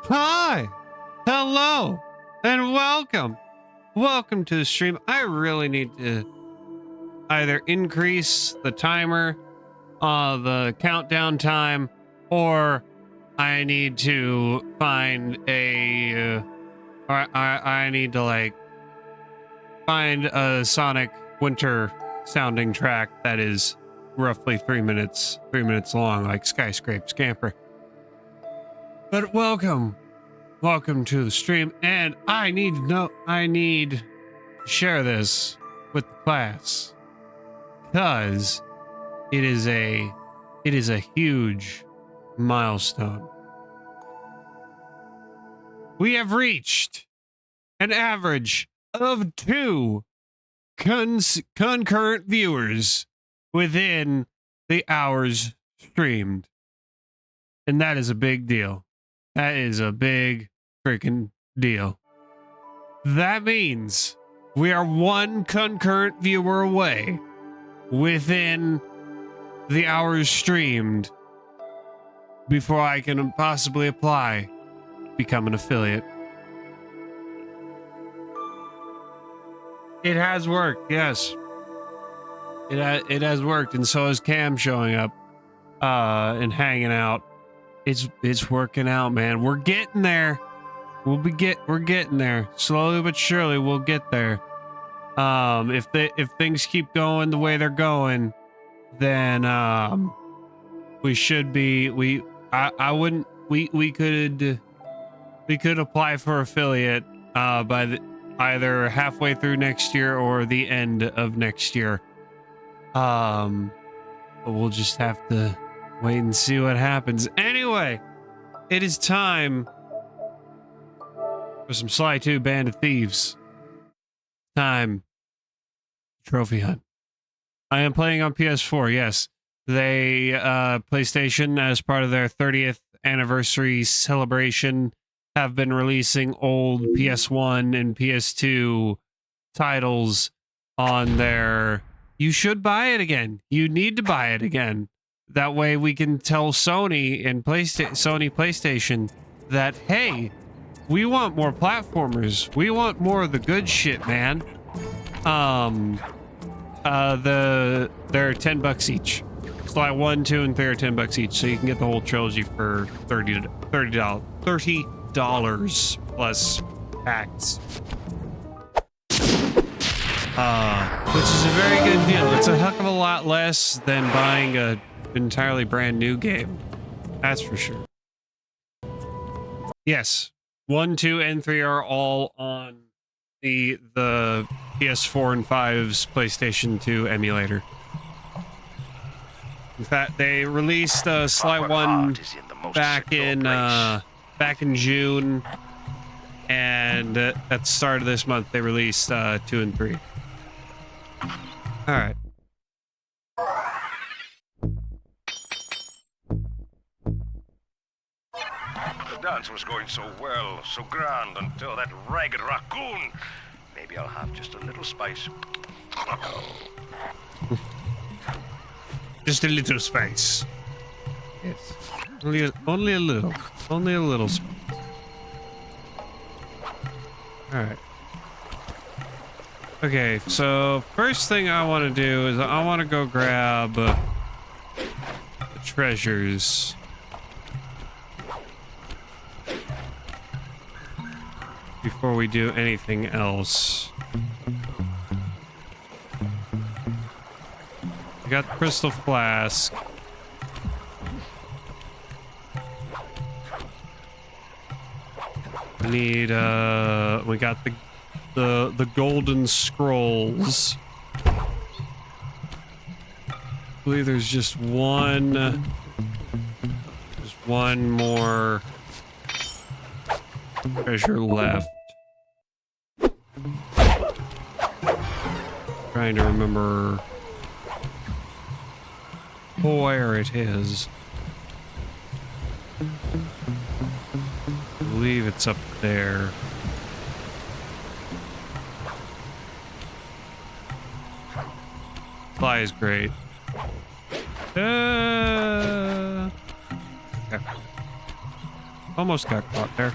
Hi, hello, and welcome. Welcome to the stream. I really need to either increase the timer, the countdown time, or I need to find a, I need to like find a Sonic Winter sounding track that is roughly 3 minutes long, like Skyscrape Scamper. But welcome to the stream, and I need to share this with the class, because it is a huge milestone. We have reached an average of 2 concurrent viewers within the hours streamed, and that is a big deal. That is a big freaking deal. That means we are 1 concurrent viewer away within the hours streamed before I can possibly apply to become an affiliate. It has worked, yes. It has worked, and so is Cam showing up and hanging out. It's working out, man. We're getting there. We're getting there. Slowly but surely we'll get there. If things keep going the way they're going, then we should be we could apply for affiliate by either halfway through next year or the end of next year. But we'll just have to wait and see what happens. Anyway, it is time for some Sly 2 Band of Thieves. Time. Trophy hunt. I am playing on PS4, yes. They, PlayStation, as part of their 30th anniversary celebration, have been releasing old PS1 and PS2 titles on their... You should buy it again. You need to buy it again. That way we can tell Sony and Sony PlayStation that, hey, we want more platformers. We want more of the good shit, man. They're $10 each. Sly 1, 2, and 3 are $10 each, so you can get the whole trilogy for $30 plus tax. Which is a very good deal. It's a heck of a lot less than buying a entirely brand new game. That's for sure. Yes, 1, 2, and 3 are all on the PS4 and 5's PlayStation 2 emulator. In fact, they released Sly 1 back in June, and at the start of this month they released 2 and 3. All right. The dance was going so well, so grand, until that ragged raccoon. Maybe I'll have just a little spice. Just a little spice. Yes. Only a little. Only a little spice. Alright. Okay, so first thing I want to do is I want to go grab the treasures. Before we do anything else. We got the crystal flask. We need we got the golden scrolls. I believe there's just one more treasure left. Trying to remember where it is. I believe it's up there. Fly is great. Okay. Almost got caught there.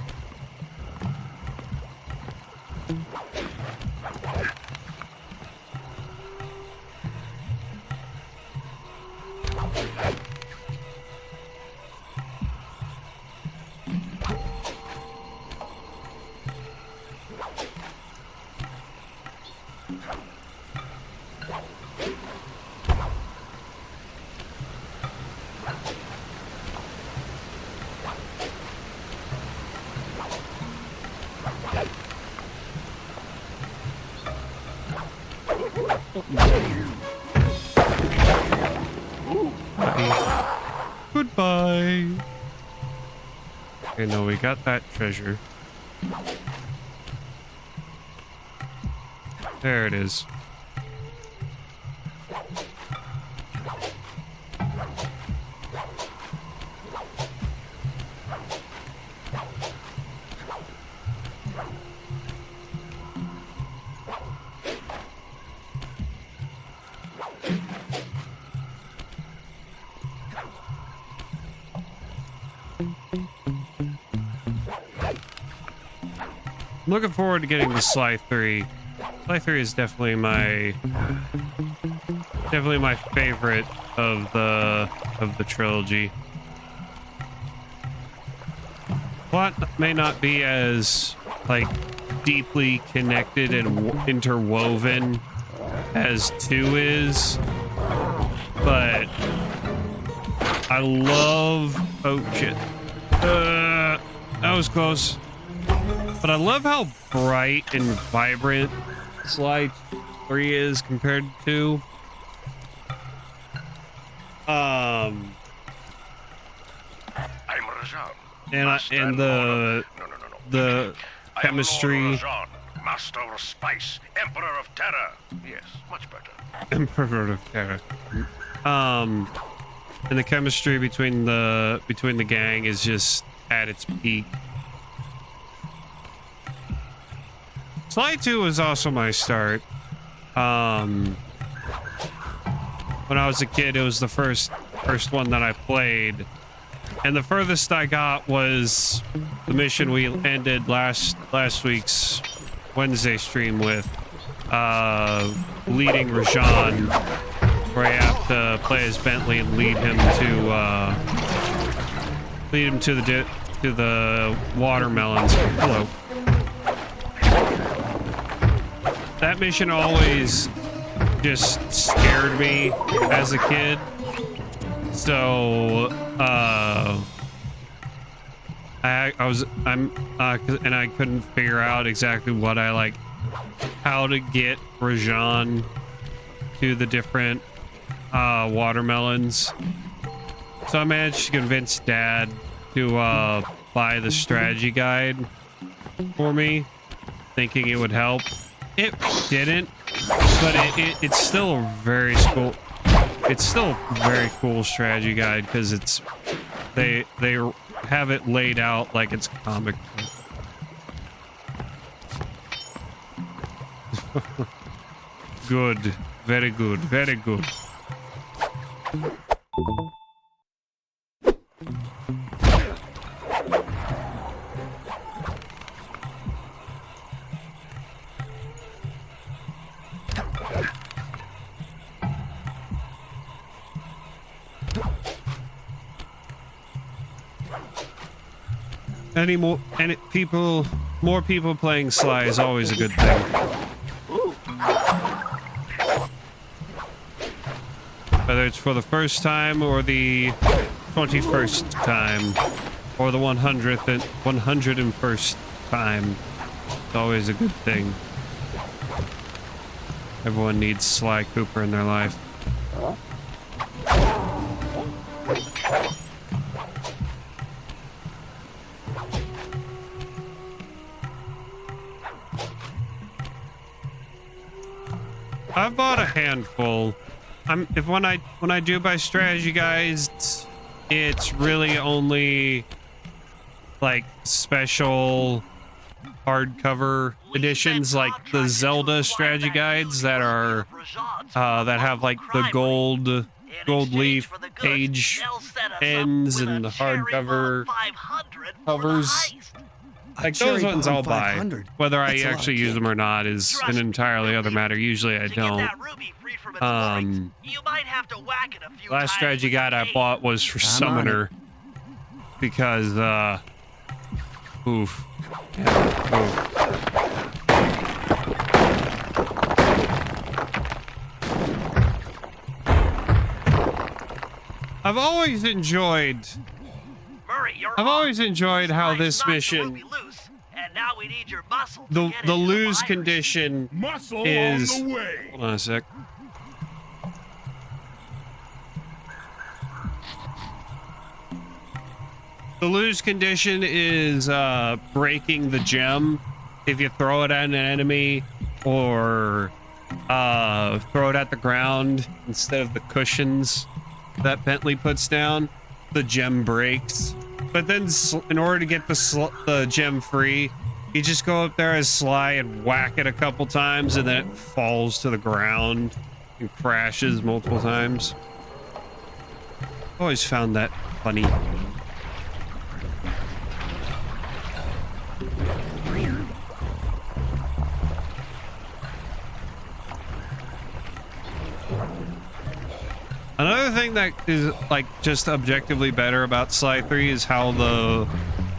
Goodbye. Okay, no, we got that treasure. There it is. I'm looking forward to getting to Sly 3. Sly 3 is definitely my favorite of the trilogy. Plot may not be as like deeply connected and interwoven as 2 is, but I love, oh shit, that was close. But I love how bright and vibrant Sly 3 is compared to 2. I'm Rajan. And the chemistry. I am Lord Rajan, Master of Spice, Emperor of Terror. Yes, much better. Emperor of Terror. And the chemistry between the gang is just at its peak. Sly 2 was also my start. When I was a kid, it was the first one that I played. And the furthest I got was the mission we ended last week's Wednesday stream with, leading Rajan, where you have to play as Bentley and lead him to the watermelons. Hello. That mission always just scared me as a kid. So, I couldn't figure out exactly what how to get Rajan to the different watermelons. So I managed to convince Dad to buy the strategy guide for me, thinking it would help. It didn't, but it's still a very cool. It's still a very cool strategy guide because they have it laid out like it's a comic book. Good, very good, very good. More people playing Sly is always a good thing. Whether it's for the first time or the 21st time or the 101st time, it's always a good thing. Everyone needs Sly Cooper in their life. I've bought a handful. When I do buy strategy guides, it's really only like special hardcover editions, like the Zelda strategy guides that are that have like the gold leaf page ends and the hardcover covers. Like those ones I'll buy. Whether I actually use them or not is an entirely other matter. Usually I don't. Last strategy guide I bought was for Summoner. Because, oof. Yeah, oof. I've always enjoyed how this mission, the lose condition is, hold on a sec. The lose condition is breaking the gem if you throw it at an enemy or throw it at the ground instead of the cushions that Bentley puts down. The gem breaks, but then in order to get the gem free, you just go up there as Sly and whack it a couple times, and then it falls to the ground and crashes multiple times. Always found that funny. Another thing that is like just objectively better about Sly 3 is how the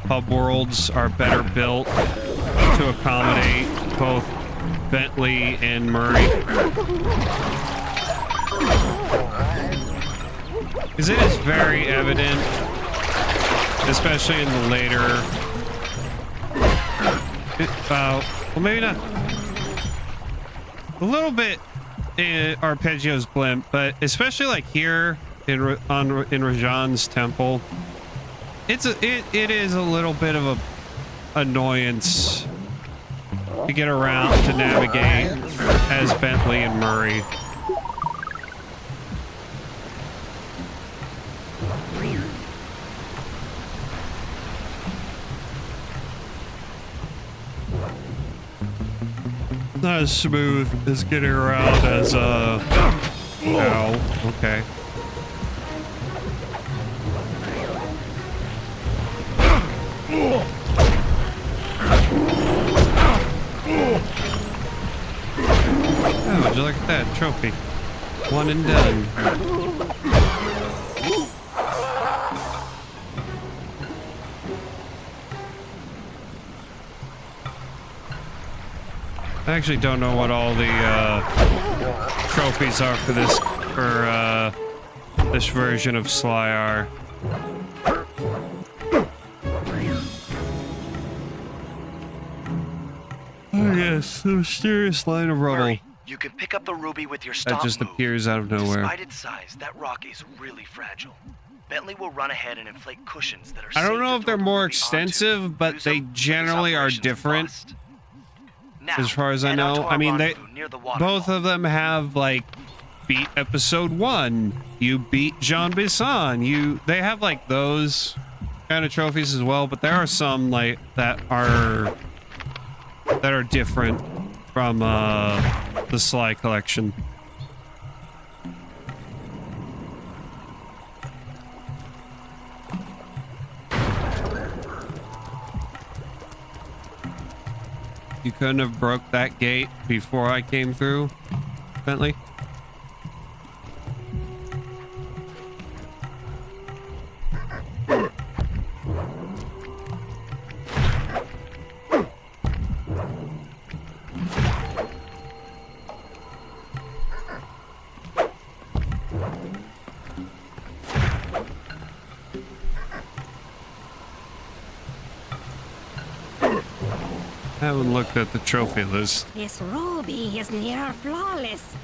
hub worlds are better built to accommodate both Bentley and Murray. Because it is very evident, especially in the later, well, maybe not, a little bit in Arpeggio's blimp, but especially like here in Rajan's temple, it is a little bit of a annoyance to get around to navigate as Bentley and Murray. Not as smooth as getting around as ow, okay. Oh, would you look at that trophy? One and done. I actually don't know what all the trophies are for this this version of Sly are. Oh yes, the mysterious line of rubble. Murray, you can pick up the ruby with your stomp that just move. appears out of nowhere. Despite its size, that rock is really fragile. Bentley will run ahead and inflate cushions that are I don't safe know to if they're throw the more ruby extensive, onto. but Use they them, generally are this operation's different. bust. Now, As far as I head out know, to I our mean, they rendezvous near the both waterfall. of them have like beat episode 1. You beat Jean Bisson. They have like those kind of trophies as well, but there are some like that are different from the Sly collection. You couldn't have broke that gate before I came through, Bentley? I haven't looked at the trophy list. This ruby is near flawless.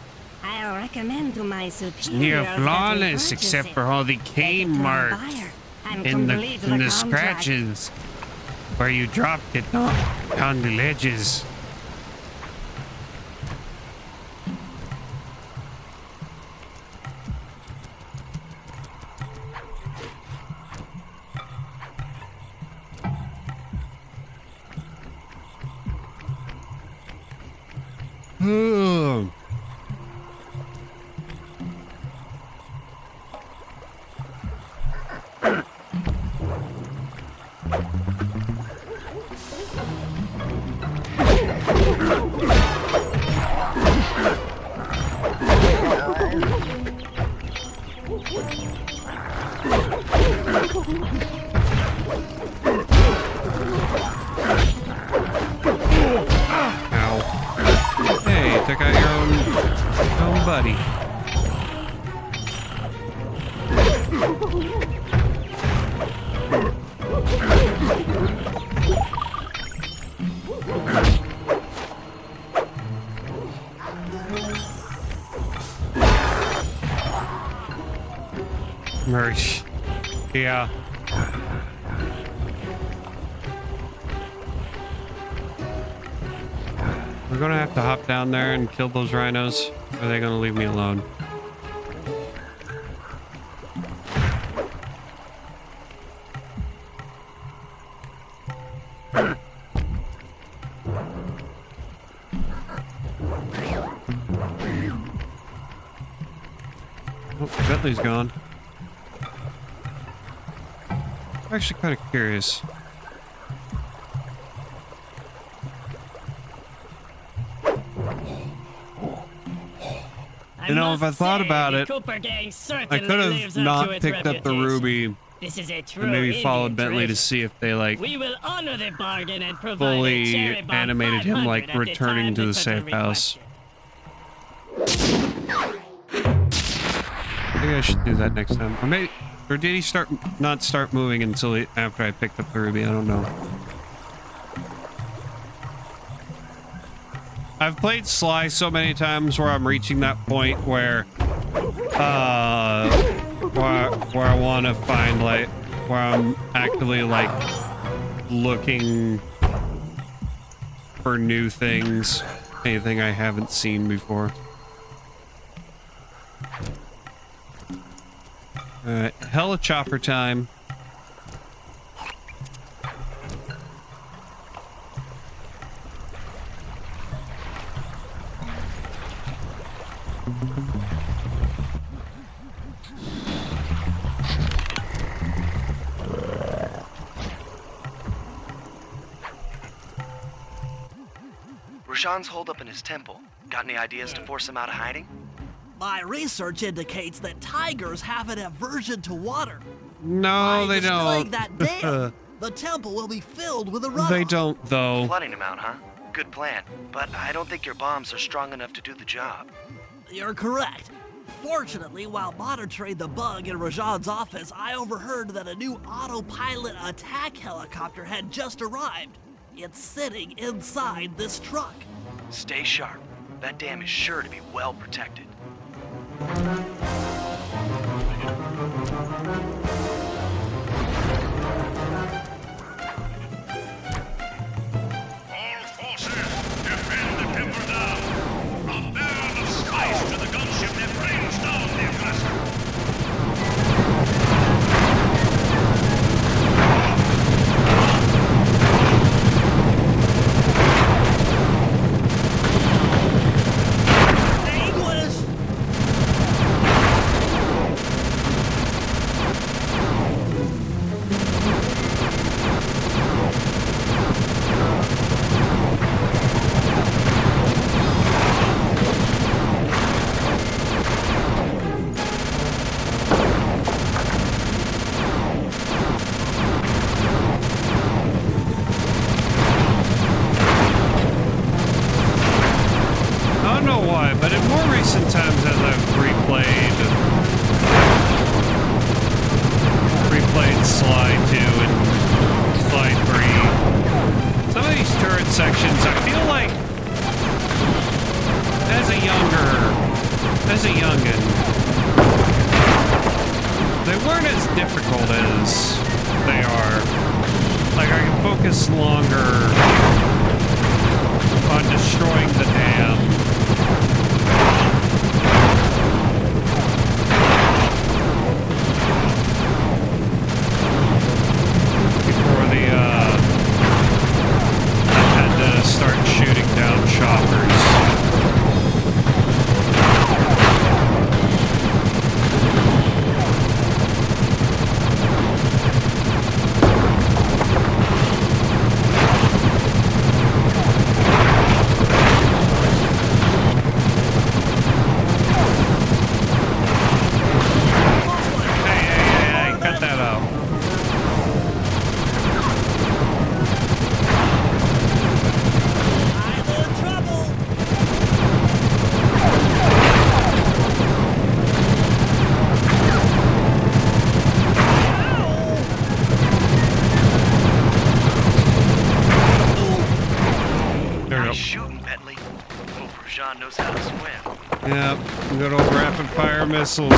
I'll recommend to my superiors Near that we flawless, purchase except it. for all the Take it cane to our marks buyer and in complete the contract. scratches where you dropped it on the ledges. Ugh. Ow. Hey, took out your own buddy. Merch. Yeah. We're gonna have to hop down there and kill those rhinos. Or are they gonna leave me alone? Oh, Bentley's gone. I'm actually kind of curious. You know, if I thought about it, I could have not picked up the ruby This is a true and maybe Indian followed Bentley to tradition. see if they like We will honor the bargain and provide fully a cherry bomb animated him 500 like at the returning time to the the safe cutter house. requested. Maybe I should do that next time. Or did he not start moving until after I picked up the ruby? I don't know. I've played Sly so many times where I'm reaching that point where where I want to find like where I'm actively like looking for new things, anything I haven't seen before. Alright, hella chopper time. Rashawn's holed up in his temple. Got any ideas to force him out of hiding? My research indicates that tigers have an aversion to water. No, By they destroying don't. that dam, the temple will be filled with a runoff. They don't, though. Flooding him out, huh? Good plan. But I don't think your bombs are strong enough to do the job. You're correct. Fortunately, while monitoring the bug in Rajan's office, I overheard that a new autopilot attack helicopter had just arrived. It's sitting inside this truck. Stay sharp. That dam is sure to be well protected. All forces, defend the timber dam. A barrel of spice to the gunship that brings down the aggressor. English! I don't know why, but in more recent times as I've replayed Sly 2 and Sly 3, some of these turret sections, I feel like as a youngin', they weren't as difficult as they are. Like, I can focus longer on destroying the dam. Before I had to start shooting down choppers. Good old rapid fire missiles. A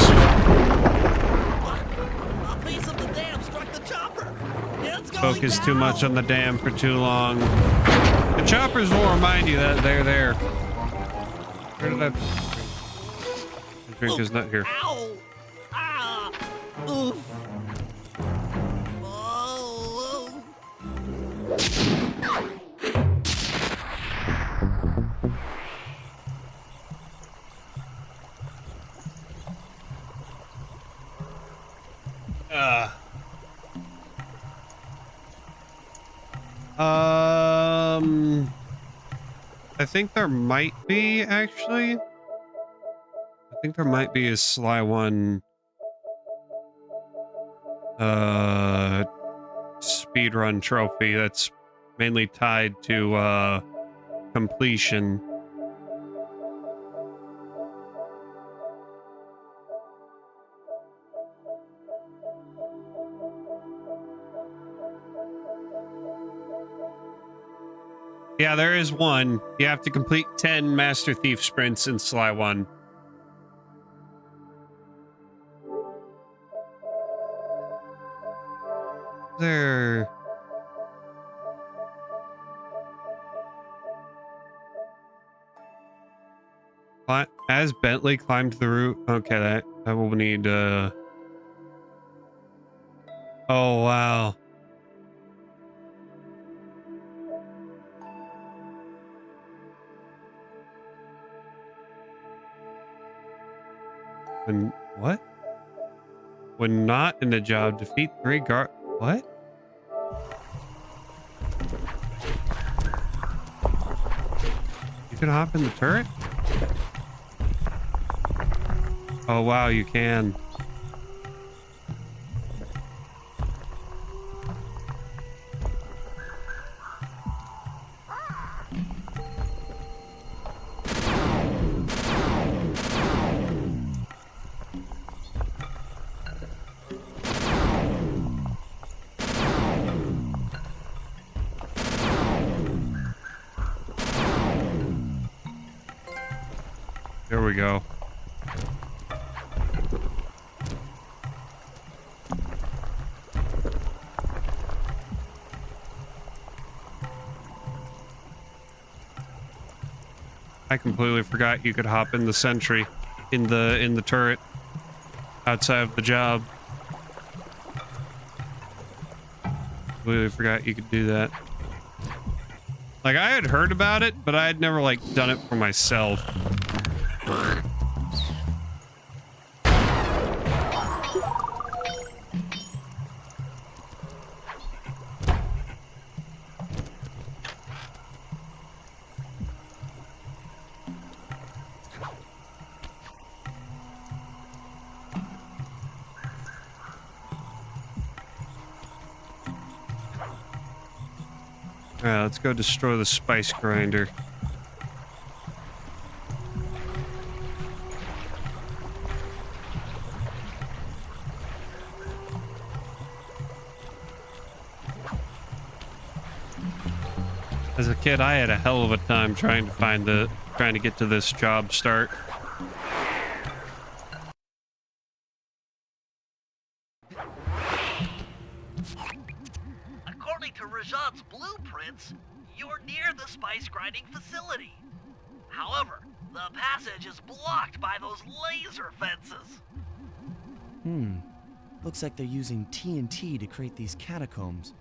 piece of the dam struck the chopper. It's going Focus down. too much on the dam for too long. The choppers will remind you that they're there. Where did that... The drink is not here. Ow! Ah! Oof! Oh! I think there might be, actually. I think there might be a Sly One speedrun trophy that's mainly tied to completion. Yeah, there is one. You have to complete 10 Master Thief sprints in Sly 1. There. As Bentley climbed the roof. Okay, that will need oh wow. When what? When not in the job, defeat 3 guard. What? You can hop in the turret? Oh wow, you can. There we go. I completely forgot you could hop in the sentry in the turret outside of the job. Completely forgot you could do that. Like, I had heard about it, but I had never like done it for myself. Alright, let's go destroy the spice grinder. As a kid, I had a hell of a time trying to get to this job start. According to Rajad's blueprints, you're near the spice grinding facility. However, the passage is blocked by those laser fences. Looks like they're using TNT to create these catacombs.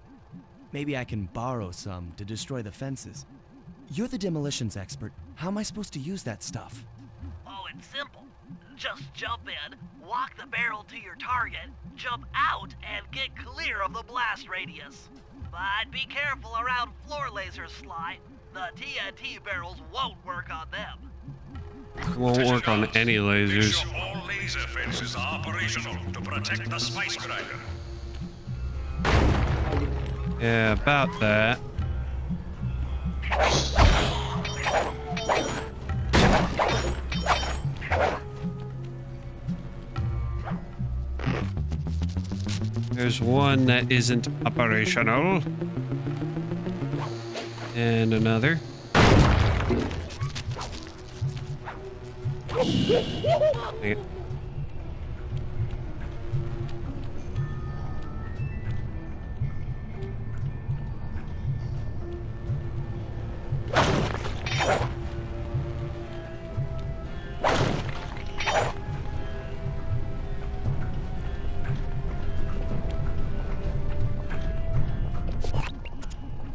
Maybe I can borrow some to destroy the fences. You're the demolitions expert. How am I supposed to use that stuff? Oh, it's simple. Just jump in, walk the barrel to your target, jump out, and get clear of the blast radius. But be careful around floor lasers, Sly. The TNT barrels won't work on them. Won't work on any Make lasers. sure all laser fences are operational to protect the spice grinder. Yeah, about that. There's one that isn't operational. And another. Dang it.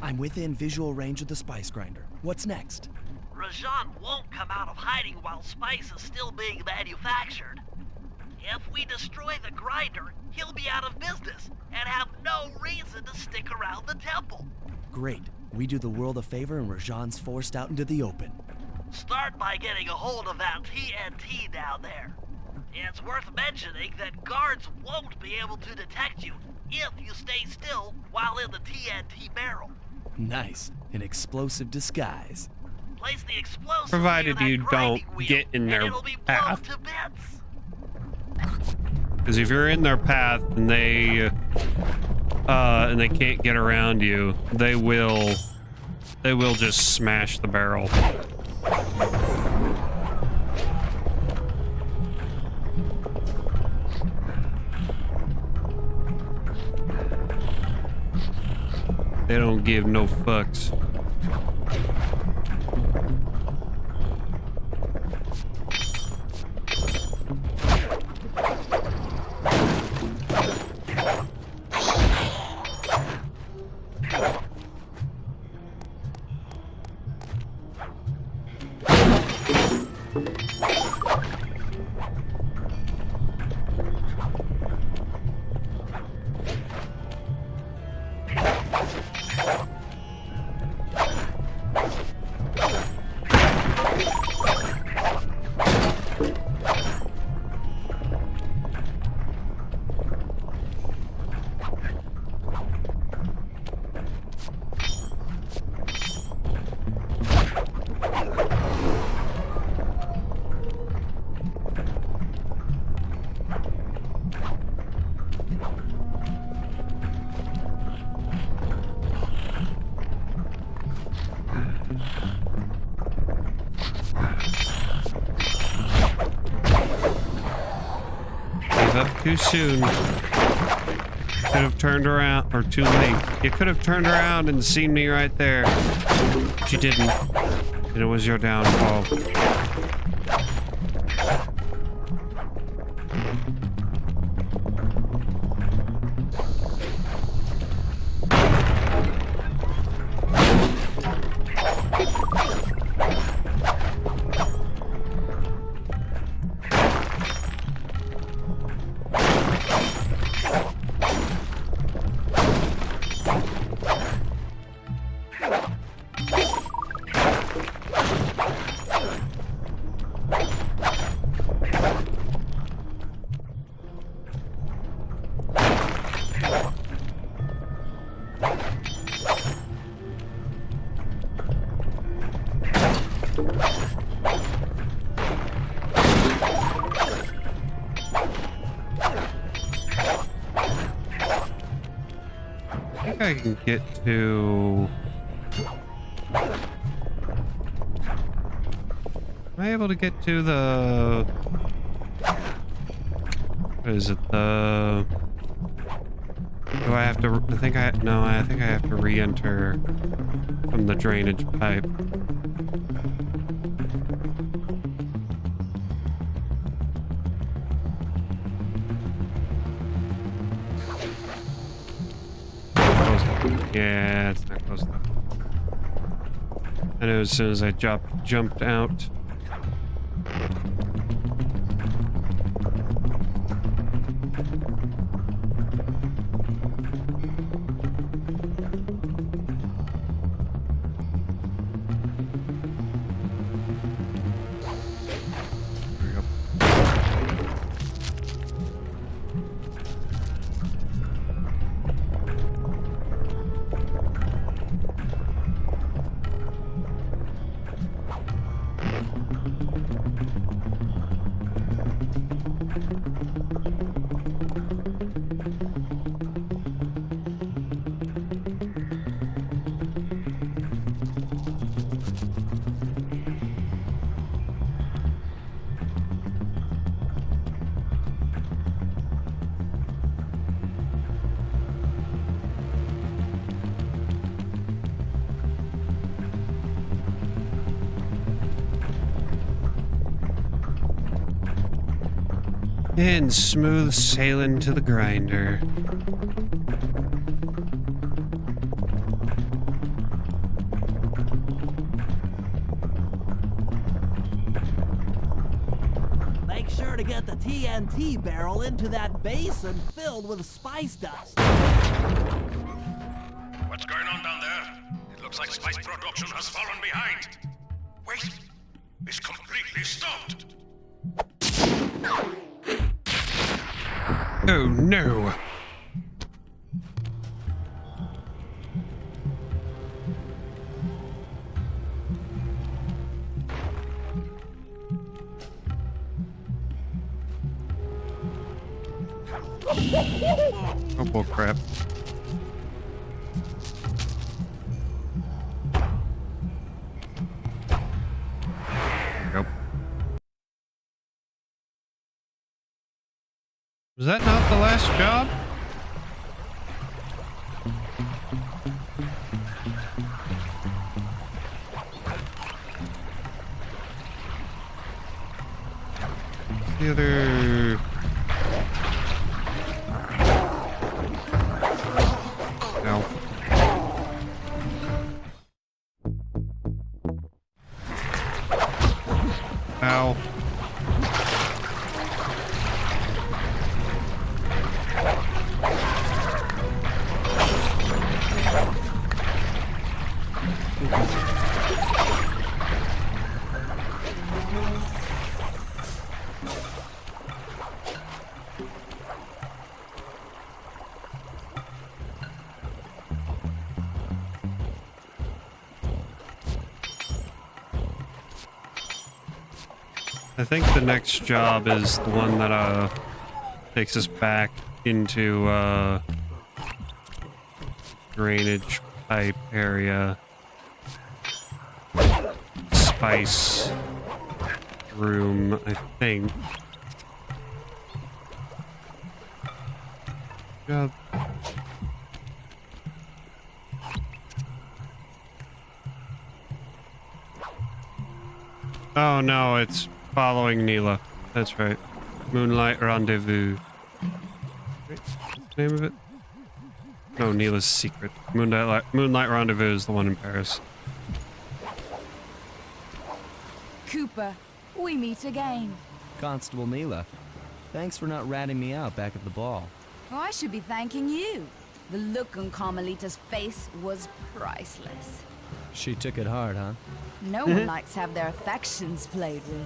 I'm within visual range of the spice grinder. What's next? Rajan won't come out of hiding while spice is still being manufactured. If we destroy the grinder, he'll be out of business and have no reason to stick around the temple. Great. We do the world a favor and Rajan's forced out into the open. Start by getting a hold of that TNT down there. It's worth mentioning that guards won't be able to detect you if you stay still while in the TNT barrel. Nice. An explosive disguise. Place the explosive Provided near that you grinding don't wheel, get in and their it'll be blown path. to bits. Because if you're in their path and they can't get around you, they will just smash the barrel. They don't give no fucks. Up too soon. Could have turned around, or too late. You could have turned around and seen me right there. But you didn't. And it was your downfall. I think I can get to... Am I able to get to the... What is it? The... Do I have to... I think I... No, I think I have to re-enter from the drainage pipe. Yeah, it's not close enough. I know as soon as I jumped out. There we go. And smooth sailing to the grinder. Make sure to get the TNT barrel into that basin filled with spice dust. What's going on down there? It looks like spice production has fallen behind. Wait, it's completely stopped. Oh no! Oh bull crap. Nope. Was that not the last job? The other... No. Ow. I think the next job is the one that takes us back into drainage pipe area. Spice room, I think. Job. Oh no, it's following Neela. That's right. Moonlight Rendezvous. Right. Name of it? No, Neela's Secret. Moonlight Rendezvous is the one in Paris. Cooper, we meet again. Constable Neela, thanks for not ratting me out back at the ball. Oh, I should be thanking you. The look on Carmelita's face was priceless. She took it hard, huh? No one likes to have their affections played with.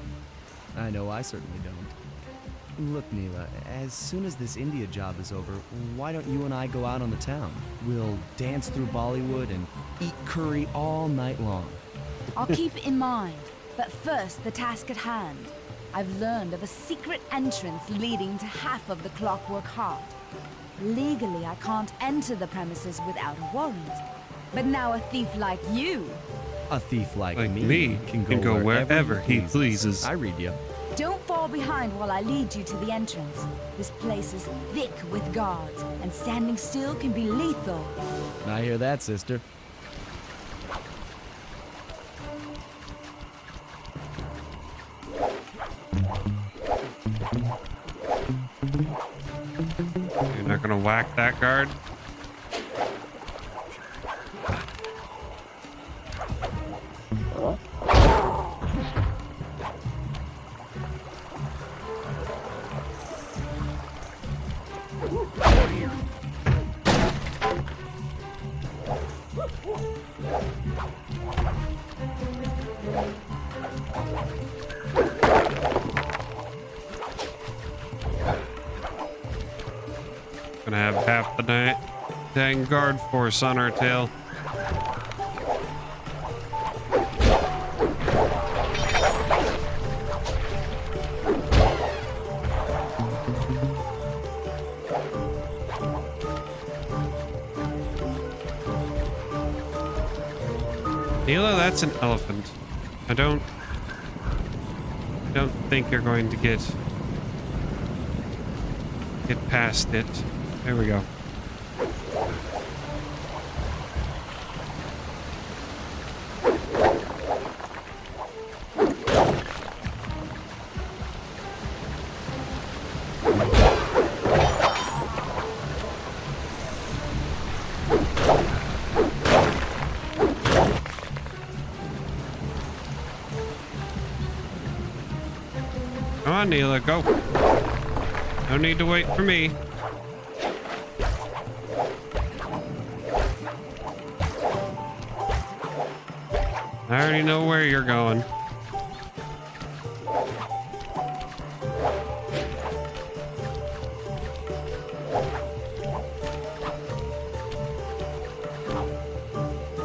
I know I certainly don't. Look, Neela, as soon as this India job is over, why don't you and I go out on the town? We'll dance through Bollywood and eat curry all night long. I'll keep it in mind. But first, the task at hand. I've learned of a secret entrance leading to half of the Clockwork Heart. Legally, I can't enter the premises without a warrant. But now a thief like you... A thief like me me can go wherever he pleases. I read you. Don't fall behind while I lead you to the entrance. This place is thick with guards, and standing still can be lethal. I hear that, sister. You're not gonna whack that guard? Gonna have half the dang guard force on our tail. Neela, that's an elephant. I don't think you're going to get past it. There we go. on, Neela, go. No need to wait for me. I already know where you're going.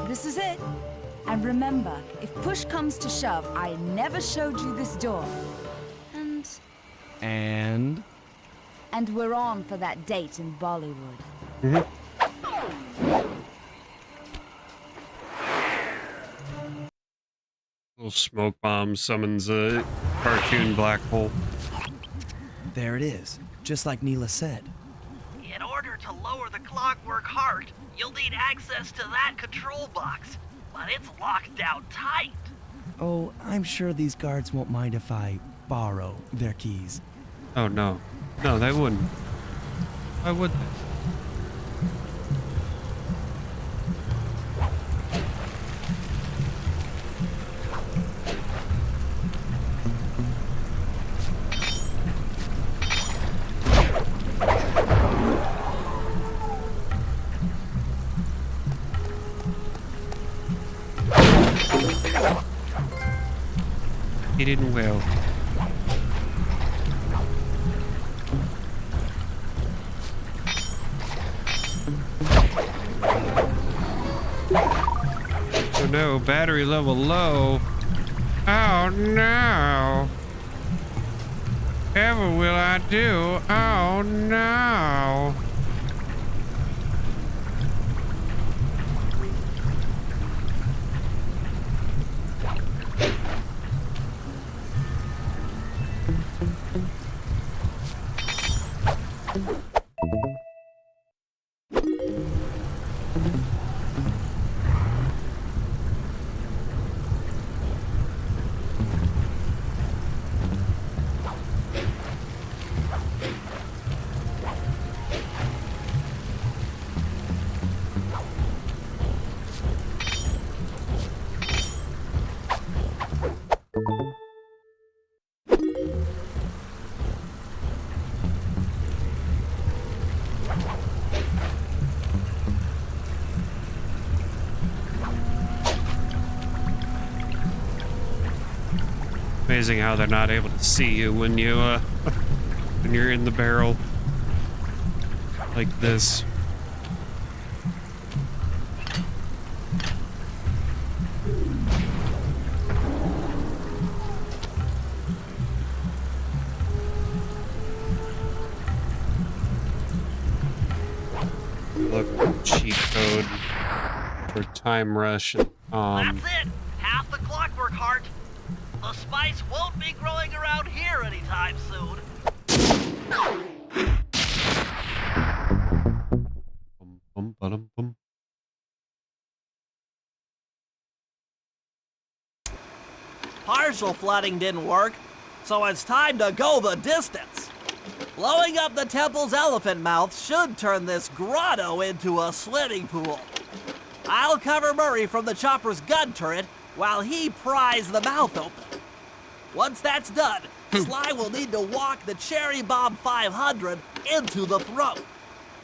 This is it. And remember, if push comes to shove, I never showed you this door. And? And we're on for that date in Bollywood. Little smoke bomb summons a cartoon black hole. There it is, just like Neela said. In order to lower the clockwork heart, you'll need access to that control box. But it's locked down tight. Oh, I'm sure these guards won't mind if I borrow their keys. Oh, no. No, they wouldn't. Why would they? He didn't well. Oh no, battery level low. Oh no. Ever will I do? Oh no. Amazing how they're not able to see you when you when you're in the barrel like this. Look, cheat code for time rush. That's it. Half the clockwork heart. The spice won't be growing around here anytime soon. Bum, bum, ba-dum, bum. Partial flooding didn't work, so it's time to go the distance. Blowing up the temple's elephant mouth should turn this grotto into a swimming pool. I'll cover Murray from the chopper's gun turret while he pries the mouth open. Once that's done, Sly will need to walk the Cherry Bomb 500 into the throat.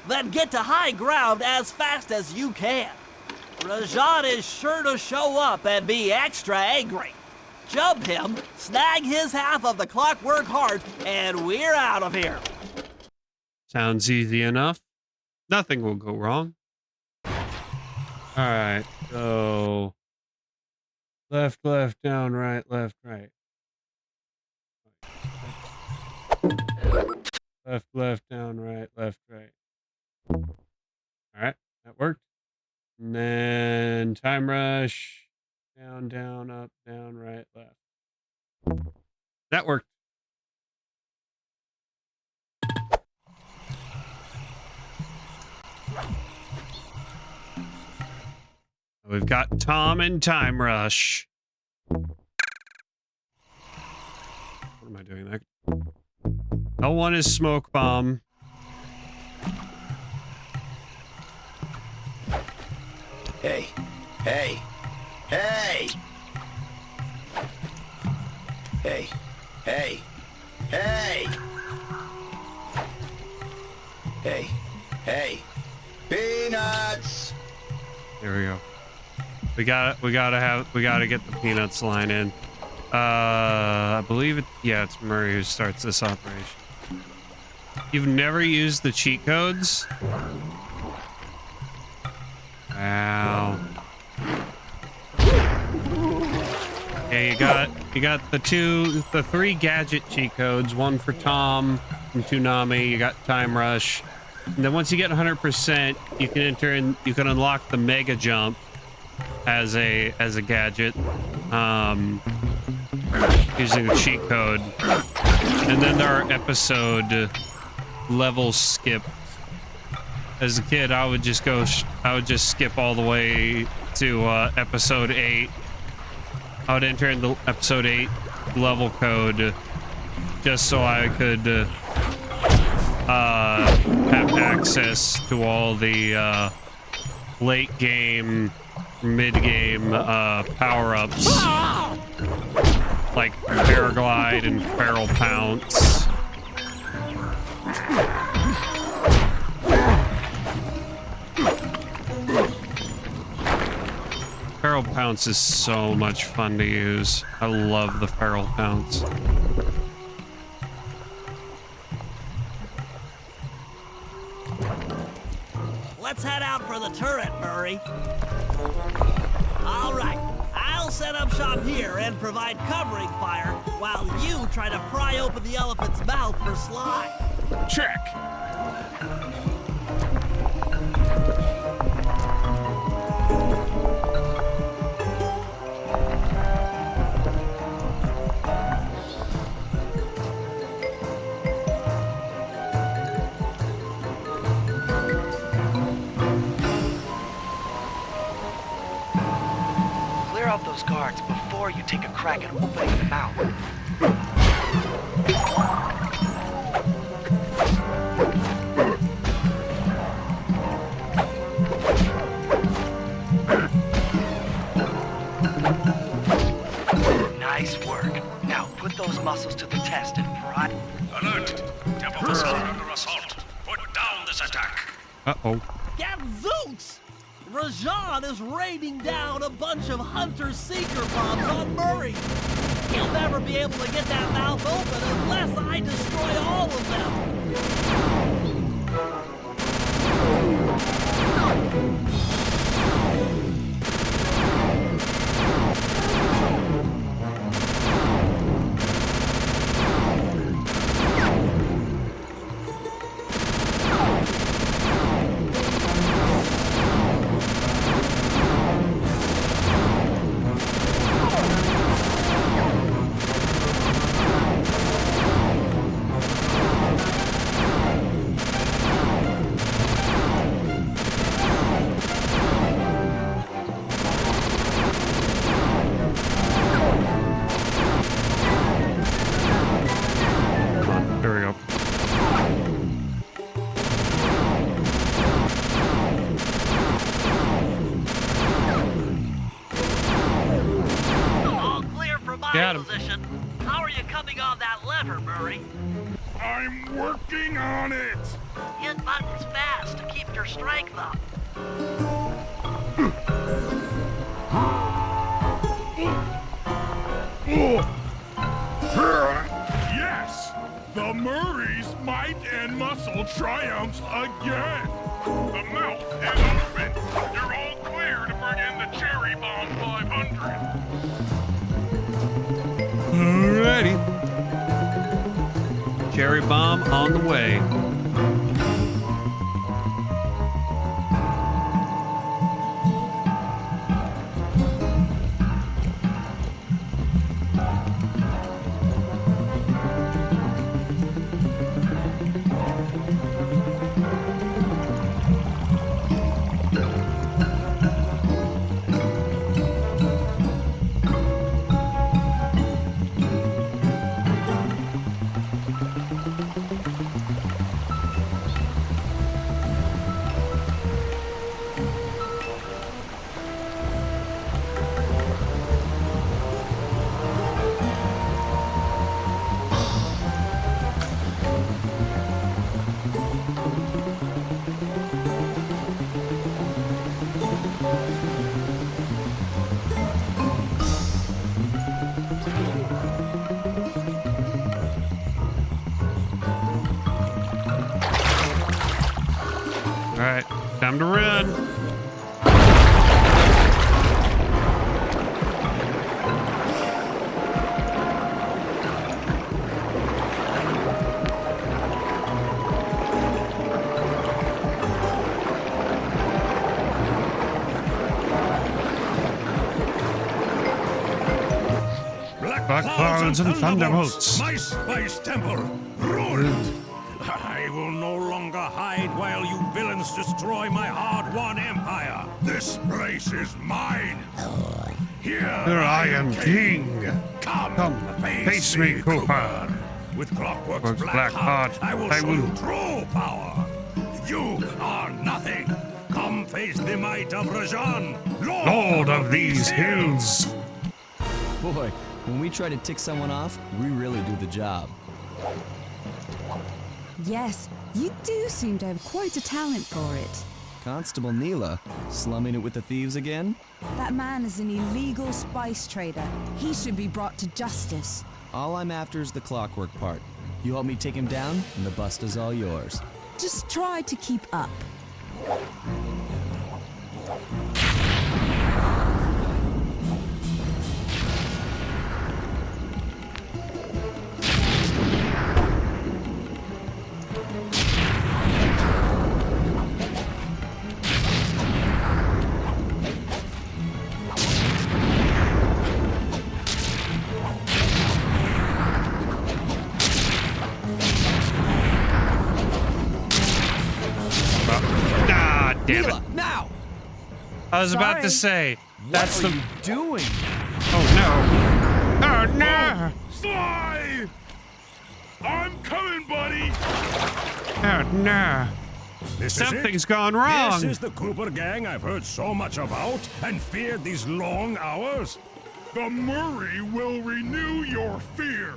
Then get to high ground as fast as you can. Rajan is sure to show up and be extra angry. Jump him, snag his half of the clockwork heart, and we're out of here. Sounds easy enough. Nothing will go wrong. Alright, so left, left, down, right, left, right. Left, left, down, right, left, right. Alright, that worked. And then time rush. Down, down, up, down, right, left. That worked. We've got Tom and Time Rush. What am I doing there? L1 is Smoke Bomb. Hey, hey, hey! Hey, hey, Hey! Hey! Hey! Peanuts! There we go. We gotta get the peanuts line in. I believe it's Murray who starts this operation. You've never used the cheat codes? Wow. Yeah, you got the three gadget cheat codes, one for Tom from Toonami, you got Time Rush. And then once you get 100%, you can unlock the Mega Jump as a gadget. Using the cheat code. And then there are episode level skip. As a kid, I would just skip all the way to episode 8. I would enter in the episode 8 level code just so I could have access to all the late game, mid game power-ups like paraglide and feral pounce. Feral pounce is so much fun to use. I love the feral pounce. Let's head out for the turret, Murray. All right, I'll set up shop here and provide covering fire while you try to pry open the elephant's mouth for Sly. Check. Clear out those guards before you take a crack at opening the mouth. Nice work. Now put those muscles to the test and pry. Alert! Temple Facade under assault. Put down this attack. Uh-oh. Gadzooks! Rajan is raining down a bunch of Hunter-Seeker bombs on Murray. He'll never be able to get that mouth open unless I destroy all of them. Got him. Position. How are you coming on that lever, Murray? I'm working on it. Hit buttons fast to keep your strength up. Yes! The Murray's might and muscle triumphs again. The mouth is open. You're all clear to bring in the Cherry Bomb 500. Alrighty. Cherry bomb on the way. right, time to run. Black clouds and thunderbolts. My spice temple ruined. I will no longer hide while you villains destroy my hard-won empire. This place is mine. Here I am king. Come face me, Cooper. With Clockwork's black heart, I will show you true power. You are nothing. Come face the might of Rajan, Lord of these hills. Boy, when we try to tick someone off, we really do the job. Yes, you do seem to have quite a talent for it. Constable Neela, slumming it with the thieves again? That man is an illegal spice trader. He should be brought to justice. All I'm after is the clockwork part. You help me take him down, and the bust is all yours. Just try to keep up. Damn it. Neela, now! I was about to say, that's What are you doing? Oh no. Oh no. Sly! I'm coming, buddy. Oh no. Something's gone wrong. This is the Cooper gang I've heard so much about and feared these long hours. The Murray will renew your fear.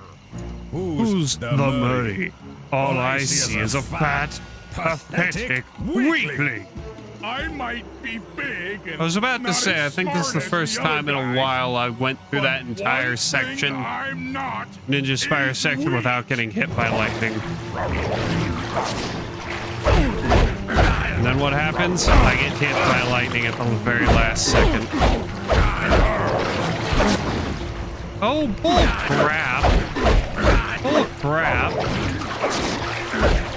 Who's the Murray? All I see is a fat, pathetic weakling. I might be big and I was about to not say, I as think this is the smart as first other time in a guys, while I went through but that entire one section, thing I'm not Ninja Spire is section, weak. without getting hit by lightning. And then what happens? I get hit by lightning at the very last second. Oh, bull crap. Bull crap.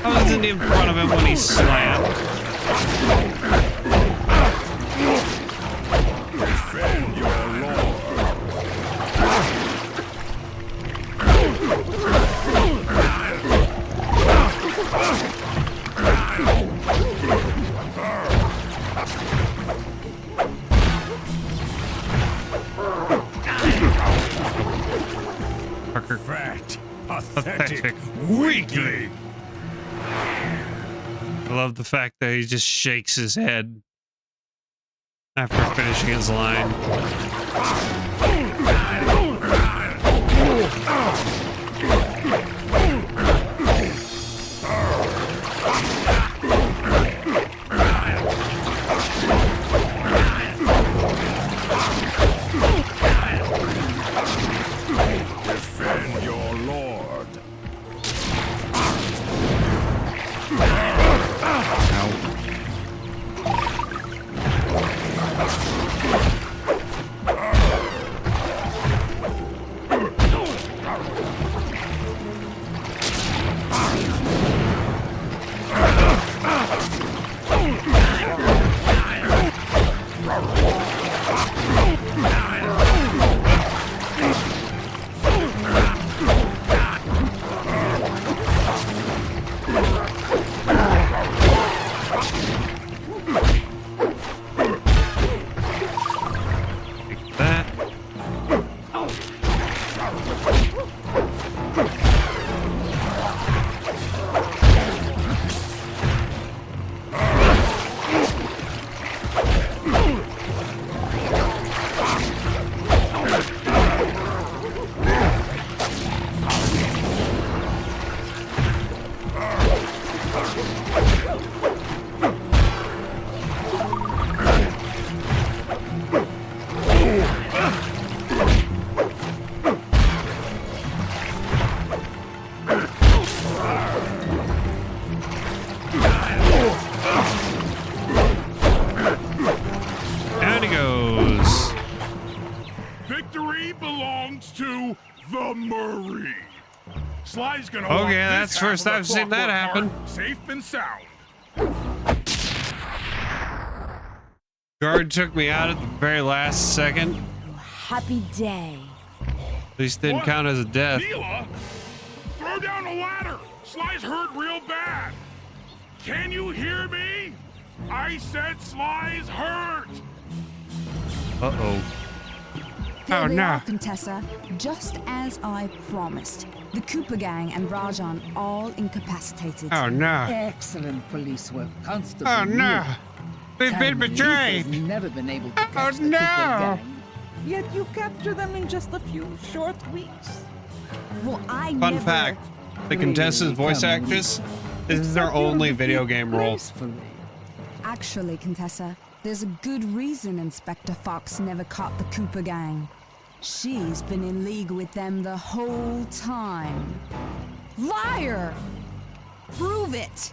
I wasn't in front of him when he slammed. Defend your lord. Fucker. Fat, Pathetic weakling. I love the fact that he just shakes his head after finishing his line. Defend your lord. He's gonna Okay, walk this that's half first of the I've seen that Clockwork happen. Park safe and sound. Guard took me out at the very last second. Happy day. At least didn't What? count as a death. Neela, throw down the ladder. Sly's hurt real bad. Can you hear me? I said Sly's hurt. Uh-oh. Here Oh, they no. are, Contessa. Just as I promised. The Cooper gang and Rajan all incapacitated. Oh, no. Excellent police work, Constable. Oh, no. We've been Can't believe betrayed. There's never been able to catch the no. Cooper gang. Yet you captured them in just a few short weeks. Well, I Fun never... fact. The Contessa's voice actress, this is their only video game role. Gracefully. Actually, Contessa, there's a good reason Inspector Fox never caught the Cooper gang. She's been in league with them the whole time. Liar! Prove it!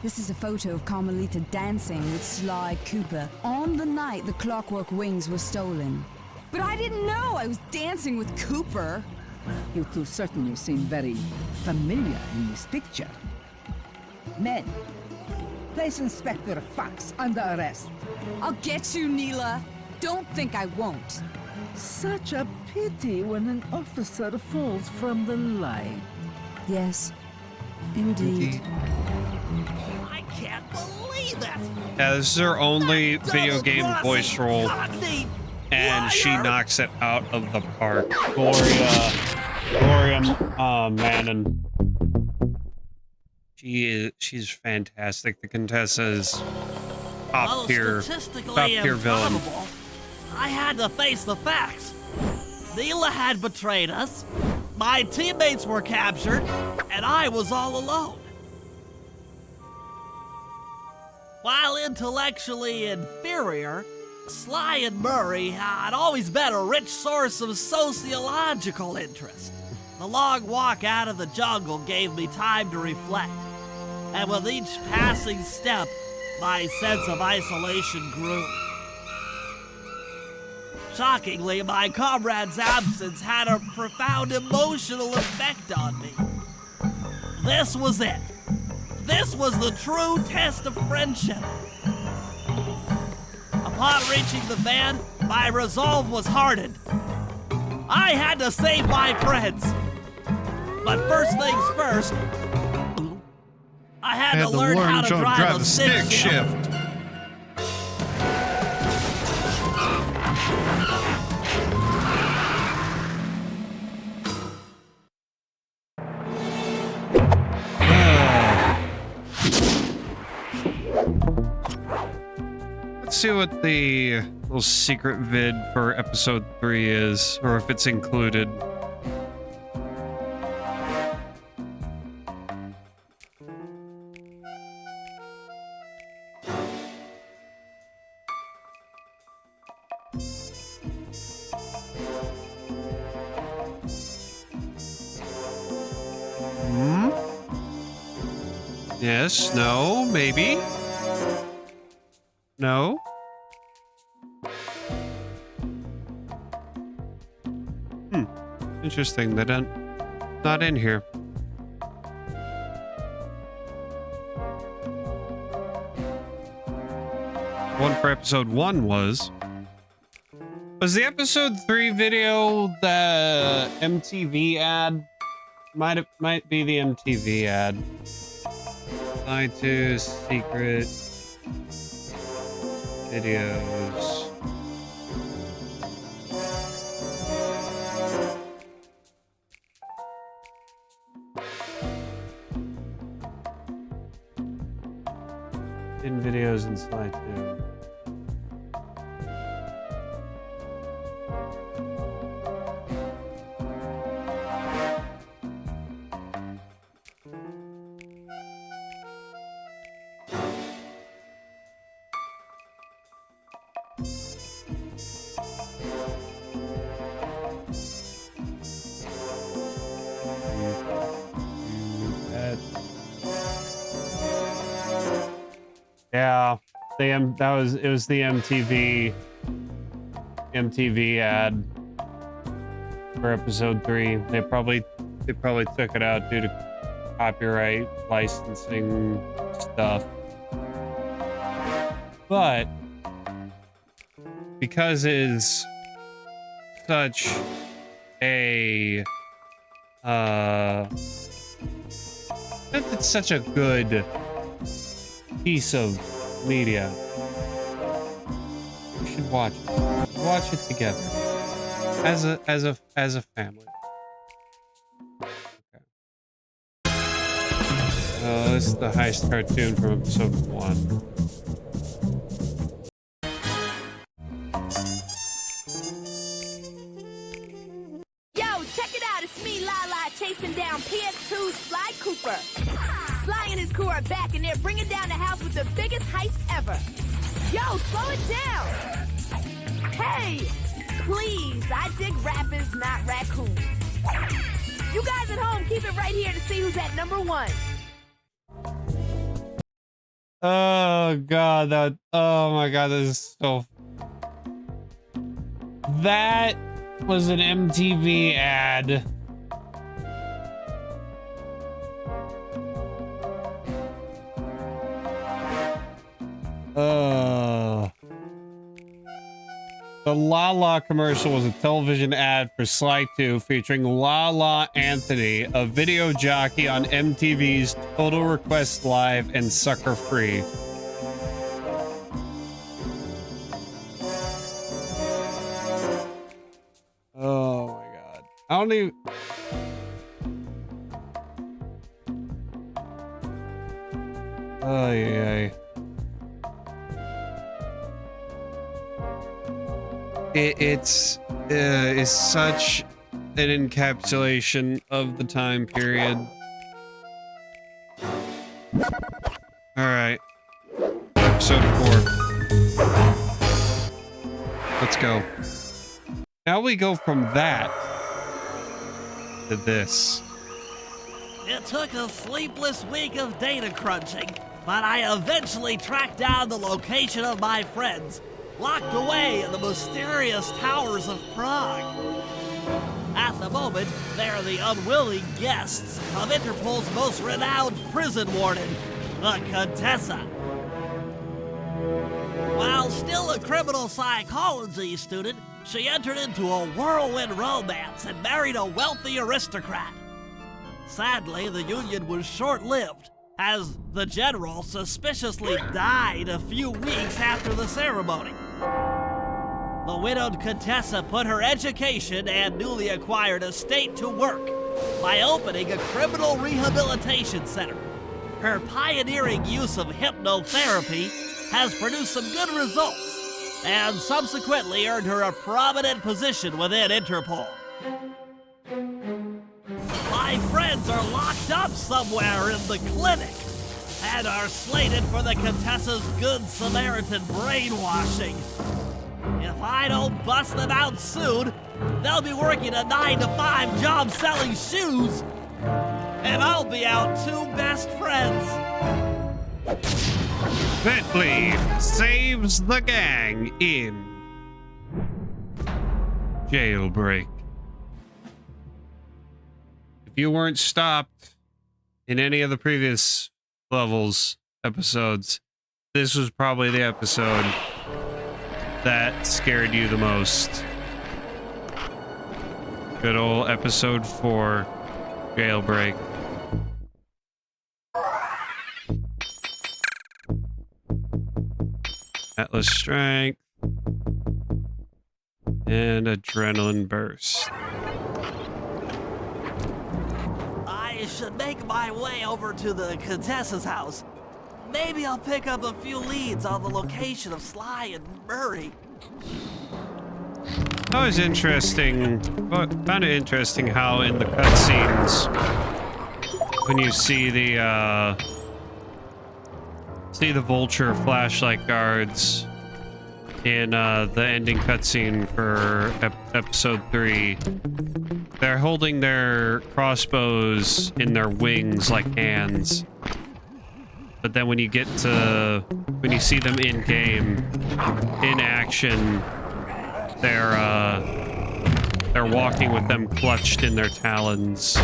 This is a photo of Carmelita dancing with Sly Cooper on the night the Clockwork Wings were stolen. But I didn't know I was dancing with Cooper. You two certainly seem very familiar in this picture. Men, place Inspector Fox under arrest. I'll get you, Neela. Don't think I won't. Such a pity when an officer falls from the light. Yes, indeed. I can't believe it! Yeah, this is her only video game Double-crossing, voice role, cockney and she liar! knocks it out of the park. Gloria Manon. She's fantastic. The Contessa is top Although tier statistically villain. improbable, I had to face the facts. Neela had betrayed us, my teammates were captured, and I was all alone. While intellectually inferior, Sly and Murray had always been a rich source of sociological interest. The long walk out of the jungle gave me time to reflect, and with each passing step, my sense of isolation grew. Shockingly, my comrade's absence had a profound emotional effect on me. This was it. This was the true test of friendship. Upon reaching the van, my resolve was hardened. I had to save my friends. But first things first, I had to learn how to drive a stick shift. Let's see what the little secret vid for episode 3 is, or if it's included. Yes, no, maybe. No. Interesting. They don't. Not in here. One for episode 1 was the episode 3 video the MTV ad? Might be the MTV ad. Lie to secret videos. In videos and slideshow. Yeah, it was the MTV ad for episode 3. They probably They probably took it out due to copyright licensing stuff. But because it is such a it's such a good piece of media, we should watch it. Watch it together as a family. Okay. This is the heist cartoon from episode 1. Chasing down PS2 Sly Cooper. Sly and his crew are back and they're bringing down the house with the biggest heist ever. Yo, slow it down. Hey, please, I dig rappers, not raccoons. You guys at home, keep it right here to see who's at number 1. Oh god, oh my god, this is so... That was an MTV ad. The La La commercial was a television ad for Sly 2 featuring La La Anthony, a video jockey on MTV's Total Request Live and Sucker Free. Oh my god. I don't even... Oh yeah. It's such an encapsulation of the time period. All right, episode 4. Let's go. Now we go from that to this. It took a sleepless week of data crunching, but I eventually tracked down the location of my friends, locked away in the mysterious towers of Prague. At the moment, they're the unwilling guests of Interpol's most renowned prison warden, the Contessa. While still a criminal psychology student, she entered into a whirlwind romance and married a wealthy aristocrat. Sadly, the union was short-lived, as the general suspiciously died a few weeks after the ceremony. The widowed Contessa put her education and newly acquired estate to work by opening a criminal rehabilitation center. Her pioneering use of hypnotherapy has produced some good results and subsequently earned her a prominent position within Interpol. My friends are locked up somewhere in the clinic and are slated for the Contessa's Good Samaritan brainwashing. If I don't bust them out soon, they'll be working a 9-to-5 job selling shoes, and I'll be out 2 best friends. Bentley saves the gang in Jailbreak. If you weren't stopped in any of the previous episodes, this was probably the episode that scared you the most. Good old episode 4, Jailbreak. Atlas Strength and Adrenaline Burst. I should make my way over to the Contessa's house. Maybe I'll pick up a few leads on the location of Sly and Murray. That was interesting. Found it interesting how in the cutscenes, when you see the Vulture flashlight guards in the ending cutscene for episode 3, they're holding their crossbows in their wings like hands. But then when you see them in game, in action, they're They're walking with them clutched in their talons.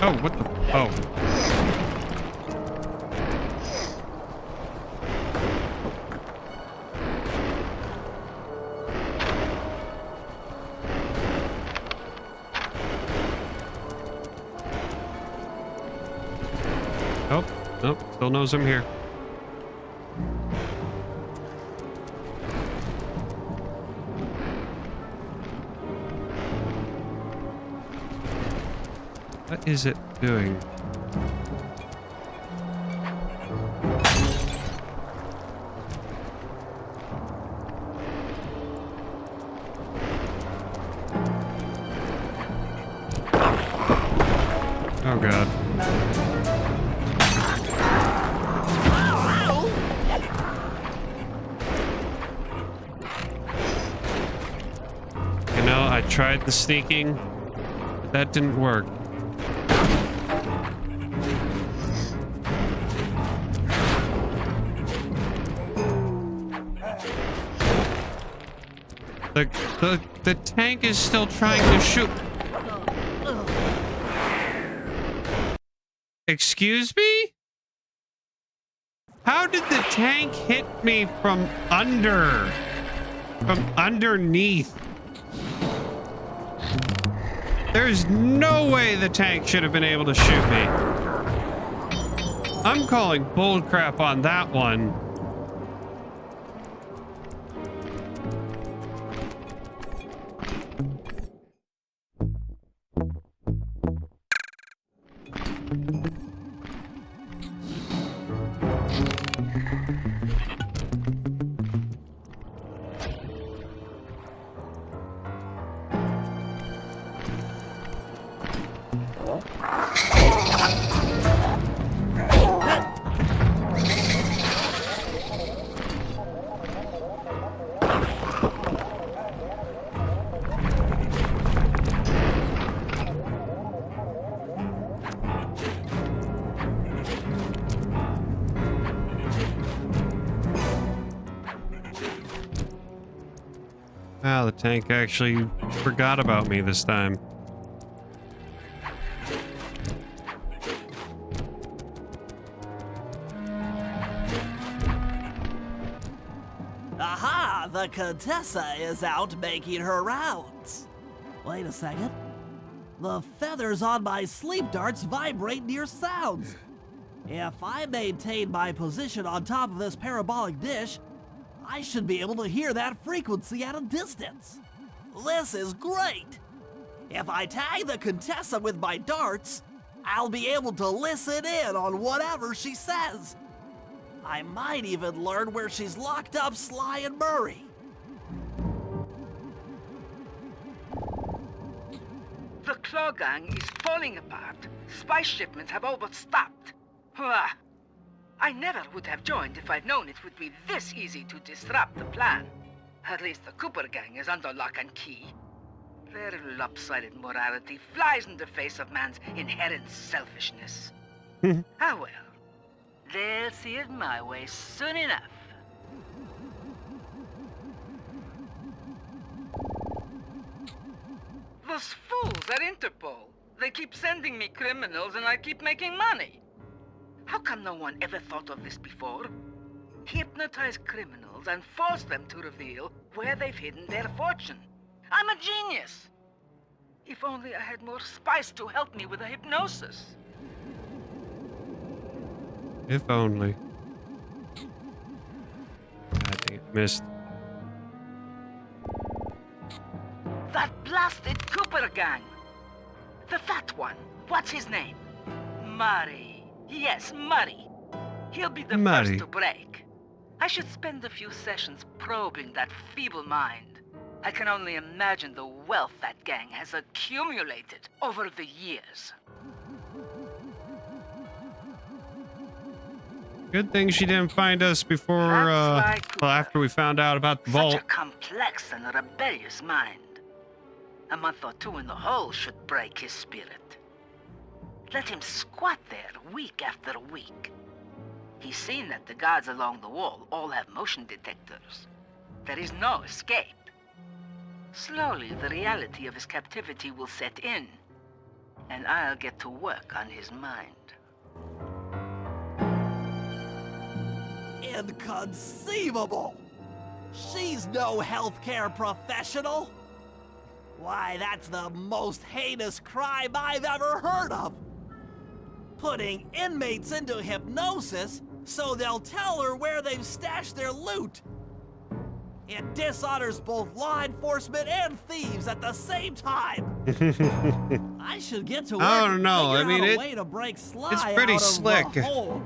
Oh, what the? Oh. Oh, nope, still knows I'm here. What is it doing? Oh God. You know, I tried the sneaking, but that didn't work. The tank is still trying to shoot. Excuse me? How did the tank hit me from underneath? There's no way the tank should have been able to shoot me. I'm calling bullcrap on that one. Wow, the tank actually forgot about me this time. Aha! The Contessa is out making her rounds. Wait a second. The feathers on my sleep darts vibrate near sounds. If I maintain my position on top of this parabolic dish, I should be able to hear that frequency at a distance. This is great. If I tag the Contessa with my darts, I'll be able to listen in on whatever she says. I might even learn where she's locked up Sly and Murray. The Claw Gang is falling apart. Spy shipments have all but stopped. Hurrah! I never would have joined if I'd known it would be this easy to disrupt the plan. At least the Cooper Gang is under lock and key. Their lopsided morality flies in the face of man's inherent selfishness. Ah well, they'll see it my way soon enough. Those fools at Interpol. They keep sending me criminals and I keep making money. How come no one ever thought of this before? Hypnotize criminals and force them to reveal where they've hidden their fortune. I'm a genius. If only I had more spice to help me with the hypnosis. If only. God dang it, missed. That blasted Cooper Gang. The fat one. What's his name? Murray. Yes, Murray. He'll be the first to break. I should spend a few sessions probing that feeble mind. I can only imagine the wealth that gang has accumulated over the years. Good thing she didn't find us before, well, after we found out about the vault. Such a complex and rebellious mind. A month or two in the hole should break his spirit. Let him squat there week after week. He's seen that the guards along the wall all have motion detectors. There is no escape. Slowly, the reality of his captivity will set in, and I'll get to work on his mind. Inconceivable! She's no healthcare professional! Why, that's the most heinous crime I've ever heard of! Putting inmates into hypnosis so they'll tell her where they've stashed their loot! It dishonors both law enforcement and thieves at the same time! I should get to work I don't know. I mean, a way to break Sly it's pretty out of slick. the hole.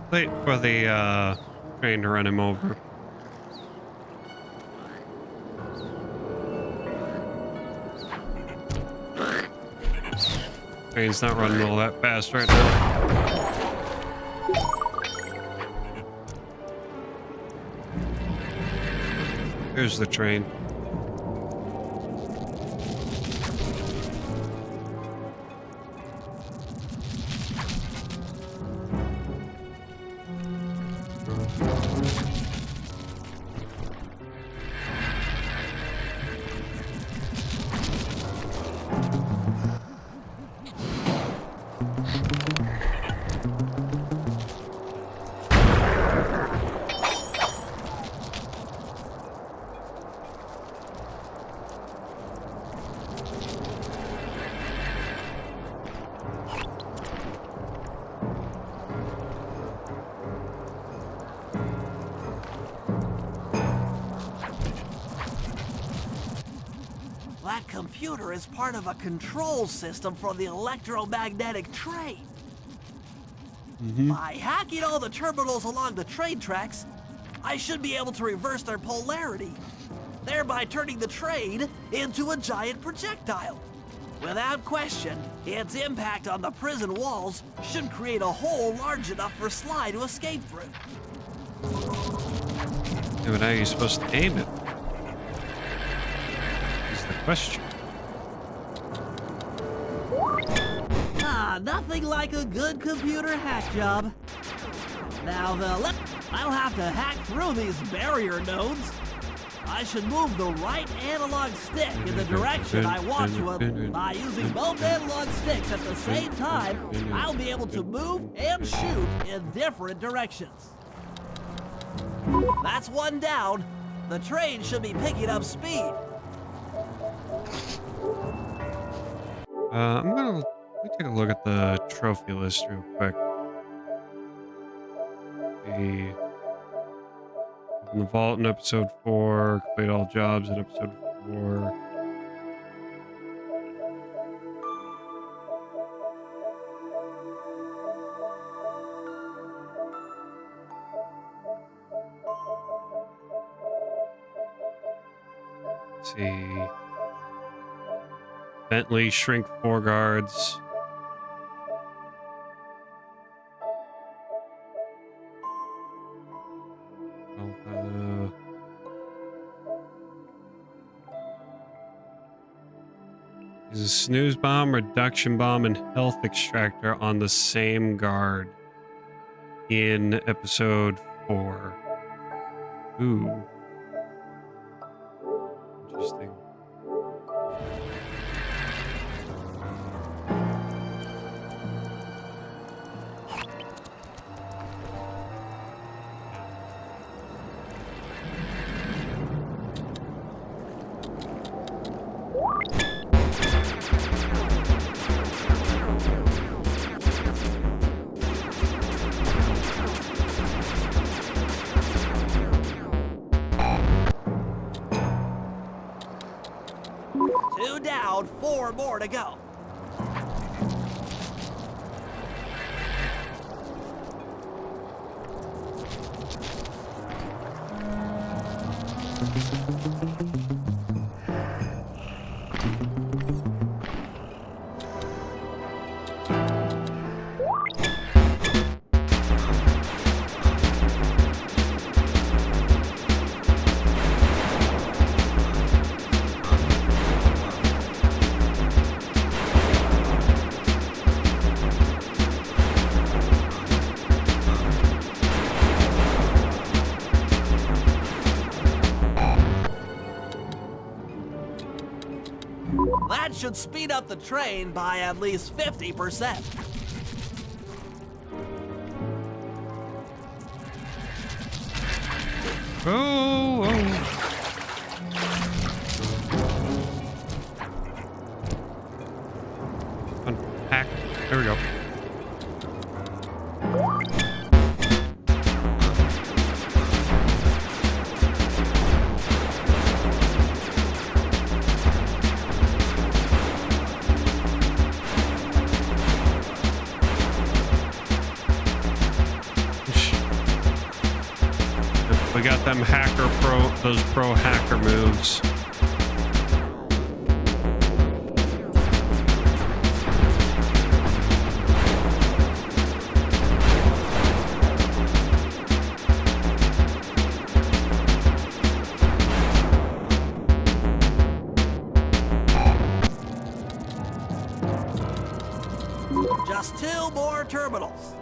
Wait for the train to run him over. Train's not running all that fast right now. Here's the train. That computer is part of a control system for the electromagnetic train. By hacking all the terminals along the train tracks, I should be able to reverse their polarity, thereby turning the train into a giant projectile. Without question, its impact on the prison walls should create a hole large enough for Sly to escape through. Yeah, but how are you supposed to aim it? Is the question. Nothing like a good computer hack job. Now I'll have to hack through these barrier nodes. I should move the right analog stick in the direction I want to. By using both analog sticks at the same time, I'll be able to move and shoot in different directions. That's one down. The train should be picking up speed. Let me take a look at the trophy list real quick. Open the vault in episode 4, complete all jobs in episode 4. Let's see. Bentley shrink 4 guards. Is a snooze bomb, reduction bomb, and health extractor on the same guard in episode 4. Ooh. Interesting. 2 down, 4 more to go. That should speed up the train by at least 50%. Oh, Unpack. There we go. We got them those pro hacker moves. Just 2 more terminals.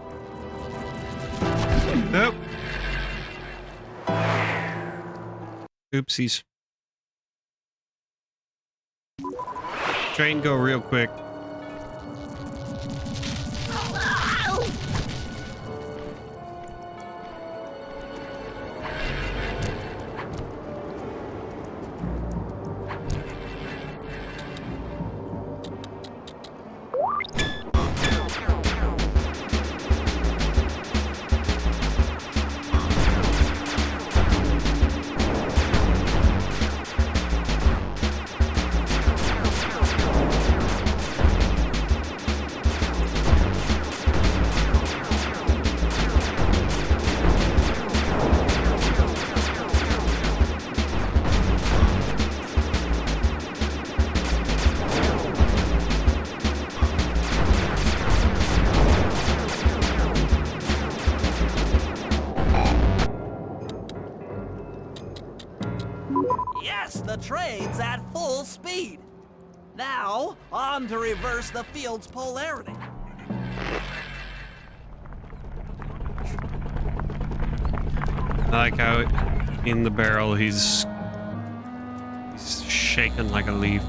Nope. Oopsies. Train go real quick. Yes, the train's at full speed. Now, on to reverse the field's polarity. I like how in the barrel he's shaking like a leaf.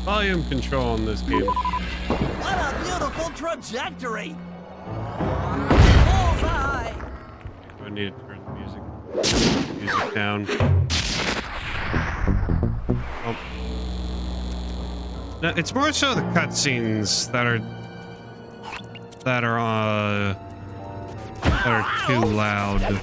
Volume control on this game. What a beautiful trajectory! Bullseye! I need to turn the music down. Oh. No, it's more so the cutscenes that are too loud.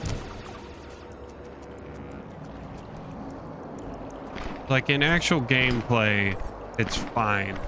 Like in actual gameplay, it's fine.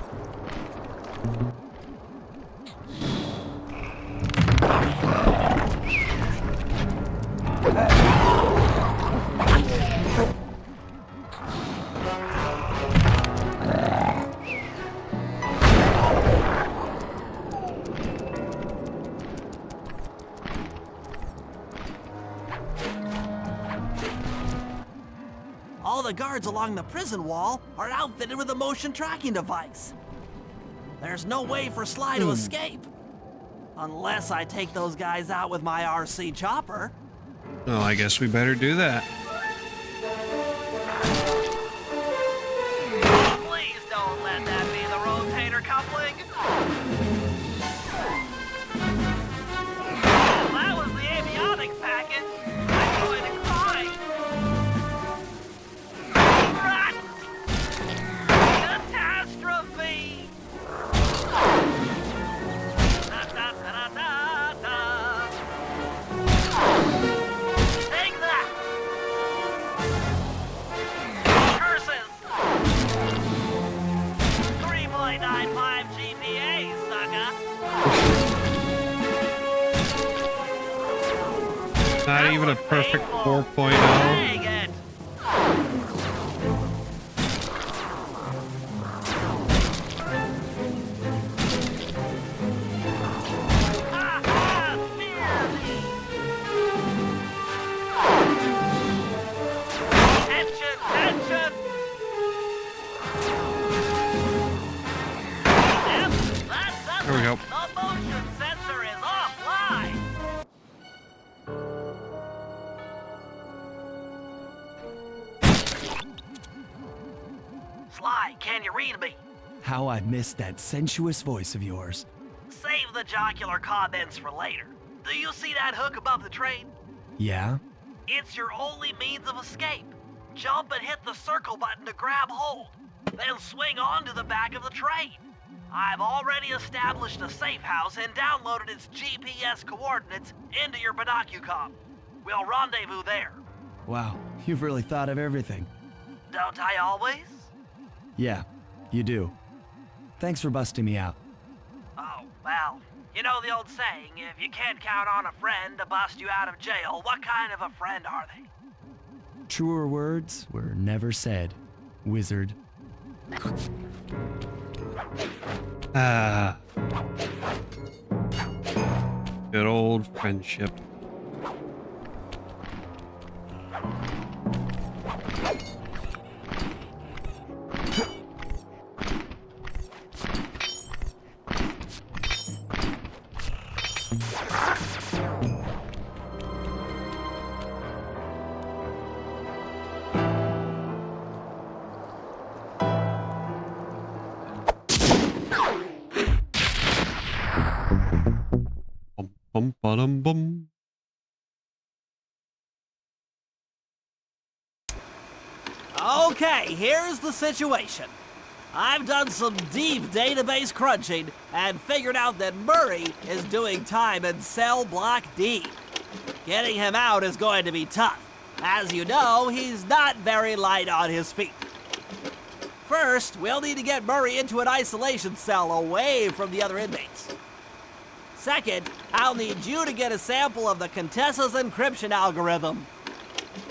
All the guards along the prison wall are outfitted with a motion tracking device. There's no way for Sly to escape. Unless I take those guys out with my RC chopper. Oh, I guess we better do that. Please don't let that be the rotator coupling. That was the avionics packet. I'm going to cry. Rat! Catastrophe! Da, da, da, da, da. Take that! Curses! 3.95 GPA, sucker! Not even a perfect 4.0. Dang it! Ha ha! Merely! Tension! Tension! Yep, that does There we go. it. The motion sensor is offline! Sly, can you read me? How I missed that sensuous voice of yours. Save the jocular comments for later. Do you see that hook above the train? Yeah? It's your only means of escape. Jump and hit the circle button to grab hold. Then swing onto the back of the train. I've already established a safe house and downloaded its GPS coordinates into your binocucom. We'll rendezvous there. Wow, you've really thought of everything. Don't I always? Yeah, you do. Thanks for busting me out. Oh, well, you know the old saying, if you can't count on a friend to bust you out of jail, what kind of a friend are they? Truer words were never said, wizard. Ah. Good old friendship. Bum bum bum. Okay, here's the situation. I've done some deep database crunching and figured out that Murray is doing time in cell block D. Getting him out is going to be tough. As you know, he's not very light on his feet. First, we'll need to get Murray into an isolation cell away from the other inmates. Second, I'll need you to get a sample of the Contessa's encryption algorithm.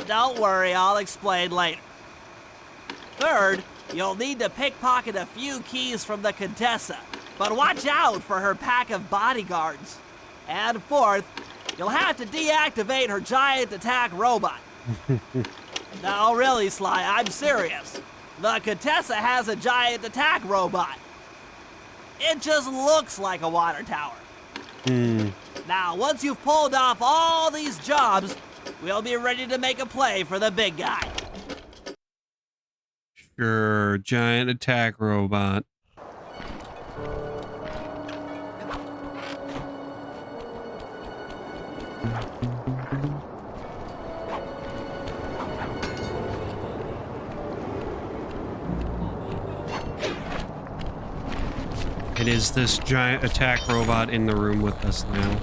Don't worry, I'll explain later. Third, you'll need to pickpocket a few keys from the Contessa, but watch out for her pack of bodyguards. And fourth, you'll have to deactivate her giant attack robot. No, really, Sly, I'm serious. The Contessa has a giant attack robot. It just looks like a water tower. Now, once you've pulled off all these jobs, we'll be ready to make a play for the big guy. Sure, giant attack robot. It is this giant attack robot in the room with us now.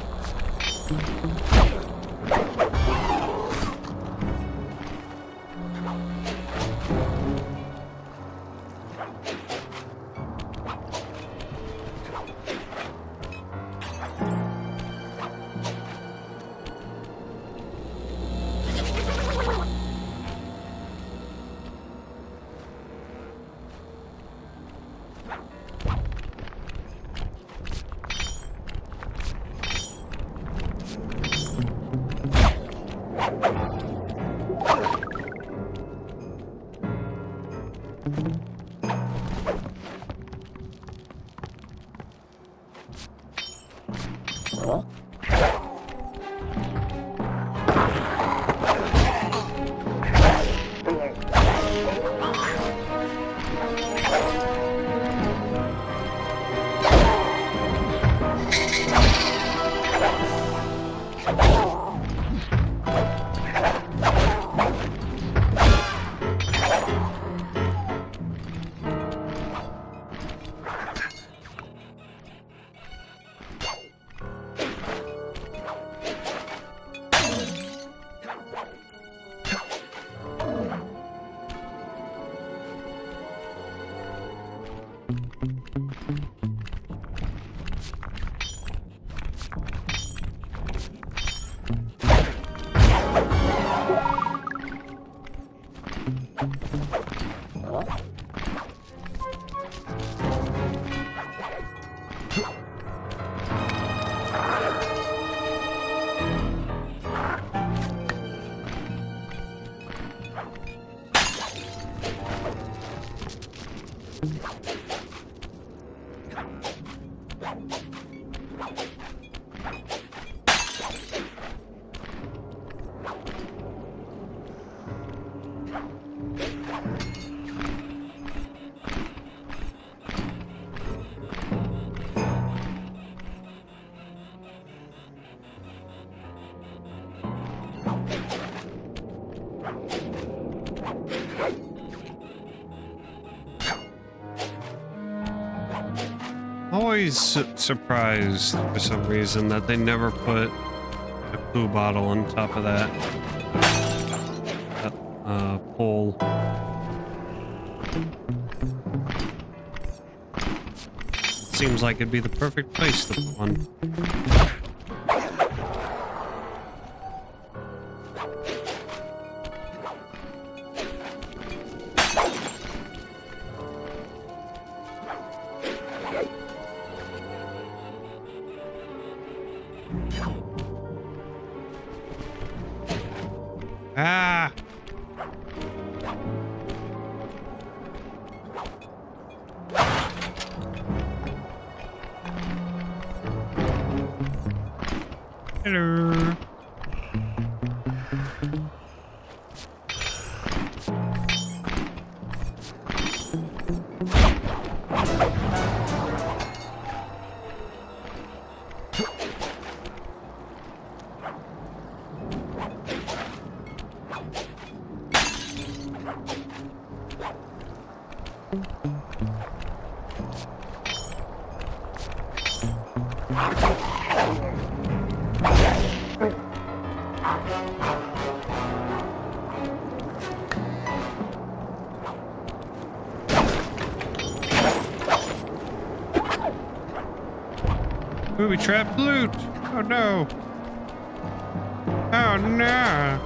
Always surprised for some reason that they never put a poo bottle on top of that pole. Seems like it'd be the perfect place to put one. Ah! Hello. Booby trap loot! Oh no! Oh no!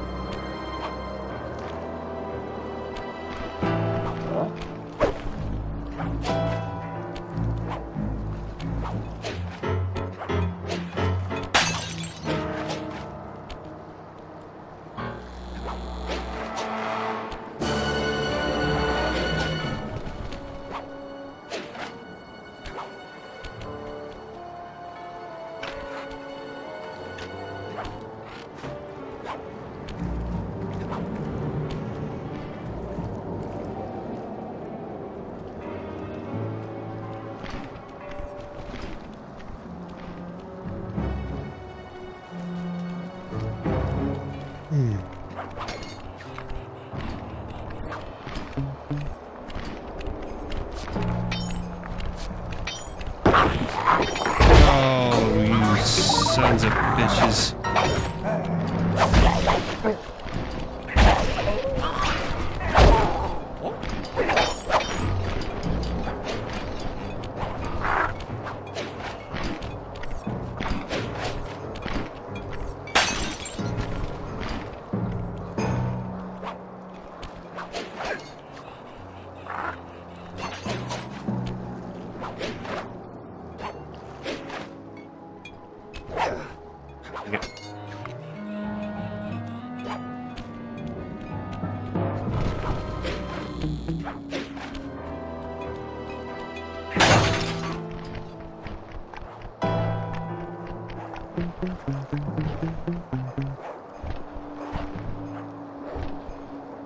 Oh, you sons of bitches.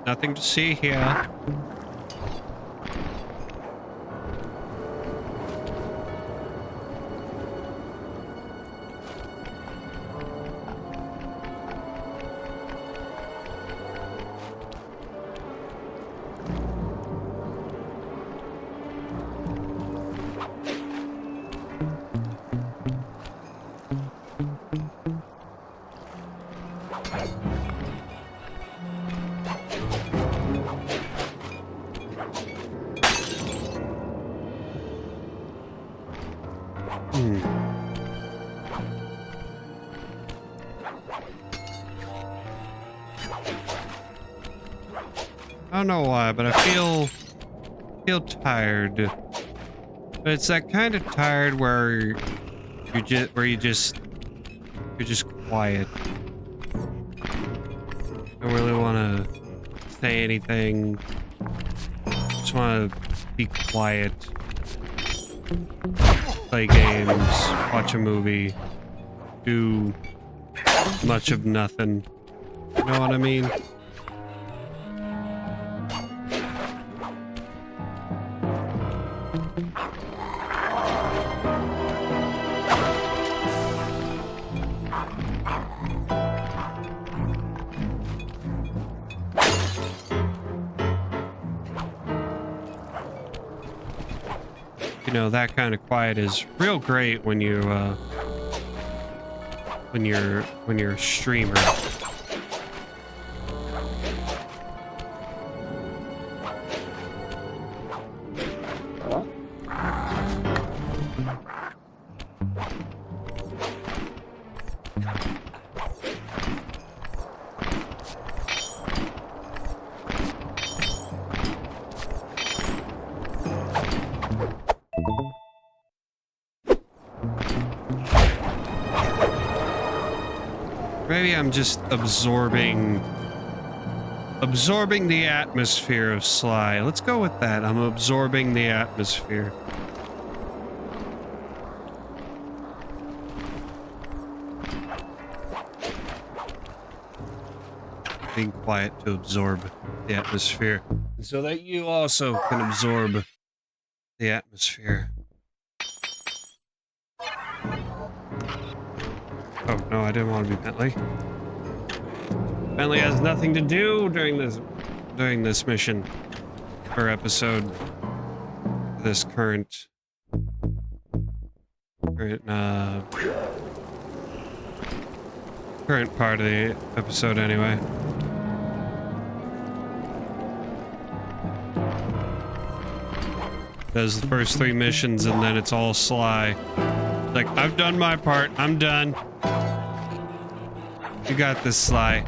Nothing to see here. I don't know why, but I feel tired. But it's that kind of tired where you're just quiet. I don't really want to say anything. Just want to be quiet. Play games, watch a movie, do much of nothing. You know what I mean? You know, that kind of quiet is real great when you when you're a streamer. Maybe I'm just absorbing the atmosphere of Sly. Let's go with that. I'm absorbing the atmosphere. Being quiet to absorb the atmosphere, so that you also can absorb the atmosphere. Oh, no, I didn't want to be Bentley. Bentley has nothing to do during this mission or episode. This current part of the episode anyway. Does the first 3 missions and then it's all Sly. Like, I've done my part. I'm done. You got this, Sly.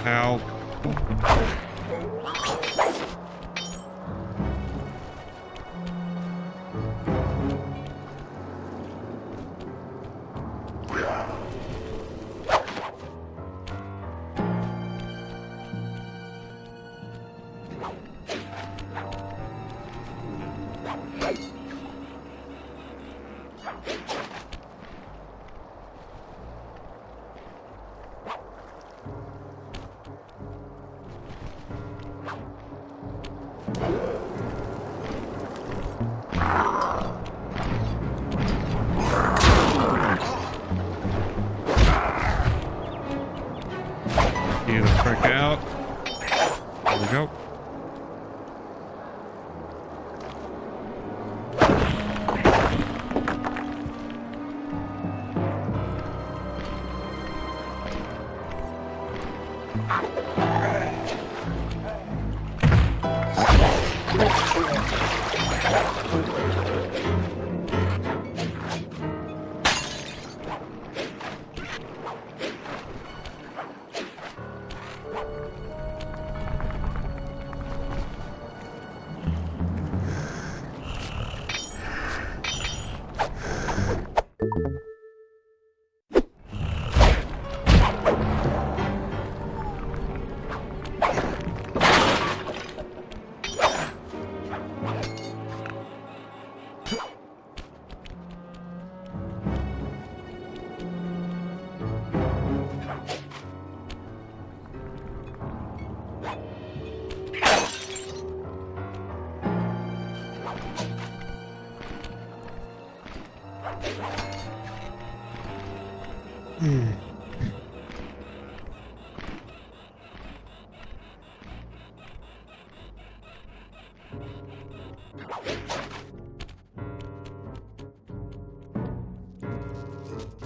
Ow. You the frick out. There we go.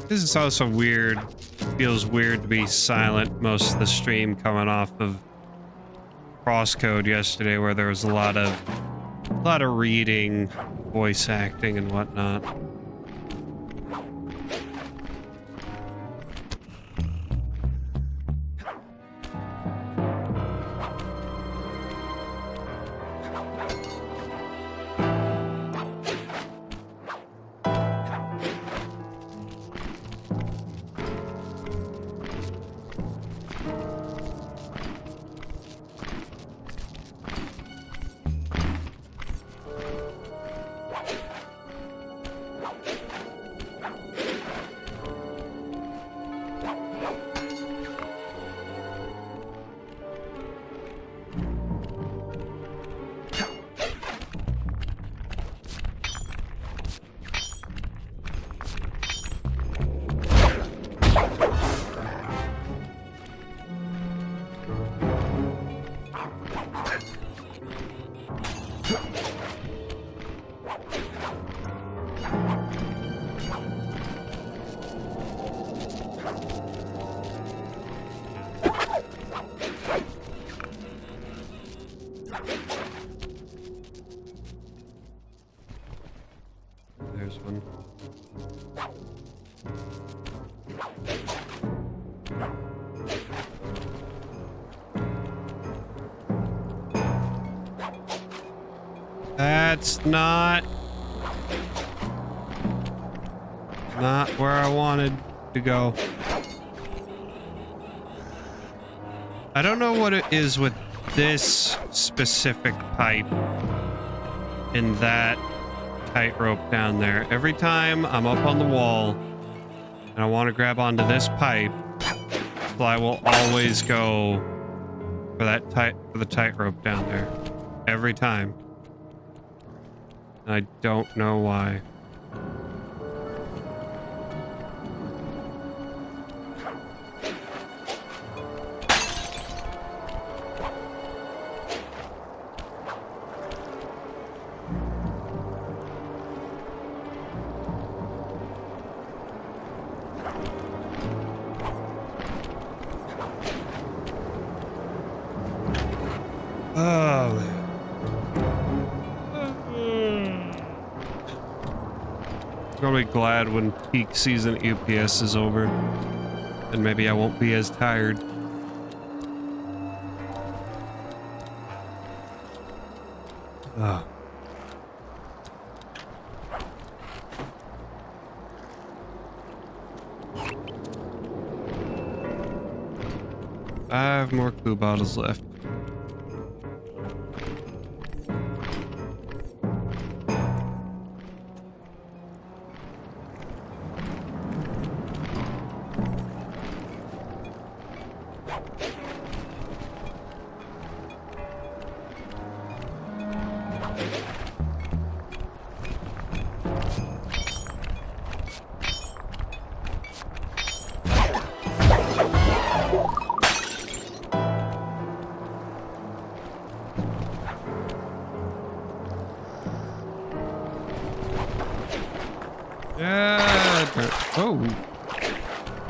This is also weird. Feels weird to be silent most of the stream coming off of Crosscode yesterday, where there was a lot of reading, voice acting, and whatnot. There's one. That's not where I wanted to go. I don't know what it is with this specific pipe and that tightrope down there. Every time I'm up on the wall and I want to grab onto this pipe, so I will always go for the tightrope down there. Every time. And I don't know why. I'll be glad when peak season UPS is over, and maybe I won't be as tired. Five more clue bottles left. Oh.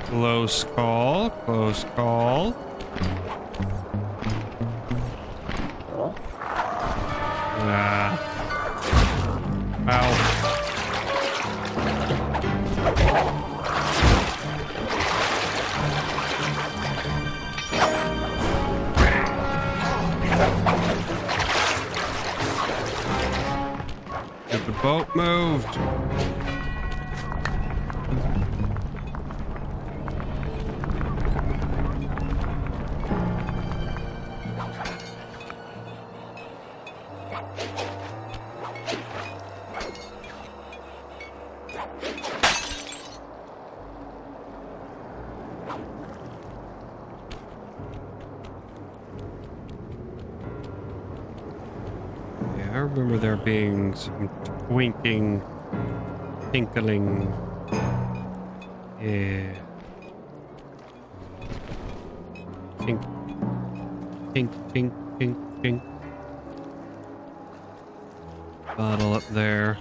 Close call. Close call. Ow. Get the boat moved. I remember there being some twinkling, tinkling. Yeah. Tink, tink, tink, tink, tink. Bottle up there.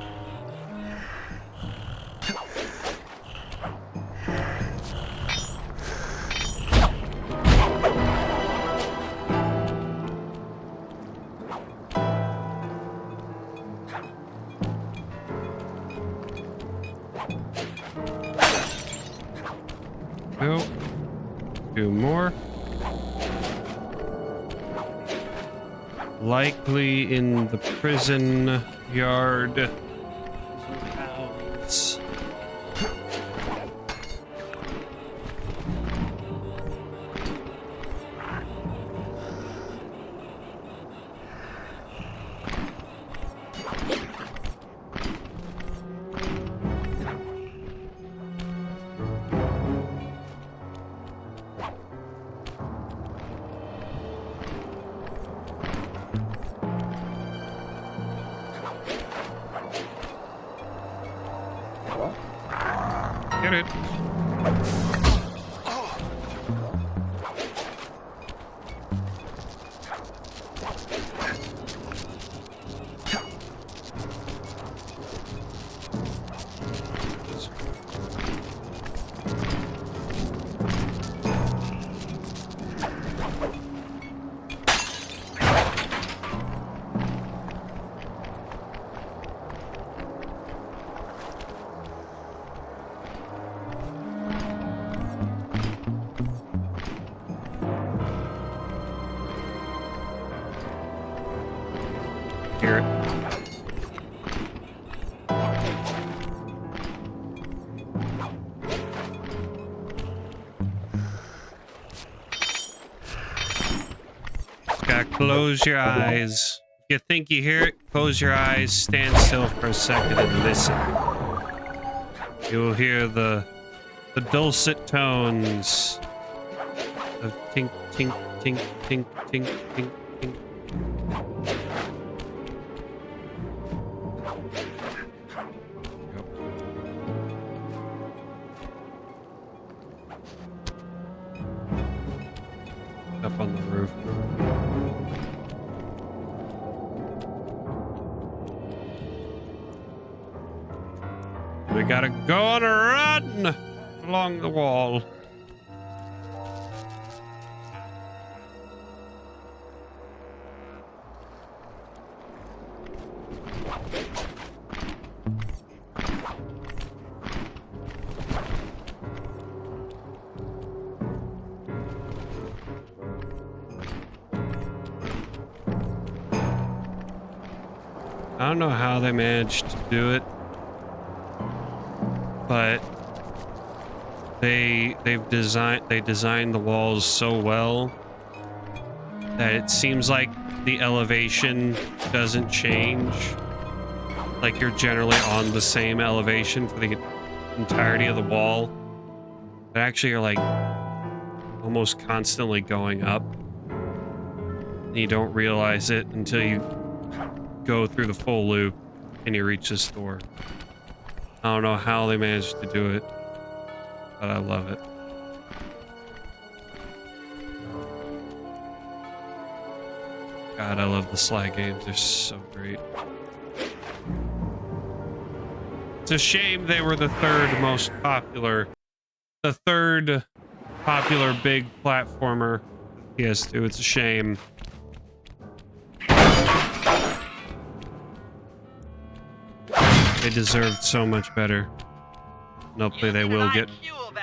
2 more. Likely in the prison yard. House. Get it. Hear it. Gotta close your eyes. If you think you hear it, close your eyes, stand still for a second and listen. You will hear the dulcet tones of tink, tink, tink, tink, tink, tink, tink. Up on the roof. We gotta go on a run along the wall. I don't know how they managed to do it, but they designed the walls so well that it seems like the elevation doesn't change. Like you're generally on the same elevation for the entirety of the wall. But actually you're like almost constantly going up. And you don't realize it until you go through the full loop and you reach this door. I don't know how they managed to do it, but I love it. God, I love the Sly games. They're so great. It's a shame they were the third most popular. The third popular big platformer PS2. It's a shame. They deserved so much better. And hopefully they will get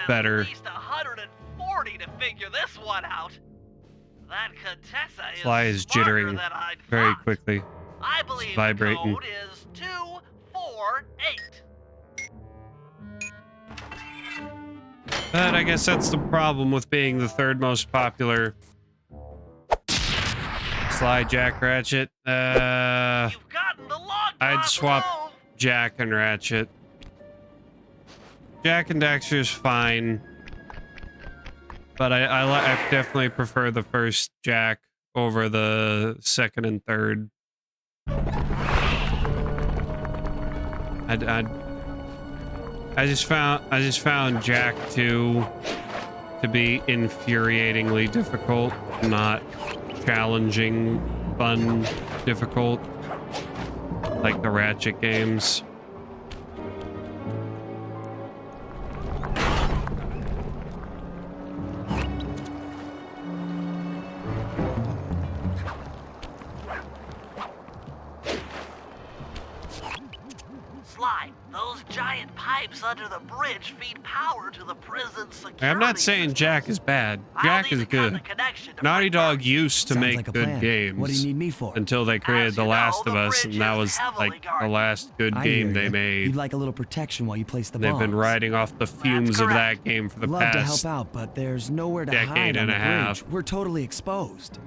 better. At least 140 to figure this one out. That Contessa is Sly is jittering very quickly. I believe it's vibrating. The code is 248. But I guess that's the problem with being the third most popular. Sly, Jack, Ratchet. I'd swap Jack and Ratchet. Jack and Daxter's fine, but I definitely prefer the first Jack over the second and third. I just found Jack 2 to be infuriatingly difficult, not challenging, fun, difficult, like the Ratchet games. Sly, those giant pie pipes under the bridge feed power to the prison's security. I'm not saying Jack is bad. Jack is good. Naughty Dog used to Sounds make like a good plan. games. What do you need me for? Until they created As The you Last know, of the Us, bridge and that is was heavily like the guarded. last good I game hear they ya. made. You'd like a little protection while you place the They've bombs. been riding off the fumes of that game for the Love to past help out, but there's nowhere to decade hide on and the a bridge. half. We're totally exposed.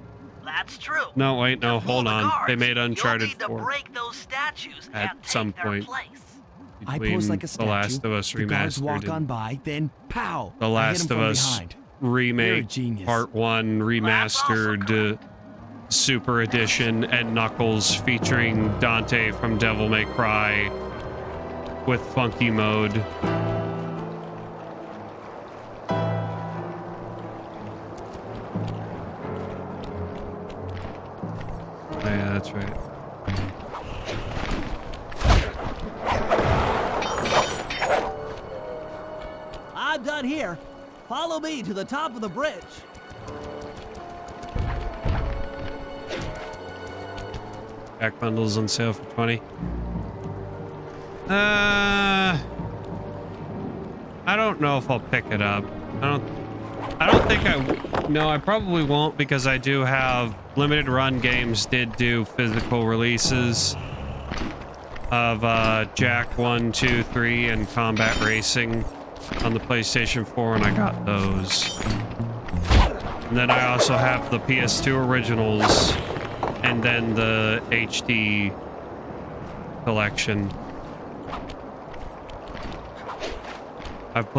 That's true. No, wait, no, To fool hold the on. guards, They made Uncharted you'll need to 4 break those statues at and some take their point. place. I between pose like a The statue. Last of Us the guards Remastered walk on and by, then pow! The I hit 'em Last of from Us behind. You're a Remake genius. Part 1 Remastered Super Edition and Knuckles featuring Dante from Devil May Cry with Funky Mode. Oh, yeah, that's right. I'm done here. Follow me to the top of the bridge. Back bundles on sale for 20. I don't know if I'll pick it up. I don't think no, I probably won't, because I do have Limited Run Games did do physical releases of Jack 1, 2, 3 and Combat Racing on the PlayStation 4, and I got those. And then I also have the PS2 originals and then the HD collection. I've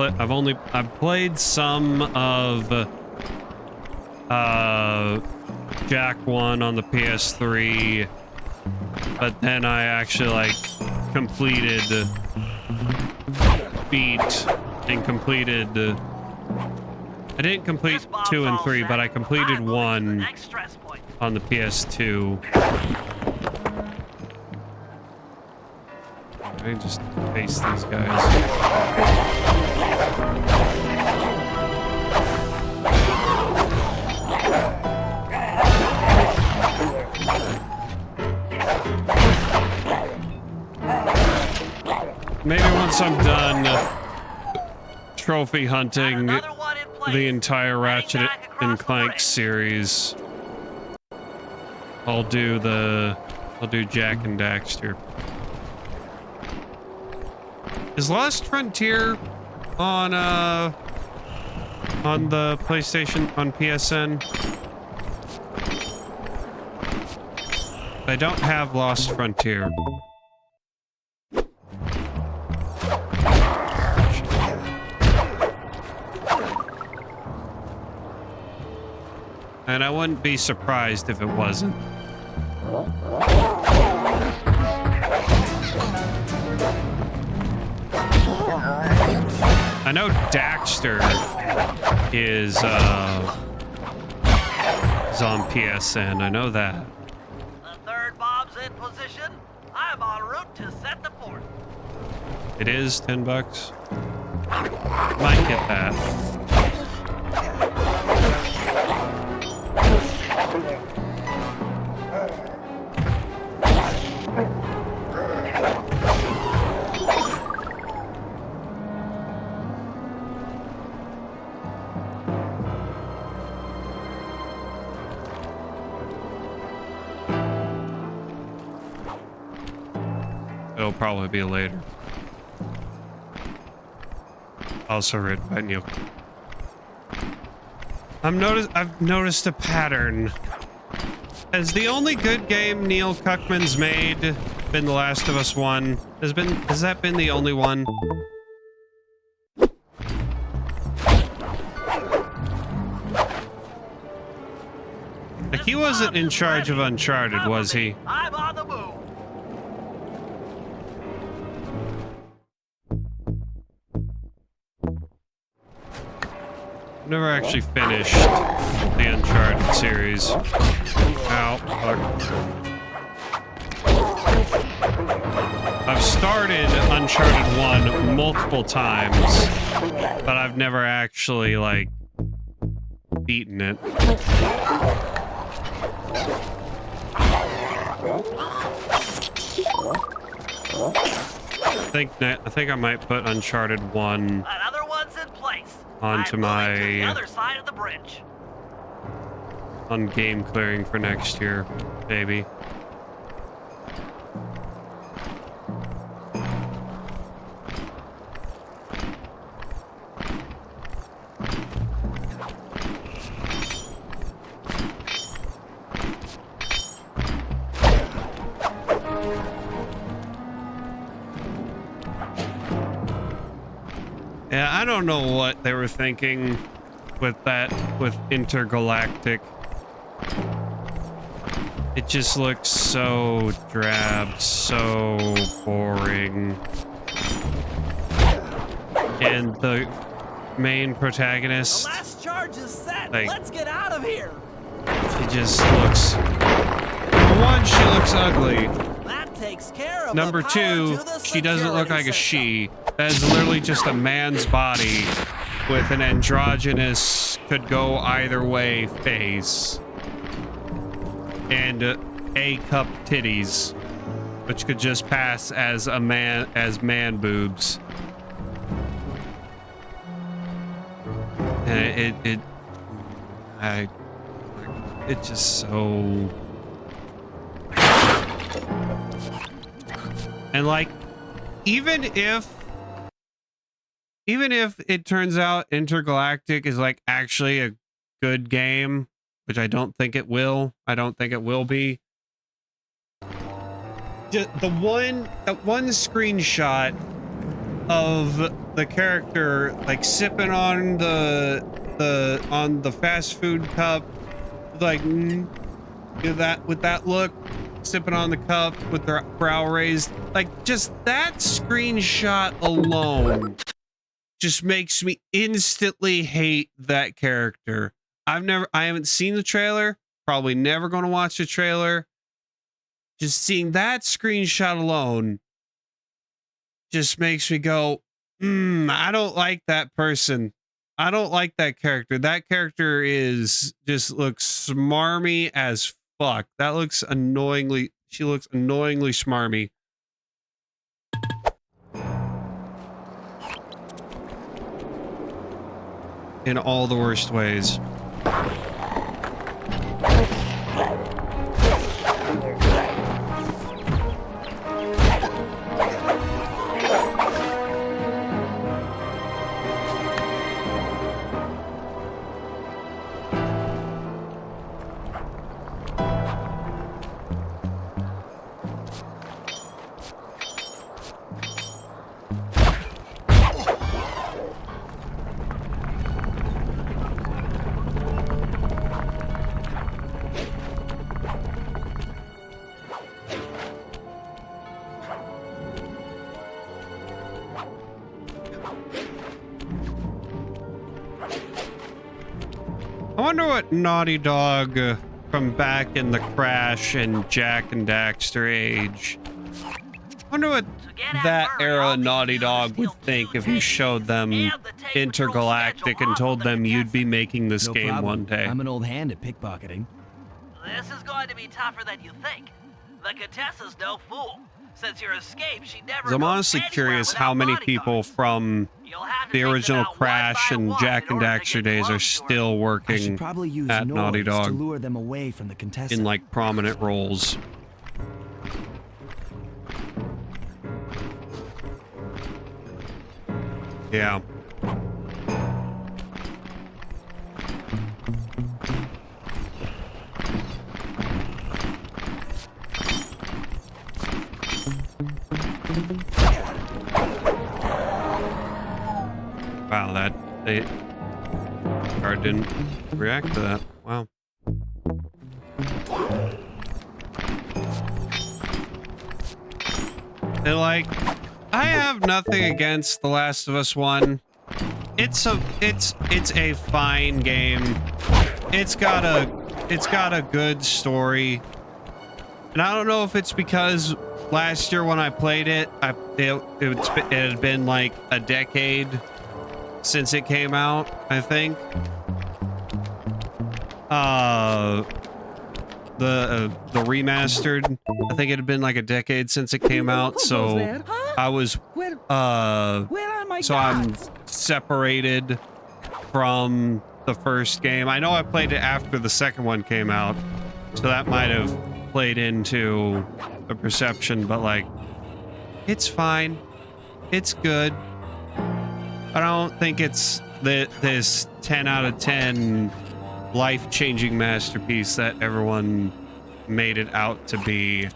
played some of Jack 1 on the PS3, but then I actually like I didn't complete 2 and 3, but I completed 1 on the PS2. I just face these guys. Maybe once I'm done trophy hunting the entire Ratchet and Clank series, I'll do Jack and Daxter. Is Lost Frontier on the PlayStation, on PSN? I don't have Lost Frontier. And I wouldn't be surprised if it wasn't. I know Daxter is on PSN. I know that. The third bomb's in position. I'm en route to set the fourth. It is $10. Might get that. It'll probably be later. Also written by Neil. I've noticed a pattern. Has the only good game Neil Cuckman's made been The Last of Us 1? Has that been the only one? Like, he wasn't in charge of Uncharted, was he? I'm on the move. Never actually finished the Uncharted series. Ow, fuck. I've started Uncharted 1 multiple times, but I've never actually, like, beaten it. I think I might put Uncharted 1 Another one's in place. onto I'm moving to the my other side of the bridge. on game clearing for next year, maybe. Yeah, I don't know what they were thinking with Intergalactic. It just looks so drab, so boring. And the main protagonist, The last charge is set. like, Let's get out of here. she just looks... For one, she looks ugly. That takes care of Number the power two, to the she doesn't look like security a system. she. That is literally just a man's body with an androgynous, could go either way face. And A-cup titties, which could just pass as man boobs. And it's just so... And like, even if it turns out Intergalactic is like actually a good game, which I don't think it will. I don't think it will be. The one screenshot of the character like sipping on the fast food cup, like that with that look, sipping on the cup with their brow raised, like just that screenshot alone just makes me instantly hate that character. I haven't seen the trailer, probably never going to watch the trailer. Just seeing that screenshot alone just makes me go, I don't like that person. I don't like that character. That character just looks smarmy as fuck. That looks annoyingly, she looks annoyingly smarmy. In all the worst ways. I wonder what Naughty Dog from back in the Crash and Jack and Daxter age. I wonder what that era Naughty Dog would think if you showed them Intergalactic and told them you'd be making this game problem. one day. I'm an old hand at pickpocketing. This is going to be tougher than you think. The Contessa's no fool. Since your escape, she never 'Cause I'm goes honestly anywhere curious without how many bodyguards. people from You'll have to the take them original out one Crash by and one Jack in and order to Daxter get days are close to her. still I should working probably use at noise Naughty to Dog lure them away from the Contessa. in like prominent roles. Yeah. Wow, that card didn't react to that. Wow. And like, I have nothing against The Last of Us 1. It's a fine game. It's got a good story. And I don't know if it's because last year when I played it, it had been like a decade since it came out, I think. The remastered, I think it had been like a decade since it came out, so I was Where are my so guards? I'm separated from the first game. I know I played it after the second one came out, so that might have played into the perception, but like, it's fine. It's good. I don't think it's this 10 out of 10 life-changing masterpiece that everyone made it out to be.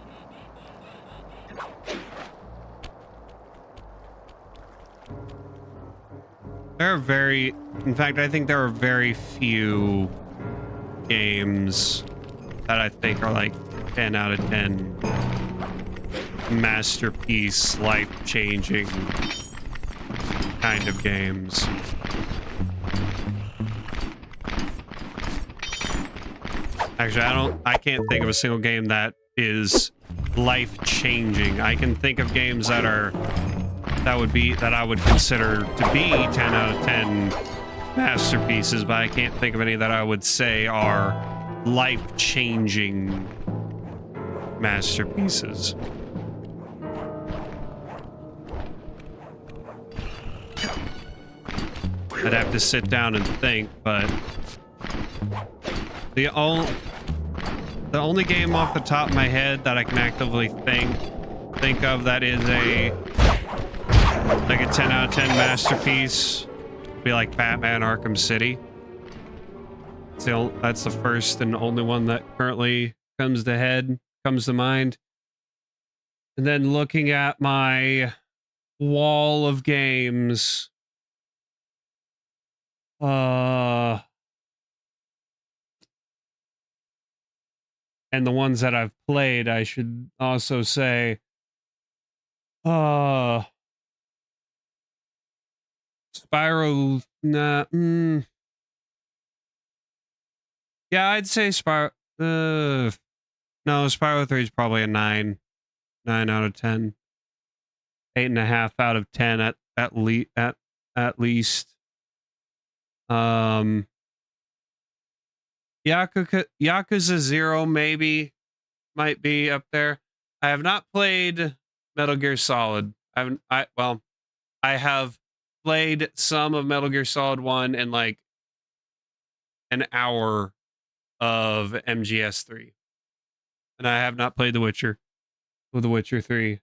In fact, I think there are very few games that I think are like 10 out of 10 masterpiece, life-changing kind of games. Actually, I can't think of a single game that is life-changing. I can think of games that I would consider to be 10 out of 10 masterpieces, but I can't think of any that I would say are life-changing masterpieces. I'd have to sit down and think, but the only game off the top of my head that I can actively think of that is like a 10 out of 10 masterpiece would be like Batman Arkham City. That's the first and only one that currently comes to mind. And then looking at my wall of games, and the ones that I've played, I should also say, Spyro, nah, yeah, I'd say Spyro, no, Spyro 3 is probably a 9 out of 10, 8.5 out of 10 at least. Yakuza 0 might be up there. I have not played Metal Gear Solid. I have played some of Metal Gear Solid 1 and like an hour of MGS3. And I have not played The Witcher 3.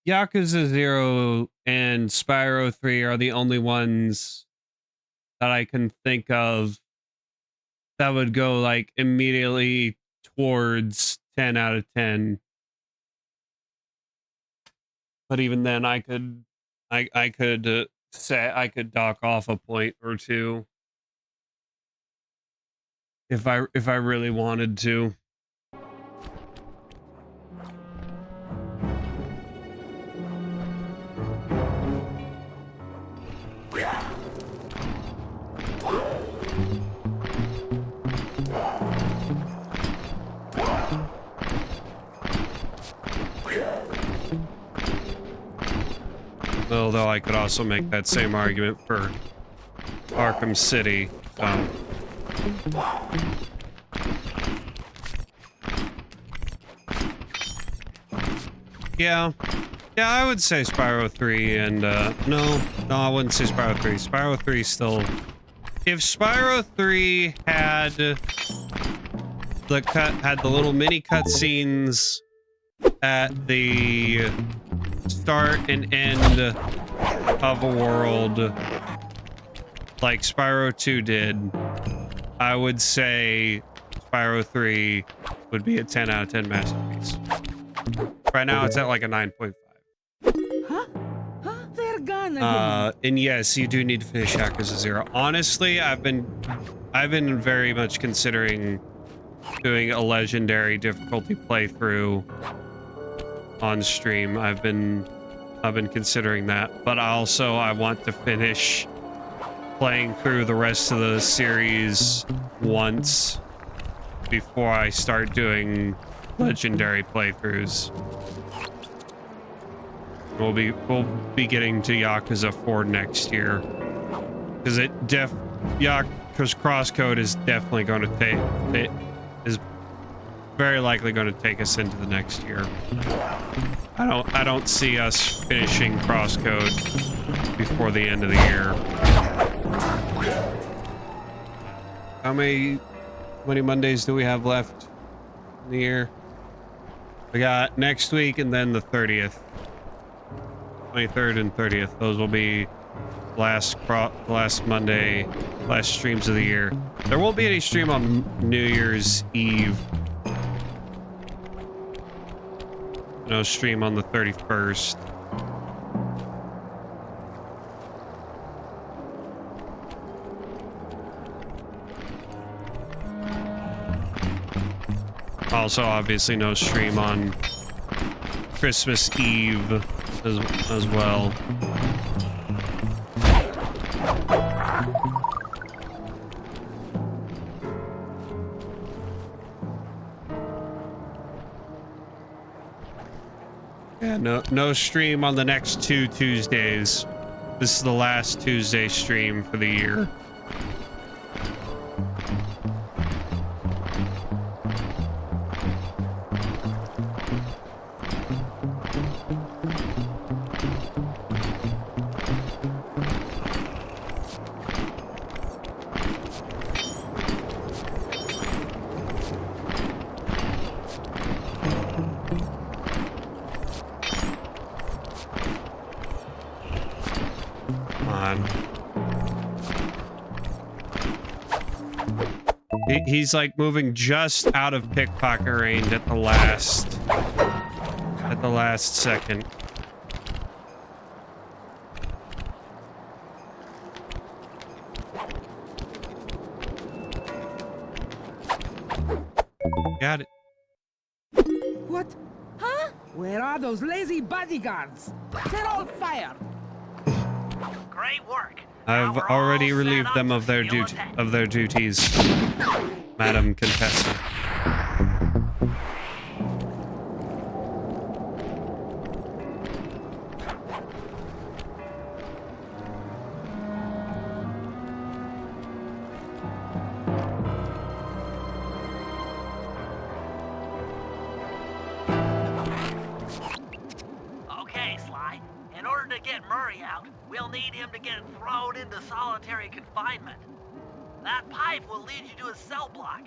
Yakuza 0 and Spyro 3 are the only ones that I can think of that would go like immediately towards 10 out of 10. But even then I could say I could dock off a point or two if I really wanted to. Although I could also make that same argument for Arkham City. Yeah, I would say Spyro 3 and no, I wouldn't say Spyro 3. Spyro 3 still. If Spyro 3 had the little mini cutscenes at the start and end of a world like Spyro 2 did, I would say Spyro 3 would be a 10 out of 10 masterpiece. Right now it's at like a 9.5. They're gone again. And yes, you do need to finish Yakuza 0. Honestly, I've been very much considering doing a legendary difficulty playthrough on stream. I've been considering that, but also I want to finish playing through the rest of the series once before I start doing legendary playthroughs. We'll be getting to Yakuza 4 next year, because Yakuza's crosscode is definitely going to take it is very likely going to take us into the next year. I don't see us finishing crosscode before the end of the year. How many Mondays do we have left in the year? We got next week and then the 30th. 23rd and 30th. Those will be last Monday, last streams of the year. There won't be any stream on New Year's Eve. No stream on the 31st. Also, obviously, no stream on Christmas Eve as well. Yeah, no stream on the next 2 Tuesdays. This is the last Tuesday stream for the year. He's like moving just out of pickpocket range at the last second. Got it. What? Huh? Where are those lazy bodyguards? They're all fired. Great work. I've already relieved them of their duties, Madam Contessa. Okay, Sly. In order to get Murray out, we'll need him to get thrown into solitary confinement. That pipe will lead you to a cell block.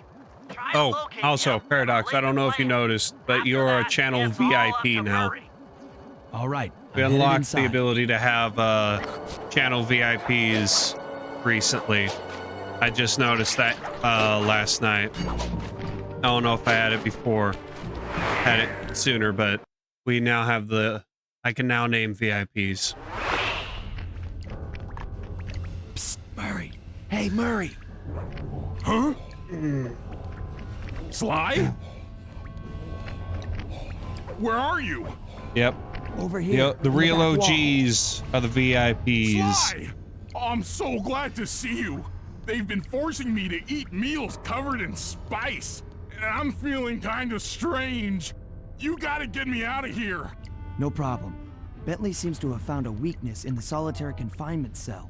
Try to locate also, him Paradox, I don't know if you noticed, but you're a channel VIP now. All right. We unlocked the ability to have channel VIPs recently. I just noticed that last night. I don't know if I had it before. Had it sooner, but we now have I can now name VIPs. Psst, Murray. Hey, Murray. Huh? Sly? Where are you? Yep. Over here. The real OGs are the VIPs. Sly! I'm so glad to see you. They've been forcing me to eat meals covered in spice, and I'm feeling kind of strange. You gotta get me out of here. No problem. Bentley seems to have found a weakness in the solitary confinement cell.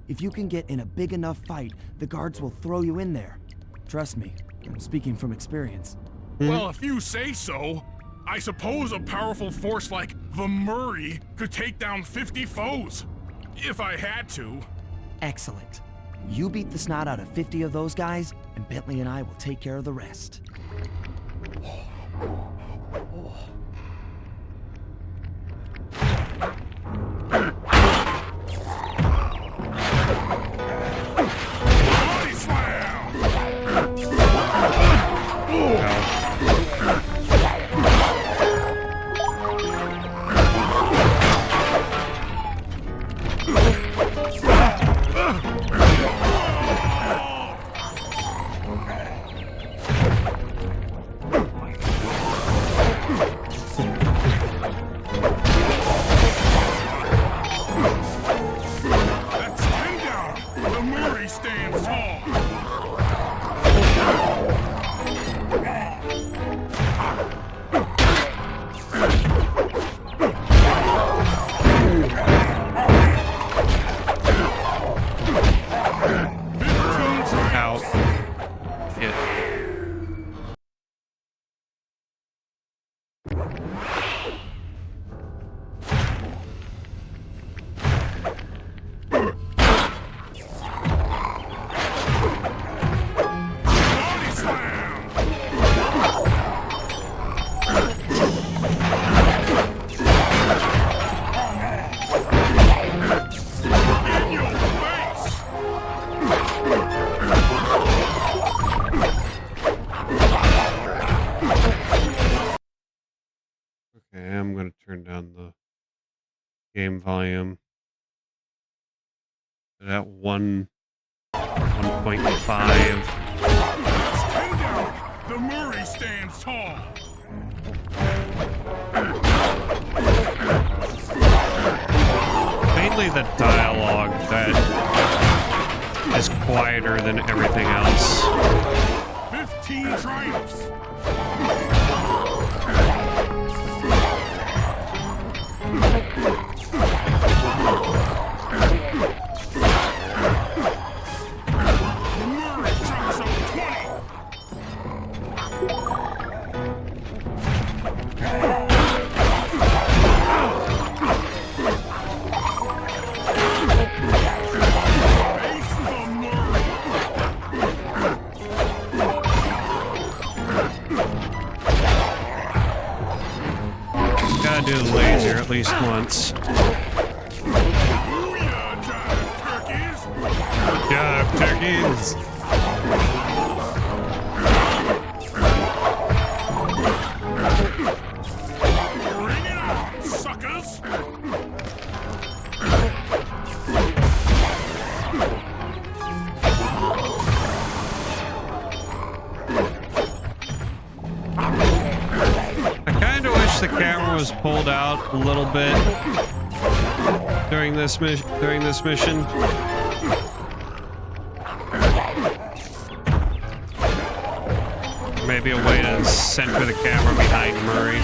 If you can get in a big enough fight, the guards will throw you in there. Trust me, I'm speaking from experience. Well, if you say so, I suppose a powerful force like the Murray could take down 50 foes. If I had to. Excellent. You beat the snot out of 50 of those guys, and Bentley and I will take care of the rest. Body slam! That's 10 down. The Murray stands tall. out. Shit. Okay, I'm gonna turn down the game volume at 1.5. The Murray stands tall. Mainly the dialogue that is quieter than everything else. 15 triumphs. Murray jumps up 20. Face the Murray. Gotta do the laser at least once. Booyah, jive turkeys. Yeah, turkeys. Bring it on, suckers. I kind of wish the camera was pulled out a little bit during this mission. Maybe a way to center the camera behind Murray.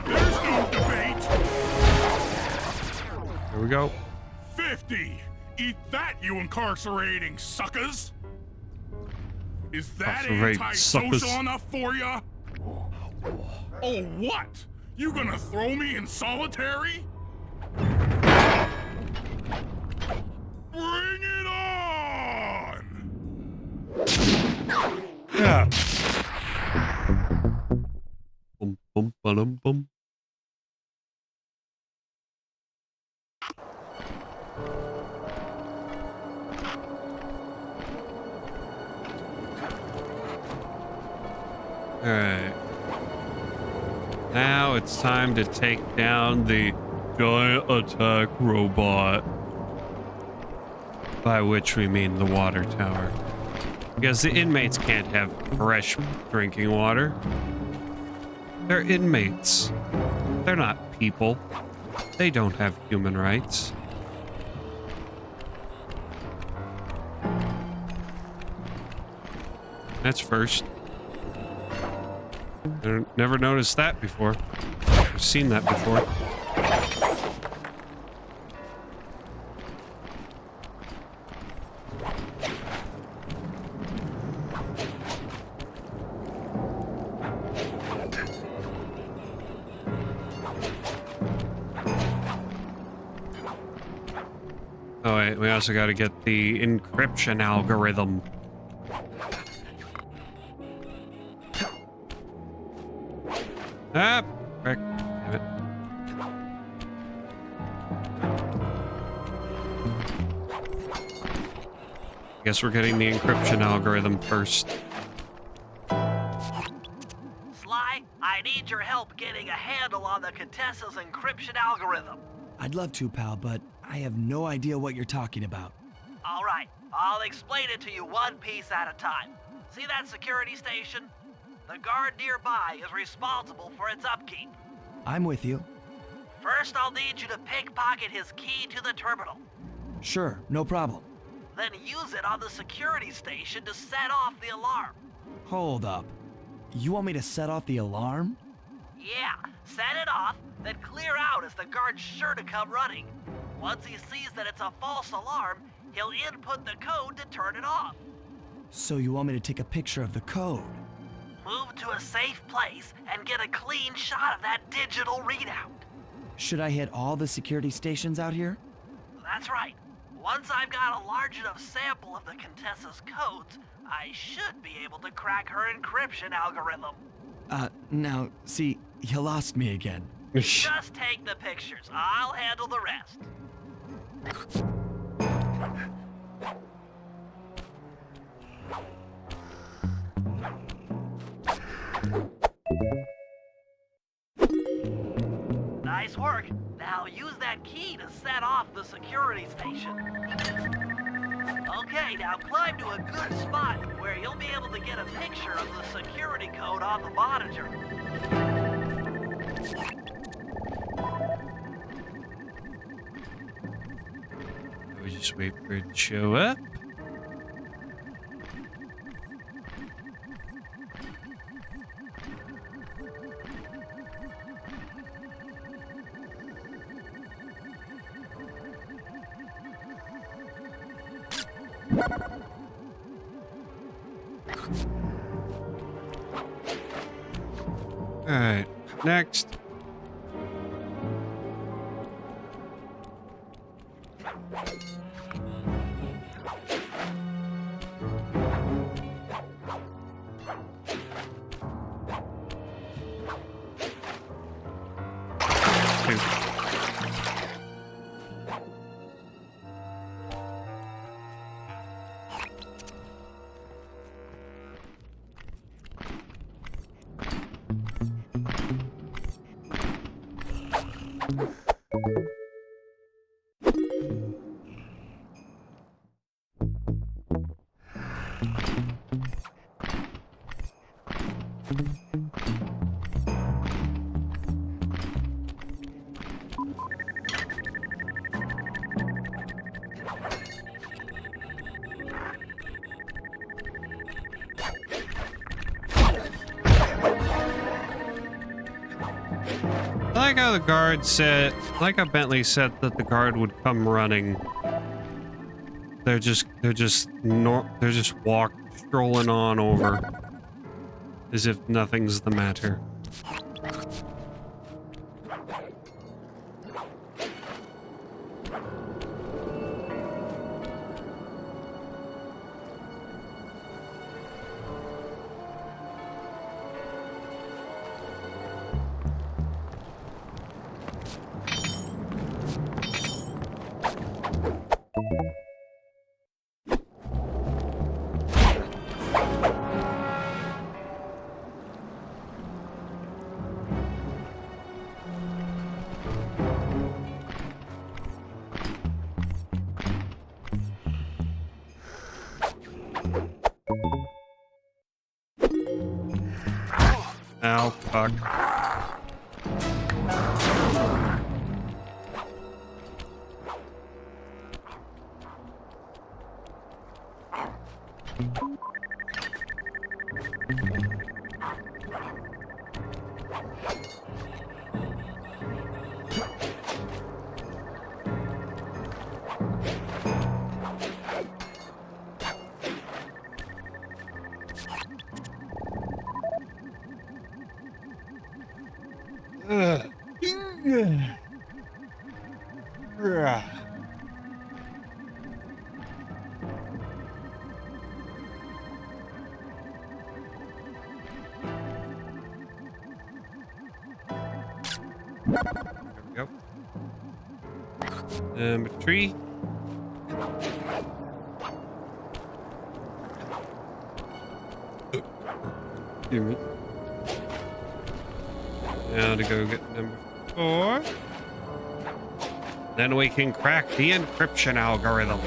There's no debate. Here we go. 50. Eat that, you incarcerating suckers. Is that Incarcerating anti-social suckers. enough for ya? Oh, what? You gonna throw me in solitary? Bring it on! Yeah. Bum, bum, ba-dum, bum. All right. Now it's time to take down the giant attack robot. By which we mean the water tower. Because the inmates can't have fresh drinking water. They're inmates. They're not people. They don't have human rights. That's first. I never noticed that before. I've seen that before. Oh wait, we also got to get the encryption algorithm. Ah, frick. Damn it. Guess we're getting the encryption algorithm first. Sly, I need your help getting a handle on the Contessa's encryption algorithm. I'd love to, pal, but I have no idea what you're talking about. All right, I'll explain it to you one piece at a time. See that security station? The guard nearby is responsible for its upkeep. I'm with you. First, I'll need you to pickpocket his key to the terminal. Sure, no problem. Then use it on the security station to set off the alarm. Hold up. You want me to set off the alarm? Yeah, set it off, then clear out as the guard's sure to come running. Once he sees that it's a false alarm, he'll input the code to turn it off. So you want me to take a picture of the code? Move to a safe place and get a clean shot of that digital readout. Should I hit all the security stations out here? That's right. Once I've got a large enough sample of the Contessa's codes, I should be able to crack her encryption algorithm. Now, see, you lost me again. Just take the pictures. I'll handle the rest. Nice work. Now use that key to set off the security station. Okay, now climb to a good spot where you'll be able to get a picture of the security code on the monitor. We just wait for it to show up. All right, next. I like how the guard said, like how Bentley said that the guard would come running. They're just strolling on over as if nothing's the matter. Ow, fuck. There we go. Number 3. Excuse me. Now to go get number 4. Then we can crack the encryption algorithm.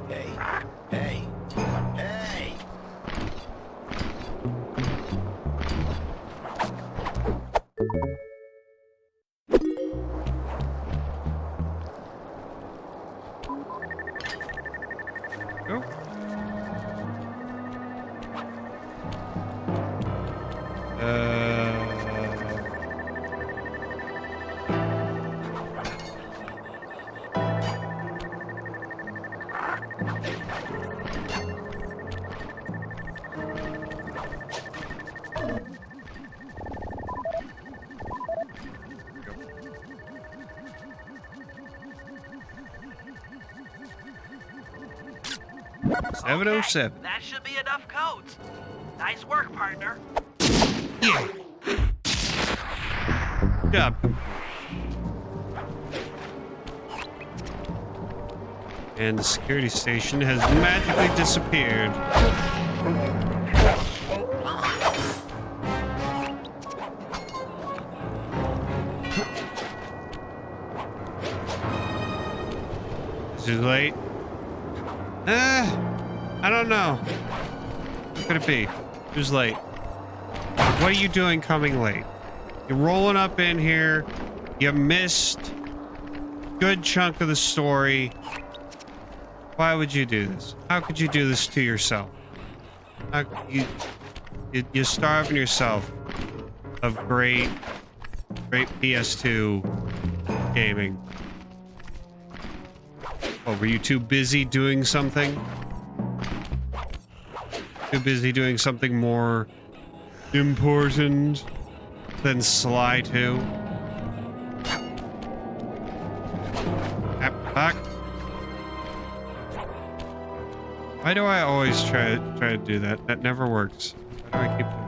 Hey, hey, hey! Go. Okay, 707. that should be enough codes. Nice work, partner. Yeah. Good job. And the security station has magically disappeared. Is it late? I don't know. What could it be? Who's late? What are you doing coming late? You're rolling up in here. You missed a good chunk of the story. Why would you do this? How could you do this to yourself? You're starving yourself of great PS2 gaming. Oh, were you too busy doing something? Too busy doing something more important than Sly 2? Back. Why do I always try to do that? That never works. Why do I keep doing it?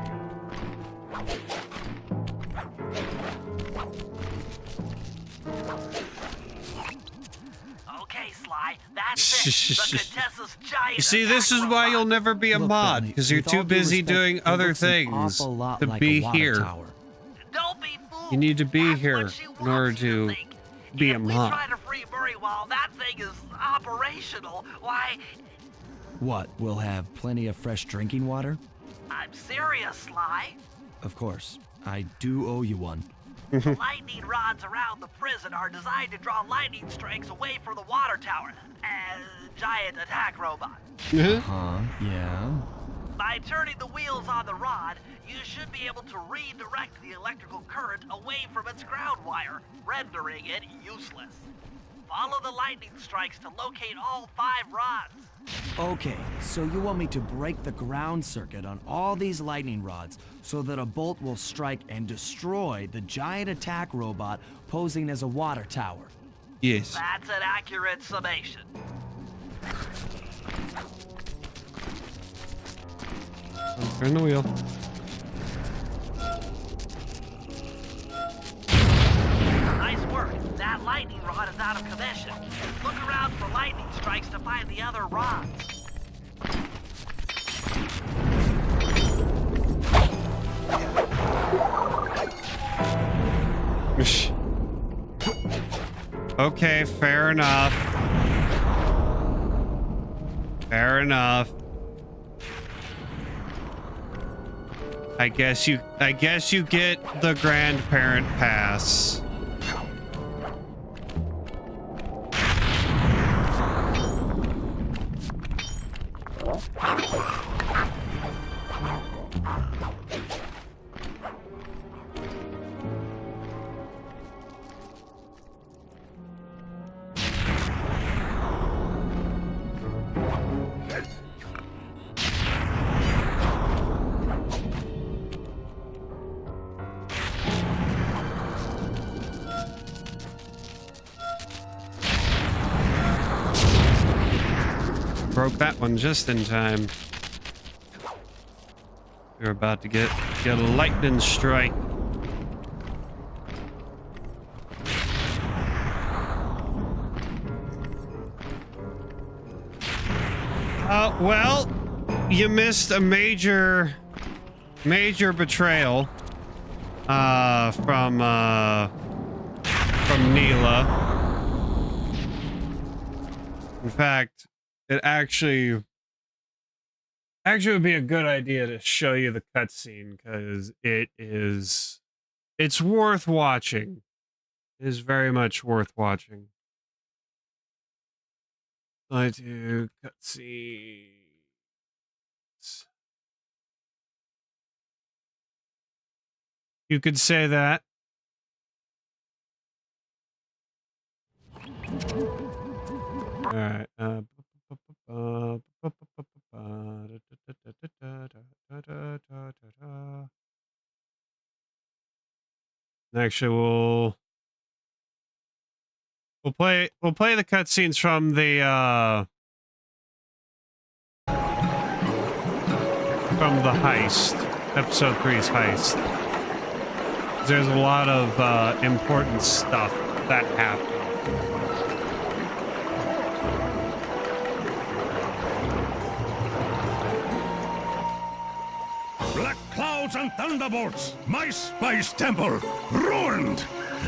Okay, Sly, that's it. The Contessa's giant. You see, this is why you'll never be a Look, mod, Bentley, because you're with too all due busy respect, doing it other looks an things awful lot to like be a water here. tower. Don't be fooled. You need to be That's here what she in wants order you to think. be a If we mod. try to free Murray while that thing is operational, why, What, we'll have plenty of fresh drinking water? I'm serious, Sly. Of course. I do owe you one. The lightning rods around the prison are designed to draw lightning strikes away from the water tower. Giant attack robot. Huh? Yeah? By turning the wheels on the rod, you should be able to redirect the electrical current away from its ground wire, rendering it useless. Follow the lightning strikes to locate all 5 rods. Okay, so you want me to break the ground circuit on all these lightning rods so that a bolt will strike and destroy the giant attack robot posing as a water tower? Yes. That's an accurate summation. Turn the wheel. Nice work. That lightning rod is out of commission. Look around for lightning strikes to find the other rods. Okay, fair enough. Fair enough. I guess you get the grandparent pass. Broke that one just in time. We're about to get a lightning strike. Well, you missed a major major betrayal from Neela. In fact, it actually would be a good idea to show you the cutscene because it's worth watching. It is very much worth watching. I do cutscenes. You could say that. All right. Actually, we'll play the cutscenes from the heist, episode 3's heist. There's a lot of important stuff that happened. Black clouds and thunderbolts! My spice temple ruined!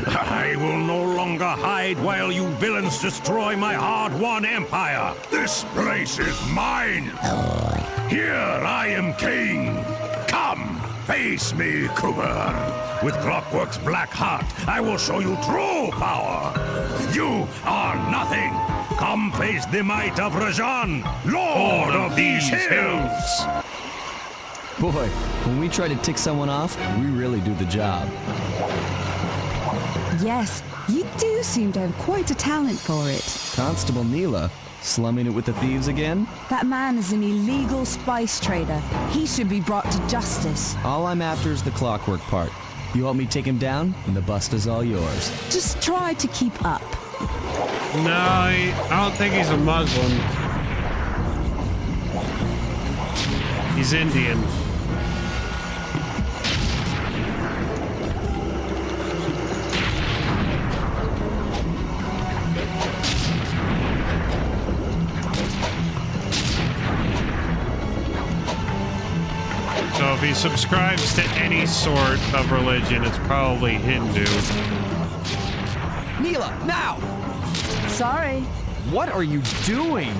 I will no longer hide while you villains destroy my hard-won empire! This place is mine! Here I am king! Come, face me, Cooper! With Clockwork's black heart, I will show you true power! You are nothing! Come face the might of Rajan, Lord of these hills! Boy, when we try to tick someone off, we really do the job. Yes, you do seem to have quite a talent for it. Constable Neela, slumming it with the thieves again? That man is an illegal spice trader. He should be brought to justice. All I'm after is the Clockwork part. You help me take him down, and the bust is all yours. Just try to keep up. No, I don't think he's a Muslim. He's Indian. So if he subscribes to any sort of religion, it's probably Hindu. Neela, now! Sorry. What are you doing?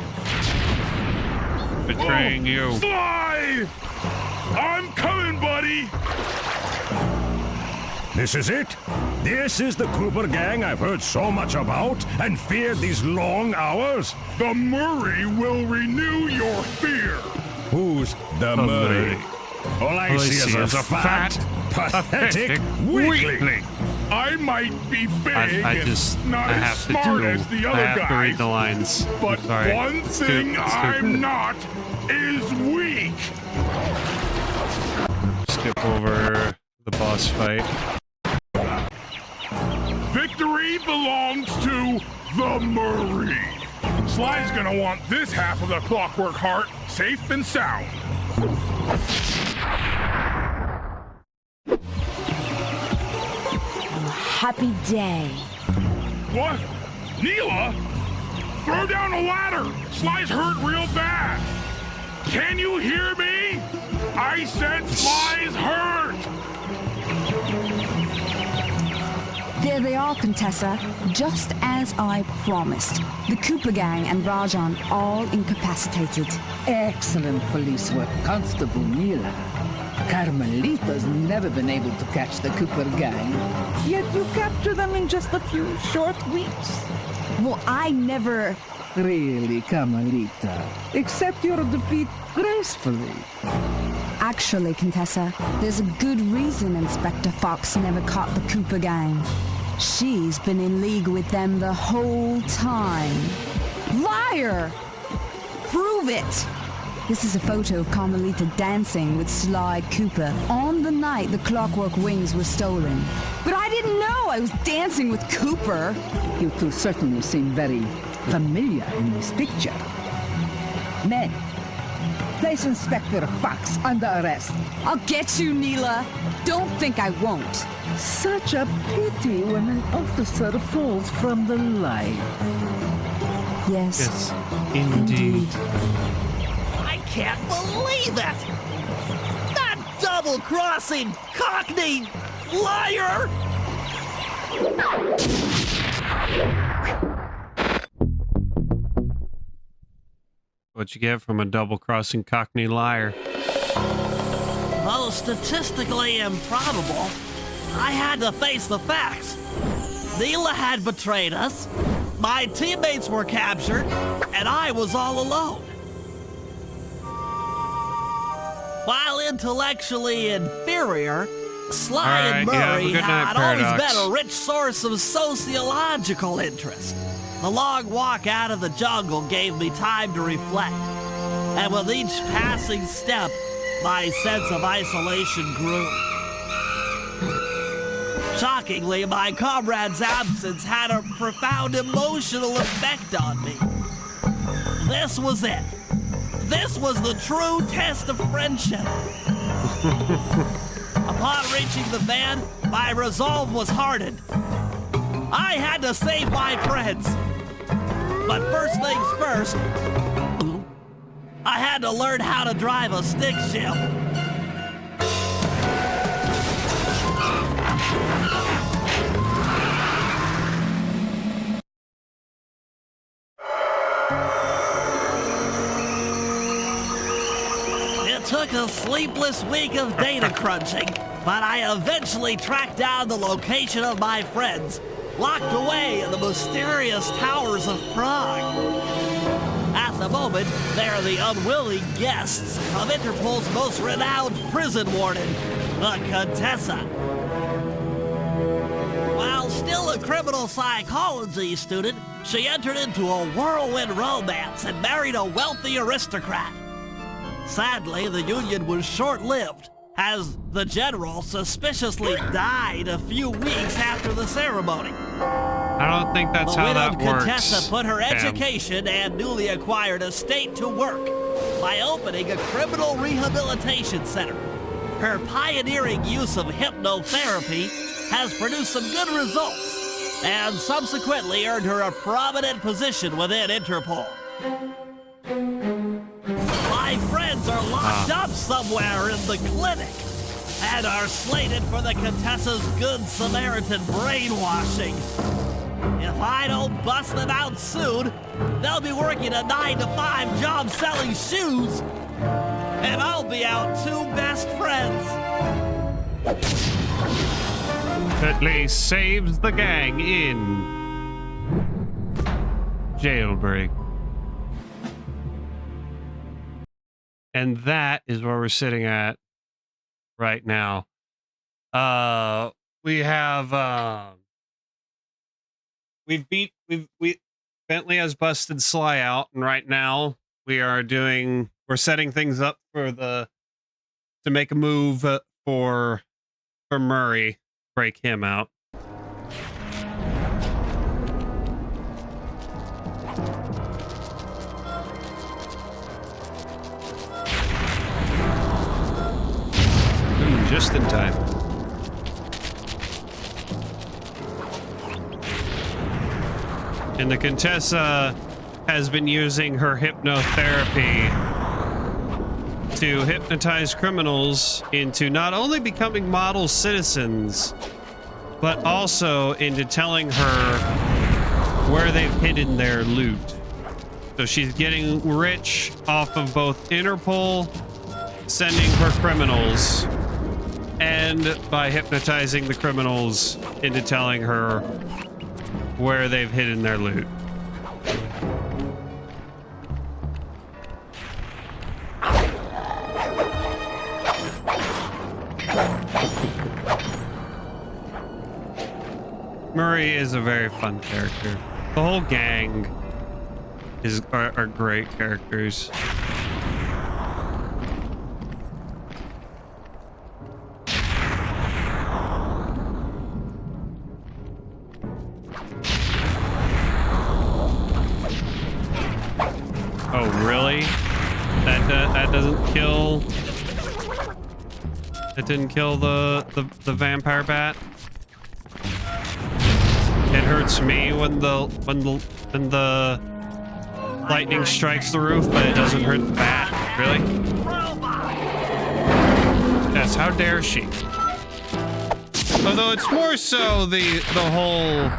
Betraying you. Fly! I'm coming, buddy! This is it? This is the Cooper gang I've heard so much about and feared these long hours? The Murray will renew your fear! Who's the Murray? All I see is a fat, pathetic weakling. I might be big and not as smart as the other I have to read guys, the lines. but Sorry. one thing I'm not is weak. Skip over the boss fight. Victory belongs to the Murray. Sly's gonna want this half of the Clockwork Heart safe and sound. Happy day. What? Neela? Throw down a ladder! Sly's hurt real bad! Can you hear me? I said Sly's hurt! There they are, Contessa. Just as I promised. The Cooper gang and Rajan all incapacitated. Excellent police work, Constable Neela. Carmelita's never been able to catch the Cooper gang, yet you capture them in just a few short weeks. Well, I never... Really, Carmelita, accept your defeat gracefully. Actually, Contessa, there's a good reason Inspector Fox never caught the Cooper gang. She's been in league with them the whole time. Liar! Prove it! This is a photo of Carmelita dancing with Sly Cooper on the night the Clockwork Wings were stolen. But I didn't know I was dancing with Cooper. You two certainly seem very familiar in this picture. Men, place Inspector Fox under arrest. I'll get you, Neela. Don't think I won't. Such a pity when an officer falls from the light. Yes, indeed. I can't believe it! That double double-crossing Cockney liar! What you get from a double-crossing Cockney liar? Though statistically improbable, I had to face the facts. Neela had betrayed us, my teammates were captured, and I was all alone. While intellectually inferior, Sly and Murray had always been a rich source of sociological interest. The long walk out of the jungle gave me time to reflect, and with each passing step, my sense of isolation grew. Shockingly, my comrade's absence had a profound emotional effect on me. This was it. This was the true test of friendship. Upon reaching the van, my resolve was hardened. I had to save my friends. But first things first, I had to learn how to drive a stick shift. It took a sleepless week of data crunching, but I eventually tracked down the location of my friends, locked away in the mysterious towers of Prague. At the moment, they're the unwilling guests of Interpol's most renowned prison warden, the Contessa. While still a criminal psychology student, she entered into a whirlwind romance and married a wealthy aristocrat. Sadly, the union was short-lived, as the general suspiciously died a few weeks after the ceremony. I don't think that's how that works. The widowed Contessa put her education and newly acquired estate to work by opening a criminal rehabilitation center. Her pioneering use of hypnotherapy has produced some good results and subsequently earned her a prominent position within Interpol. My friends are locked up somewhere in the clinic and are slated for the Contessa's Good Samaritan brainwashing. If I don't bust them out soon, they'll be working a 9-to-5 job selling shoes, and I'll be out two best friends. At least saves the gang in jailbreak. And that is where we're sitting at right now. We have Bentley has busted Sly out, and right now we're setting things up to make a move for Murray, break him out. Just in time. And the Contessa has been using her hypnotherapy to hypnotize criminals into not only becoming model citizens, but also into telling her where they've hidden their loot. So she's getting rich off of both Interpol sending her criminals and by hypnotizing the criminals into telling her where they've hidden their loot. Murray is a very fun character. The whole gang are great characters. Oh, really? That doesn't kill. It didn't kill the vampire bat. It hurts me when the lightning strikes the roof, but it doesn't hurt the bat. Really? princess. How dare she? Although it's more so the whole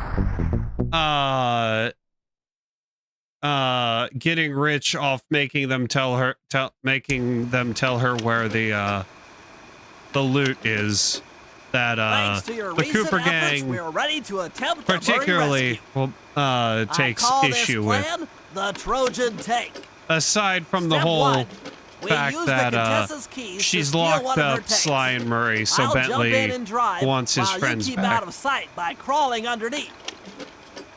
getting rich off making them tell her where the loot is. That Thanks to your the recent Cooper efforts, gang we're ready to attempt the particularly takes I call issue this plan the Trojan take. aside from the Step whole one, we fact use that the Contessa's keys to she's steal locked one of her up tanks. Sly and Murray, so I'll jump in Bentley and drive wants his while friends you keep back. out of sight by crawling underneath.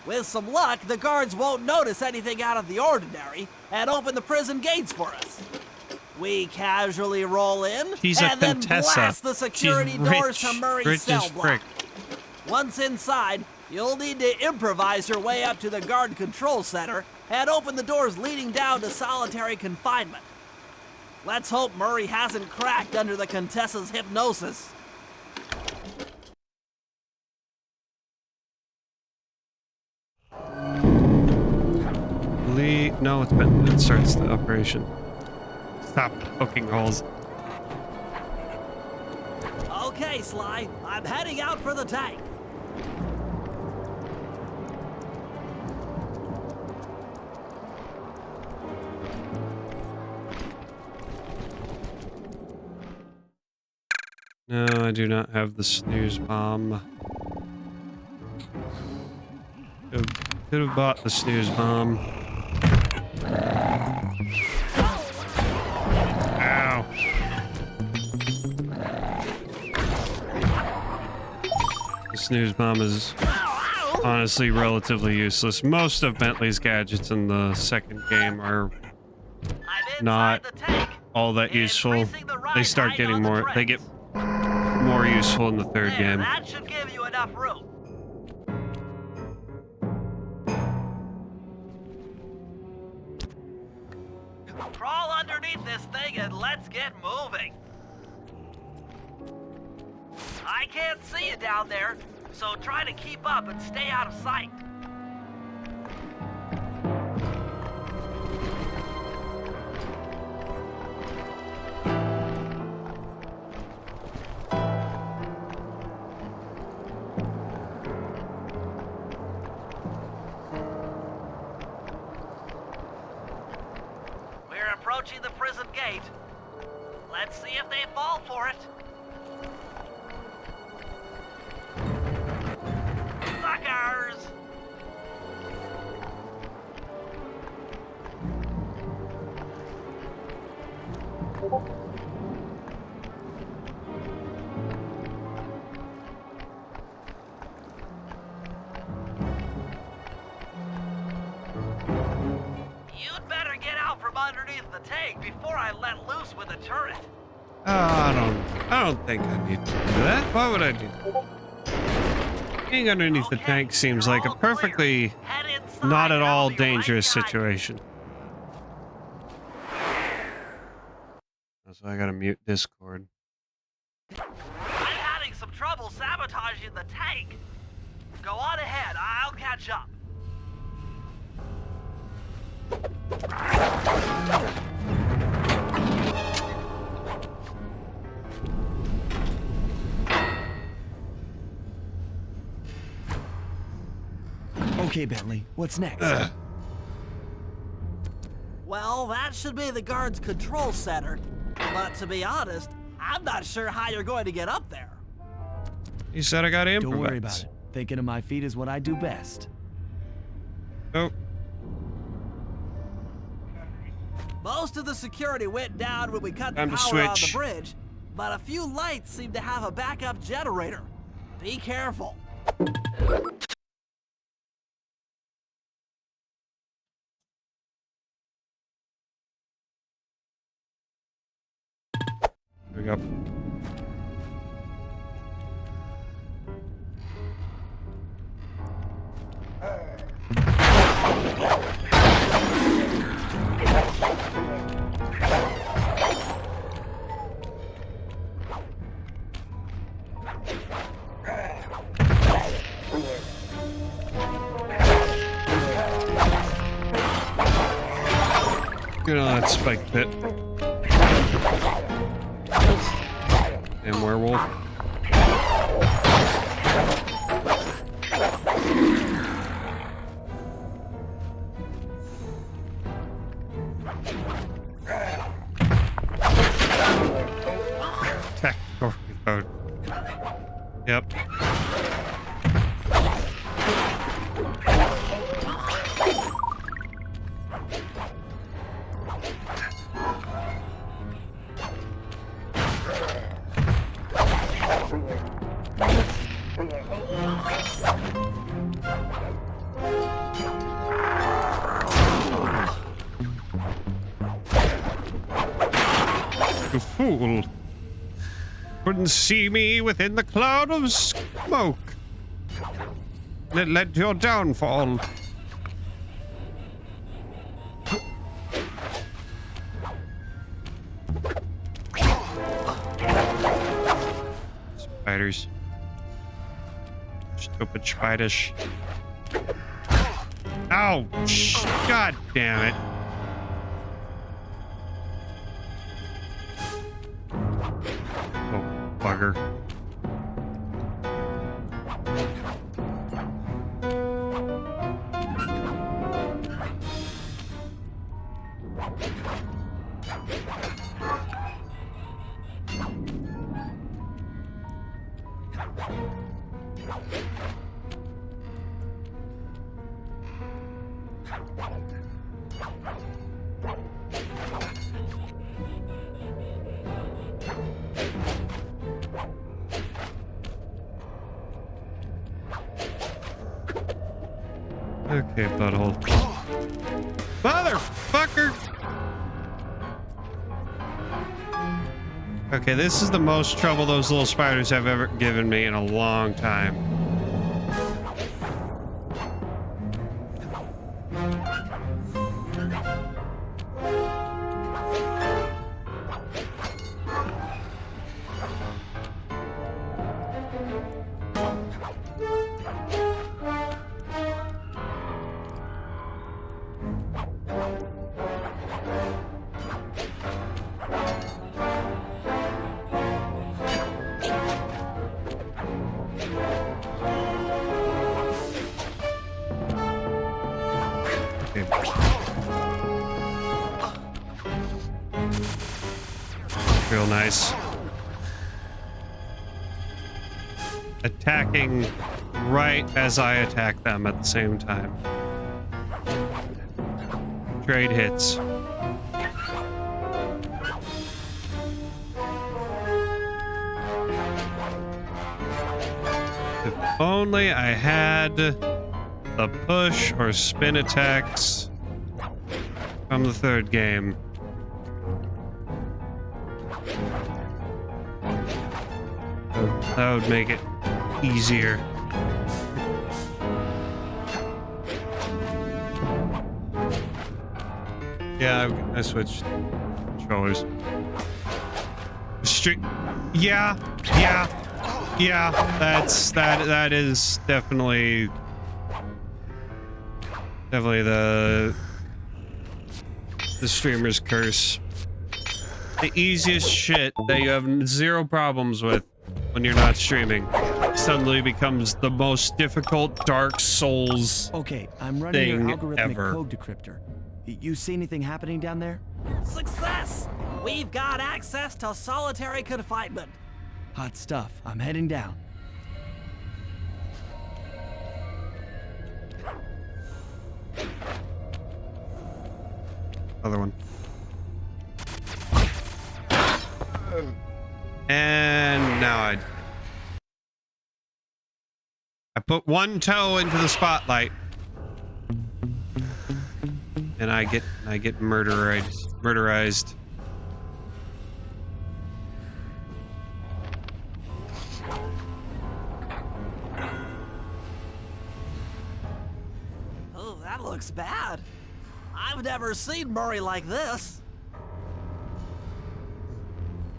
With some luck, the guards won't notice anything out of the ordinary and open the prison gates for us. We casually roll in She's a and then Contessa. blast the security She's doors rich. to Murray's Rich cell as block. frick. Once inside, you'll need to improvise your way up to the guard control center and open the doors leading down to solitary confinement. Let's hope Murray hasn't cracked under the Contessa's hypnosis. No, it's Bentley that starts the operation. Stop poking holes. Okay, Sly, I'm heading out for the tank. No, I do not have the snooze bomb. Could have bought the snooze bomb. Ow. The snooze bomb is honestly relatively useless. Most of Bentley's gadgets in the second game are not all that useful. They start getting more, they get more useful in the third game. That should give you enough room. Crawl underneath this thing and let's get moving. I can't see you down there, so try to keep up and stay out of sight. We're approaching the prison gate. Let's see if they fall for it. Suckers! You'd better get out from underneath the tank before I let loose with the turret. I don't think I need to do that. Why would I do that? Being underneath the tank seems like a perfectly not at all dangerous situation. So I gotta mute Discord. I'm having some trouble sabotaging the tank. Go on ahead, I'll catch up. Okay, Bentley, what's next? Well, that should be the guard's control center. But to be honest, I'm not sure how you're going to get up there. You said I gotta improvise. Don't worry about it. Thinking of my feet is what I do best. Oh. Most of the security went down when we cut the Time to power on the switch. bridge, but a few lights seem to have a backup generator. Be careful. Here we go. Get on that spike pit. And werewolf. Tactical reload. Yep. You fool! Couldn't see me within the cloud of smoke that led to your downfall. Spiders. Stupid spiders. Ow! God damn it. Oh, bugger. Okay, butthole. Motherfucker! Okay, this is the most trouble those little spiders have ever given me in a long time. Real nice. Attacking right as I attack them at the same time. Trade hits. If only I had the push or spin attacks from the third game. That would make it easier. Yeah, I switched controllers. Yeah. That is definitely the streamer's curse. The easiest shit that you have zero problems with when you're not streaming suddenly becomes the most difficult Dark Souls Okay, I'm running your thing algorithmic ever. code decryptor. You see anything happening down there? Success! We've got access to solitary confinement. Hot stuff. I'm heading down. Other one. And now I put one toe into the spotlight, and I get murderized. Oh, that looks bad. I've never seen Murray like this.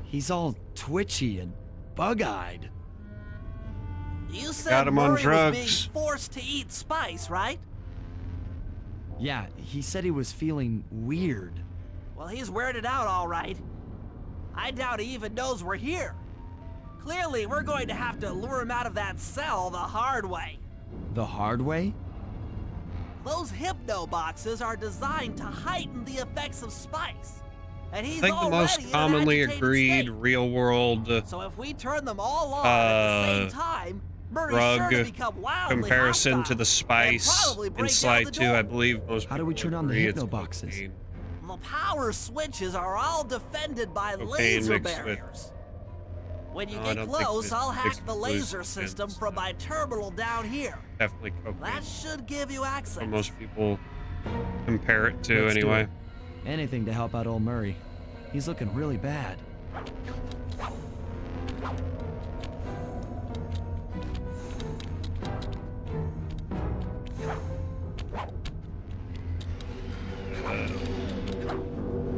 He's all twitchy and bug-eyed. You said Got him on Murray was being drugs. forced to eat spice, right? Yeah, he said he was feeling weird. Well, he's weirded out all right. I doubt he even knows we're here. Clearly, we're going to have to lure him out of that cell the hard way. The hard way? Those hypno boxes are designed to heighten the effects of spice. And he's I think the most already in an commonly agitated agreed state. real world So if we turn them all on at the same time, Murray's sure to drug become wildly comparison to hostile the spice probably break in down Sly the 2, door. I believe most How do we people turn on the agree it's hypno boxes? cocaine. The power switches are all defended by Cocaine laser mixed with- barriers. When you No, I get don't think close, it's I'll mixed hack the with laser hallucinogens. system from my terminal down here. Definitely cocaine. That should give you access. What most people compare it to Let's do anyway. it. Anything to help out old Murray. He's looking really bad.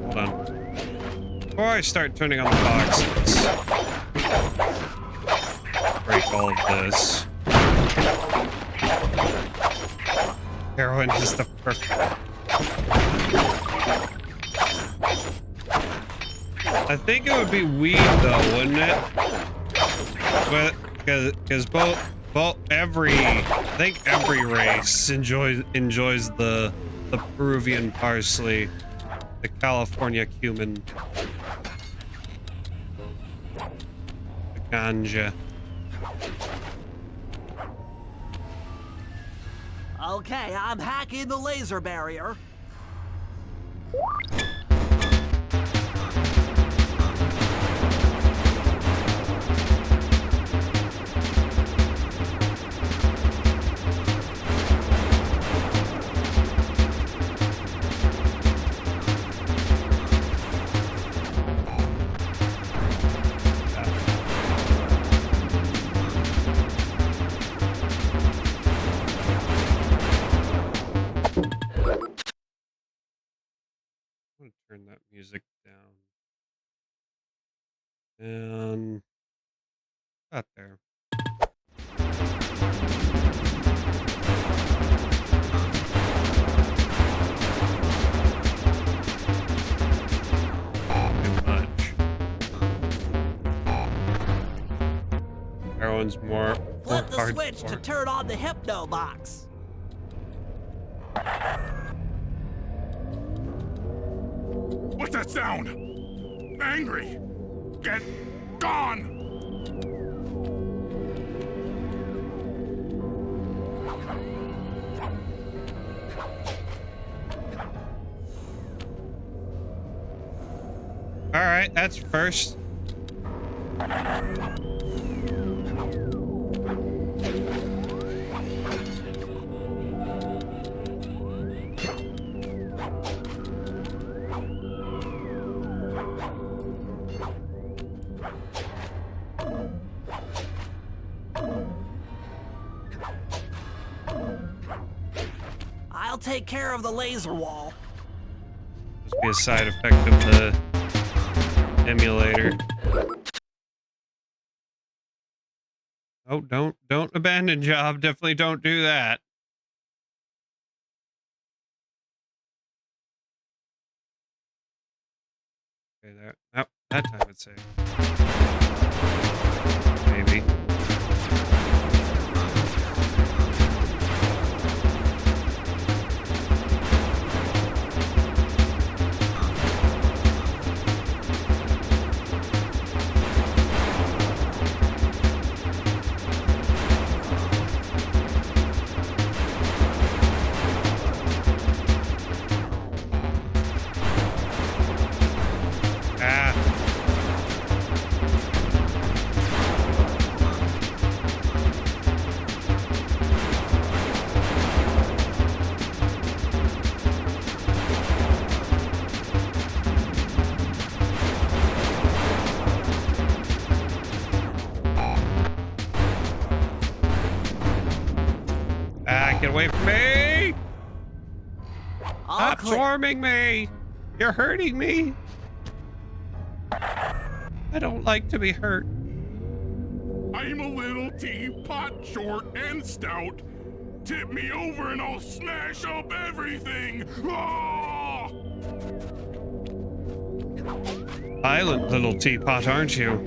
Hold on. Before I start turning on the boxes, break all of this. Heroin is the perfect. I think it would be weed though, wouldn't it? But because I think every race enjoys the Peruvian parsley, the California cumin, the ganja. Okay, I'm hacking the laser barrier. I'm gonna turn that music down. And about there. Too much. Everyone's more Flip the switch to hardcore. turn on the hypno box. What's that sound? Angry! Get gone! All right, that's first. I'll take care of the laser wall. Must be a side effect of the emulator. Oh, don't abandon job. Definitely don't do that. Okay, there. Oh, that time it's safe. Maybe. Ah. Ah, get away from me! All Stop clear. swarming me! You're hurting me! I don't like to be hurt. I'm a little teapot, short and stout. Tip me over and I'll smash up everything! Ah! Violent little teapot, aren't you?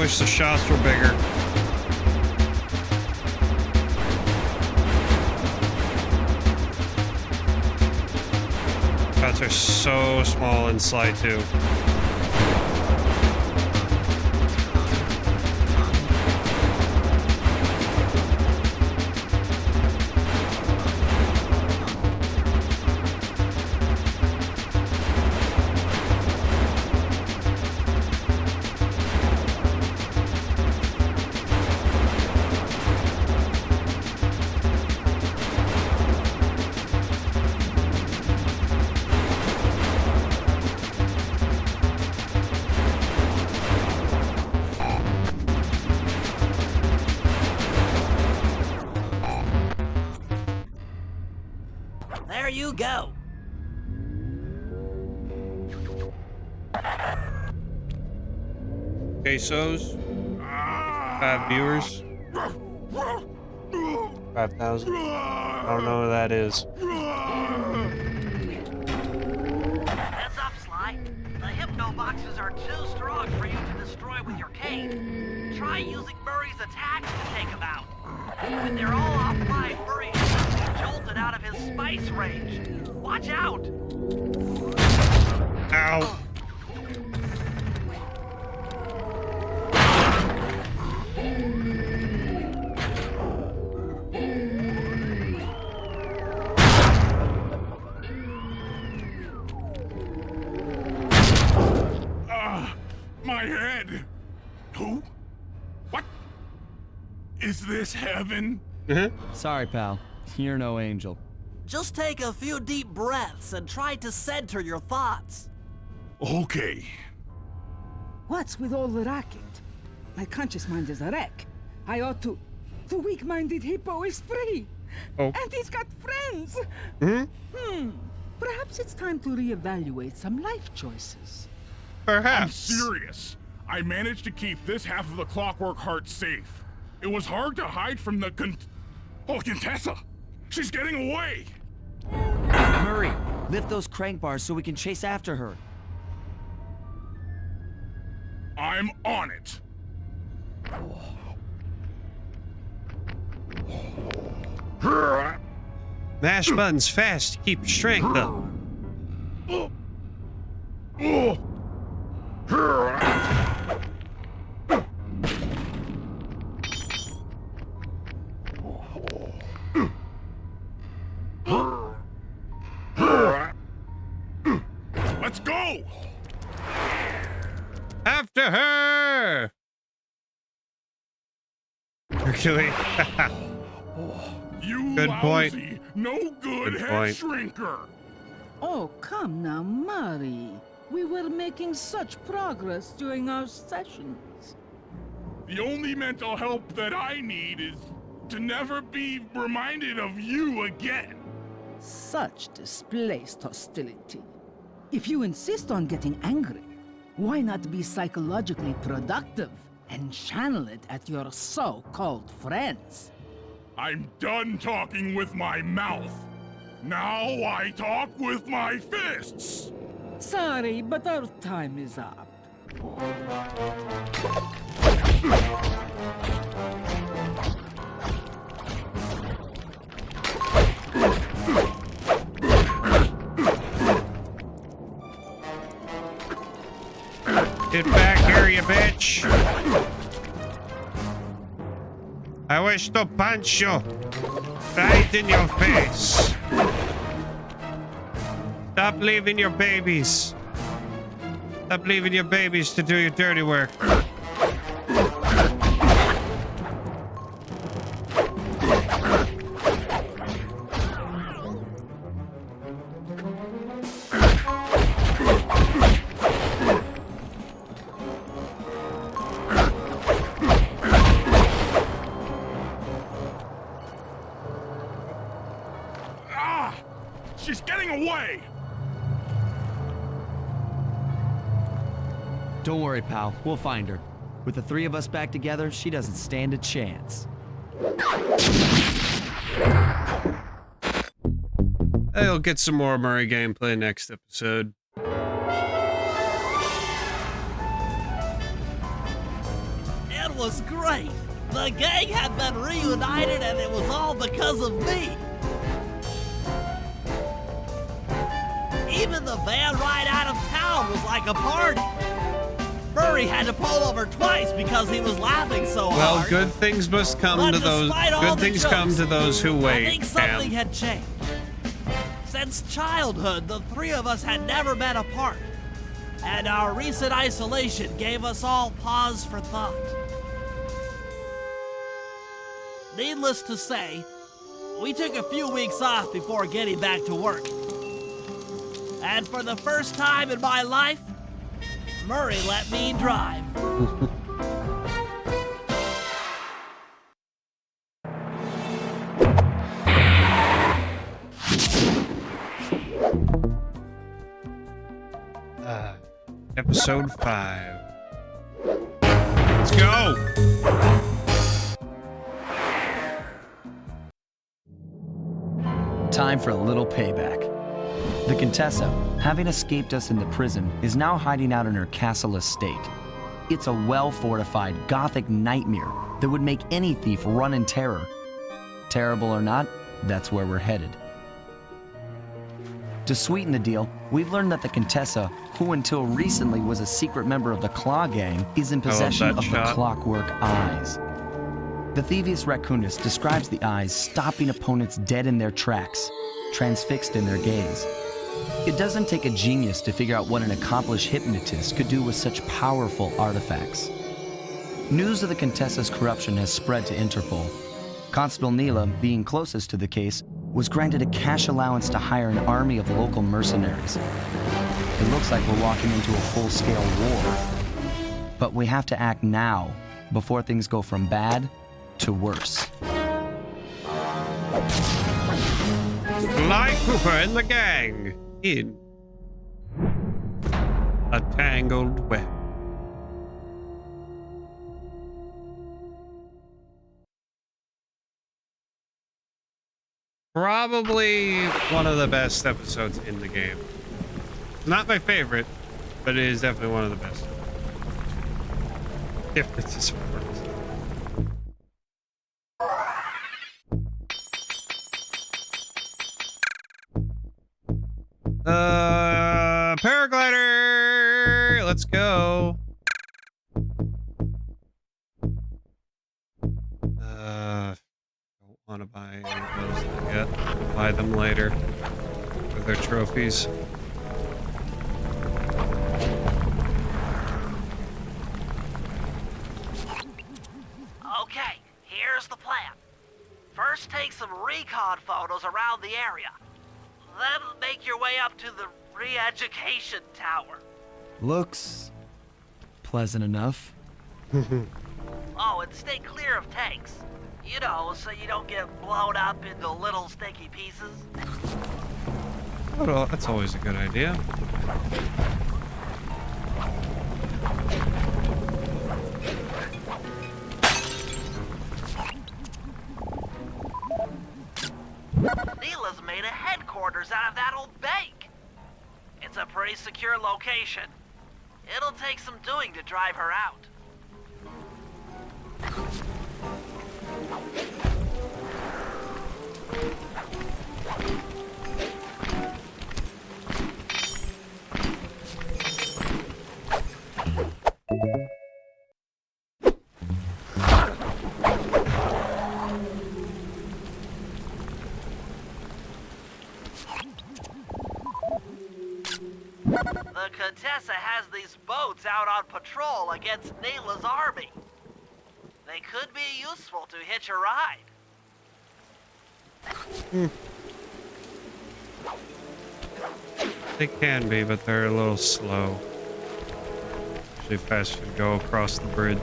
wish the shots were bigger. Shots are so small inside too. There you go. Pesos. 5 viewers. 5,000. I don't know what that is. Heads up, Sly. The hypno boxes are too strong for you to destroy with your cane. Try using Murray's attacks to take them out. When they're all offline, Murray is being jolted out of his spice range. Watch out! Ow. My head. Who? What? Is this heaven? Sorry, pal. You're no angel. Just take a few deep breaths and try to center your thoughts. Okay. What's with all the racket? My conscious mind is a wreck. I ought to... The weak-minded hippo is free. Oh. And he's got friends. Perhaps it's time to reevaluate some life choices. Perhaps. I'm serious. I managed to keep this half of the Clockwork Heart safe. It was hard to hide from the Contessa! She's getting away! Murray, lift those crank bars so we can chase after her. I'm on it. Mash buttons fast to keep your strength up. Let's go! After her! Hercules. You Good point. lousy, no good head point. shrinker! Oh, come now, Murray. We were making such progress during our sessions. The only mental help that I need is to never be reminded of you again. Such displaced hostility. If you insist on getting angry, why not be psychologically productive and channel it at your so-called friends? I'm done talking with my mouth. Now I talk with my fists. Sorry, but our time is up. Get back here, you bitch! I wish to punch you right in your face. Stop leaving your babies. Stop leaving your babies to do your dirty work. She's getting away! Don't worry, pal. We'll find her. With the three of us back together, she doesn't stand a chance. I'll get some more Murray gameplay next episode. was great. The gang had been reunited and it was all because of me. Even the van ride out of town was like a party. Murray had to pull over twice because he was laughing so hard. Well, good things must come But to those. despite all Good the things jokes, come to those who wait. I think something had changed. Since childhood, the three of us had never been apart, and our recent isolation gave us all pause for thought. Needless to say, we took a few weeks off before getting back to work. And for the first time in my life, Murray let me drive. Episode 5. Let's go! Time for a little payback. The Contessa, having escaped us in the prison, is now hiding out in her castle estate. It's a well-fortified Gothic nightmare that would make any thief run in terror. Terrible or not, that's where we're headed. To sweeten the deal, we've learned that the Contessa, who until recently was a secret member of the Claw Gang, is in possession of the Clockwork Eyes. The Thieves Raccoonist describes the eyes stopping opponents dead in their tracks, transfixed in their gaze. It doesn't take a genius to figure out what an accomplished hypnotist could do with such powerful artifacts. News of the Contessa's corruption has spread to Interpol. Constable Neela, being closest to the case, was granted a cash allowance to hire an army of local mercenaries. It looks like we're walking into a full-scale war. But we have to act now, before things go from bad to worse. Sly Cooper and the gang in a tangled web. Probably one of the best episodes in the game. Not my favorite, but it is definitely one of the best. If it's as works. Paraglider! Let's go. Don't want to buy any of those yet. Buy them later for their trophies. Okay, here's the plan. First, take some recon photos around the area. Then make your way up to the re-education tower. Looks pleasant enough. Oh, and stay clear of tanks. You know, so you don't get blown up into little sticky pieces. Oh, that's always a good idea. Neela's made a headquarters out of that old bank. It's a pretty secure location. It'll take some doing to drive her out. The Contessa has these boats out on patrol against Neela's army. They could be useful to hitch a ride. They can be, but they're a little slow. Usually faster to go across the bridge.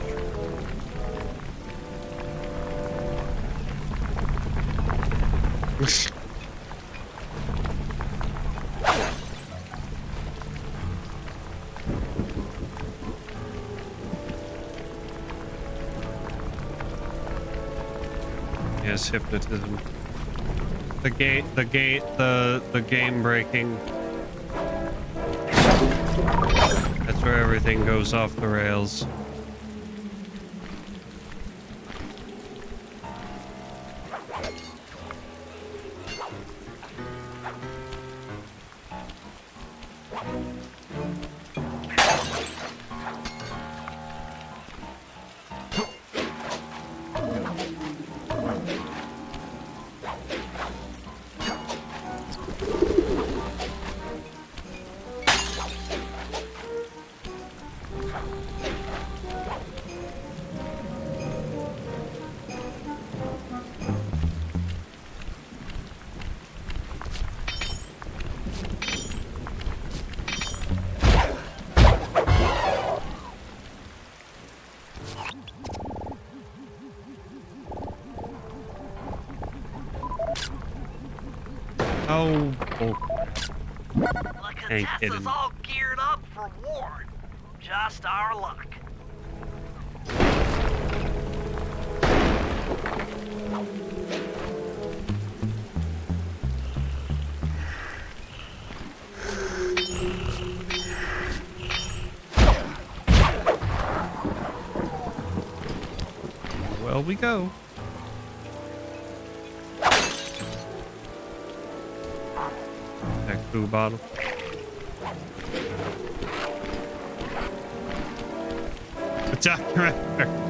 Yes, hypnotism. The game breaking. That's where everything goes off the rails. Oh, The ain't Contessa's kidding. all geared up for war. Just our luck. Well, we go. That goo bottle. The doctor.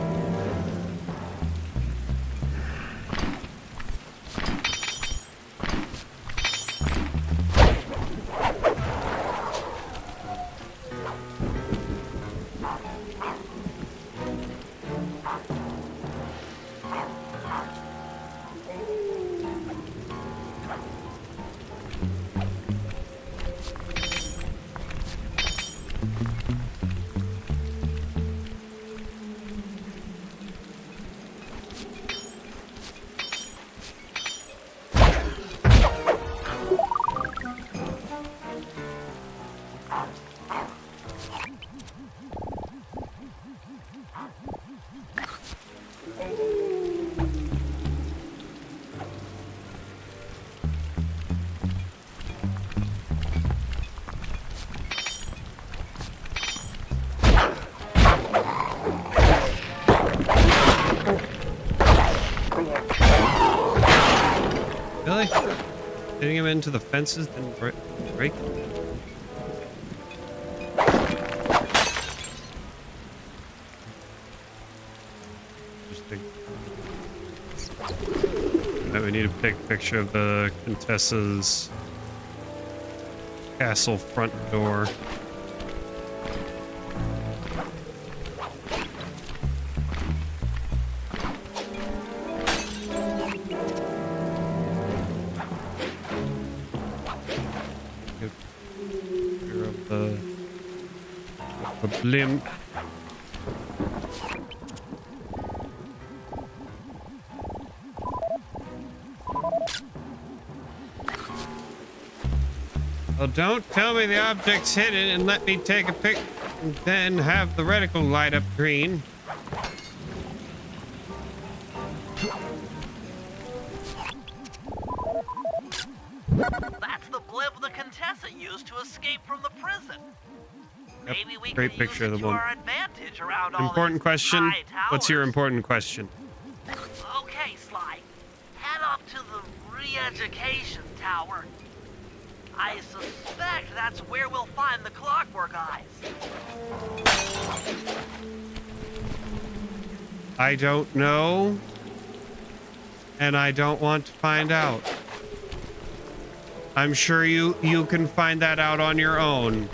Really? Hitting him into the fences didn't break? Interesting. Now we need a picture of the Contessa's castle front door. Blimp. Well, don't tell me the object's hidden and let me take a pic and then have the reticle light up green. That's the blimp the Contessa used to escape from the prison. Yep, Maybe we great can picture use of it the to one. our advantage around all Important these question. high What's your towers. important question? Okay, Sly. Head up to the re-education tower. I suspect that's where we'll find the Clockwork Eyes. I don't know. And I don't want to find out. I'm sure you can find that out on your own.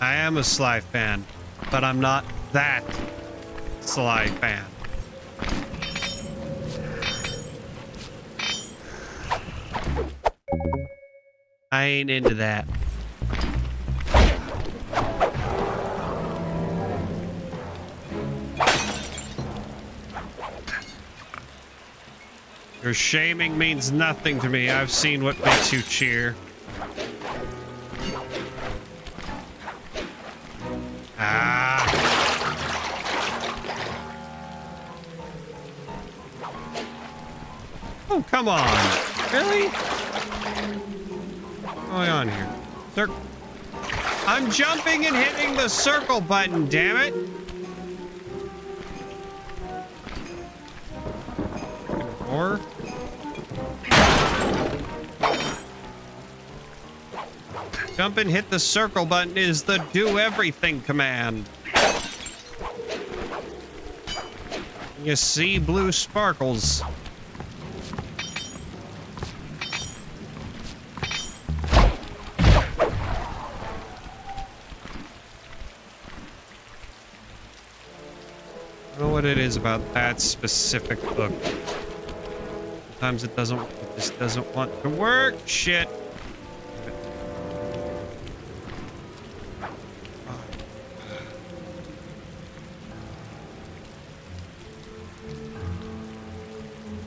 I am a Sly fan, but I'm not that Sly fan. I ain't into that. Your shaming means nothing to me. I've seen what makes you cheer. Ah. Oh, come on. Really? What's going on here? I'm jumping and hitting the circle button, damn it. Or jump and hit the circle button is the do everything command. You see blue sparkles. I don't know what it is about that specific hook. sometimes it doesn't. It just doesn't want to work. Shit.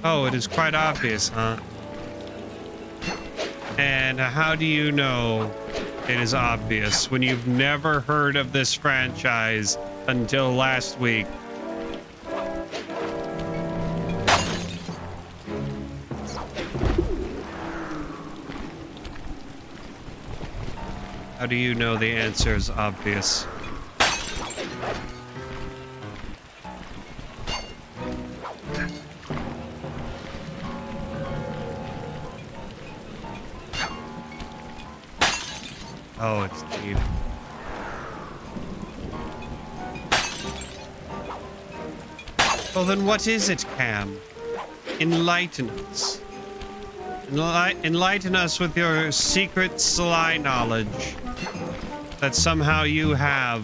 Oh, it is quite obvious, huh? And how do you know it is obvious when you've never heard of this franchise until last week? How do you know the answer is obvious? Oh, it's Steve. Well, then what is it, Cam? Enlighten us. Enlighten us with your secret sly knowledge that somehow you have.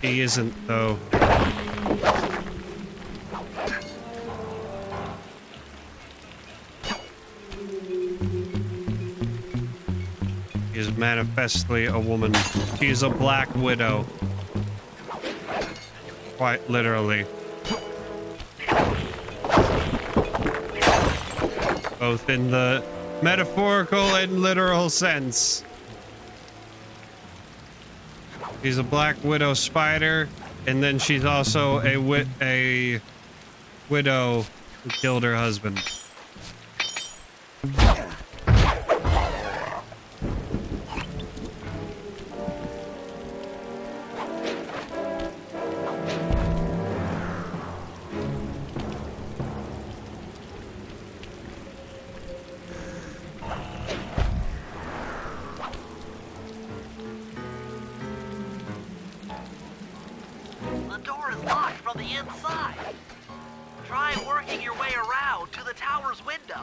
He isn't, though. She is manifestly a woman. She is a black widow. Quite literally. Both in the metaphorical and literal sense. She's a black widow spider, and then she's also a widow who killed her husband. The door is locked from the inside. Try working your way around to the tower's window.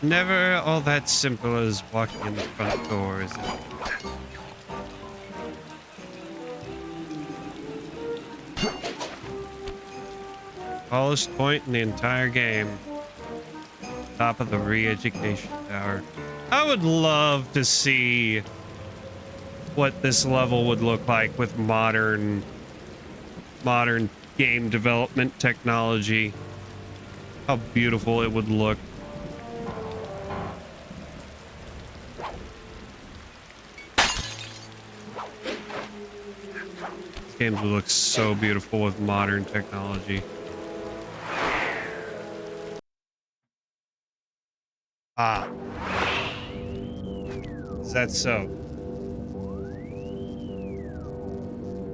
Never all that simple as walking in the front door, is it? Tallest point in the entire game. Top of the re-education tower. I would love to see what this level would look like with modern game development technology. How beautiful it would look. These games would look so beautiful with modern technology. Ah. Is that so?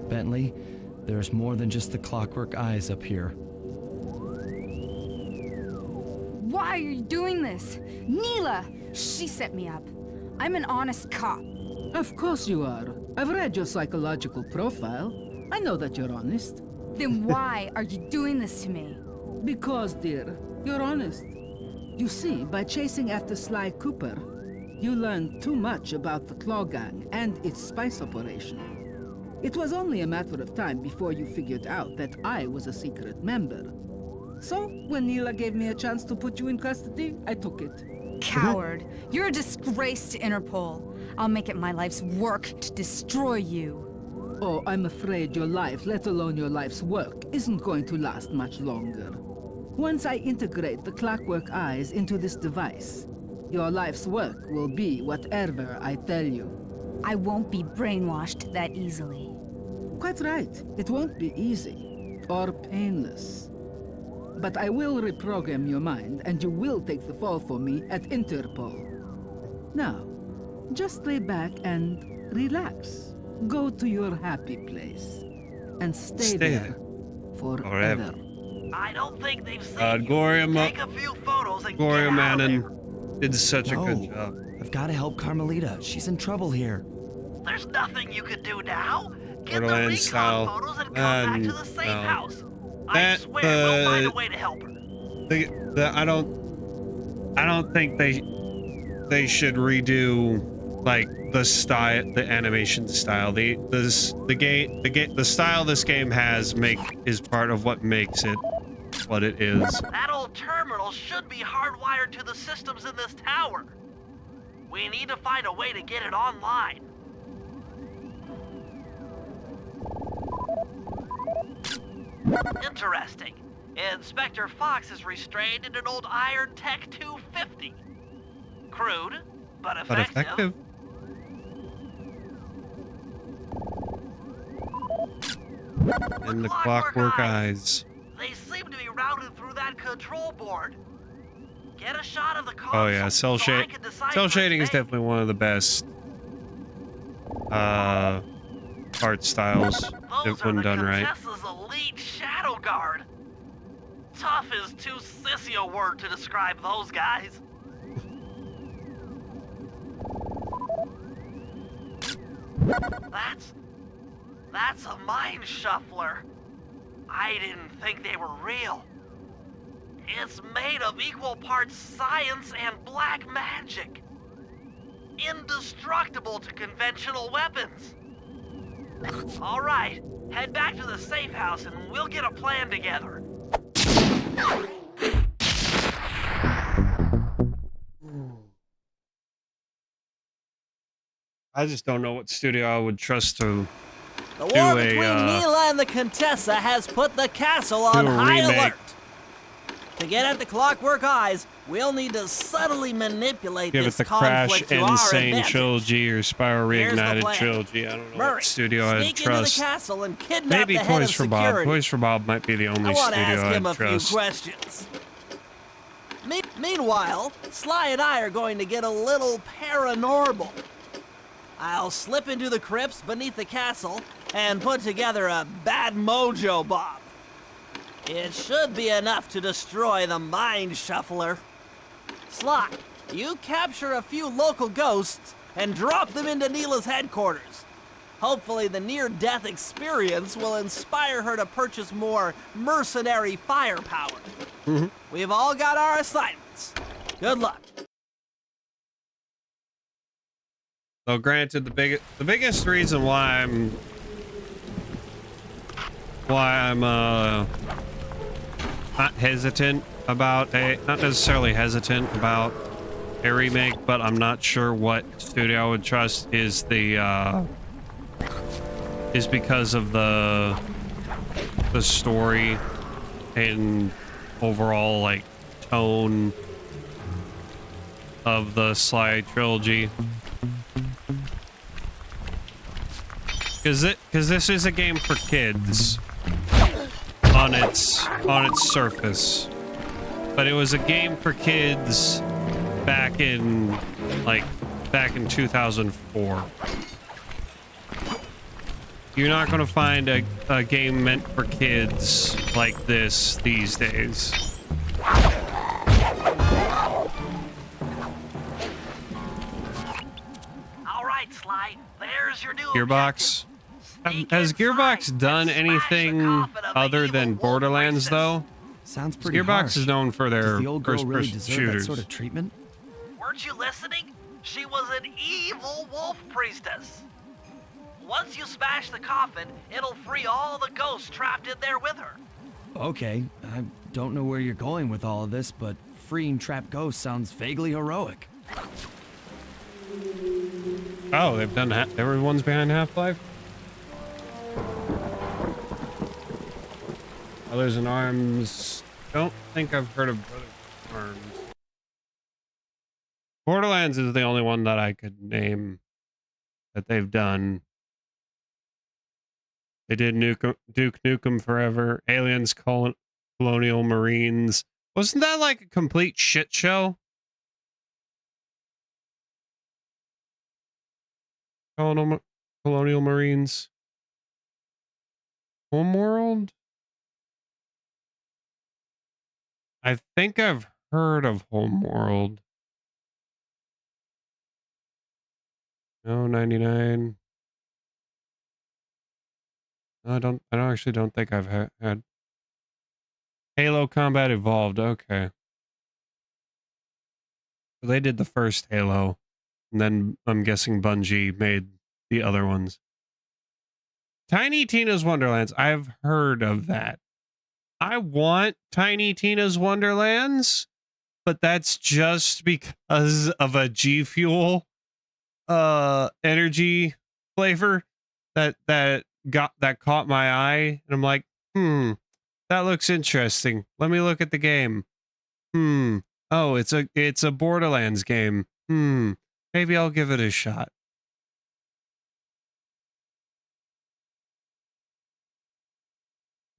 Bentley, there's more than just the clockwork eyes up here. Why are you doing this? Neela! She set me up. I'm an honest cop. Of course you are. I've read your psychological profile. I know that you're honest. Then why are you doing this to me? Because, dear, you're honest. You see, by chasing after Sly Cooper, you learned too much about the Claw Gang and its spice operation. It was only a matter of time before you figured out that I was a secret member. So, when Neela gave me a chance to put you in custody, I took it. Coward. You're a disgrace to Interpol. I'll make it my life's work to destroy you. Oh, I'm afraid your life, let alone your life's work, isn't going to last much longer. Once I integrate the clockwork eyes into this device, your life's work will be whatever I tell you. I won't be brainwashed that easily. Quite right. It won't be easy or painless. But I will reprogram your mind, and you will take the fall for me at Interpol. Now, just lay back and relax. Go to your happy place. And stay there forever. I don't think they've seen Gloria you. Take a few photos and get out Mannon of there. did such a good job. I've got to help Carmelita. She's in trouble here. There's nothing you can do now. Get the Borderlands recon style. photos and come back to the safe No. house. I That, swear we'll find a way to help her. I don't think they should redo like the style, the animation style, the style this game has is part of what makes it what it is. That old terminal should be hardwired to the systems in this tower. We need to find a way to get it online. Interesting. Inspector Fox is restrained in an old Iron Tech 250. Crude, but effective. And the clockwork eyes. They seem to be routed through that control board. Get a shot of the console. Oh yeah, cell shading is definitely one of the best art styles when done right. Contessa's elite shadow guard. Tough is too sissy a word to describe those guys. That's a mind shuffler. I didn't think they were real. It's made of equal parts science and black magic. Indestructible to conventional weapons. All right, head back to the safe house and we'll get a plan together. I just don't know what studio I would trust to The war between Mila and the Contessa has put the castle on high alert. To get at the Clockwork Eyes, we'll need to subtly manipulate give it this the conflict Crash to our Insane advantage. trilogy or Spiral Here's the Reignited plan. trilogy. I don't know Murray, what studio I'd sneak into trust. the castle and kidnap Maybe the head Toys of for Bob. security. Toys for Bob might be the only I want to studio ask him I'd a trust. few questions. Meanwhile, Sly and I are going to get a little paranormal. I'll slip into the crypts beneath the castle and put together a bad mojo bomb. It should be enough to destroy the mind shuffler. Sly, you capture a few local ghosts and drop them into Neela's headquarters. Hopefully the near-death experience will inspire her to purchase more mercenary firepower. We've all got our assignments. Good luck. So granted, the biggest reason why I'm not hesitant about not necessarily hesitant about a remake, but I'm not sure what studio I would trust is because of the story and overall like tone of the Sly trilogy. Because this is a game for kids on its surface, but it was a game for kids back in 2004. You're not going to find a game meant for kids like this these days. All right, Sly, there's your new Gearbox. Has Gearbox done anything other than Borderlands, though? Sounds pretty Gearbox harsh. is known for their Does the old girl really first-person deserve shooters. that sort of treatment? Weren't you listening? She was an evil wolf priestess. Once you smash the coffin, it'll free all the ghosts trapped in there with her. Okay, I don't know where you're going with all of this, but freeing trapped ghosts sounds vaguely heroic. Oh, they've done that. Everyone's behind Half-Life. Brothers in Arms. Don't think I've heard of Brothers in Arms. Borderlands is the only one that I could name that they've done. They did Duke Nukem Forever, Aliens, Colonial Marines. Wasn't that like a complete shit show? Colonial Marines. Homeworld? I think I've heard of Homeworld. No, 99. No, I actually don't think I've had. Halo Combat Evolved. Okay. So they did the first Halo. And then I'm guessing Bungie made the other ones. Tiny Tina's Wonderlands. I've heard of that. I want Tiny Tina's Wonderlands, but that's just because of a G Fuel energy flavor that caught my eye, and I'm like, that looks interesting. Let me look at the game. Oh, it's a Borderlands game. Maybe I'll give it a shot.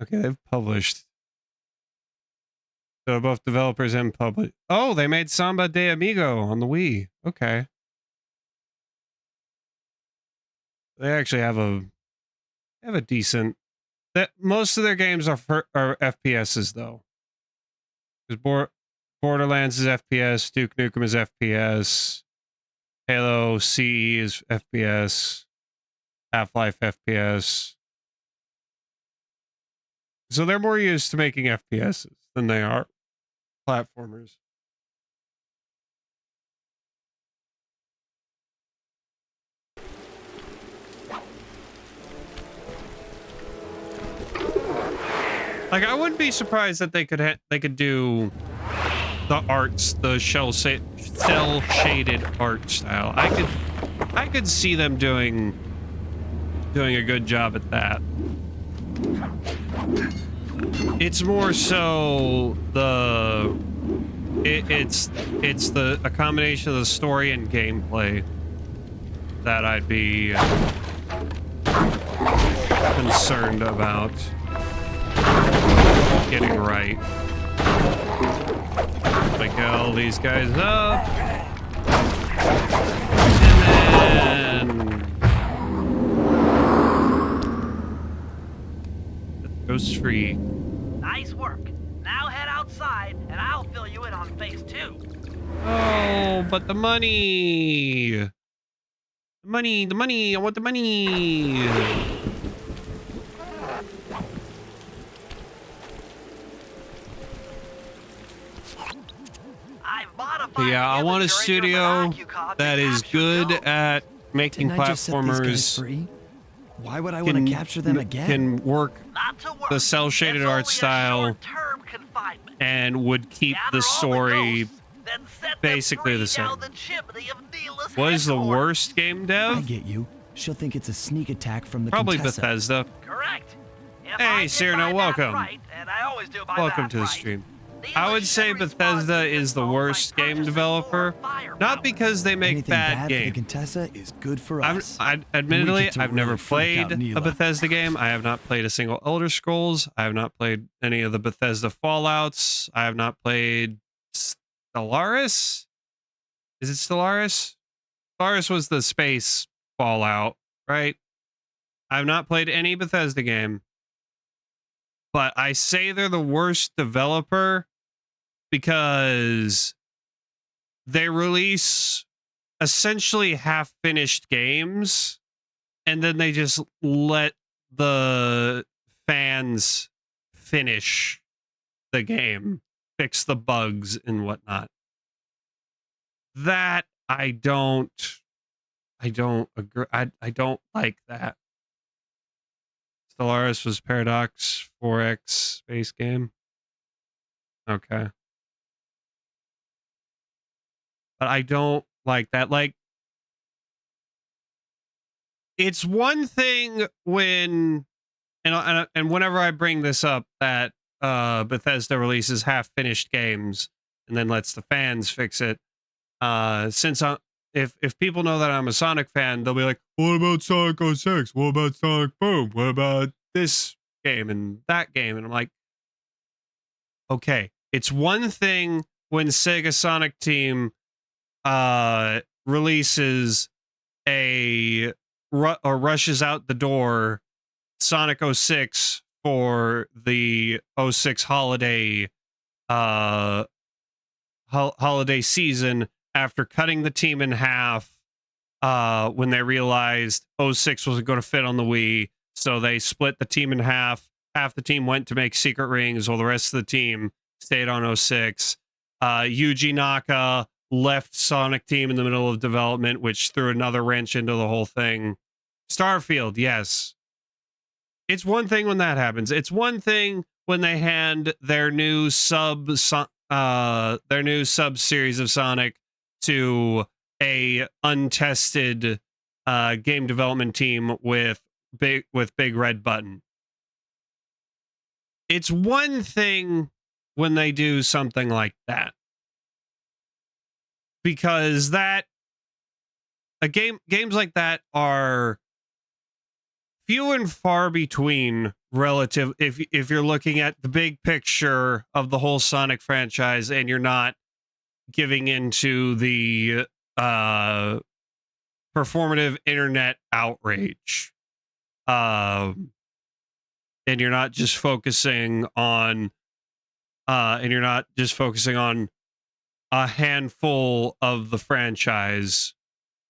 Okay, they've published. So both developers and public. Oh, they made Samba de Amigo on the Wii. Okay. They actually have a decent. That most of their games are FPSs though. Because Borderlands is FPS, Duke Nukem is FPS, Halo CE is FPS, Half-Life FPS. So they're more used to making FPSs than they are platformers. Like, I wouldn't be surprised that they could do the arts, the cell shaded art style. I could see them doing a good job at that. It's more so it's a combination of the story and gameplay that I'd be concerned about getting right. Like, all these guys up, and then goes free. Nice work. Now head outside, and I'll fill you in on phase 2. Oh, but the money. The money. I want the money. Yeah, I want a studio that is good at making platformers. Why would I want to capture them again? Can work the cell shaded art style and would keep the story basically the same. What is the worst game dev? I get you. She'll think it's a sneak attack from the Probably Contessa. Bethesda. Correct. Hey, Cyrano, welcome. Welcome to the stream. I would say Bethesda is the worst game developer, not because they make bad games. The Contessa is good for us. Admittedly, I've never played a Bethesda game. I have not played a single Elder Scrolls. I have not played any of the Bethesda Fallouts. I have not played Stellaris. Is it Stellaris? Stellaris was the space Fallout, right? I have not played any Bethesda game. But I say they're the worst developer because they release essentially half-finished games, and then they just let the fans finish the game, fix the bugs and whatnot. That I don't agree. I don't like that. Stellaris was Paradox 4X space game. Okay. But I don't like that. Like, it's one thing when, and whenever I bring this up, that Bethesda releases half-finished games and then lets the fans fix it. Since if people know that I'm a Sonic fan, they'll be like, what about Sonic 06? What about Sonic Boom? What about this game and that game? And I'm like, okay, it's one thing when Sega Sonic Team releases or rushes out the door Sonic 06 for the 06 holiday holiday season after cutting the team in half when they realized 06 wasn't going to fit on the Wii. So they split the team in half. Half the team went to make Secret Rings while the rest of the team stayed on 06. Yuji Naka left Sonic team in the middle of development, which threw another wrench into the whole thing. Starfield, yes. It's one thing when that happens. It's one thing when they hand their new sub series of Sonic to a untested game development team with big red button. It's one thing when they do something like that, because games like that are few and far between relative if you're looking at the big picture of the whole Sonic franchise and you're not giving into the performative internet outrage, and you're not just focusing on a handful of the franchise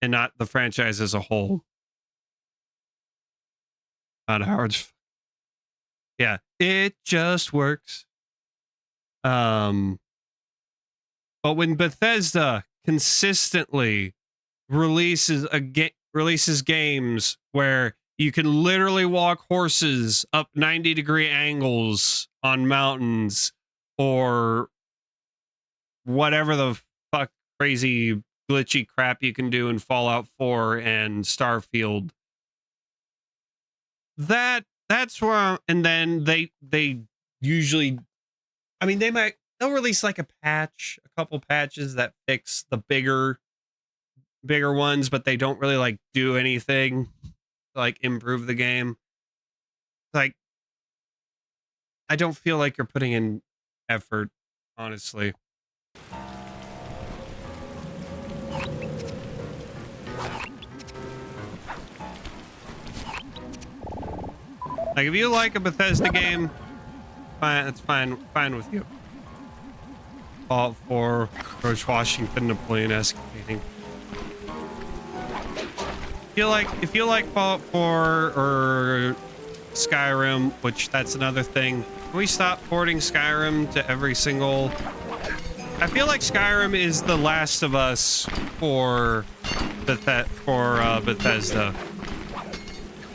and not the franchise as a whole. Not Howard's. Yeah, it just works. But when Bethesda consistently releases games where you can literally walk horses up 90-degree angles on mountains, or whatever the fuck crazy glitchy crap you can do in Fallout 4 and Starfield, that's where, and then they usually, I mean, they'll release like a couple patches that fix the bigger ones, but they don't really like do anything to like improve the game. Like, I don't feel like you're putting in effort, honestly. Like, if you like a Bethesda game, fine, it's fine with you. Fallout 4, George Washington, Napoleon-esque painting. If you like Fallout 4 or Skyrim, which that's another thing, can we stop porting Skyrim to every single? I feel like Skyrim is the Last of Us for Bethesda.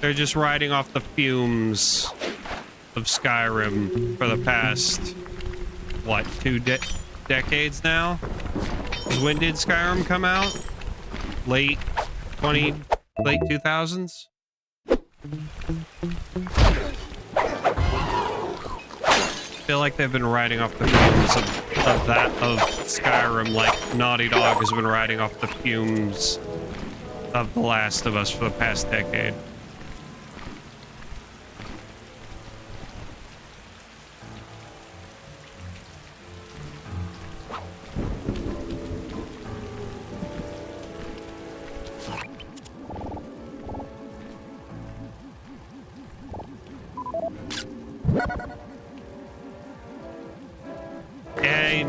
They're just riding off the fumes of Skyrim for the past, what, 2 decades now? 'Cause when did Skyrim come out? Late 2000s? I feel like they've been riding off the fumes of Skyrim, like Naughty Dog has been riding off the fumes of The Last of Us for the past decade.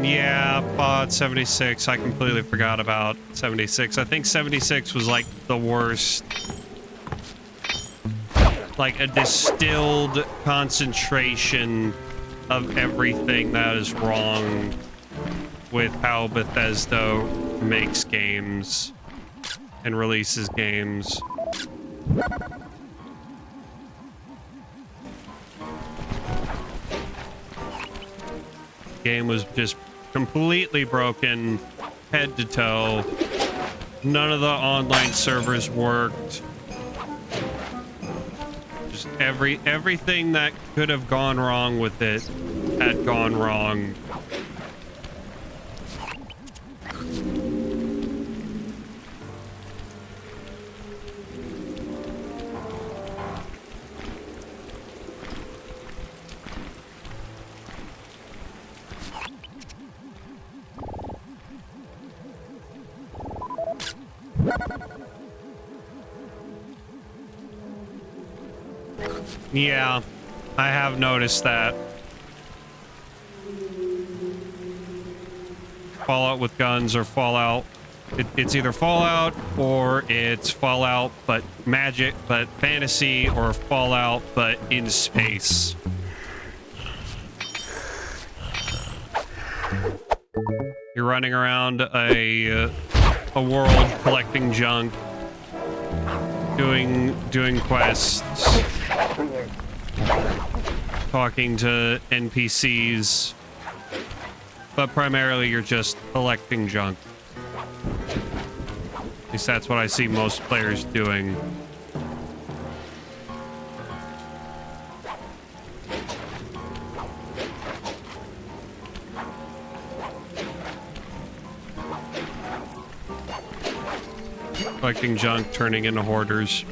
Yeah, Fallout 76. I completely forgot about 76. I think 76 was like the worst. Like a distilled concentration of everything that is wrong with how Bethesda makes games and releases games. Game was just completely broken, head to toe. None of the online servers worked. Just everything that could have gone wrong with it had gone wrong. Yeah, I have noticed that. Fallout with guns or Fallout. It's either Fallout or it's Fallout but magic, but fantasy, or Fallout but in space. You're running around a world collecting junk, doing quests, talking to NPCs, but primarily you're just collecting junk. At least that's what I see most players doing. Collecting junk, turning into hoarders.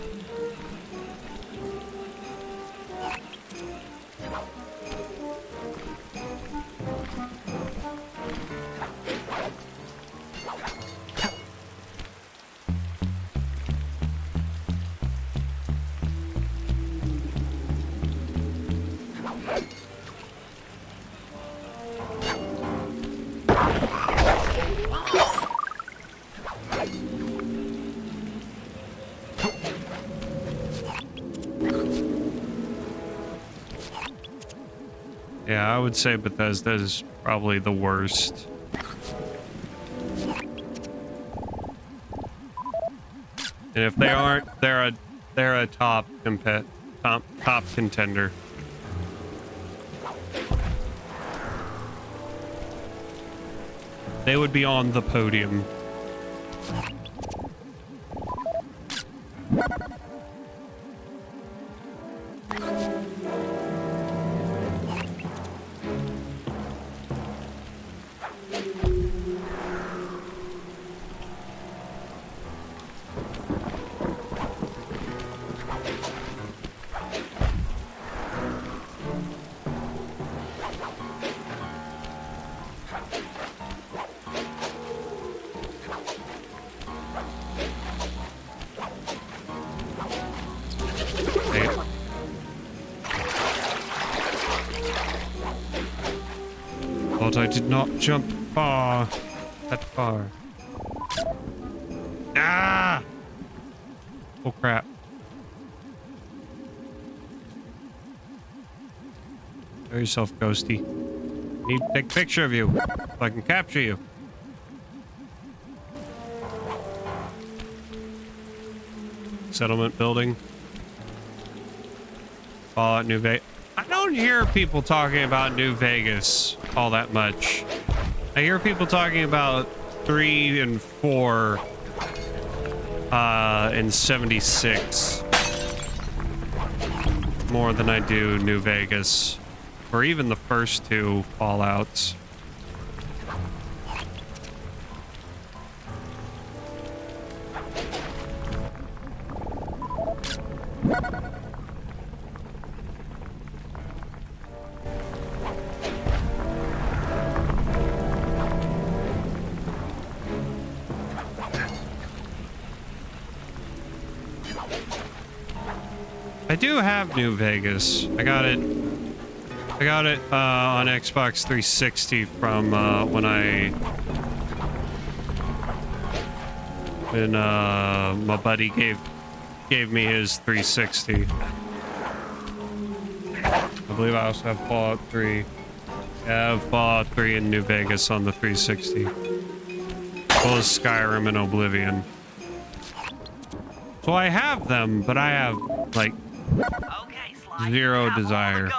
Yeah, I would say Bethesda is probably the worst. And if they aren't, they're a top contender. They would be on the podium. I did not jump that far. Ah! Oh crap. Show yourself, Ghosty. Need to take a picture of you so I can capture you. Settlement building. Fallout New Vegas. I don't hear people talking about New Vegas all that much. I hear people talking about 3 and 4 in 76 more than I do New Vegas, or even the first 2 Fallouts. I do have New Vegas. I got it on Xbox 360 from when my buddy gave me his 360. I believe I also have Fallout 3. I have Fallout 3 in New Vegas on the 360. As well as Skyrim and Oblivion. So I have them, but I have like zero desire.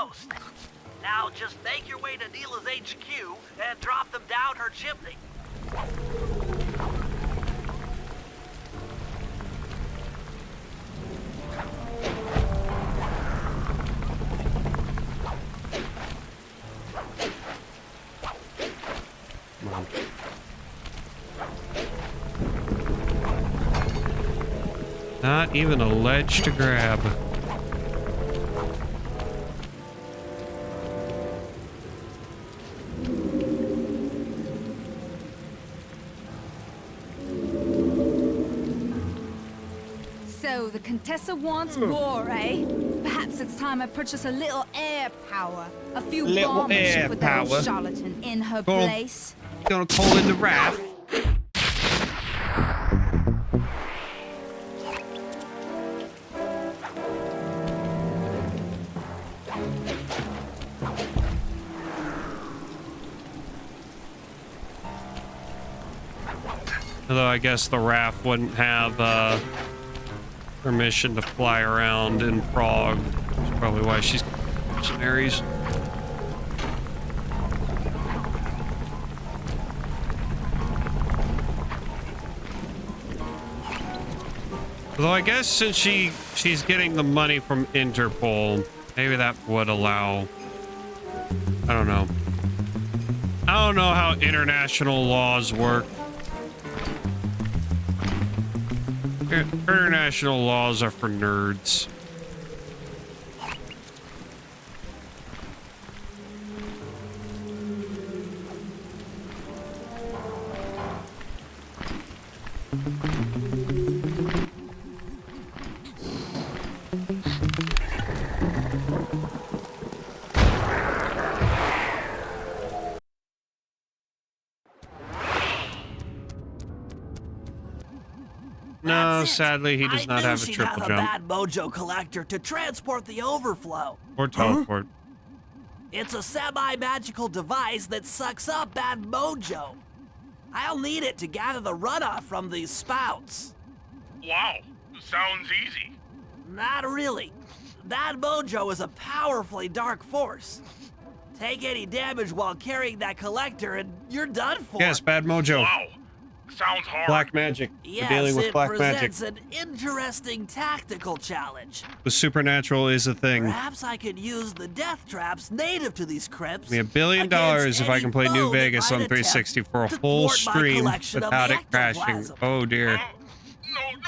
Now just make your way to Neela's HQ and drop them down her chimney. Come on. Not even a ledge to grab. So the Contessa wants war, eh? Perhaps it's time I purchase a little air power. A few bombers should put that old charlatan in her place. Gonna call in the wrath. Although I guess the raft wouldn't have permission to fly around in Prague. That's probably why she's mercenaries. Although I guess since she's getting the money from Interpol, maybe that would allow. I don't know. I don't know how international laws work. International laws are for nerds. No, sadly, he does not have a triple jump. Bad mojo collector to transport the overflow. Or teleport. It's a semi-magical device that sucks up bad mojo. I'll need it to gather the runoff from these spouts. Wow, sounds easy. Not really. Bad mojo is a powerfully dark force. Take any damage while carrying that collector and you're done for. Yes, bad mojo. Wow. Sounds hard. Black magic. Yes, We're dealing with black magic. It presents an interesting tactical challenge. The supernatural is a thing. Perhaps I could use the death traps native to these crypts. Give me $1 billion if I can play New Vegas on 360 for a full stream without it crashing. Oh dear. No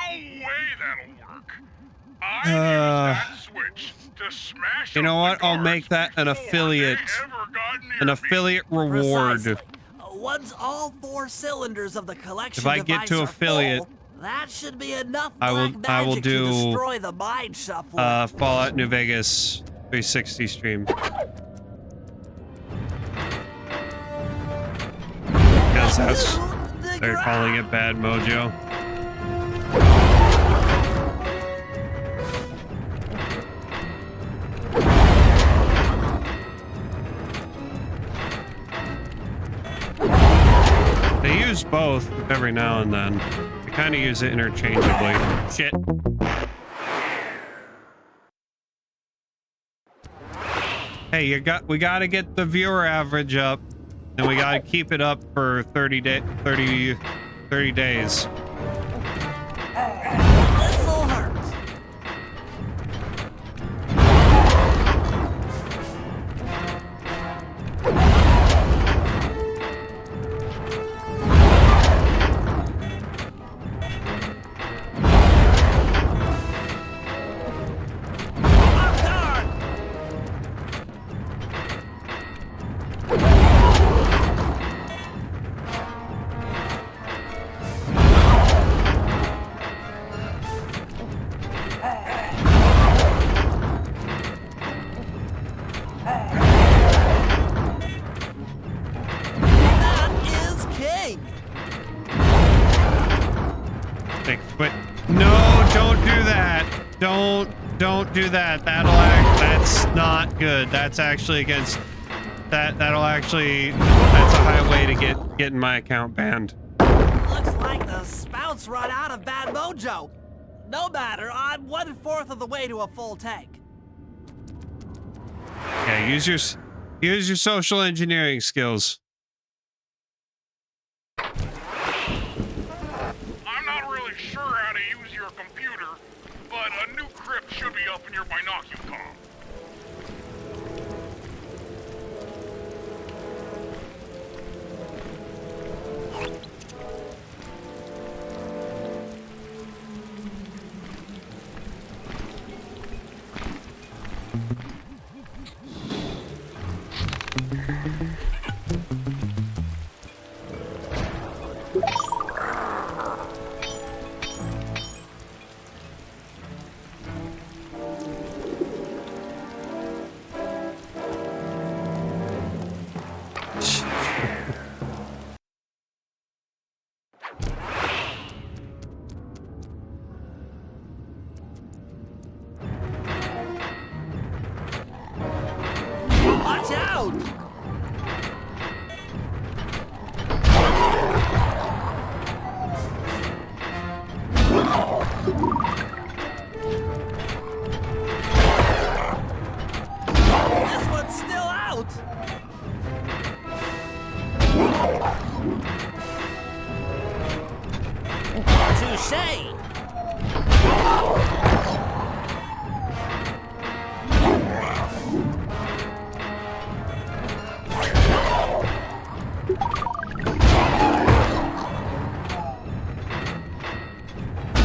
way that'll work. I use that switch to smash. You know what? I'll make that an affiliate. An affiliate reward. Precisely. Once all 4 cylinders of the collection if I get to affiliate, full, that should be enough I will do to destroy the mind shuffler. Fallout New Vegas 360 stream. Guess that's they're calling it bad mojo. They use both every now and then. They kind of use it interchangeably. Shit. Hey, we got to get the viewer average up, and we got to keep it up for 30 days. This'll hurt. Don't do that. That's not good. That's actually against that's a high way to getting my account banned. Looks like the spouts run out of bad mojo. No matter, I'm 1/4 of the way to a full tank. Yeah, use your social engineering skills. I'm not really sure how to use your computer, but a new crypt should be up in your binocular. Watch out! Touche!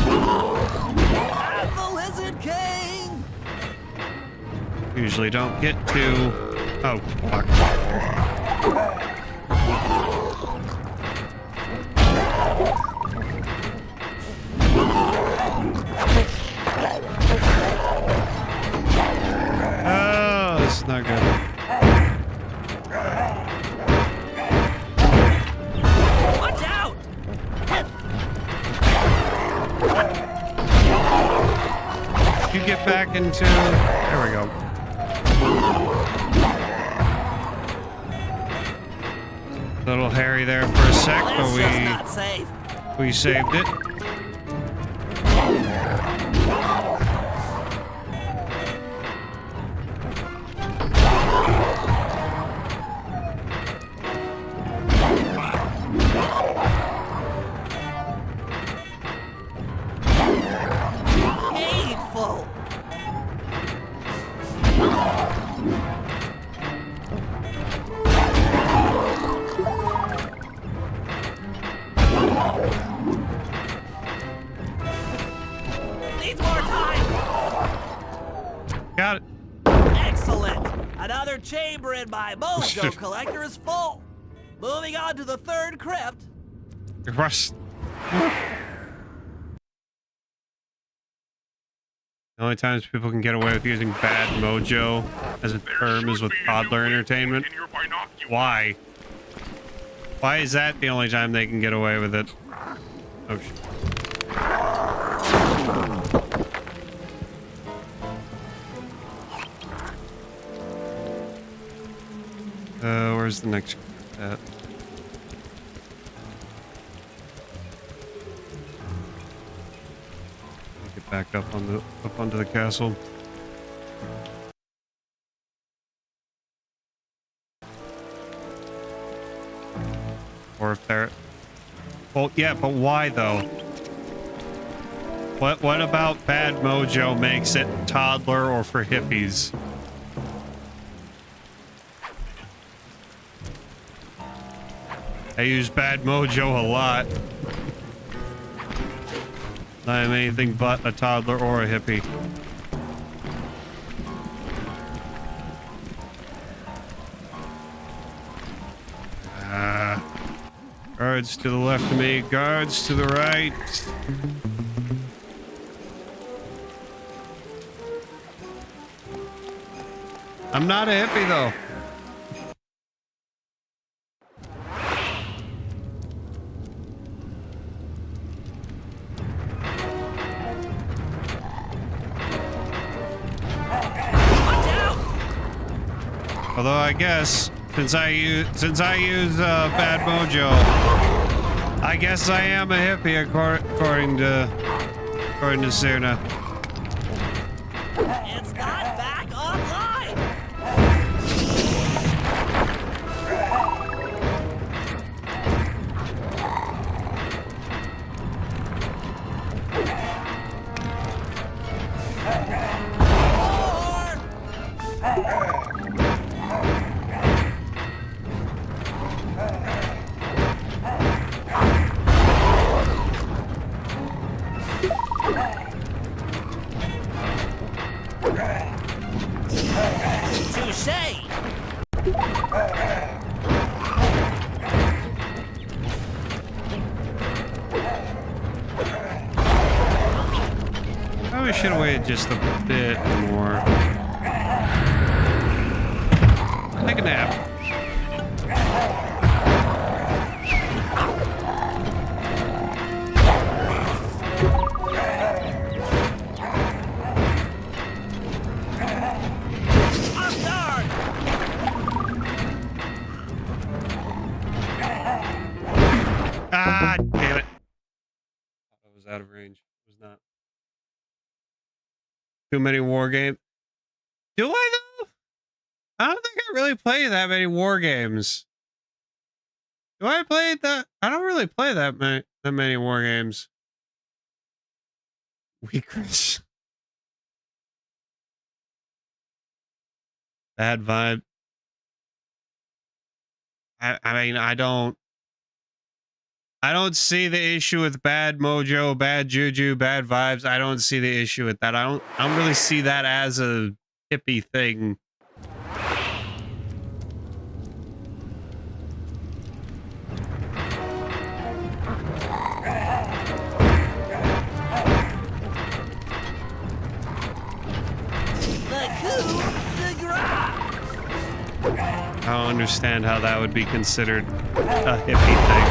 I'm the Lizard King! Usually don't get to... Oh, fuck. Oh, this is not good. Watch out! You get back into... There we go. Little hairy there for a sec, That's but just not safe. we saved it. Hateful! Needs more time! Got it. Excellent! Another chamber in my mojo collector is full! Moving on to the third crypt. Rush. The only times people can get away with using bad mojo as a term is with toddler entertainment. Why? Why is that the only time they can get away with it? Oh shit. Where's the next at? Get back up onto the castle. Or if they're... Well, yeah, but why though? What about bad mojo makes it toddler or for hippies? I use bad mojo a lot. I'm anything but a toddler or a hippie. Guards to the left of me, guards to the right. I'm not a hippie though. Although I guess since I use bad mojo, I guess I am a hippie according to Sirna. It's not back online! Touche! Probably should have waited just a bit more. Take a nap. Ah, damn it. I was out of range. It was not. Too many war games. Do I though? I don't think I really play that many war games. Do I play that? I don't really play that many war games. Weakness. Bad vibe. I mean, I don't see the issue with bad mojo, bad juju, bad vibes. I don't see the issue with that. I don't really see that as a hippie thing. I don't understand how that would be considered a hippie thing.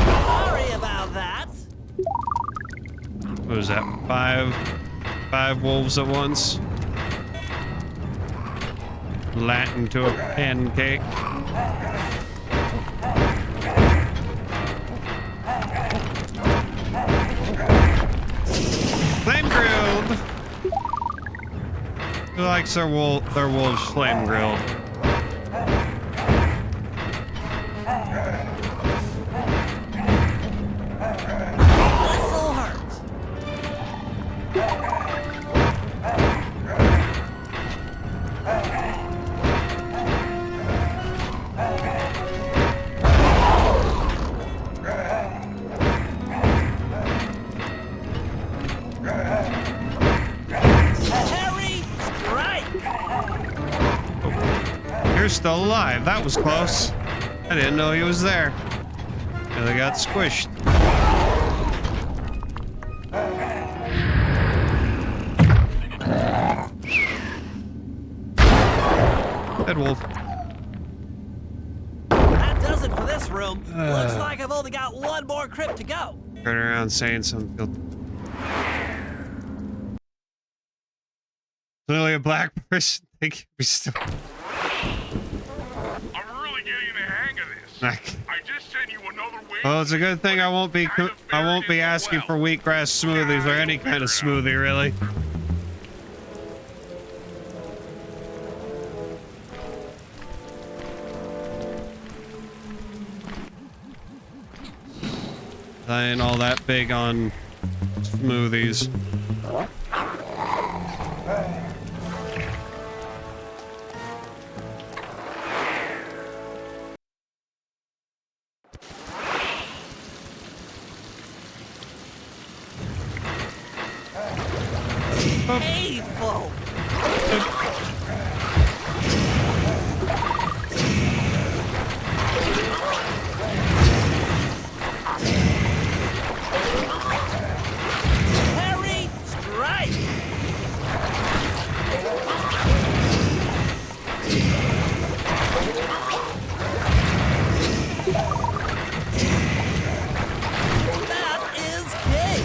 Sorry about that. What was that? Five wolves at once? Latin to a pancake. Flame grilled. Who likes their wolves flame grilled? This'll hurt. Harry, strike! You're still alive. That was close. I didn't know he was there. And they got squished. Dead wolf. That does it for this room. Looks like I've only got one more crypt to go. Turn around saying something. Clearly a black person. Think we still. I'm really getting the hang of this. I just sent you another way. Well, it's a good thing I won't be asking for wheatgrass smoothies or any kind of smoothie, really. I ain't all that big on smoothies. Hateful! Harry, strike! That is king!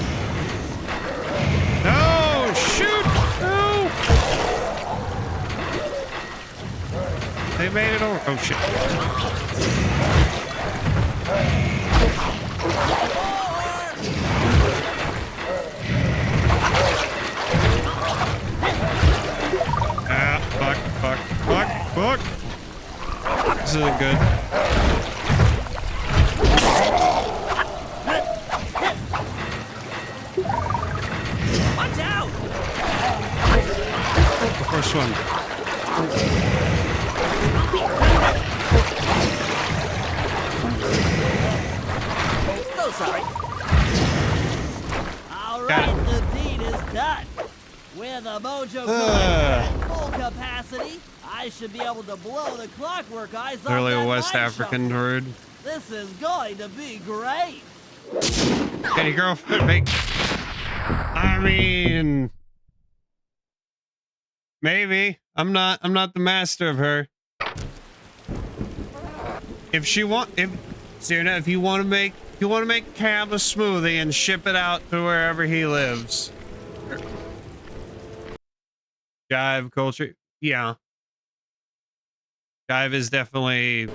No! Shoot! No! They made it over. Oh, shit. Ah, fuck. This isn't good. Watch out! The first one. So sorry. Alright, the deed is done. With a mojo at full capacity, I should be able to blow the clockwork eyes off Clearly that a West mine African shovel. herd. This is going to be great. Can your girlfriend make... I mean... Maybe. I'm not the master of her. If you want to make Cam a smoothie and ship it out to wherever he lives. Jive culture. Yeah. Jive is definitely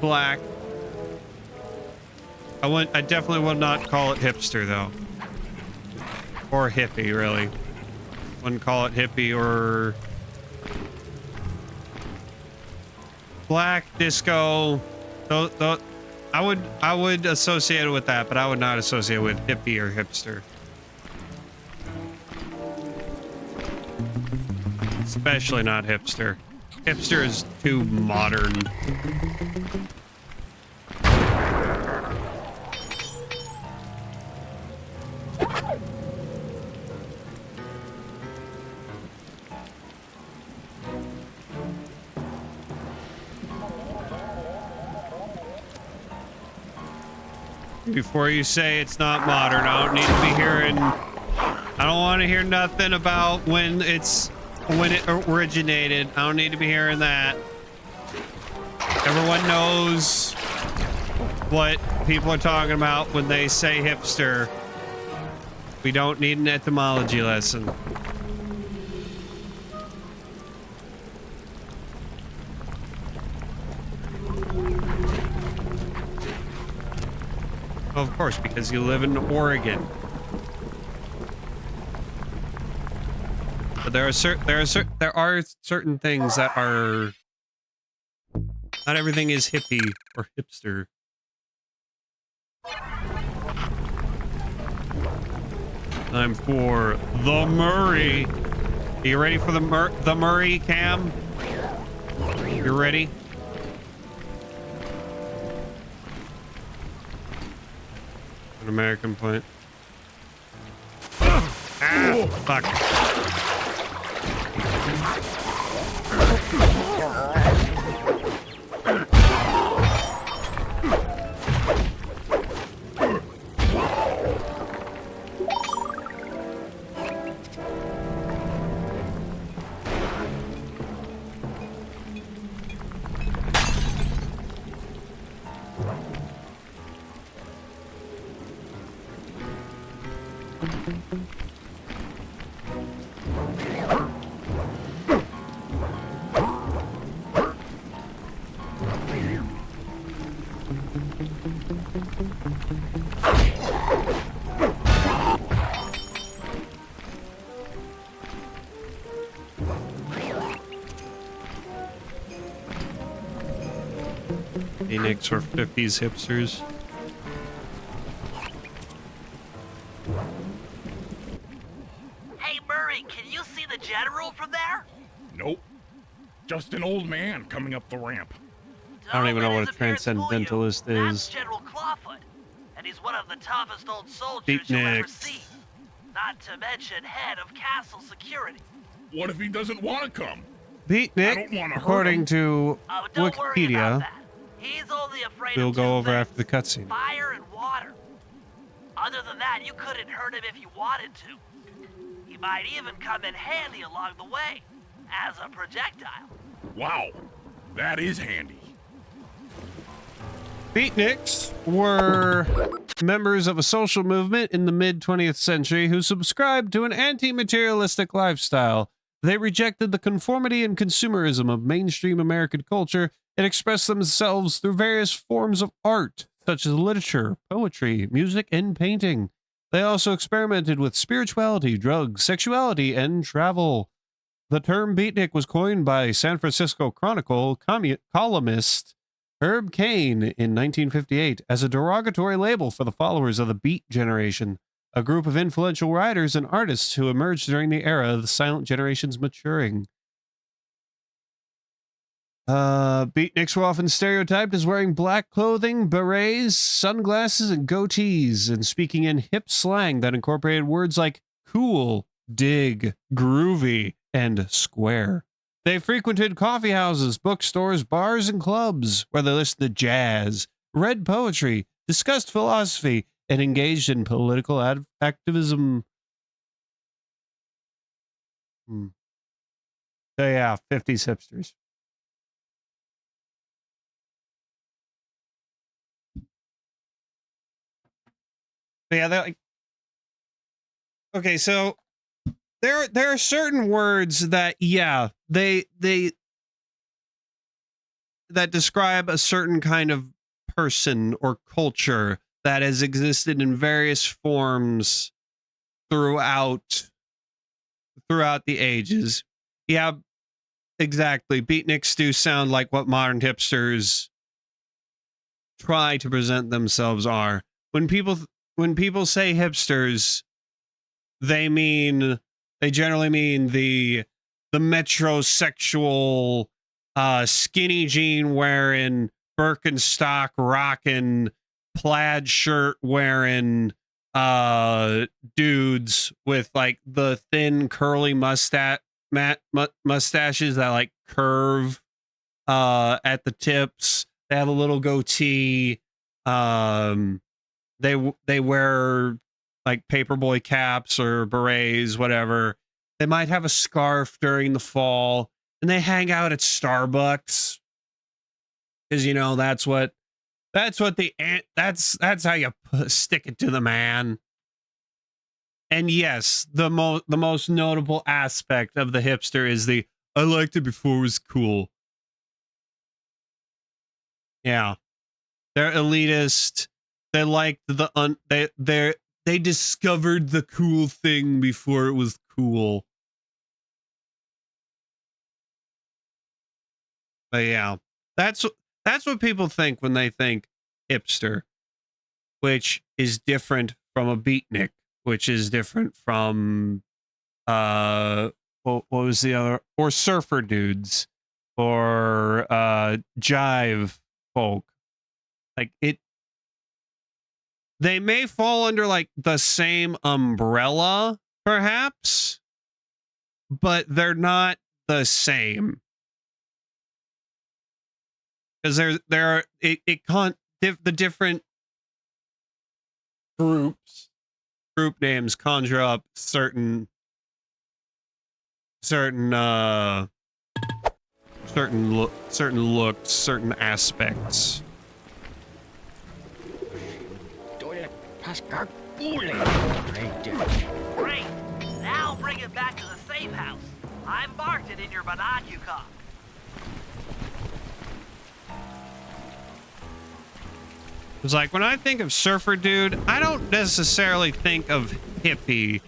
black. I definitely will not call it hipster though. Or hippie, really. Wouldn't call it hippie or black disco. I would associate it with that, but I would not associate it with hippie or hipster. Especially not hipster. Hipster is too modern. Before you say it's not modern, I don't need to be hearing. I don't want to hear nothing about when it originated. I don't need to be hearing that. Everyone knows what people are talking about when they say hipster. We don't need an etymology lesson. Of course, because you live in Oregon. But there are certain things that are not everything is hippie or hipster. Time for the Murray. Are you ready for the Murray, Cam? You ready? An American point. Ah, fuck. Phoenix or 50s hipsters. Hey, Murray, can you see the general from there? Nope. Just an old man coming up the ramp. I don't even know what a transcendentalist That's is. General Clawfoot, and he's one of the toughest old soldiers you'll ever see. Not to mention head of castle security. What if he doesn't want to come? Beatnik, according to Wikipedia, He's only afraid we'll of go two over things, after the cutscene. fire and water. Other than that, you couldn't hurt him if you wanted to. He might even come in handy along the way, as a projectile. Wow, that is handy. Beatniks were members of a social movement in the mid-20th century who subscribed to an anti-materialistic lifestyle. They rejected the conformity and consumerism of mainstream American culture and expressed themselves through various forms of art, such as literature, poetry, music, and painting. They also experimented with spirituality, drugs, sexuality, and travel. The term beatnik was coined by San Francisco Chronicle columnist Herb Caen in 1958 as a derogatory label for the followers of the Beat Generation, a group of influential writers and artists who emerged during the era of the silent generation's maturing. Beatniks were often stereotyped as wearing black clothing, berets, sunglasses, and goatees, and speaking in hip slang that incorporated words like cool, dig, groovy, and square. They frequented coffee houses, bookstores, bars, and clubs, where they listened to jazz, read poetry, discussed philosophy, and engaged in political activism. So yeah, 50s hipsters. But yeah, they're like, okay, so there are certain words that, yeah, they that describe a certain kind of person or culture that has existed in various forms throughout the ages. Yeah, exactly. Beatniks do sound like what modern hipsters try to present themselves are. When people say hipsters, they generally mean the metrosexual, skinny jean wearing, Birkenstock rocking, plaid shirt wearing dudes with like the thin curly mustaches that like curve at the tips. They have a little goatee. They wear like paperboy caps or berets, whatever. They might have a scarf during the fall, and they hang out at Starbucks because that's how you stick it to the man. And yes, the most notable aspect of the hipster is the I liked it before it was cool. Yeah, they're elitist. They liked they discovered the cool thing before it was cool. But yeah, that's what people think when they think hipster, which is different from a beatnik, which is different from what was the other, or surfer dudes, or jive folk. Like they may fall under like the same umbrella, perhaps, but they're not the same. Because the different group names conjure up certain looks, certain aspects. Great. Now bring it back to the safe house. I marked it in your binocular. It's like when I think of surfer dude, I don't necessarily think of hippie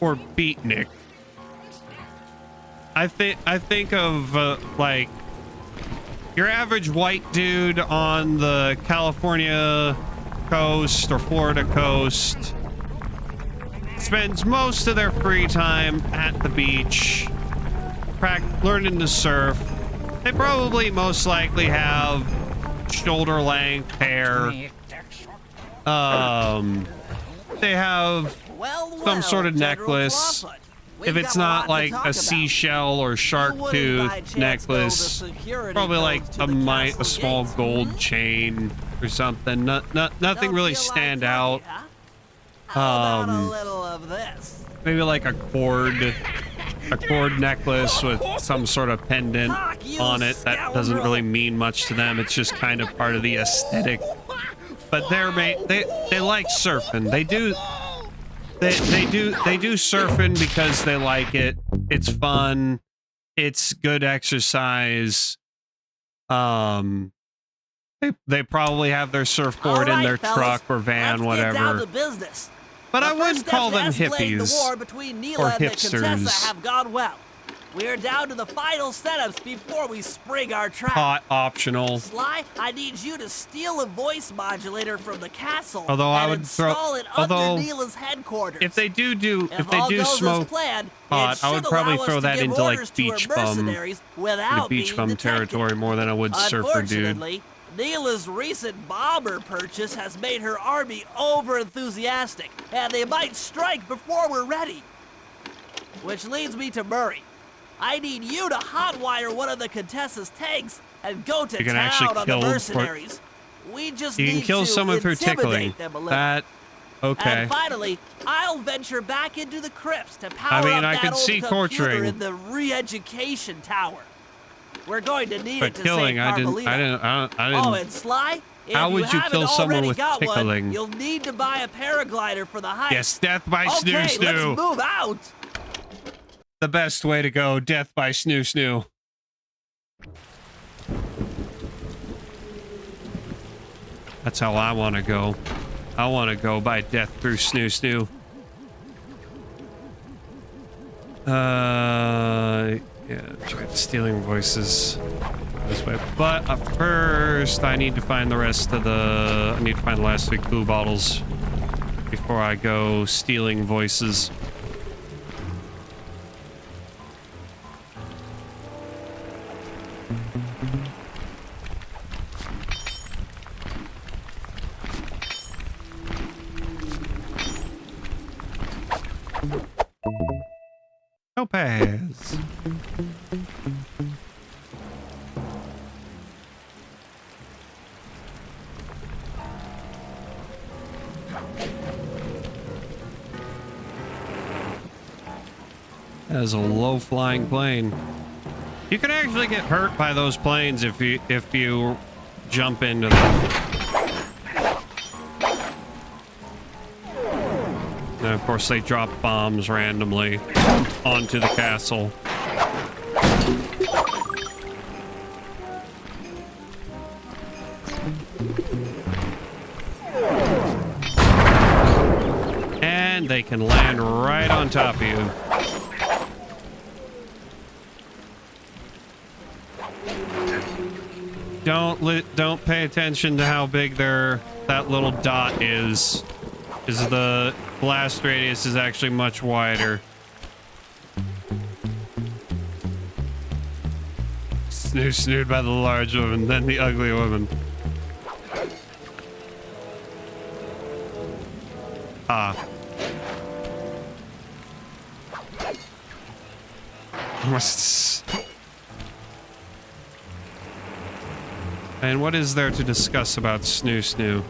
or beatnik. I think of like your average white dude on the California coast or Florida coast spends most of their free time at the beach, learning to surf. They probably most likely have shoulder length hair. They have some sort of necklace. If it's not like a seashell or shark tooth necklace, probably like a small gold chain or something. Nothing really stand out. Maybe like a cord necklace with some sort of pendant on it that doesn't really mean much to them. It's just kind of part of the aesthetic. But they like surfing. They do surfing because they like it. It's fun. It's good exercise. They probably have their surfboard in their truck or van, whatever. But I wouldn't call them hippies or hipsters. Have gone well. We're down to the final setups before we spring our trap. Hot optional. Sly, I need you to steal a voice modulator from the castle and install it under Neela's headquarters. If they do smoke planned, pot, I would probably throw that into like beach bum territory more than I would surfer dude. Neela's recent bomber purchase has made her army over-enthusiastic, and they might strike before we're ready. Which leads me to Murray. I need you to hotwire one of the Contessa's tanks and go to town on the mercenaries. We just need to kill someone through tickling. Them a little. That okay. And finally, I'll venture back into the crypts to power up that old computer in the re-education tower. We're going to need it to killing, save Carmelita. I didn't. Oh, and Sly, how would you kill someone with tickling? You'll need to buy a paraglider for the heist. Yes, death by snoo snoo. Let's move out. The best way to go, death by snoo snoo. That's how I want to go. I want to go by death through snoo snoo. Yeah, try stealing voices this way. But first, I need to find the rest of the. I need to find the last 3 glue bottles before I go stealing voices. Topaz. That is a low-flying plane. You can actually get hurt by those planes if you jump into them. And of course, they drop bombs randomly onto the castle. And they can land right on top of you. Don't pay attention to how big that little dot is. Because the blast radius is actually much wider. Snooed by the large woman, then the ugly woman. Ah. And what is there to discuss about snoo?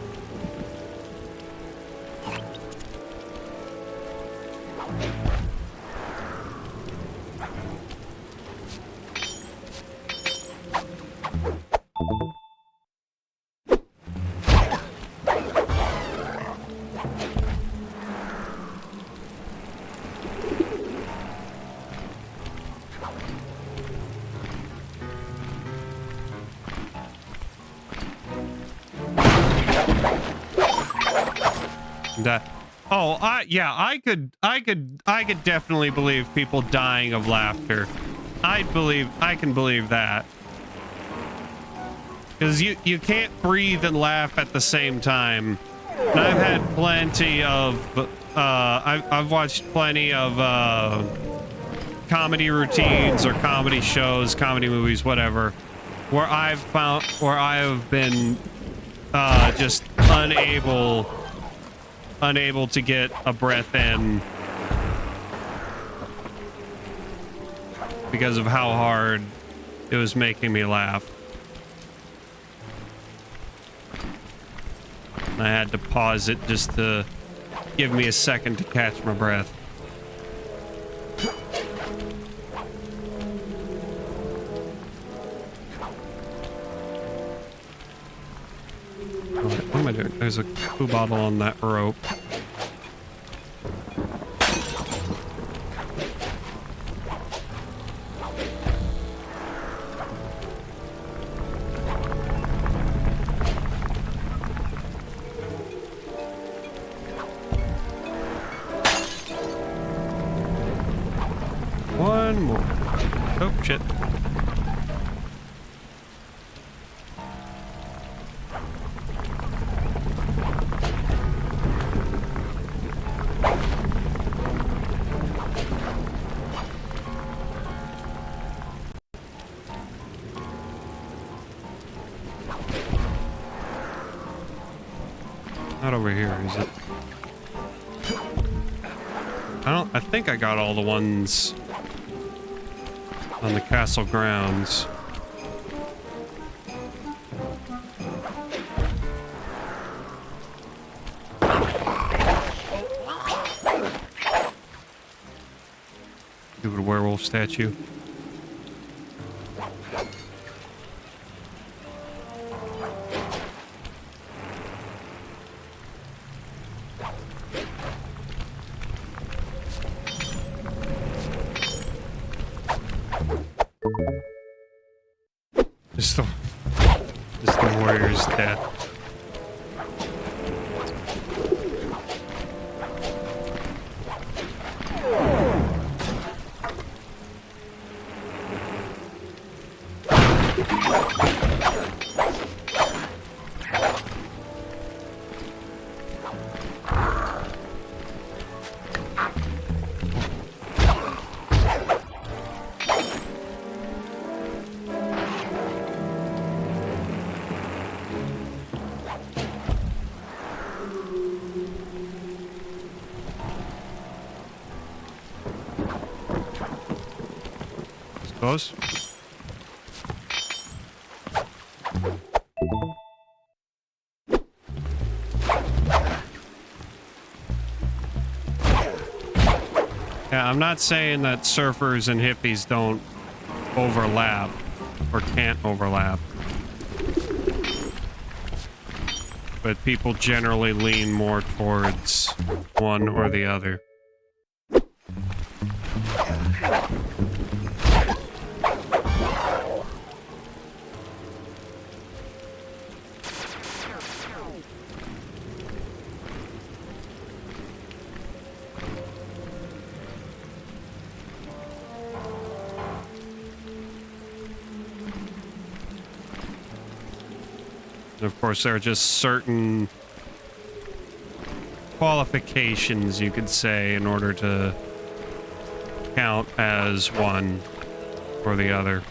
I could definitely believe people dying of laughter. I can believe that. Because you can't breathe and laugh at the same time. And I've had plenty of I've watched plenty of comedy routines or comedy shows, comedy movies, whatever, where I have been just unable to get a breath in because of how hard it was making me laugh. And I had to pause it just to give me a second to catch my breath. What am I doing? There's a glue bottle on that rope. One more. Oh, shit. Not over here, is it? I think I got all the ones on the castle grounds. Stupid werewolf statue. Just the warrior's death. Close. Yeah, I'm not saying that surfers and hippies don't overlap or can't overlap, but people generally lean more towards one or the other. And of course, there are just certain qualifications, you could say, in order to count as one or the other.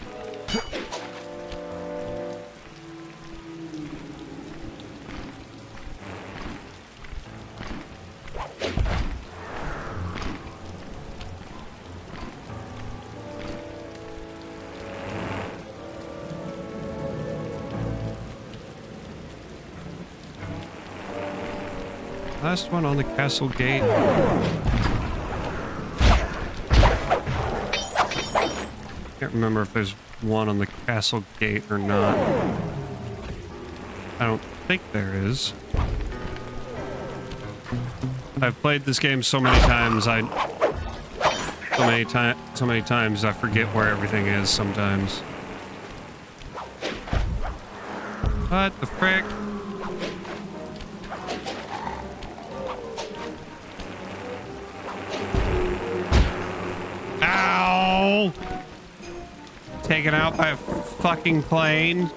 Last one on the castle gate. Can't remember if there's one on the castle gate or not. I don't think there is. I've played this game so many times, so many times I forget where everything is sometimes. What the frick? Ow! Taken out by a fucking plane.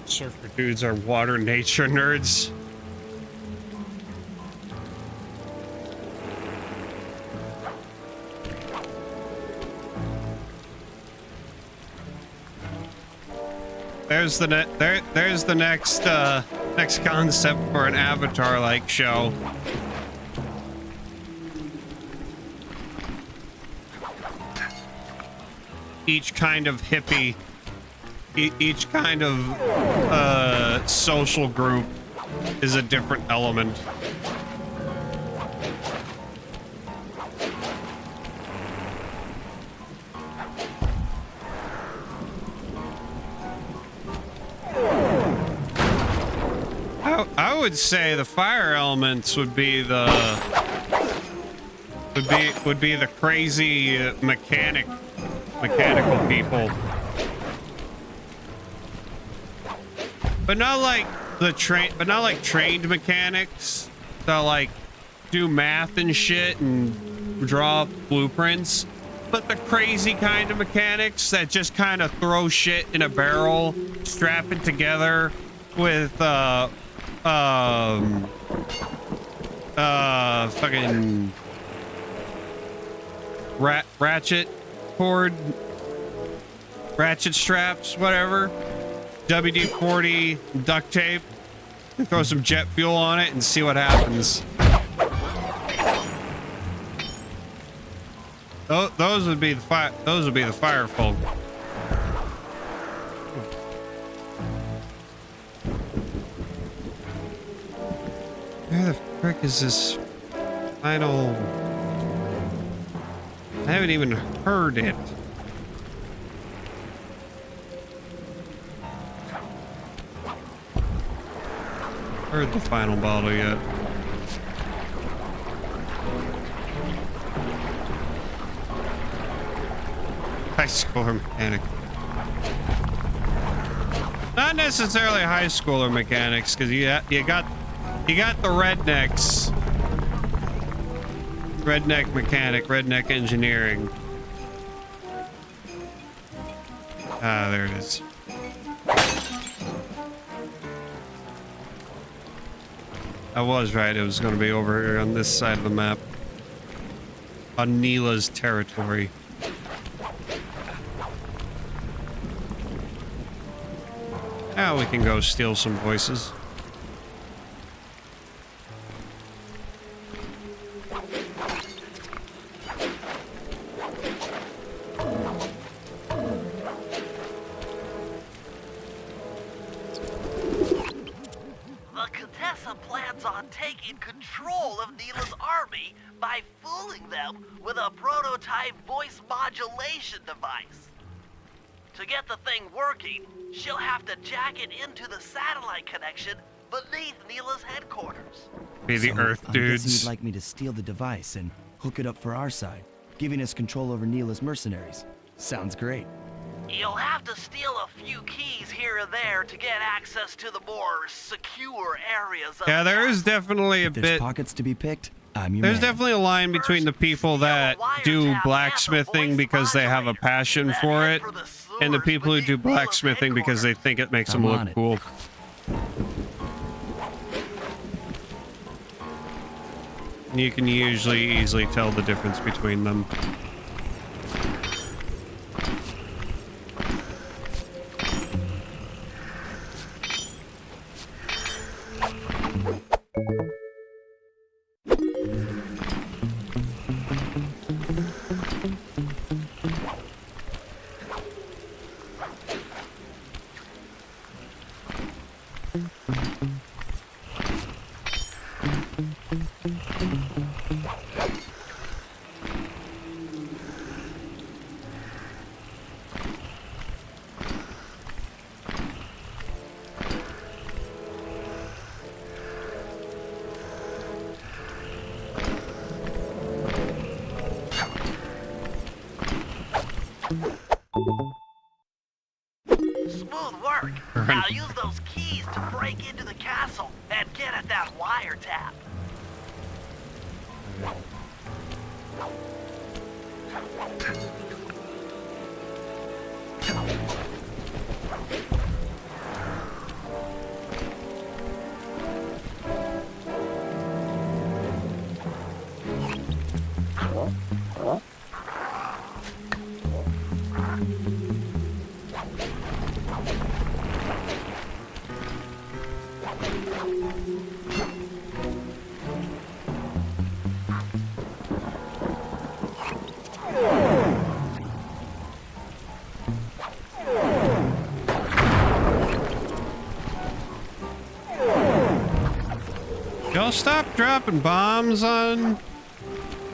Surfer dudes are water nature nerds. There's the there's the next next concept for an Avatar-like show. Each kind of hippie, each kind of social group is a different element. I would say the fire elements would be the crazy mechanical people. But not like trained mechanics that like do math and shit and draw blueprints. But the crazy kind of mechanics that just kind of throw shit in a barrel, strap it together with fucking ratchet cord, ratchet straps, whatever. WD-40 duct tape. Throw some jet fuel on it and see what happens. Those would be the fire folk. Where the frick is this final? I haven't even heard it. Heard the final bottle yet. High score mechanic. Not necessarily high schooler mechanics, because you got the rednecks. Redneck mechanic, redneck engineering. Ah, there it is. I was right. It was going to be over here on this side of the map. On Neela's territory. Now we can go steal some voices. Taking control of Neela's army by fooling them with a prototype voice modulation device. To get the thing working, she'll have to jack it into the satellite connection beneath Neela's headquarters. Be the Earth I'm dudes. guessing you'd like me to steal the device and hook it up for our side, giving us control over Neela's mercenaries. Sounds great. You'll have to steal a few keys here and there to get access to the more secure areas of Yeah, there is definitely a If there's bit. pockets to be picked, I'm your There's man. definitely a line between the people that do blacksmithing because they have a passion for it, and the people who do blacksmithing because they think it makes them I'm look on it. cool. You can usually easily tell the difference between them. Smooth work. Now use those keys to break into the castle and get at that wiretap. Y'all stop dropping bombs on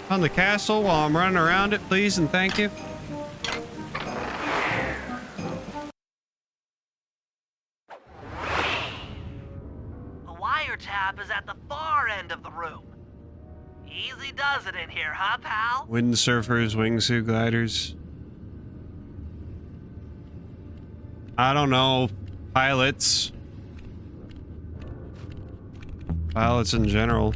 the castle while I'm running around it, please, and thank you. The wiretap is at the far end of the room. Easy does it in here, huh, pal? Windsurfers, wingsuit gliders. I don't know. Pilots. Pilots in general.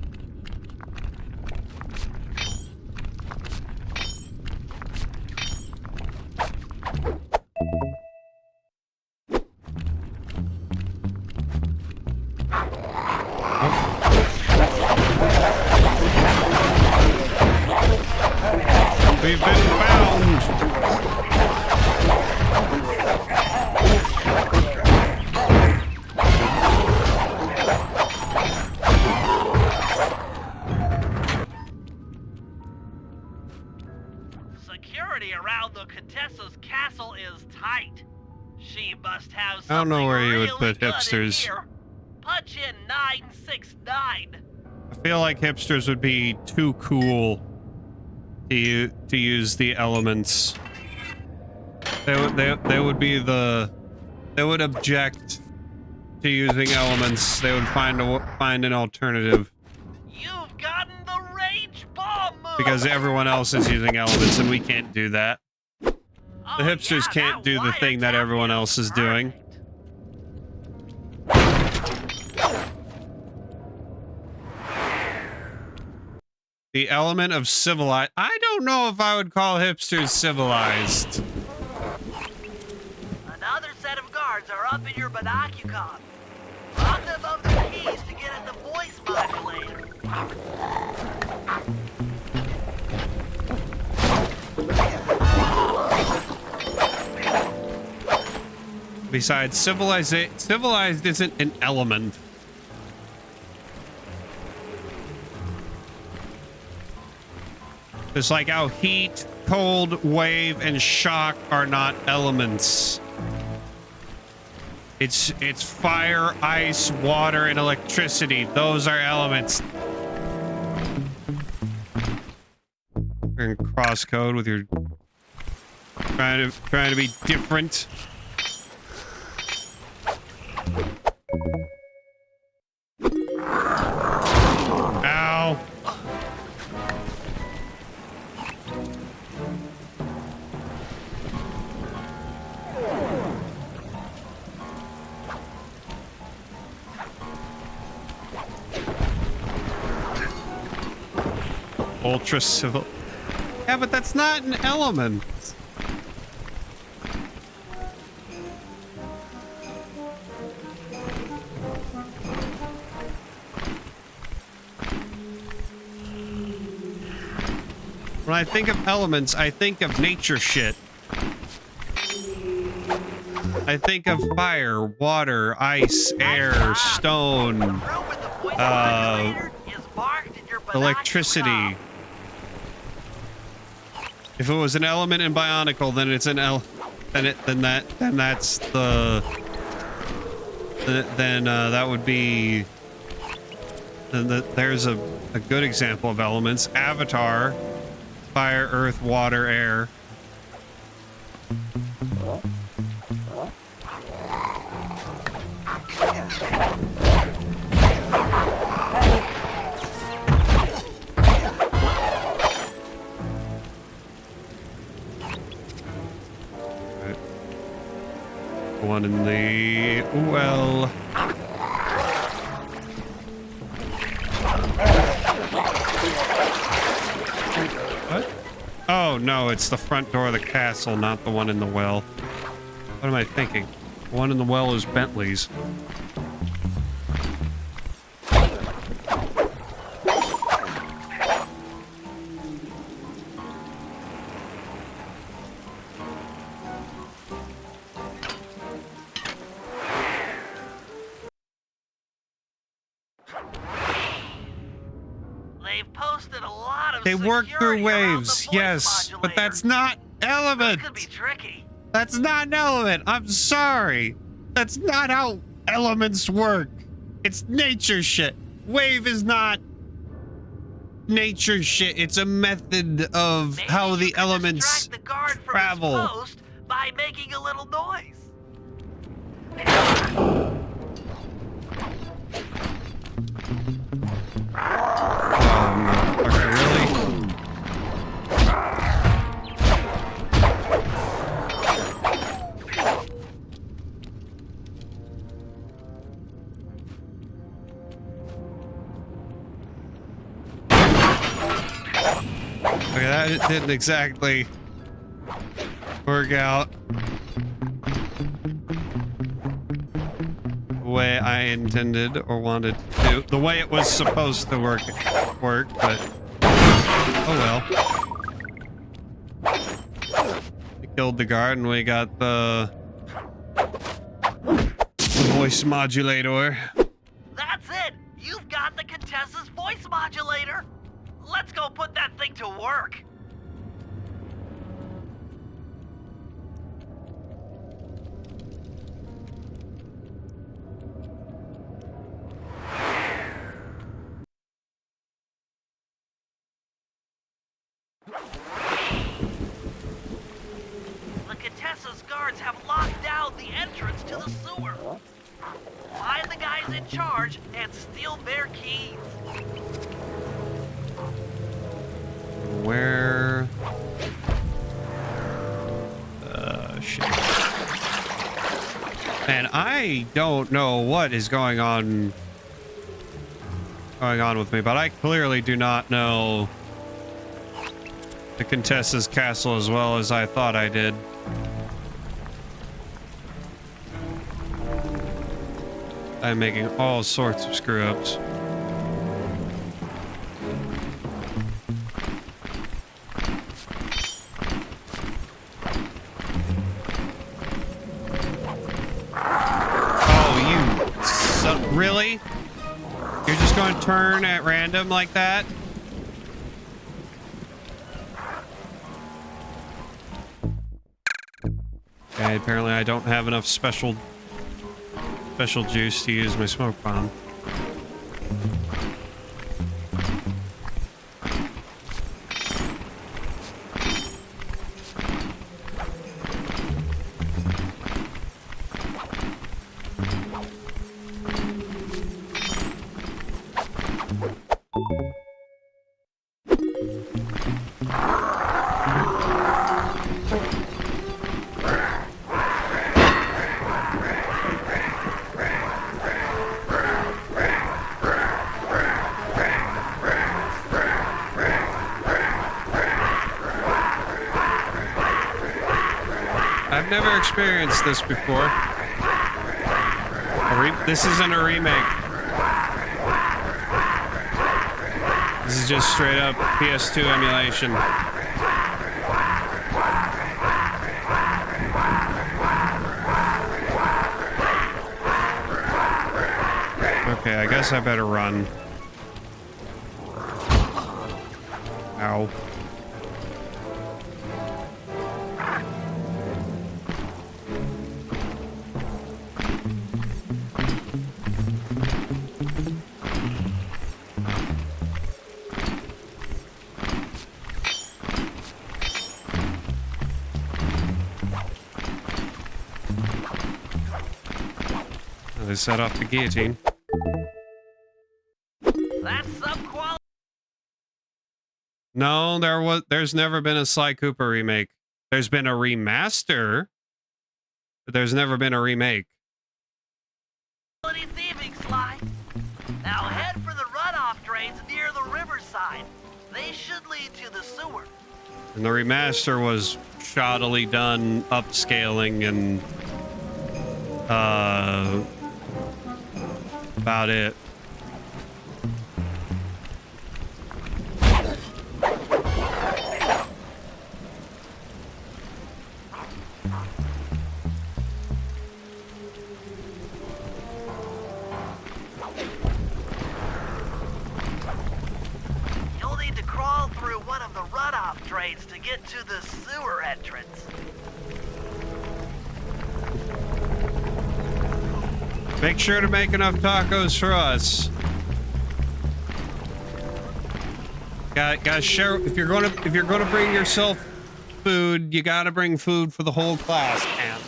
We've been found. Security around the Contessa's castle is tight. She must have something I don't know where you would really put good in hipsters. here. Punch in 969. I feel like hipsters would be too cool to use the elements. They would object to using elements. They would find an alternative. You've gotten the rage bomb move. Because everyone else is using elements and we can't do that. The hipsters can't do the thing that everyone else is doing. The element of civilized. I don't know if I would call hipsters civilized. Another set of guards are up in your binocular. Rob them of the keys to get at the voice modulator. Besides, civilized isn't an element. Just like how heat, cold, wave, and shock are not elements. It's fire, ice, water, and electricity. Those are elements. You're in crosscode with your trying to be different. Ow. Ultra civil. Yeah, but that's not an element. When I think of elements, I think of nature shit. I think of fire, water, ice, air, stone, electricity. If it was an element in Bionicle, then it's an that's the that would be there's a good example of elements. Avatar, fire, earth, water, air. One in the well. What? Oh no, it's the front door of the castle, not the one in the well. What am I thinking? The one in the well is Bentley's. They work through waves, yes, but that's not element. This could be tricky. That's not an element. I'm sorry. That's not how elements work. It's nature shit. Wave is not nature shit. It's a method of Maybe how the elements the guard travel. From his post by making a little noise. Okay, really? Okay, that didn't exactly work out the way I intended or wanted to. The way it was supposed to work, but oh well. We killed the guard and we got the voice modulator. That's it! You've got the Contessa's voice modulator! Let's go put that thing to work! The Contessa's guards have locked down the entrance to the sewer. Find the guys in charge and steal their keys. Where? Shit. Man, I don't know what is going on with me, but I clearly do not know the Contessa's castle as well as I thought I did. I'm making all sorts of screw-ups. Really? You're just going to turn at random like that? Okay, apparently I don't have enough special juice to use my smoke bomb. I've never experienced this before. This isn't a remake. This is just straight up PS2 emulation. Okay, I guess I better run. Ow. They set off the guillotine. That's some quality. No, there's never been a Sly Cooper remake. There's been a remaster, but there's never been a remake. Thieving, Sly. Now head for the runoff drains near the riverside. They should lead to the sewer. And the remaster was shoddily done, upscaling, and about it. You'll need to crawl through one of the runoff drains to get to the sewer entrance. Make sure to make enough tacos for us. Gotta share. If you're gonna bring yourself food, you gotta bring food for the whole class, man.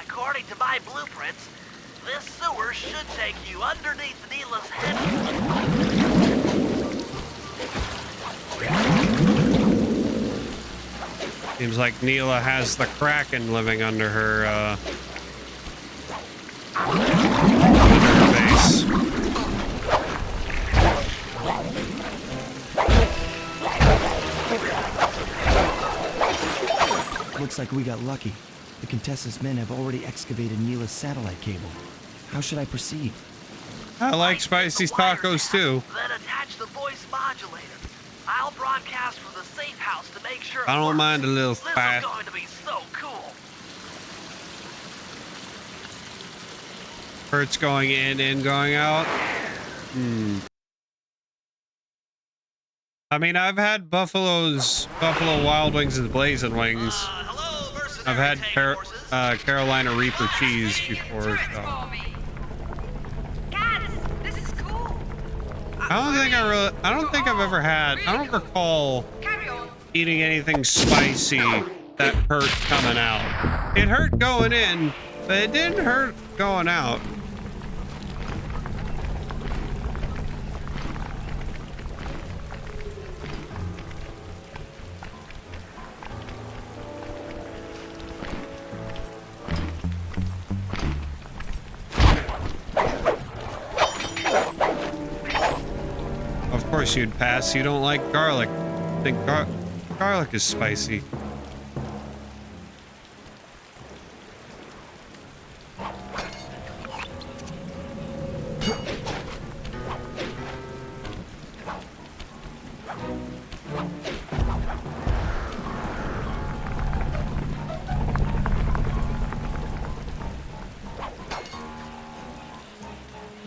According to my blueprints, this sewer should take you underneath Neela's head. Seems like Neela has the Kraken living under her base. Looks like we got lucky. The Contessa's men have already excavated Neela's satellite cable. How should I proceed? I like spicy tacos too. Then attach the voice modulator. I'll broadcast from the safe house to make sure. I don't mind a little spice. This is going to be so cool. Hertz going in, going out. I mean, I've had Buffalo Wild Wings and Blazing Wings. I've had Carolina Reaper cheese before. So. I don't think I've ever had. I don't recall eating anything spicy that hurt coming out. It hurt going in, but it didn't hurt going out. Of course you'd pass. You don't like garlic. think garlic is spicy.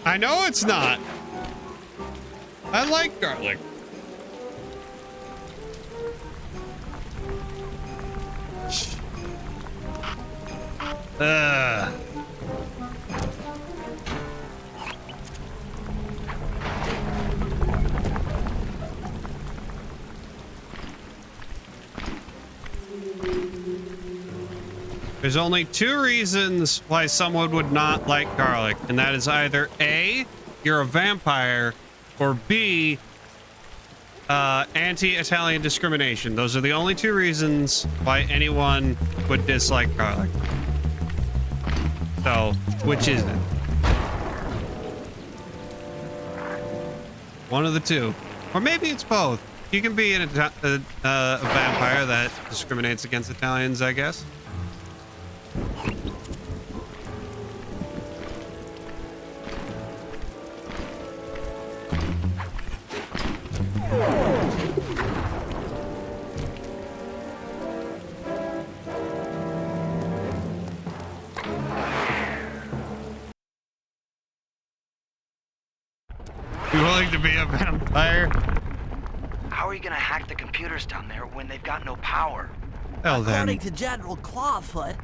I know it's not. I like garlic. There's only two reasons why someone would not like garlic, and that is either A, you're a vampire, or B, anti-Italian discrimination. Those are the only two reasons why anyone would dislike garlic. So, which is it? One of the two. Or maybe it's both. You can be a vampire that discriminates against Italians, I guess. You willing to be a vampire? How are you gonna hack the computers down there when they've got no power? Well then. According to General Clawfoot,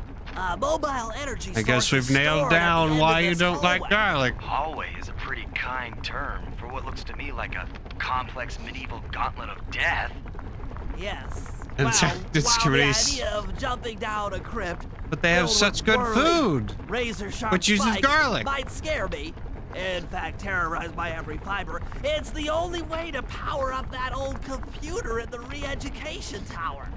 mobile energy I guess we've nailed down why you don't like garlic. Hallway is a pretty kind term for what looks to me like a complex medieval gauntlet of death. Yes. And discrimination. While the idea of jumping down a crypt, but they have such good food, razor sharp which uses garlic, might scare me. In fact, terrorized by every fiber, it's the only way to power up that old computer in the re-education tower.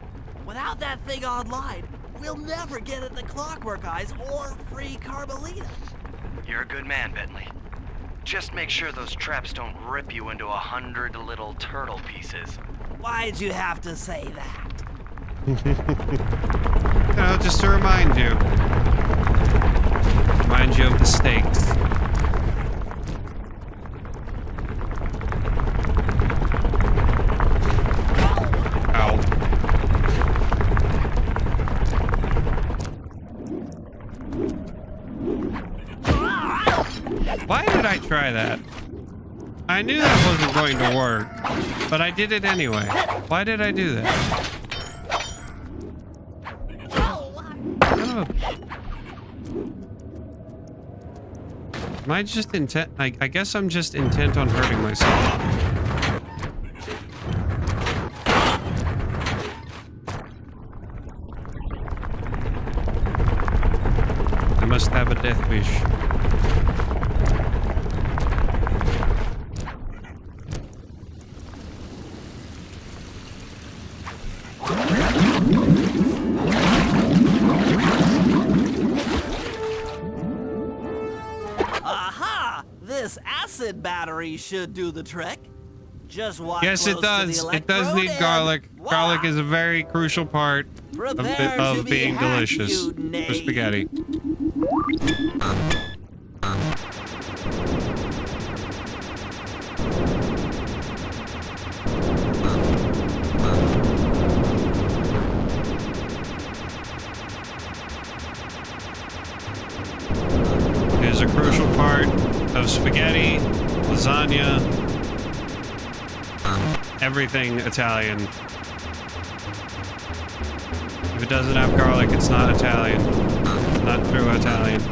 Without that thing online, we'll never get at the Clockwork Eyes or free Carmelita. You're a good man, Bentley. Just make sure those traps don't rip you into 100 little turtle pieces. Why'd you have to say that? Just to remind you. Remind you of the stakes. Ow. Why did I try that? I knew that wasn't going to work, but I did it anyway. Why did I do that? Oh. Am I just intent? I guess I'm just intent on hurting myself. I must have a death wish. This acid battery should do the trick. Just walk yes, it does. It does need garlic. Voila. Garlic is a very crucial part of being delicious for spaghetti. It is a crucial part of spaghetti, lasagna, everything Italian. If it doesn't have garlic, it's not Italian. Not true Italian.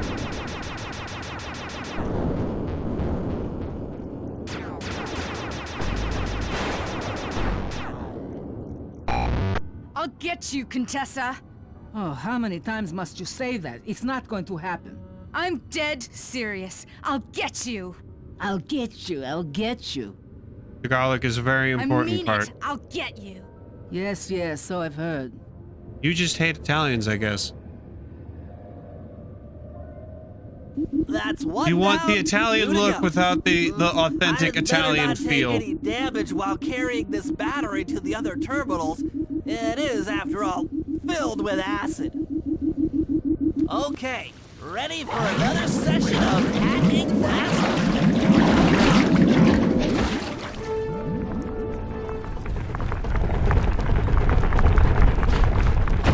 I'll get you, Contessa. Oh, how many times must you say that? It's not going to happen. I'm dead serious. I'll get you. I'll get you. I'll get you. The garlic is a very important part. I'll get you. Yes, yes, so I've heard. You just hate Italians, I guess. That's one You want the down, Italian 2 to look go. without the authentic I'd better Italian not take feel. any damage while carrying this battery to the other terminals. It is, after all, filled with acid. Okay, ready for another session of hacking fast?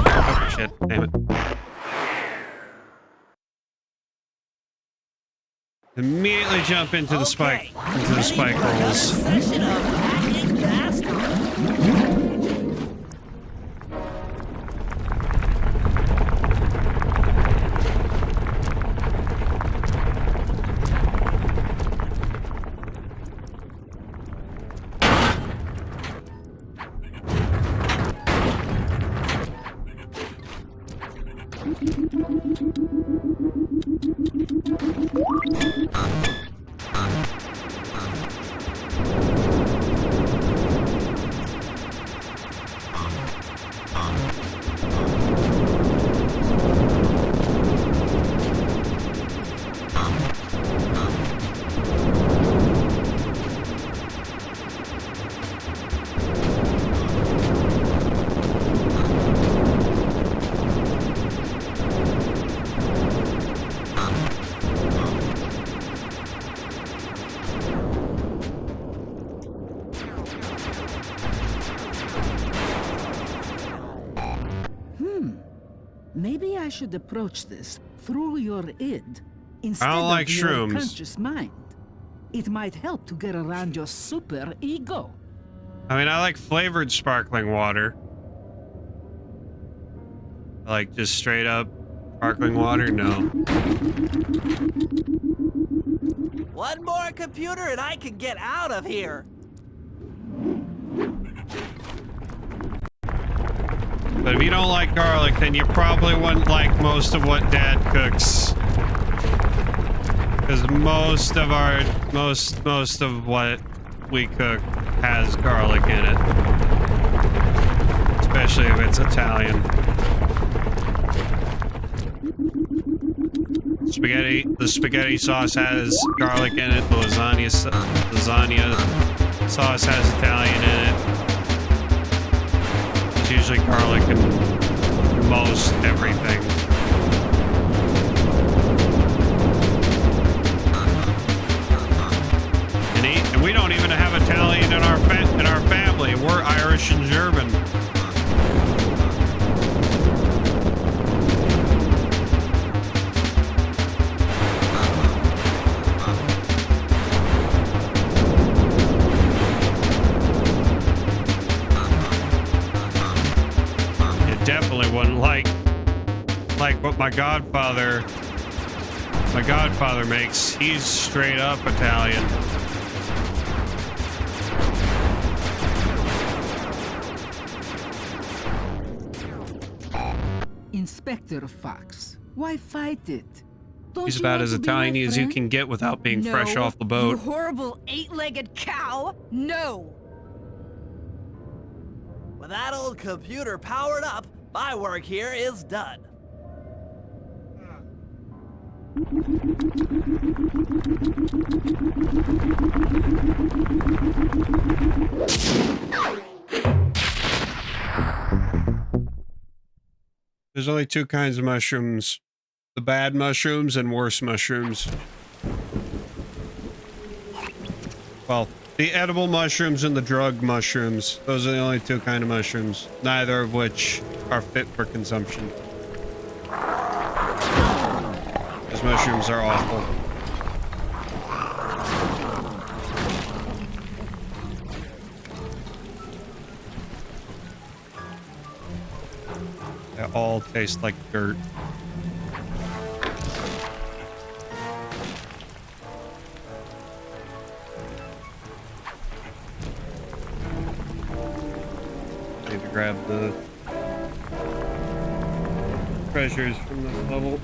Oh shit! Damn it! Immediately jump into the spike rolls. Session of hacking fast? Maybe I should approach this through your id instead like of your shrooms. conscious mind. It might help to get around your super ego. I mean, I like flavored sparkling water. I like just straight up sparkling water? No. One more computer and I can get out of here. But if you don't like garlic, then you probably wouldn't like most of what Dad cooks. Because most of what we cook has garlic in it. Especially if it's Italian. The spaghetti sauce has garlic in it. The lasagna sauce has Italian in it. It's usually garlic in most everything. And we don't even have Italian in our family. We're Irish and German. Definitely wouldn't like what my godfather makes. He's straight up Italian. Inspector Fox, why fight it? Don't He's you about want as to be my Italian as you friend? can get without being fresh off the You boat. horrible eight-legged cow! No! With that old computer powered up, my work here is done. There's only two kinds of mushrooms. The bad mushrooms and worse mushrooms. Well, the edible mushrooms and the drug mushrooms. Those are the only two kinds of mushrooms. Neither of which are fit for consumption. Those mushrooms are awful. They all taste like dirt. Need to grab the treasures from this level.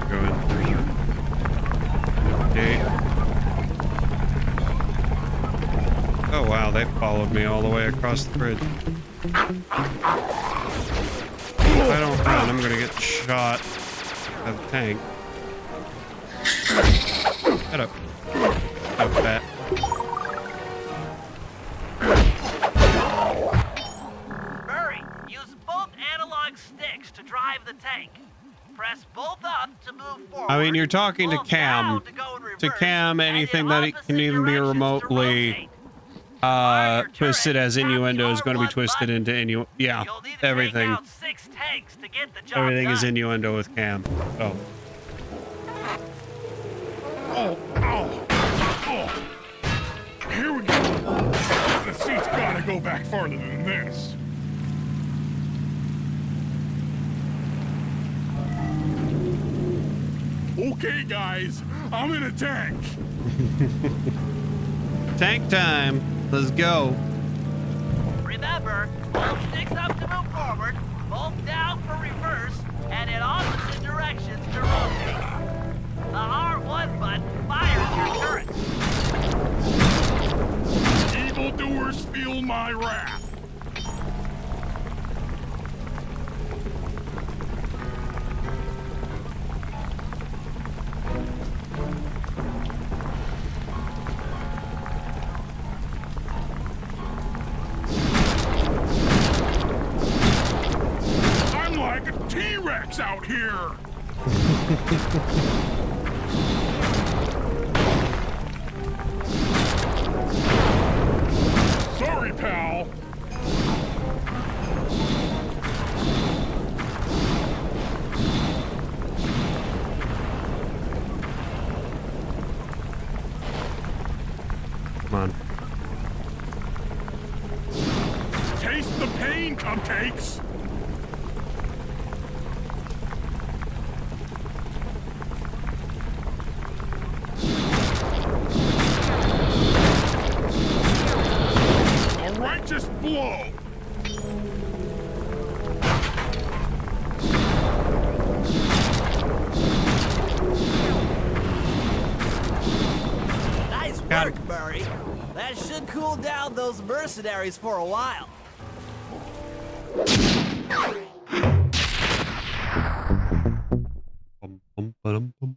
Go in through here. followed me all the way across the bridge. If I don't run, I'm gonna get shot by the tank. Shut up. So fat. Murray, use both analog sticks to drive the tank. Press both up to move forward. I mean, you're talking to Cam. To Cam, anything that it can even be remotely twisted as innuendo is going to be twisted into innuendo. Yeah, everything. Everything is innuendo with Cam. Oh. Oh. Here we go. The seat's gotta go back farther than this. Okay, guys, I'm in a tank. Tank time. Let's go. Remember, both sticks up to move forward, both down for reverse, and in opposite directions to rotate. The R1 button fires your turret. Evildoers feel my wrath. I'm like a T-Rex out here. Sorry, pal. Come on. Taste the pain, cupcakes. A righteous blow. Nice work, Murray. That should cool down those mercenaries for a while. Bum, bum, ba-dum, bum.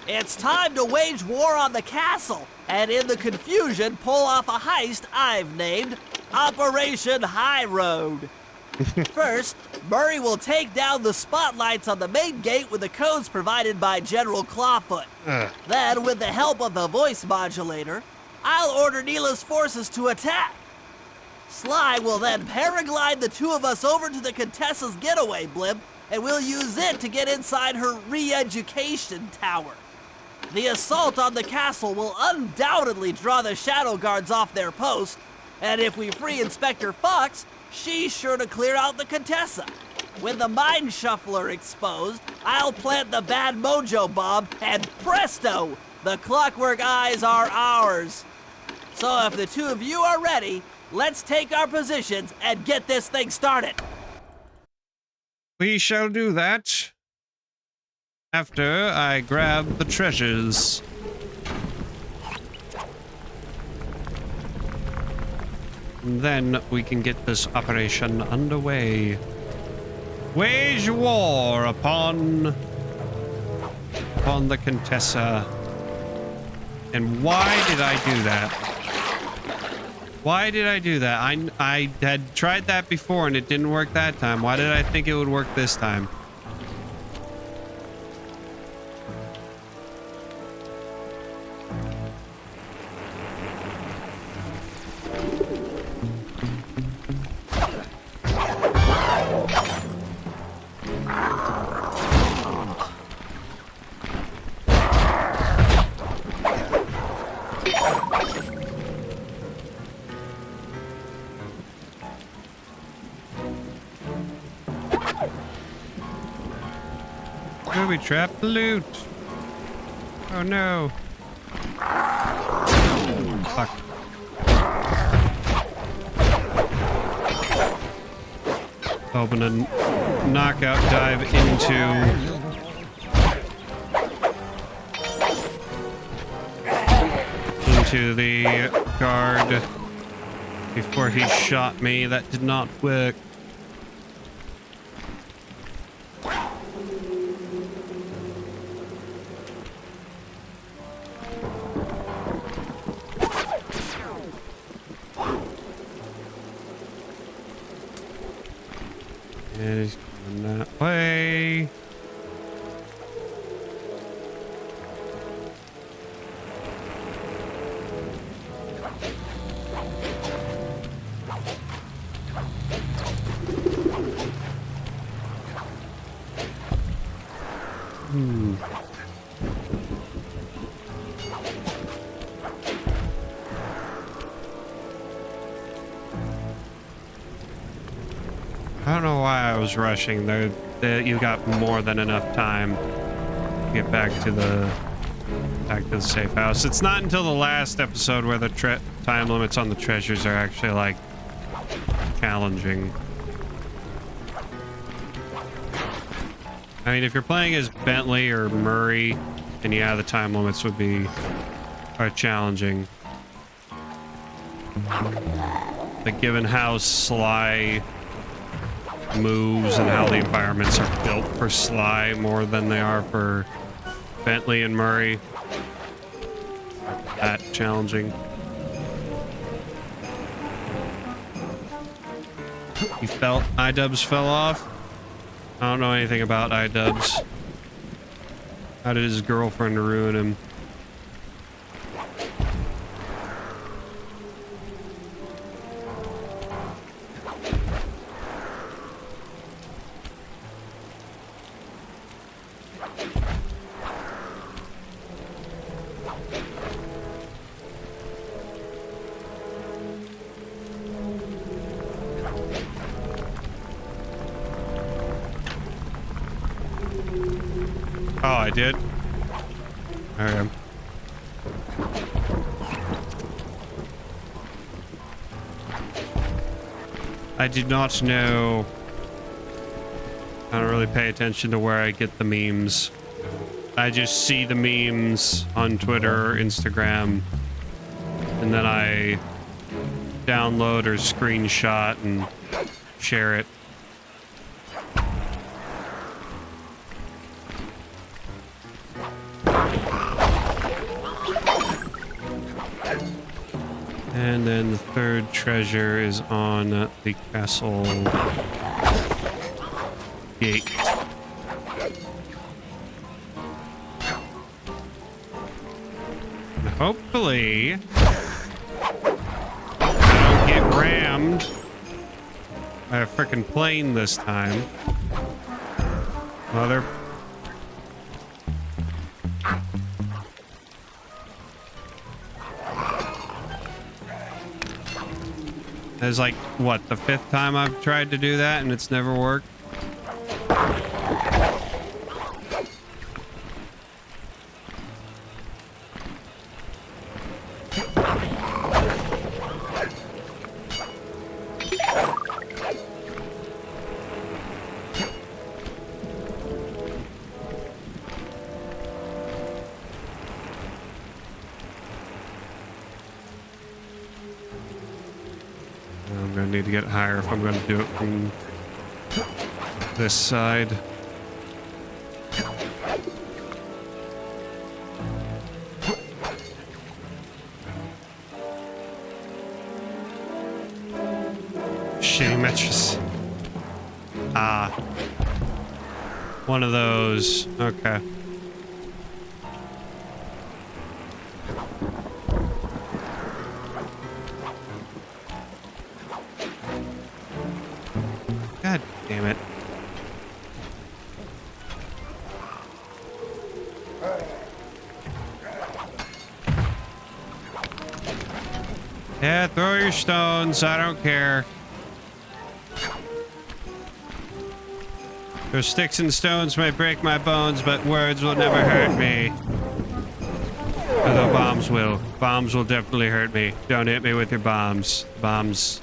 It's time to wage war on the castle, and in the confusion, pull off a heist I've named Operation High Road. First, Murray will take down the spotlights on the main gate with the codes provided by General Clawfoot. Then, with the help of the voice modulator, I'll order Neela's forces to attack. Sly will then paraglide the two of us over to the Contessa's getaway blimp, and we'll use it to get inside her re-education tower. The assault on the castle will undoubtedly draw the Shadow Guards off their post, and if we free Inspector Fox, she's sure to clear out the Contessa. With the Mind Shuffler exposed, I'll plant the Bad Mojo bomb, and presto! The Clockwork Eyes are ours. So if the two of you are ready, let's take our positions and get this thing started. We shall do that after I grab the treasures. And then we can get this operation underway. Wage war upon the Contessa. And why did I do that? Why did I do that? I had tried that before and it didn't work that time. Why did I think it would work this time? Where we trapped the loot? Oh no. Fuck. Hoping to knockout dive into to the guard before he shot me. That did not work. And he's going that way. I don't know why I was rushing. You got more than enough time to get back to the safe house. It's not until the last episode where the time limits on the treasures are actually like challenging. I mean, if you're playing as Bentley or Murray, then yeah, the time limits are challenging. But given how Sly moves and how the environments are built for Sly more than they are for Bentley and Murray, that challenging. He fell. iDubbbz fell off. I don't know anything about iDubbbz. How did his girlfriend ruin him? Oh, I did? Okay. I did not know. I don't really pay attention to where I get the memes. I just see the memes on Twitter or Instagram, and then I download or screenshot and share it. And then the third treasure is on the castle gate. And hopefully, I don't get rammed by a frickin' plane this time. Mother. It's like, what, the 5th time I've tried to do that and it's never worked? I'm gonna need to get higher if I'm gonna do it from this side. Shitty mattress. Ah. One of those. Okay. God damn it. Yeah, throw your stones. I don't care. Those sticks and stones may break my bones, but words will never hurt me. Although bombs will. Bombs will definitely hurt me. Don't hit me with your bombs. Bombs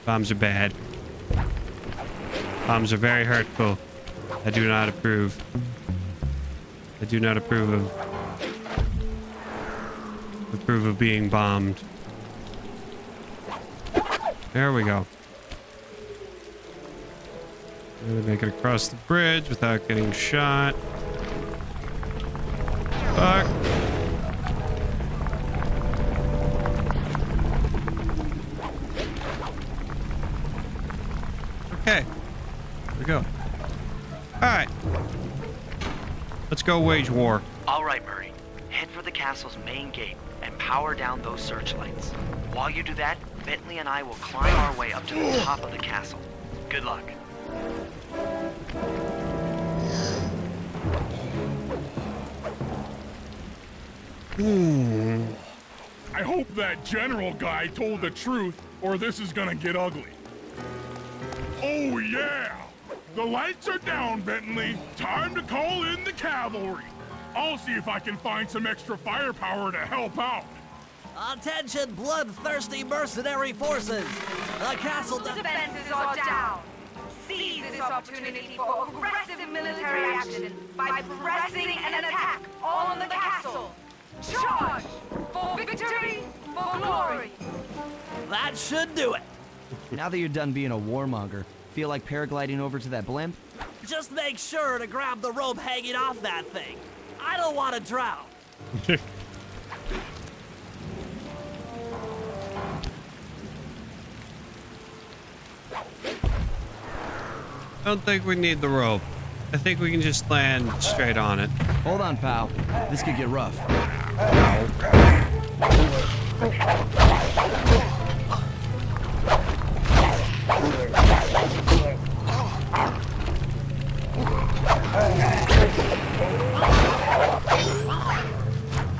are bad. Bombs are very hurtful. I do not approve. I do not approve of approve of being bombed. There we go. Really make it across the bridge without getting shot. Fuck. Okay. There we go. Alright. Let's go wage war. All right, Murray. Head for the castle's main gate and power down those searchlights. While you do that, Bentley and I will climb our way up to the top of the castle. Good luck. I hope that general guy told the truth, or this is gonna get ugly. Oh yeah! The lights are down, Bentley. Time to call in the cavalry. I'll see if I can find some extra firepower to help out. Attention, bloodthirsty mercenary forces! The castle Defenses are down. Seize this opportunity for aggressive military action by pressing an attack on the castle. Charge! For victory, for glory! That should do it. Now that you're done being a warmonger, feel like paragliding over to that blimp? Just make sure to grab the rope hanging off that thing. I don't want to drown. Don't think we need the rope. I think we can just land straight on it. Hold on, pal. This could get rough.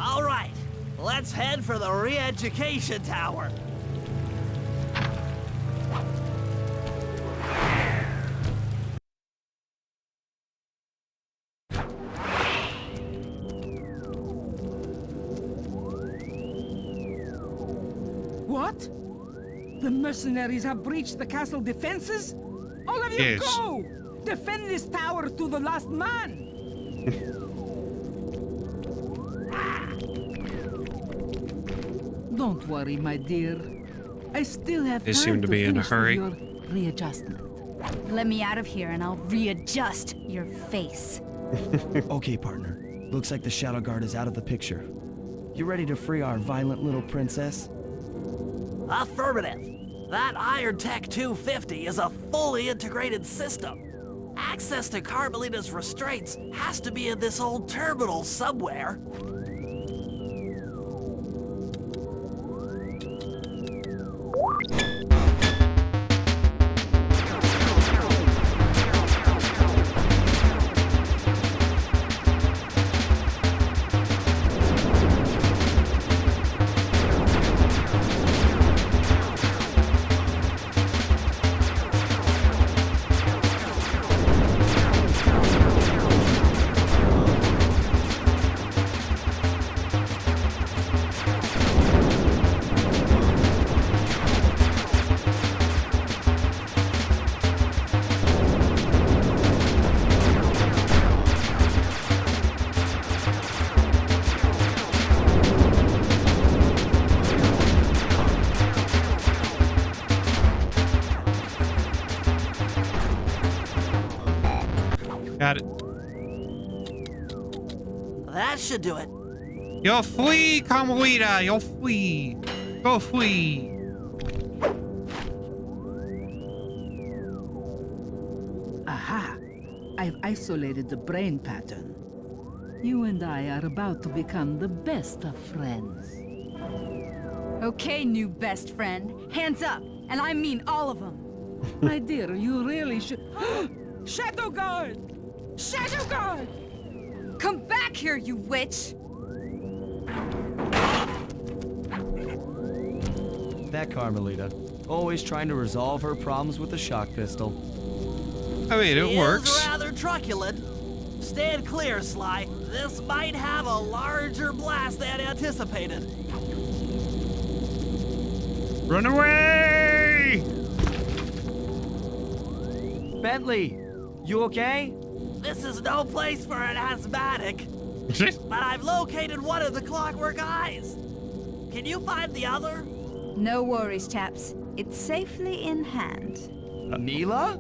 All right, let's head for the re-education tower. What? The mercenaries have breached the castle defenses? All of you Yes. go! Defend this tower to the last man! Don't worry, my dear. I still have They time seem to be in a finish hurry. your readjustment. Let me out of here and I'll readjust your face. Okay, partner. Looks like the Shadow Guard is out of the picture. You ready to free our violent little princess? Affirmative. That Iron Tech 250 is a fully integrated system. Access to Carmelita's restraints has to be in this old terminal somewhere. Got it. That should do it. You're free, Carmelita. You're free. Go free. Aha! I've isolated the brain pattern. You and I are about to become the best of friends. Okay, new best friend. Hands up, and I mean all of them. My dear, you really should... Shadow Guard! Shadow Guard! Come back here, you witch! That Carmelita. Always trying to resolve her problems with a shock pistol. I mean, it He works. is rather truculent. Stand clear, Sly. This might have a larger blast than anticipated. Run away! Bentley, you okay? This is no place for an asthmatic. But I've located one of the clockwork eyes. Can you find the other? No worries, chaps. It's safely in hand. Neela?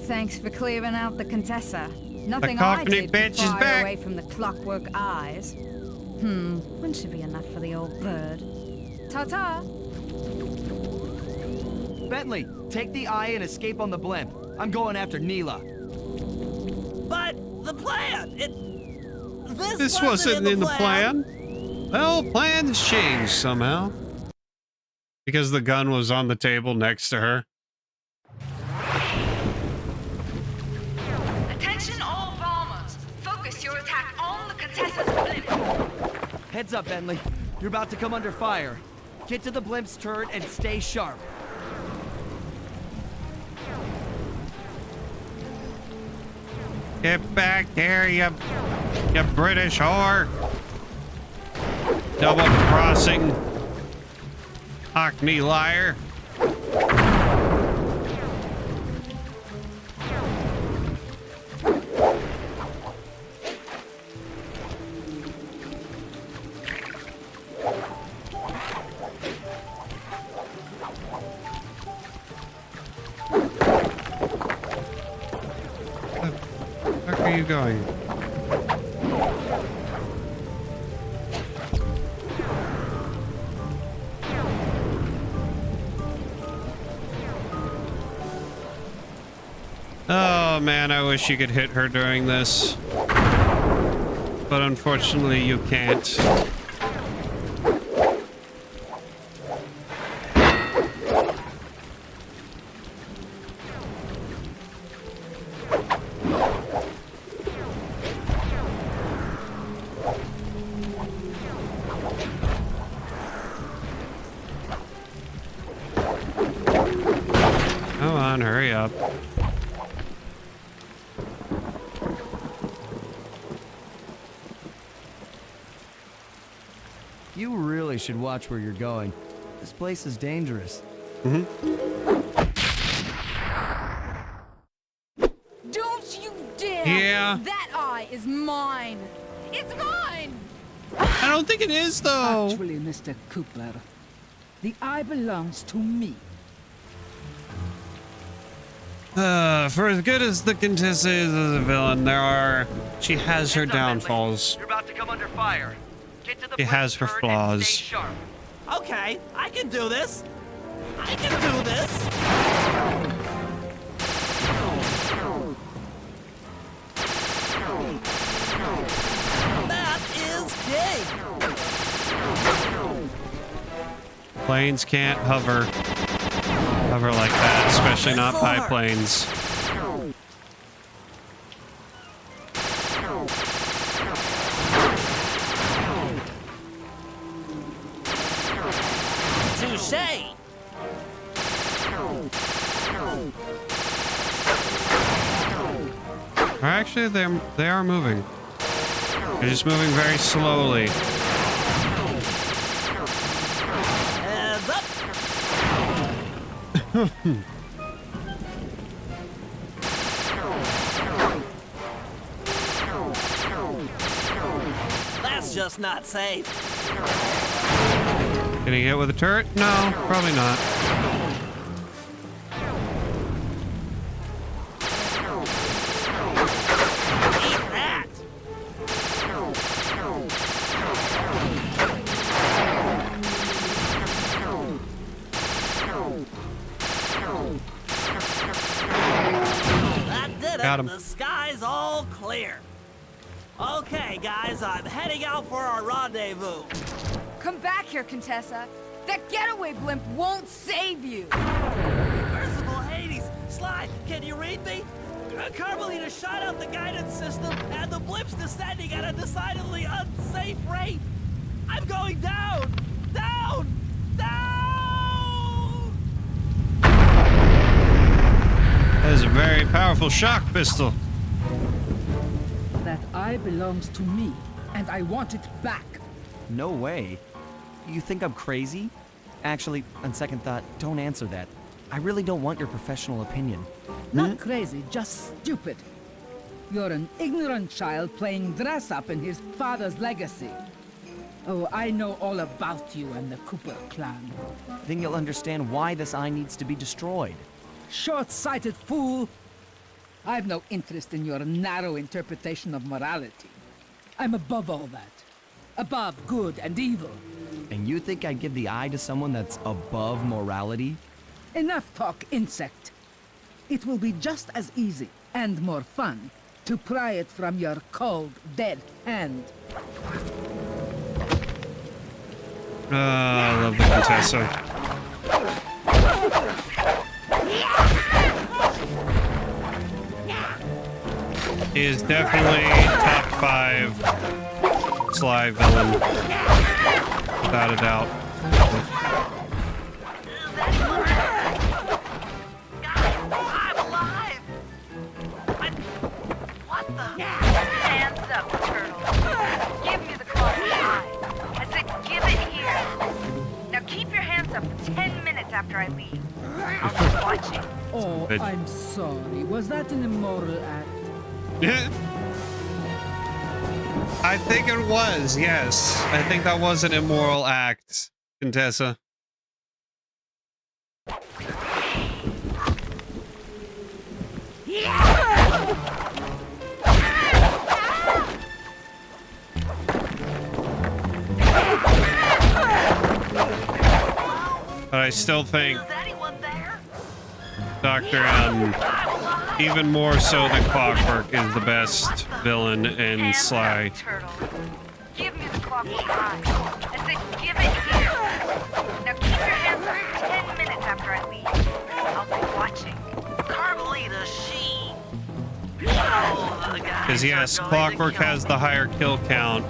Thanks for clearing out the Contessa. Nothing I Cockney did bitch could is pry back. away from the clockwork eyes. One should be enough for the old bird. Ta-ta! Bentley, take the eye and escape on the blimp. I'm going after Neela. But the plan, This wasn't in the plan. Well, plans changed somehow. Because the gun was on the table next to her. Attention all bombers! Focus your attack on the Contessa's blimp. Heads up, Bentley. You're about to come under fire. Get to the blimp's turret and stay sharp. Get back here, you British whore. Double-crossing Cockney liar. Where are you going? Oh man, I wish you could hit her during this. But unfortunately you can't. Come on, hurry up. You really should watch where you're going. This place is dangerous. Don't you dare! Yeah. That eye is mine! It's mine! I don't think it is, though. Actually, Mr. Cooper, the eye belongs to me. For as good as the Contessa is as a villain, she has her downfalls. You're about to come under fire. Get to the She has her blimp's turret and stay flaws. sharp. Okay, I can do this. I can do this. That is gay. Planes can't hover like that, especially not high planes. Touché. Or actually, they are moving. They're just moving very slowly. Heads up. That's just not safe. Can he hit with a turret? No, probably not. Eat that. That did Got it. him. The sky's all clear. Okay, guys, I'm heading out for our rendezvous. Come back here, Contessa. That getaway blimp won't save you. Merciful Hades! Sly, can you read me? Carmelita shot out the guidance system, and the blimp's descending at a decidedly unsafe rate. I'm going down! Down! Down! That is a very powerful shock pistol. That eye belongs to me, and I want it back. No way. You think I'm crazy? Actually, on second thought, don't answer that. I really don't want your professional opinion. Not crazy, just stupid. You're an ignorant child playing dress up in his father's legacy. Oh, I know all about you and the Cooper clan. Then you'll understand why this eye needs to be destroyed. Short-sighted fool! I've no interest in your narrow interpretation of morality. I'm above all that. Above good and evil. And you think I'd give the eye to someone that's above morality? Enough talk, insect. It will be just as easy and more fun to pry it from your cold, dead hand. I love the Contessa. He is definitely top 5 Sly villain, without a doubt. Hands up, turtle. Give me the clockwork eye. I said give it here. Now keep your hands up for 10 minutes after I leave. I'll be watching. Oh, Good. I'm sorry. Was that an immoral act? I think it was, yes. I think that was an immoral act, Contessa. But I still think Dr. M, even more so than Clockwork, is the best villain in Sly. Turtle. Give me the clockwork eye. I said give it here. Now keep your hands up for 10 minutes after I leave. I'll be watching. Carmelita, she... Because yes, Clockwork has the higher kill count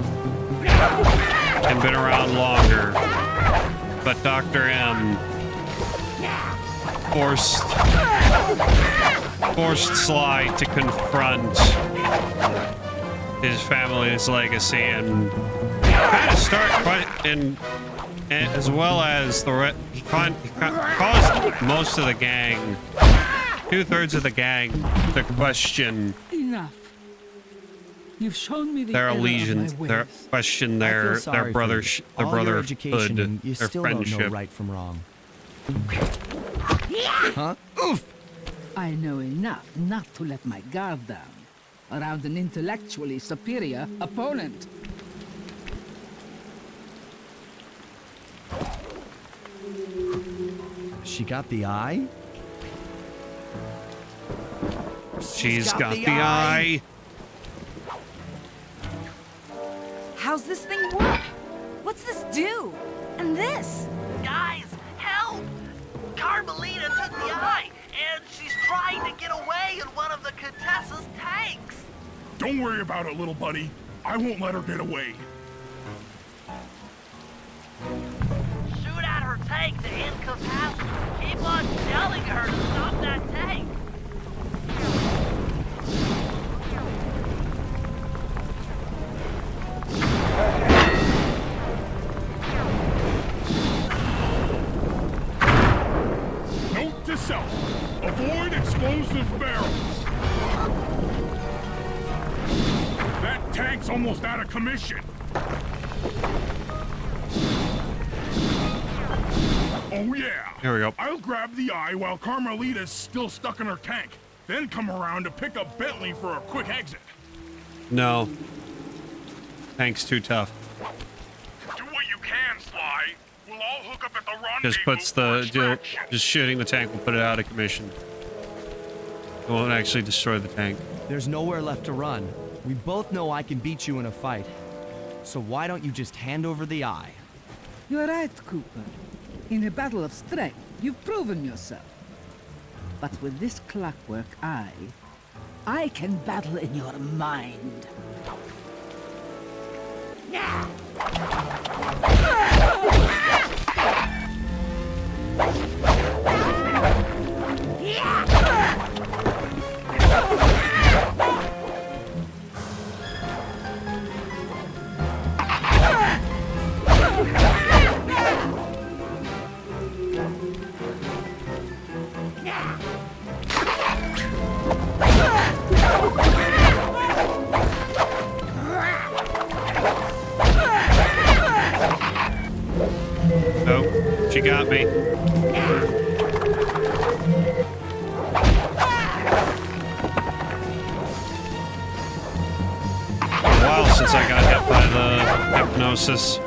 and been around longer, but Dr. M forced Sly to confront his family's legacy and kind of start, and as well as the he caused most of the gang, 2/3 of the gang, to question Enough. You've shown me the their error of my allegiance, their ways. question I feel their sorry brother, for you. their All your brotherhood, education, and you their still don't know friendship. right from wrong. Huh? Oof! I know enough not to let my guard down around an intellectually superior opponent. She got the eye? She's got the eye. How's this thing work? What's this do? And this? Guys, help! Carmelita took the eye, and she's trying to get away in one of the Contessa's tanks. Don't worry about it, little buddy. I won't let her get away. Shoot at her tank to incapacitate. Keep on telling her to stop that tank. Note to self. Avoid explosive barrels. That tank's almost out of commission. Oh yeah. Here we go. I'll grab the eye while Carmelita's still stuck in her tank. Then come around to pick up Bentley for a quick exit. No. Tank's too tough. Do what you can, Sly. We'll all hook up at the rendezvous. Just puts for the extraction. just shooting the tank will put it out of commission. It won't actually destroy the tank. There's nowhere left to run. We both know I can beat you in a fight. So why don't you just hand over the eye? You're right, Cooper. In a battle of strength, you've proven yourself. But with this clockwork eye, I can battle in your mind. She got me. A while since I got hit by the hypnosis.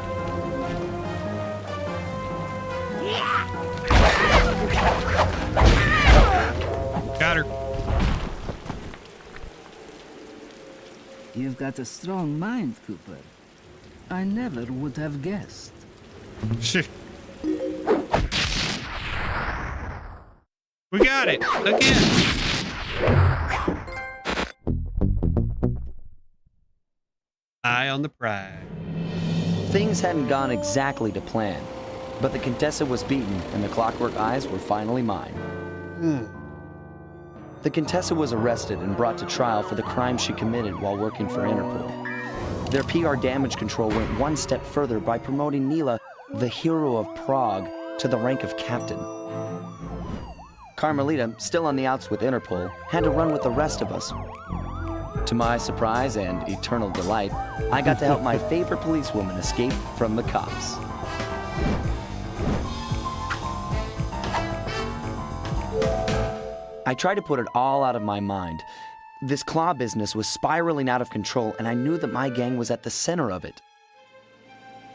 Got her. You've got a strong mind, Cooper. I never would have guessed. We got it again. Eye on the prize. Things hadn't gone exactly to plan, but the Contessa was beaten and the Clockwork Eyes were finally mine. The Contessa was arrested and brought to trial for the crime she committed while working for Interpol. Their PR damage control went one step further by promoting Neela, the hero of Prague, to the rank of captain. Carmelita, still on the outs with Interpol, had to run with the rest of us. To my surprise and eternal delight, I got to help my favorite policewoman escape from the cops. I tried to put it all out of my mind. This claw business was spiraling out of control, and I knew that my gang was at the center of it.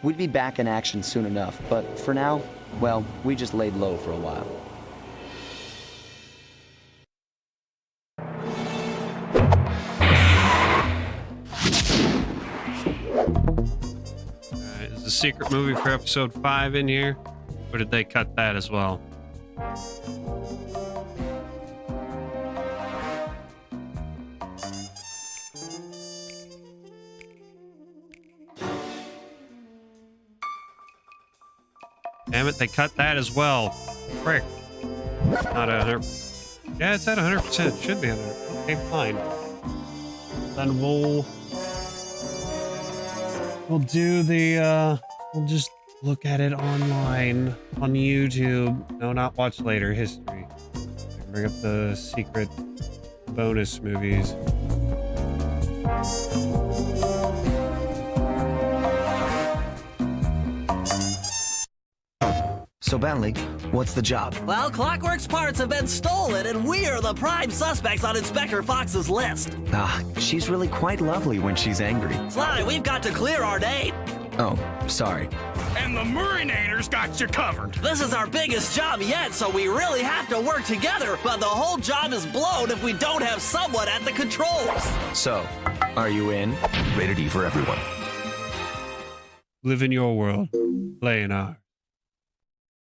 We'd be back in action soon enough, but for now, well, we just laid low for a while. Is the secret movie for episode 5 in here? Or did they cut that as well? Damn it, they cut that as well. Frick. Not 100. Yeah, it's at 100%. Should be 100. Okay, fine. Then we'll do the, we'll just look at it online on YouTube. No, not watch later. History. Bring up the secret bonus movies. So, Bentley, what's the job? Well, Clockwork's parts have been stolen, and we are the prime suspects on Inspector Fox's list. Ah, she's really quite lovely when she's angry. Sly, we've got to clear our name. Oh, sorry. And the Murrinators got you covered. This is our biggest job yet, so we really have to work together, but the whole job is blown if we don't have someone at the controls. So, are you in? Rated E for everyone. Live in your world. Play in ours.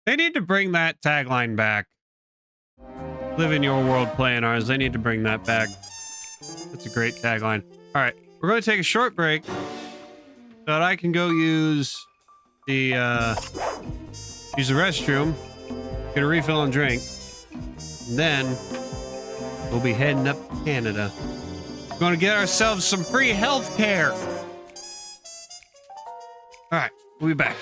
They need to bring that tagline back. Live in your world, play in ours. They need to bring that back. That's a great tagline. All right, we're going to take a short break so that I can go use the restroom, get a refill and drink. And then we'll be heading up to Canada. We're going to get ourselves some free health care. All right, we'll be back.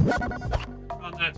On that.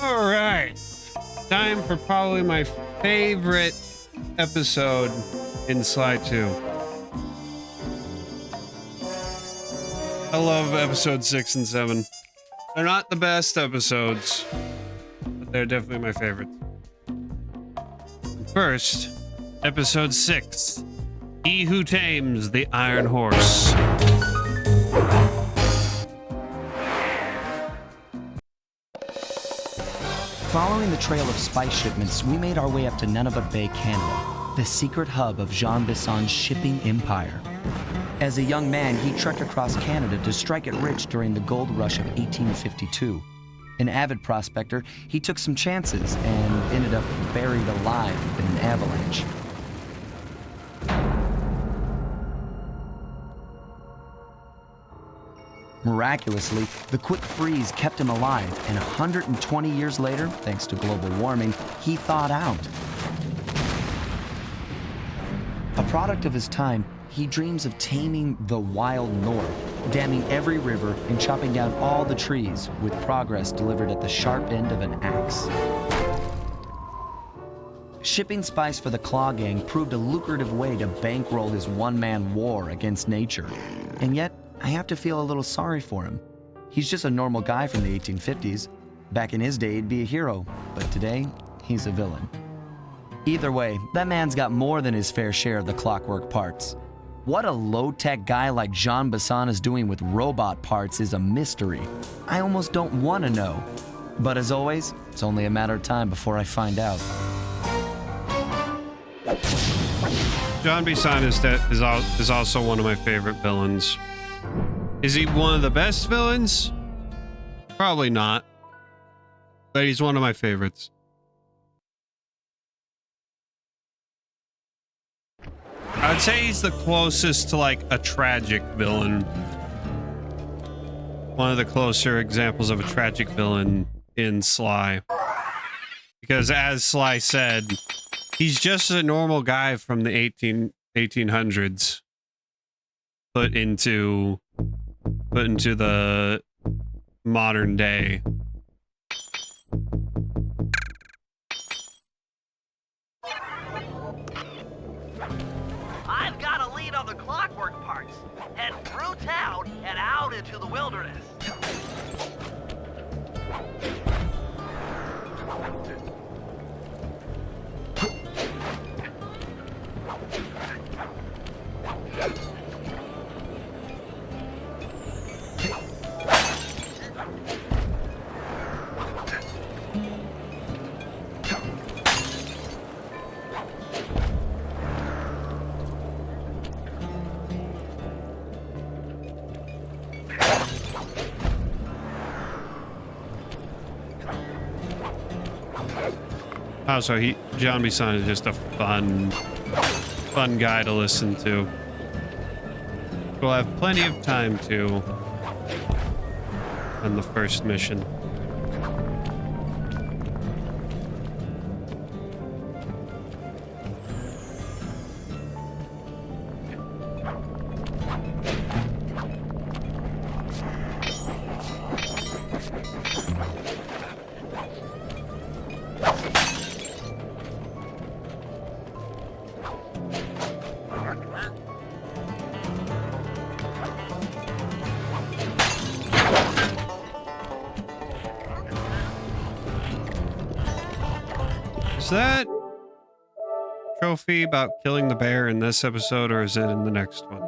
All right. Time for probably my favorite episode in Sly 2. I love episode 6 and 7. They're not the best episodes, but they're definitely my favorites. First, episode 6. He Who Tames the Iron Horse. Following the trail of spice shipments, we made our way up to Nunavut Bay, Canada, the secret hub of Jean Bisson's shipping empire. As a young man, he trekked across Canada to strike it rich during the gold rush of 1852. An avid prospector, he took some chances and ended up buried alive in an avalanche. Miraculously, the quick freeze kept him alive, and 120 years later, thanks to global warming, he thawed out. A product of his time, he dreams of taming the wild north, damming every river and chopping down all the trees, with progress delivered at the sharp end of an axe. Shipping spice for the Claw Gang proved a lucrative way to bankroll his one-man war against nature. And yet, I have to feel a little sorry for him. He's just a normal guy from the 1850s. Back in his day, he'd be a hero, but today, he's a villain. Either way, that man's got more than his fair share of the clockwork parts. What a low-tech guy like Jean Bisson is doing with robot parts is a mystery. I almost don't want to know. But as always, it's only a matter of time before I find out. Jean Bisson is also one of my favorite villains. Is he one of the best villains? Probably not. But he's one of my favorites. I'd say he's the closest to like a tragic villain. One of the closer examples of a tragic villain in Sly. Because as Sly said, he's just a normal guy from the 1800s put into the modern day. I've got a lead on the clockwork parts. Head through town and out into the wilderness. Oh, so Jean Bisson is just a fun guy to listen to. We'll have plenty of time to on the first mission. Is that trophy about killing the bear in this episode, or is it in the next one?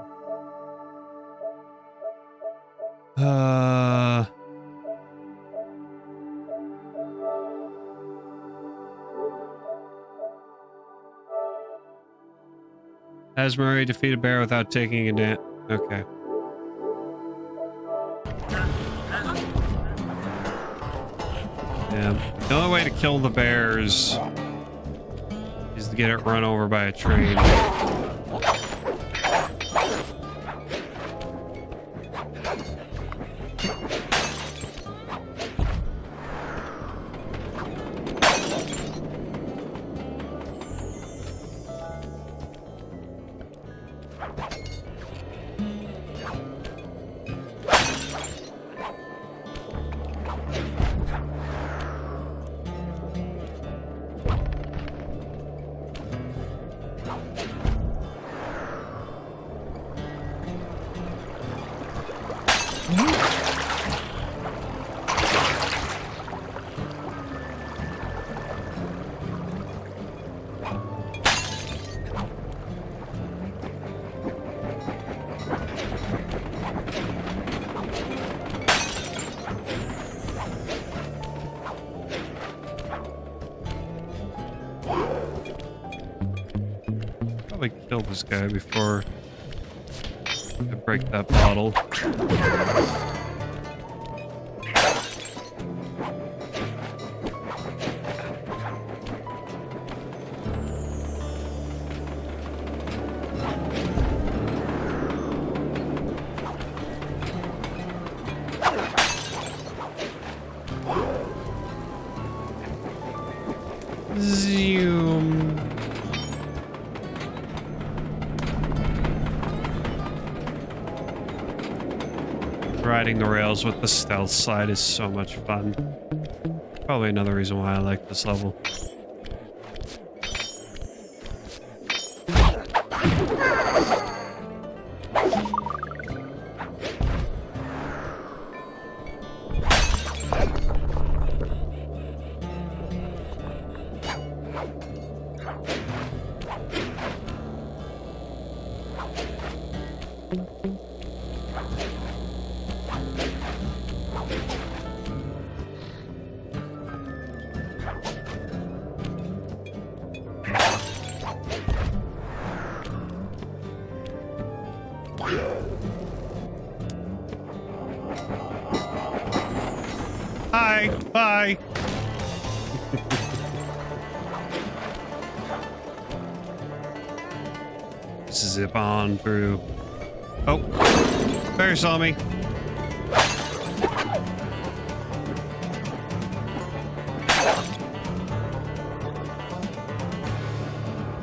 Has Murray defeat a bear without taking a nap? Okay. Yeah. The only way to kill the bears is to get it run over by a train. Probably kill this guy before I break that bottle. Zoom. Riding the rails with the stealth slide is so much fun. Probably another reason why I like this level. Hi, bye. Zip on through. Oh, bear saw me.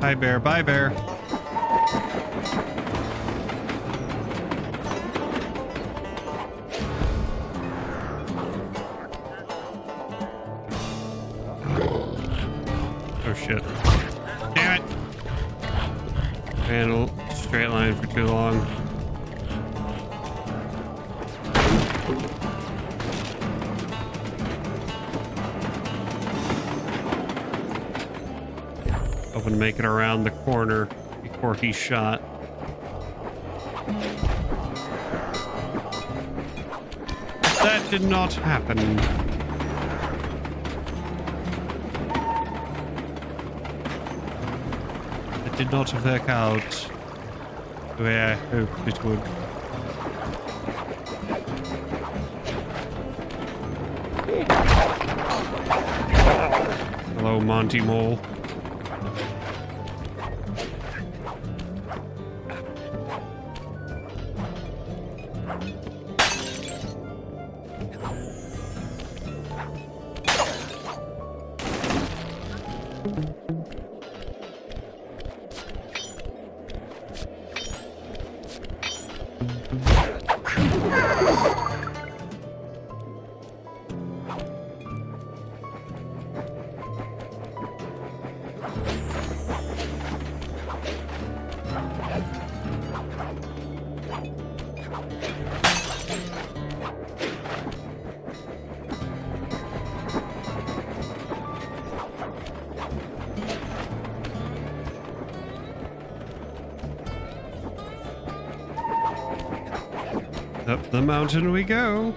Hi, bear. Bye, bear. Oh shit. Damn it. Ran a straight line for too long. Hoping to make it around the corner before he's shot. But that did not happen. Did not work out the way I hoped it would. Hello, Monty Mole. Up the mountain we go.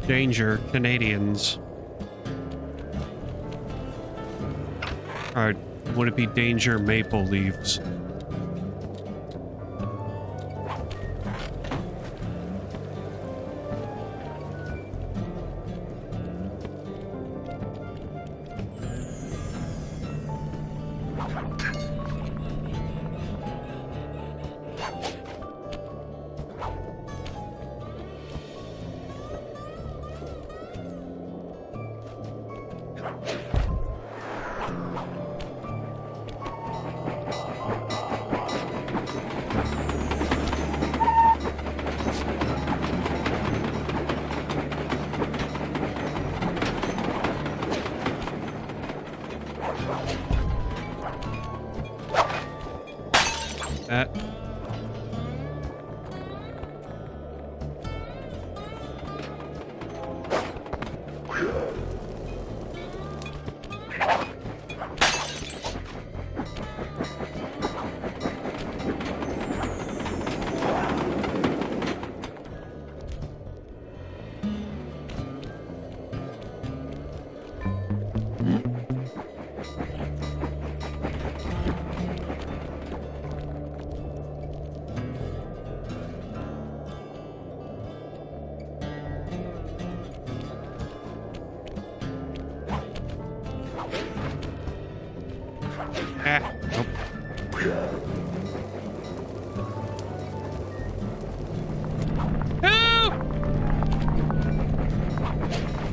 Danger, Canadians. Or would it be danger, maple leaves? That. Nope. No!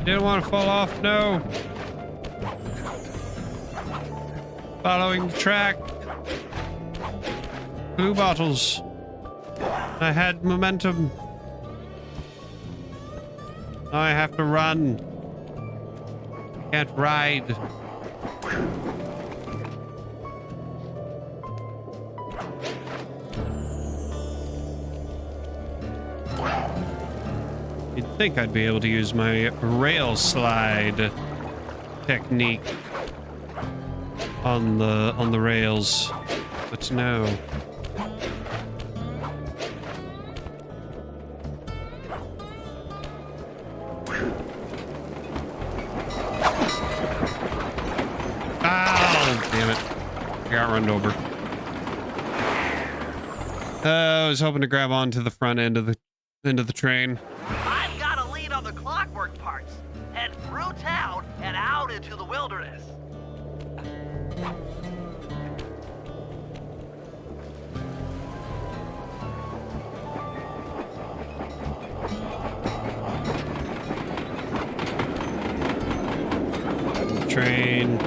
Didn't want to fall off, no. Following the track. Blue bottles. I had momentum. Now I have to run. Can't ride. You'd think I'd be able to use my rail slide technique on the rails, but no. Oh, damn it. I got run over. I was hoping to grab onto the front end of the train. I've got a lead on the clockwork parts. Head through town and out into the wilderness. Train.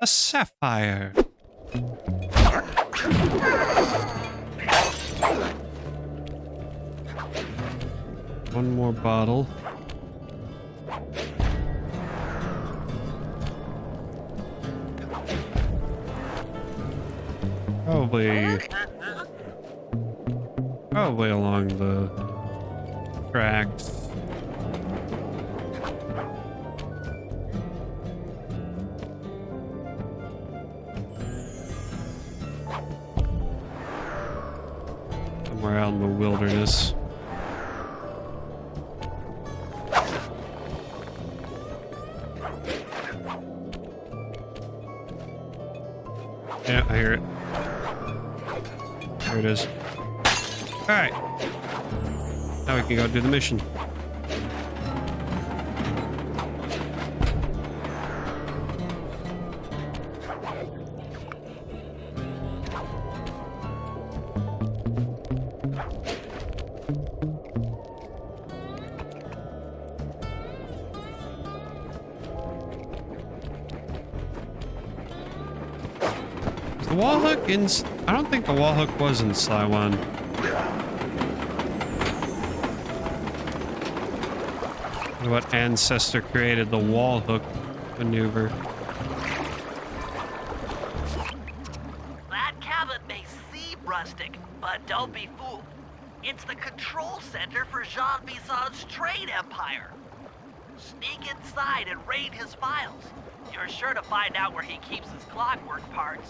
A sapphire. One more bottle. Probably along the tracks. Somewhere out in the wilderness. Yeah, I hear it. There it is. Alright. Now we can go do the mission. The wall hook in... I don't think the wall hook was in Sly 1. What ancestor created the wall hook maneuver? That cabin may seem rustic, but don't be fooled. It's the control center for Jean Bison's trade empire. Sneak inside and raid his files. You're sure to find out where he keeps his clockwork parts.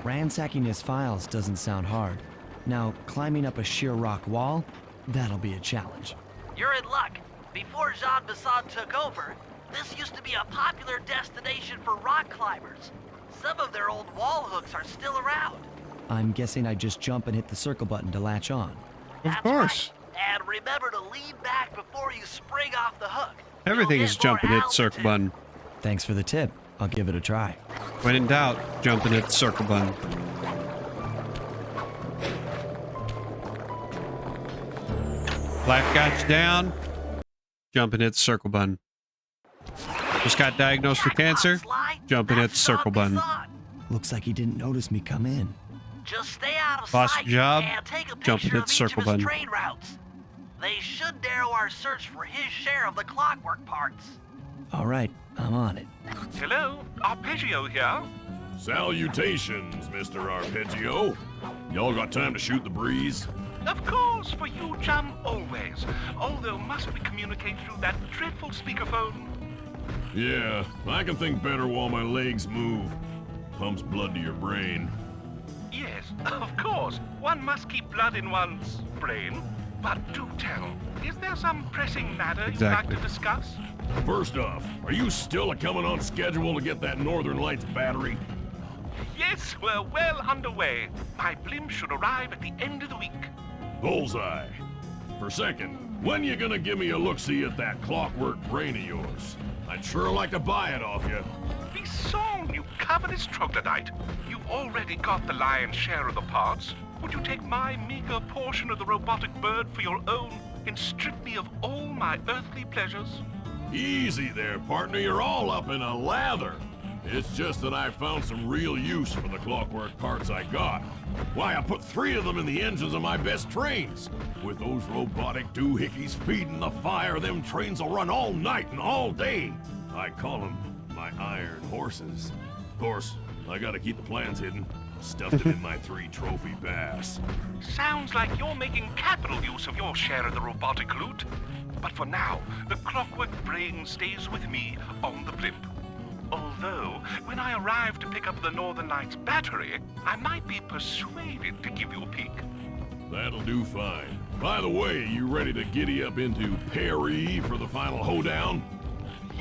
Ransacking his files doesn't sound hard. Now, climbing up a sheer rock wall, that'll be a challenge. You're in luck. Before Jean Bisson took over, this used to be a popular destination for rock climbers. Some of their old wall hooks are still around. I'm guessing I just jump and hit the circle button to latch on. Of course. Right. And remember to lean back before you spring off the hook. Everything is jump and hit the circle button. Thanks for the tip. I'll give it a try. When in doubt, jump and hit the circle button. Life got you down. Jump and hit the circle button. Just got diagnosed with cancer. Jump and hit the circle button. Looks like he didn't notice me come in. Just stay out of Lost sight your job. And take a Jump and picture hit of the each circle of his button. trade routes. They should narrow our search for his share of the clockwork parts. All right, I'm on it. Hello, Arpeggio here. Salutations, Mr. Arpeggio. Y'all got time to shoot the breeze? Of course, for you, chum, always. Although, must we communicate through that dreadful speakerphone? Yeah, I can think better while my legs move. Pumps blood to your brain. Yes, of course. One must keep blood in one's brain. But do tell, is there some pressing matter you'd like to discuss? First off, are you still coming on schedule to get that Northern Lights battery? Yes, we're well underway. My blimp should arrive at the end of the week. Bullseye. For second, when you gonna give me a look-see at that clockwork brain of yours? I'd sure like to buy it off you. Be song, you covetous troglodyte. You've already got the lion's share of the parts. Would you take my meager portion of the robotic bird for your own and strip me of all my earthly pleasures? Easy there, partner. You're all up in a lather. It's just that I found some real use for the clockwork parts I got. Why, I put 3 of them in the engines of my best trains. With those robotic doohickeys feeding the fire, them trains will run all night and all day. I call them my iron horses. Of course, I gotta keep the plans hidden. Stuffed it in my 3 trophy bass. Sounds like you're making capital use of your share of the robotic loot. But for now, the clockwork brain stays with me on the blimp. Although, when I arrive to pick up the Northern Lights battery, I might be persuaded to give you a peek. That'll do fine. By the way, you ready to giddy up into Paris for the final hoedown?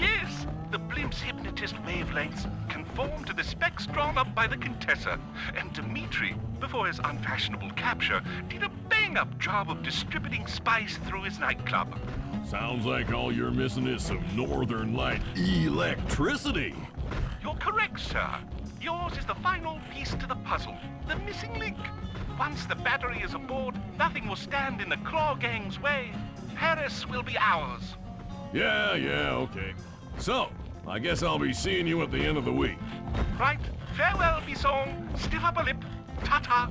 Yes, the blimp's hypnotist wavelengths conform to the specs drawn up by the Contessa, and Dmitri, before his unfashionable capture, did a bang-up job of distributing spice through his nightclub. Sounds like all you're missing is some Northern Light electricity. You're correct, sir. Yours is the final piece to the puzzle, the missing link. Once the battery is aboard, nothing will stand in the Claw Gang's way. Paris will be ours. Yeah, okay. So, I guess I'll be seeing you at the end of the week. Right. Farewell, Bisson. Stiff upper lip. Ta-ta.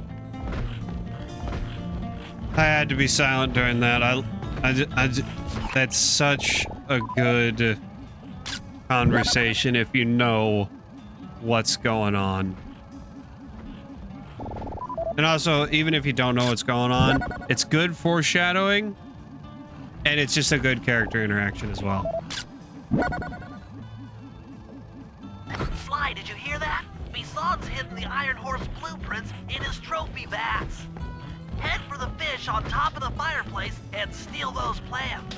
I had to be silent during that. That's such a good conversation if you know what's going on. And also, even if you don't know what's going on, it's good foreshadowing, and it's just a good character interaction as well. Sly, did you hear that? Bison's hidden the Iron Horse blueprints in his trophy vats. Head for the fish on top of the fireplace and steal those plans.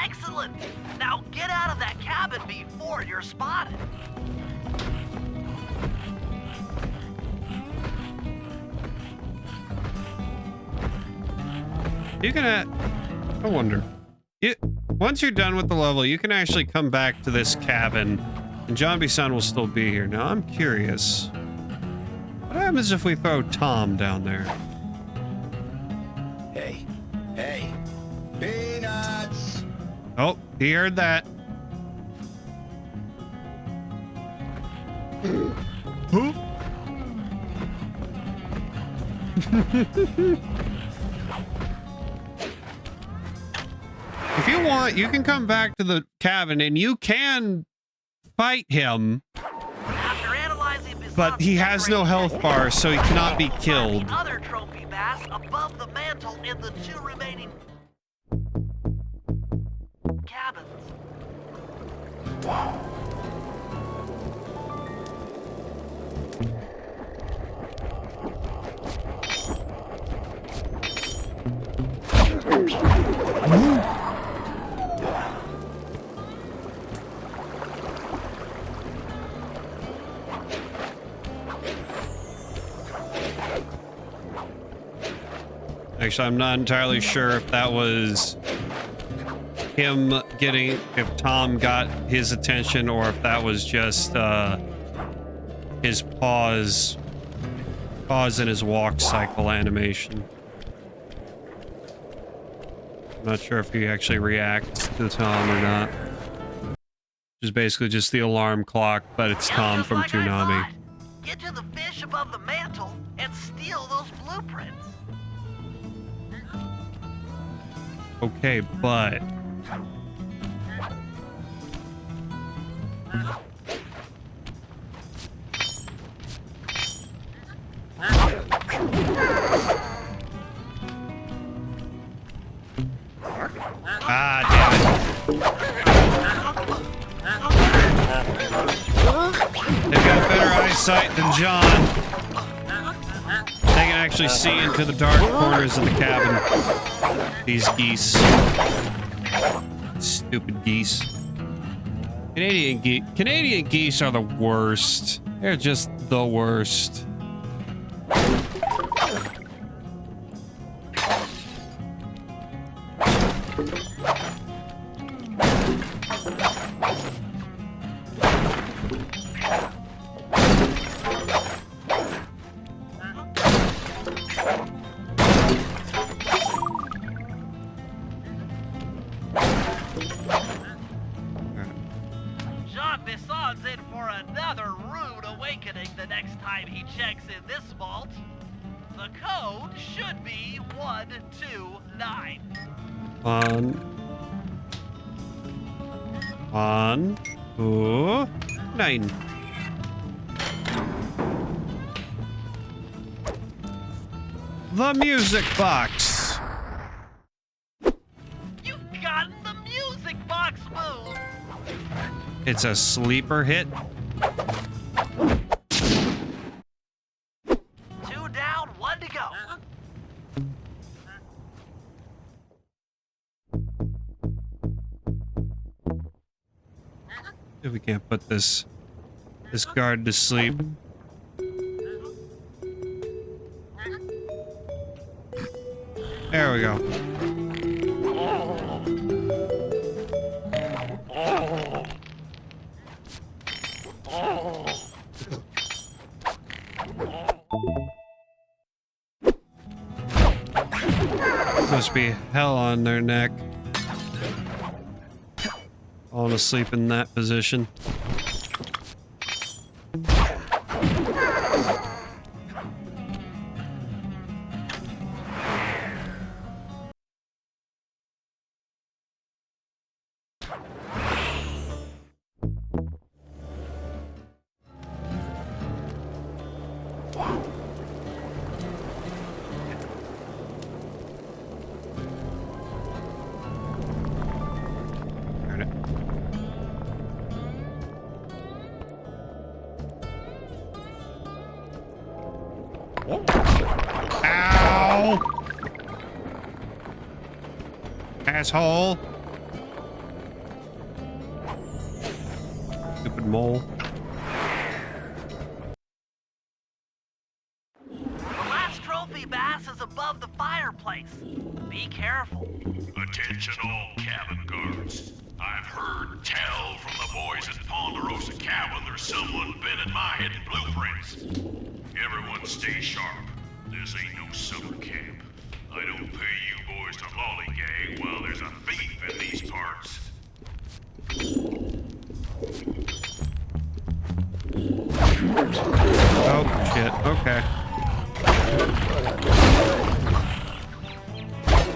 Excellent! Now get out of that cabin before you're spotted. You can, I wonder, once you're done with the level, you can actually come back to this cabin, and John Bison will still be here. Now, I'm curious, what happens if we throw Tom down there? Hey, peanuts! Oh, he heard that. If you want, you can come back to the cabin and you can fight him. After analyzing But he has no health bar, so he cannot be killed. the other trophy bass above the mantle in the 2 remaining cabins. Actually, I'm not entirely sure if that was him getting, if Tom got his attention, or if that was just his pause in his walk cycle animation. I'm not sure if he actually reacts to Tom or not. Which is basically just the alarm clock, but it's Tom from Toonami. Get to the fish above the mantle and steal those blueprints. Okay, but ah, damn it. They've got better eyesight than John. They can actually see into the dark corners of the cabin. These geese. Stupid geese. Canadian geese are the worst. They're just the worst. Jean-Bisson's in for another rude awakening the next time he checks in this vault. The code should be 129. 1, 2, 9. The music box. You've gotten the music box move. It's a sleeper hit. 2 down, 1 to go. If we can't put this guard to sleep. There we go. Must be hell on their neck. Falling asleep in that position. Ow! Asshole! Stupid mole. The last trophy bass is above the fireplace. Be careful. Attention all cabin guards. I've heard tell from the boys at Ponderosa Cabin there's someone been in my hidden blueprints. Everyone stay sharp. This ain't no summer camp. I don't pay you boys to lollygag while there's a thief in these parts. Oh, shit. Okay.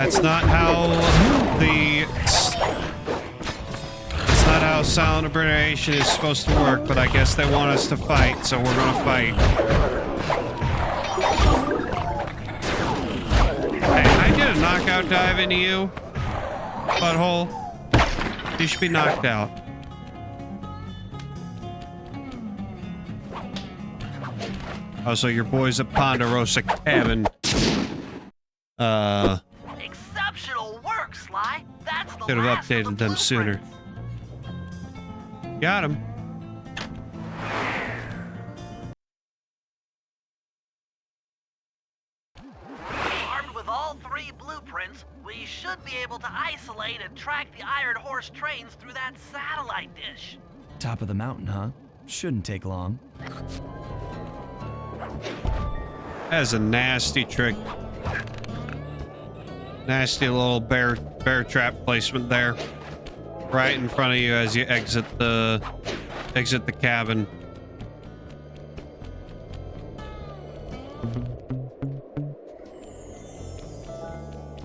That's not how sound aberration is supposed to work, but I guess they want us to fight, so we're gonna fight. Hey, I did a knockout dive into you, butthole. You should be knocked out. Also, your boys at Ponderosa Cabin. Exceptional work, Sly. That's the Should have last of updated the them sooner. blueprints. Got him. Armed with all 3 blueprints, we should be able to isolate and track the Iron Horse trains through that satellite dish. Top of the mountain, huh? Shouldn't take long. That's a nasty trick. Nasty little bear trap placement there. Right in front of you as you exit the cabin.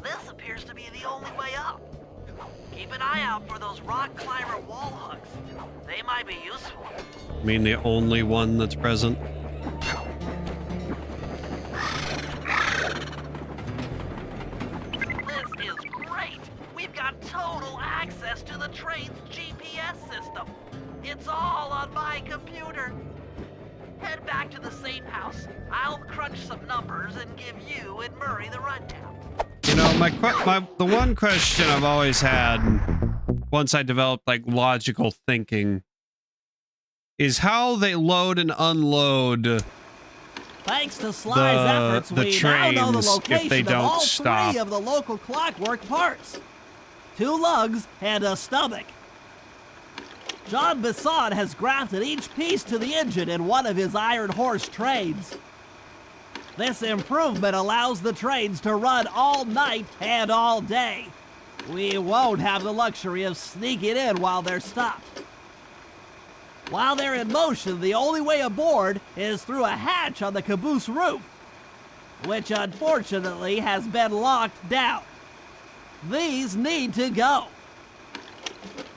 This appears to be the only way up. Keep an eye out for those rock climber wall hooks. They might be useful. I mean, the only one that's present. This is great. We've got total access to the train's GPS system. It's all on my computer. Head back to the safe house. I'll crunch some numbers and give you and Murray the rundown. You know, the one question I've always had, once I developed like logical thinking, is how they load and unload Thanks to Sly's efforts, the we now know the trains if location they of don't all stop. 3 of the local clockwork parts. 2 lugs and a stomach. John Bisson has grafted each piece to the engine in one of his Iron Horse trains. This improvement allows the trains to run all night and all day. We won't have the luxury of sneaking in while they're stopped. While they're in motion, the only way aboard is through a hatch on the caboose roof, which unfortunately has been locked down. These need to go.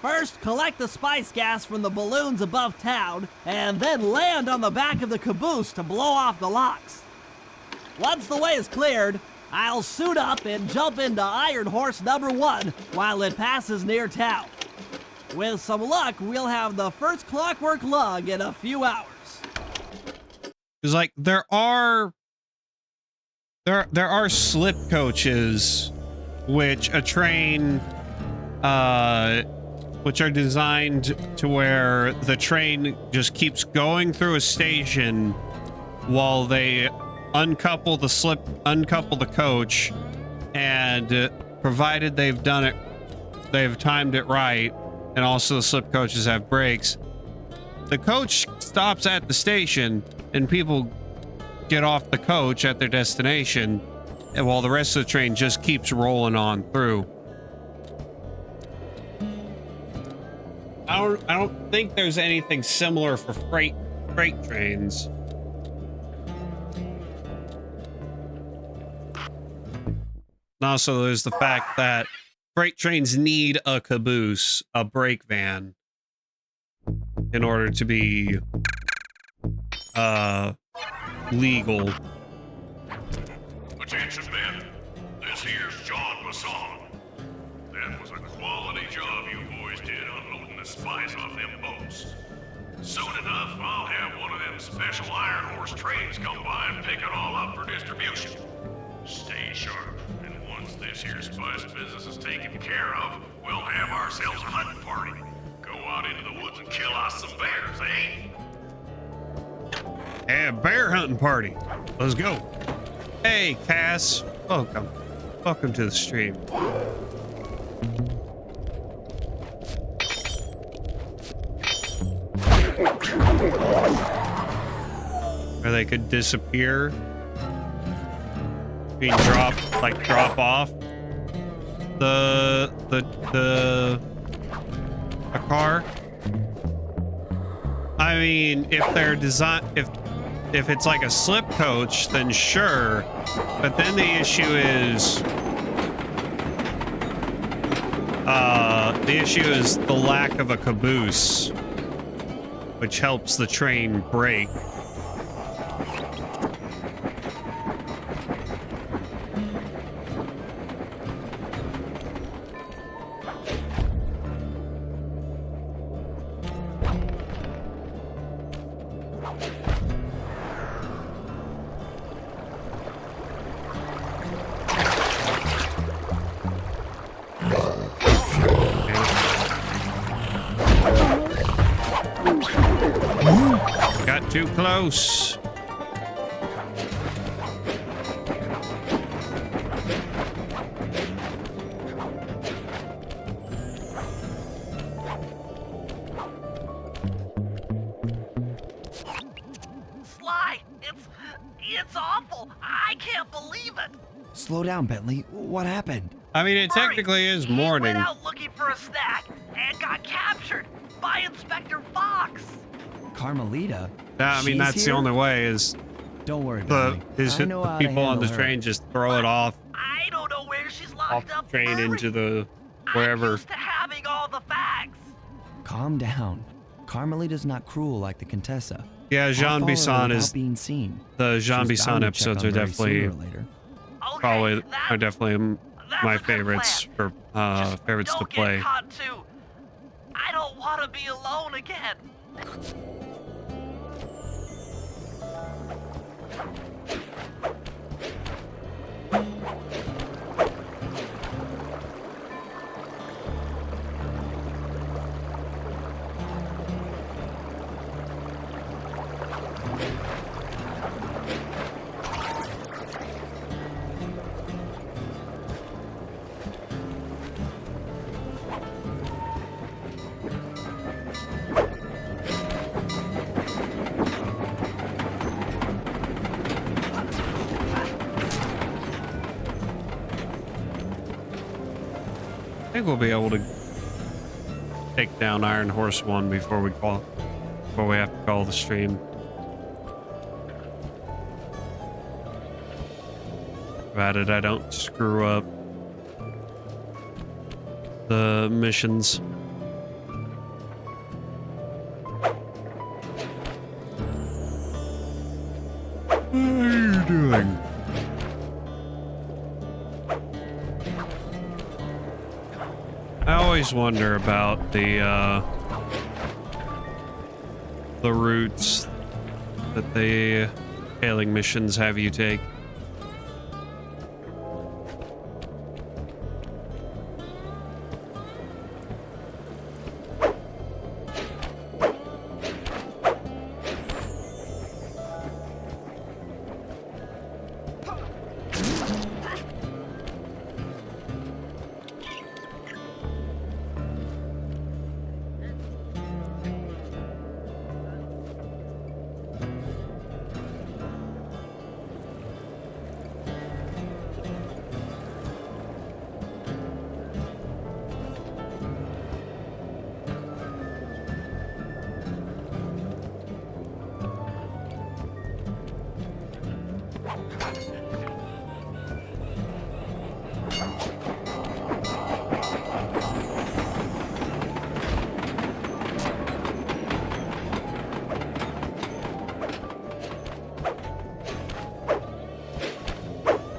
First, collect the spice gas from the balloons above town, and then land on the back of the caboose to blow off the locks. Once the way is cleared, I'll suit up and jump into Iron Horse number 1 while it passes near town. With some luck, we'll have the first clockwork lug in a few hours. Because like there are slip coaches which a train which are designed to where the train just keeps going through a station while they uncouple the coach, and provided they've timed it right, and also the slip coaches have brakes, the coach stops at the station and people get off the coach at their destination, and while the rest of the train just keeps rolling on through. I don't think there's anything similar for freight trains. And also, there's the fact that freight trains need a caboose, a brake van, in order to be legal. Attention, men. This here's John Masson. That was a quality job you boys did unloading the spice off them boats. Soon enough, I'll have one of them special Iron Horse trains come by and pick it all up for distribution. Stay sharp, and once this here spice business is taken care of, we'll have ourselves a hunting party. Go out into the woods and kill us some bears, eh? Yeah, bear hunting party. Let's go. Hey, Cass. Welcome. Welcome to the stream. Or they could disappear. Being drop off the car. I mean, if they're if it's like a slip coach, then sure. But then the issue is The issue is the lack of a caboose, which helps the train brake. Got too close. Sly, it's awful. I can't believe it. Slow down, Bentley. What happened? I mean, it technically is morning. He went out looking for a snack and got captured by Inspector Fox. Carmelita? I mean, that's the only way is Don't worry, the Bentley. I know how to people on the handle her. train just throw it off I don't know where she's off locked the up. train Murray. into the I'm wherever. used to having all the facts. Calm down. Carmelita's not cruel like the Contessa. Yeah, I'll Jean follow her Bisson without is being seen. the Jean She's Bisson bound to check episodes on are Murray definitely sooner or later. probably that- are definitely that's my a good favorites for favorites to Don't play. get caught too. I don't want to be alone again. I think we'll be able to take down Iron Horse 1 before we have to call the stream. Provided I don't screw up the missions. What are you doing? I always wonder about the routes that the hailing missions have you take.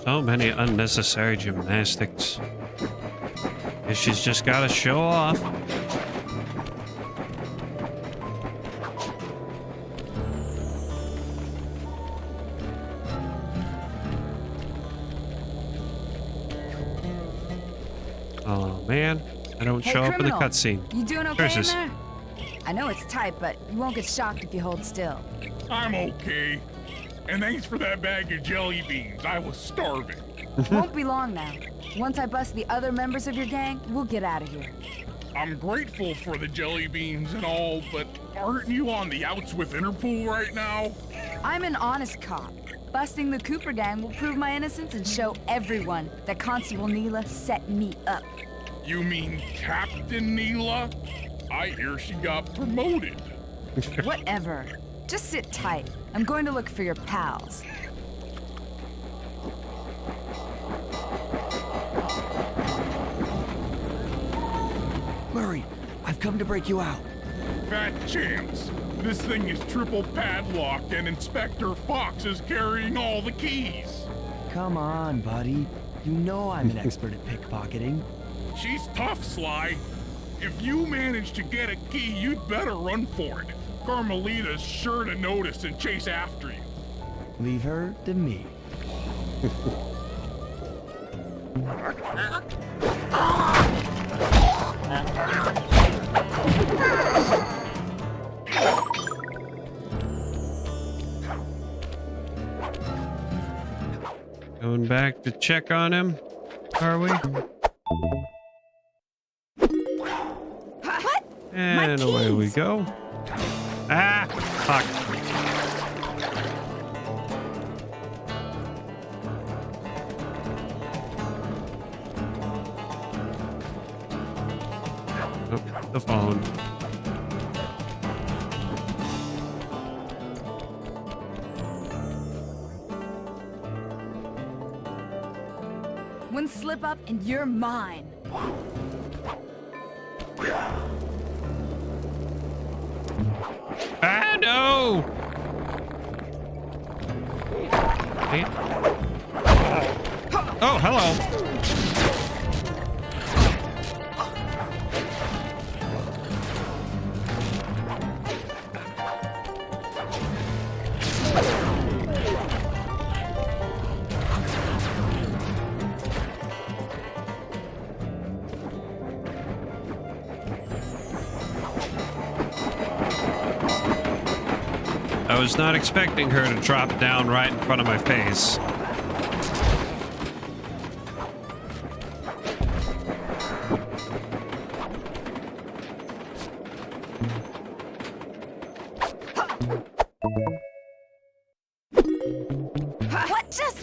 So many unnecessary gymnastics. Guess she's just gotta show off. Oh man, I don't Hey, show up in the criminal. cutscene. You doing okay in Curses. there? I know it's tight, but you won't get shocked if you hold still. I'm okay. And thanks for that bag of jelly beans. I was starving. Won't be long now. Once I bust the other members of your gang, we'll get out of here. I'm grateful for the jelly beans and all, but aren't you on the outs with Interpol right now? I'm an honest cop. Busting the Cooper gang will prove my innocence and show everyone that Constable Neela set me up. You mean Captain Neela? I hear she got promoted. Whatever. Just sit tight. I'm going to look for your pals. Murray, I've come to break you out. Fat chance. This thing is triple padlocked and Inspector Fox is carrying all the keys. Come on, buddy. You know I'm an expert at pickpocketing. She's tough, Sly. If you manage to get a key, you'd better run for it. Carmelita's sure to notice and chase after you. Leave her to me. Going back to check on him, are we? What? And away we go. Ah, fuck. Oh, the phone. One slip up and you're mine. Ah, no! Oh, hello. I was not expecting her to drop down right in front of my face. What just...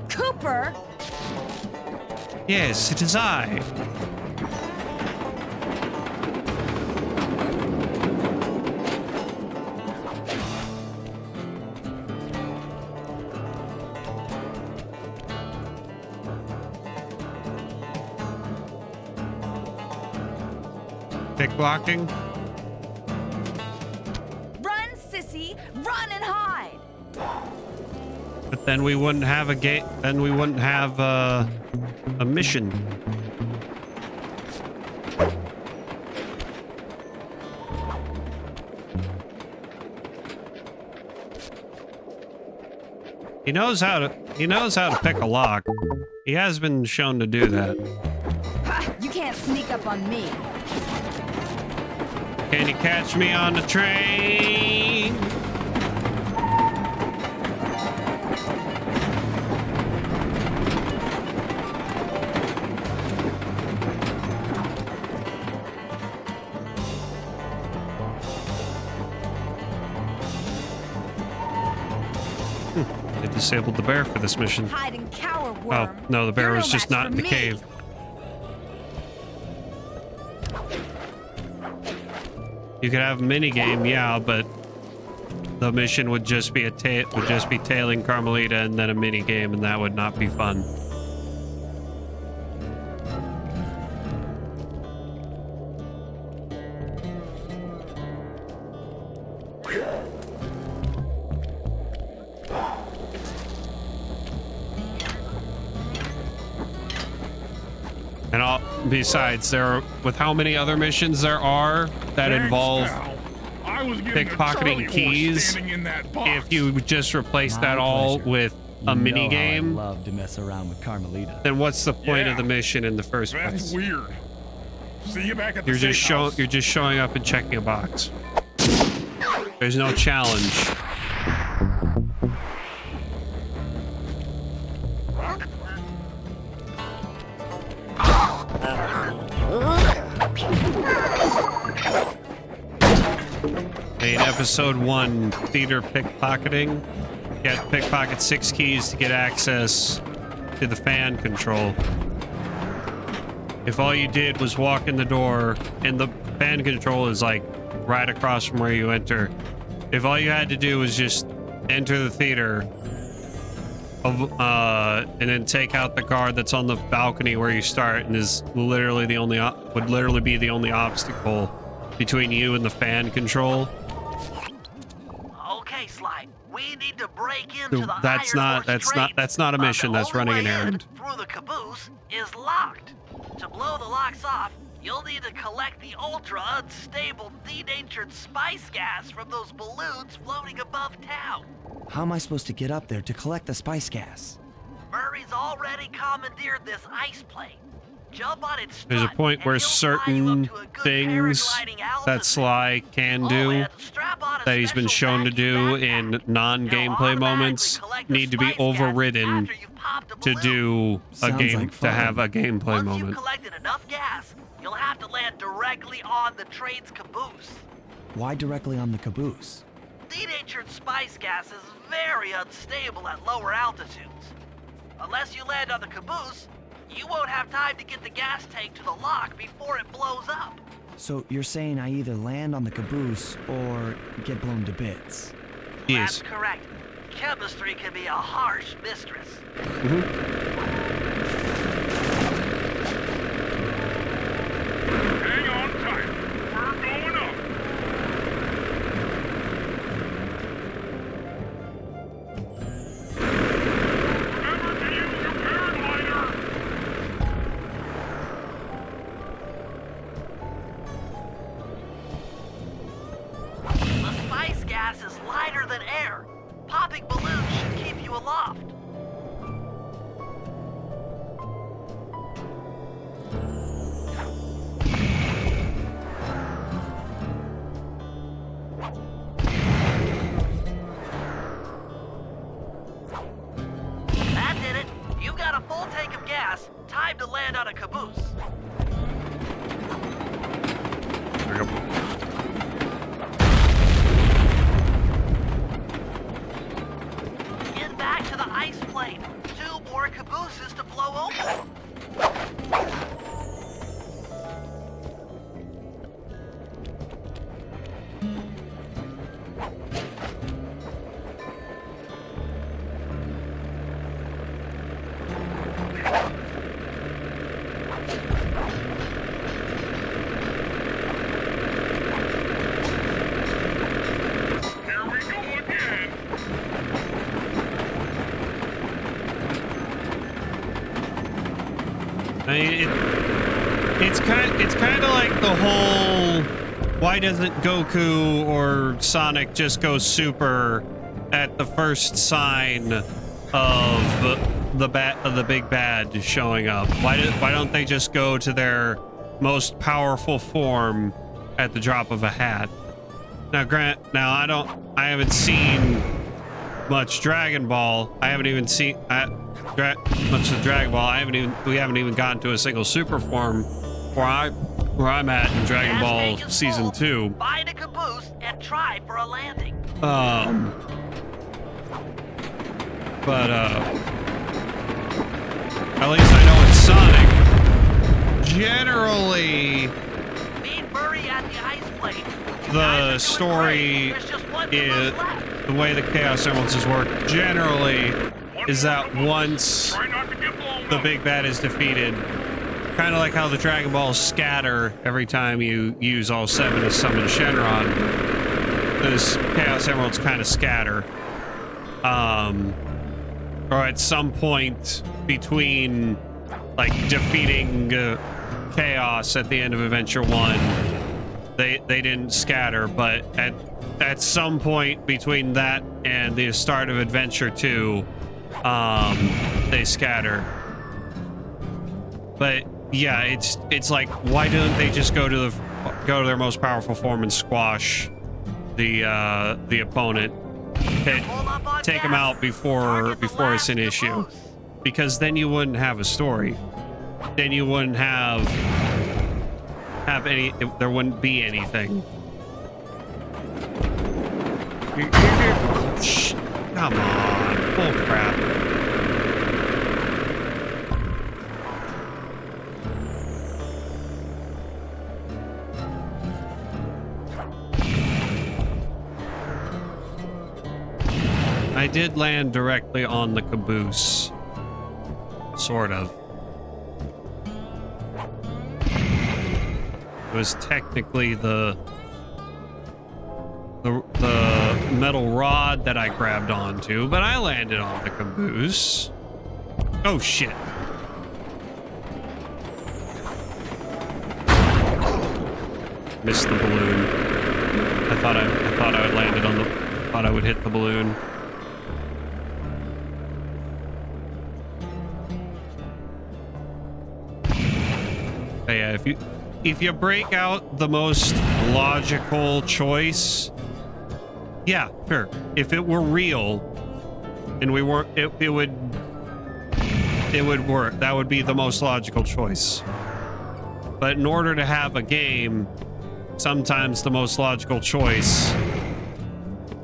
Cooper? Yes, it is I. Pick blocking. Run, sissy! Run and hide! But then we wouldn't have a gate. Then we wouldn't have a mission. He knows how to pick a lock. He has been shown to do that. Ha! You can't sneak up on me. Can you catch me on the train? They disabled the bear for this mission. Hide and cower, Oh, worm. no, the bear You're was no just match not for in the me. cave. You could have a mini game, yeah, but the mission would just be tailing Carmelita and then a mini game, and that would not be fun. And besides, with how many other missions there are that involve pickpocketing keys, if you just replace that all with a mini game, I love to mess around with Carmelita. then what's the point of the mission in the first place? That's weird. See you back at the You're just showing up and checking a box. There's no challenge. In episode 1, theater pickpocketing, you have to pickpocket 6 keys to get access to the fan control. If all you did was walk in the door, and the fan control is like right across from where you enter. If all you had to do was just enter the theater, and then take out the guard that's on the balcony where you start, and is literally the only would literally be the only obstacle between you and the fan control. Okay, Sly. We need to break into the That's not a mission. That's running an errand. Through the caboose is locked. To blow the locks off, you'll need to collect the ultra-unstable, denatured spice gas from those balloons floating above town. How am I supposed to get up there to collect the spice gas? Murray's already commandeered this ice plane. Jump on its There's a point where certain things that Sly can do that he's been shown to do in non-gameplay moments need to be overridden to do a game to have a gameplay moment. Once you've collected enough gas, you'll have to land directly on the train's caboose. Why directly on the caboose? Denatured spice gas is very unstable at lower altitudes. Unless you land on the caboose, you won't have time to get the gas tank to the lock before it blows up. So you're saying I either land on the caboose or get blown to bits? Yes. That's correct. Chemistry can be a harsh mistress. Hang on tight. We're going up. Remember to use your paraglider. The spice gas is lighter than air. Popping balloons should keep you aloft. That did it. You've got a full tank of gas. Time to land on a caboose. Get back to the ice plane. 2 more cabooses to blow open. Here we go again. I mean, it's kind of like the whole why doesn't Goku or Sonic just go super at the first sign of the big bad showing up? Why don't they just go to their most powerful form at the drop of a hat? Now I haven't seen much Dragon Ball. I haven't even seen much of Dragon Ball. We haven't even gotten to a single super form where I'm at in Dragon Ball Season 2. Find a caboose and try for a landing. But at least I know it's Sonic. Generally, Meet Murray at the ice plane. the story is the way the Chaos Emeralds work. Generally, is that once the big bad is defeated, kind of like how the Dragon Balls scatter every time you use all 7 to summon Shenron, those Chaos Emeralds kind of scatter. Or at some point between, like, defeating Chaos at the end of Adventure 1, they didn't scatter, but at some point between that and the start of Adventure 2, they scatter. But yeah, it's like, why don't they just go to their most powerful form and squash the opponent, take him out before it's an issue? Because then you wouldn't have a story. Then you wouldn't have any. There wouldn't be anything. Come on, bull crap. I did land directly on the caboose. Sort of. It was technically the metal rod that I grabbed onto, but I landed on the caboose. Oh shit. Missed the balloon. I thought I would landed on the thought I would hit the balloon. But yeah, if you break out the most logical choice, yeah, sure. If it were real and we weren't, it would work. That would be the most logical choice. But in order to have a game, sometimes the most logical choice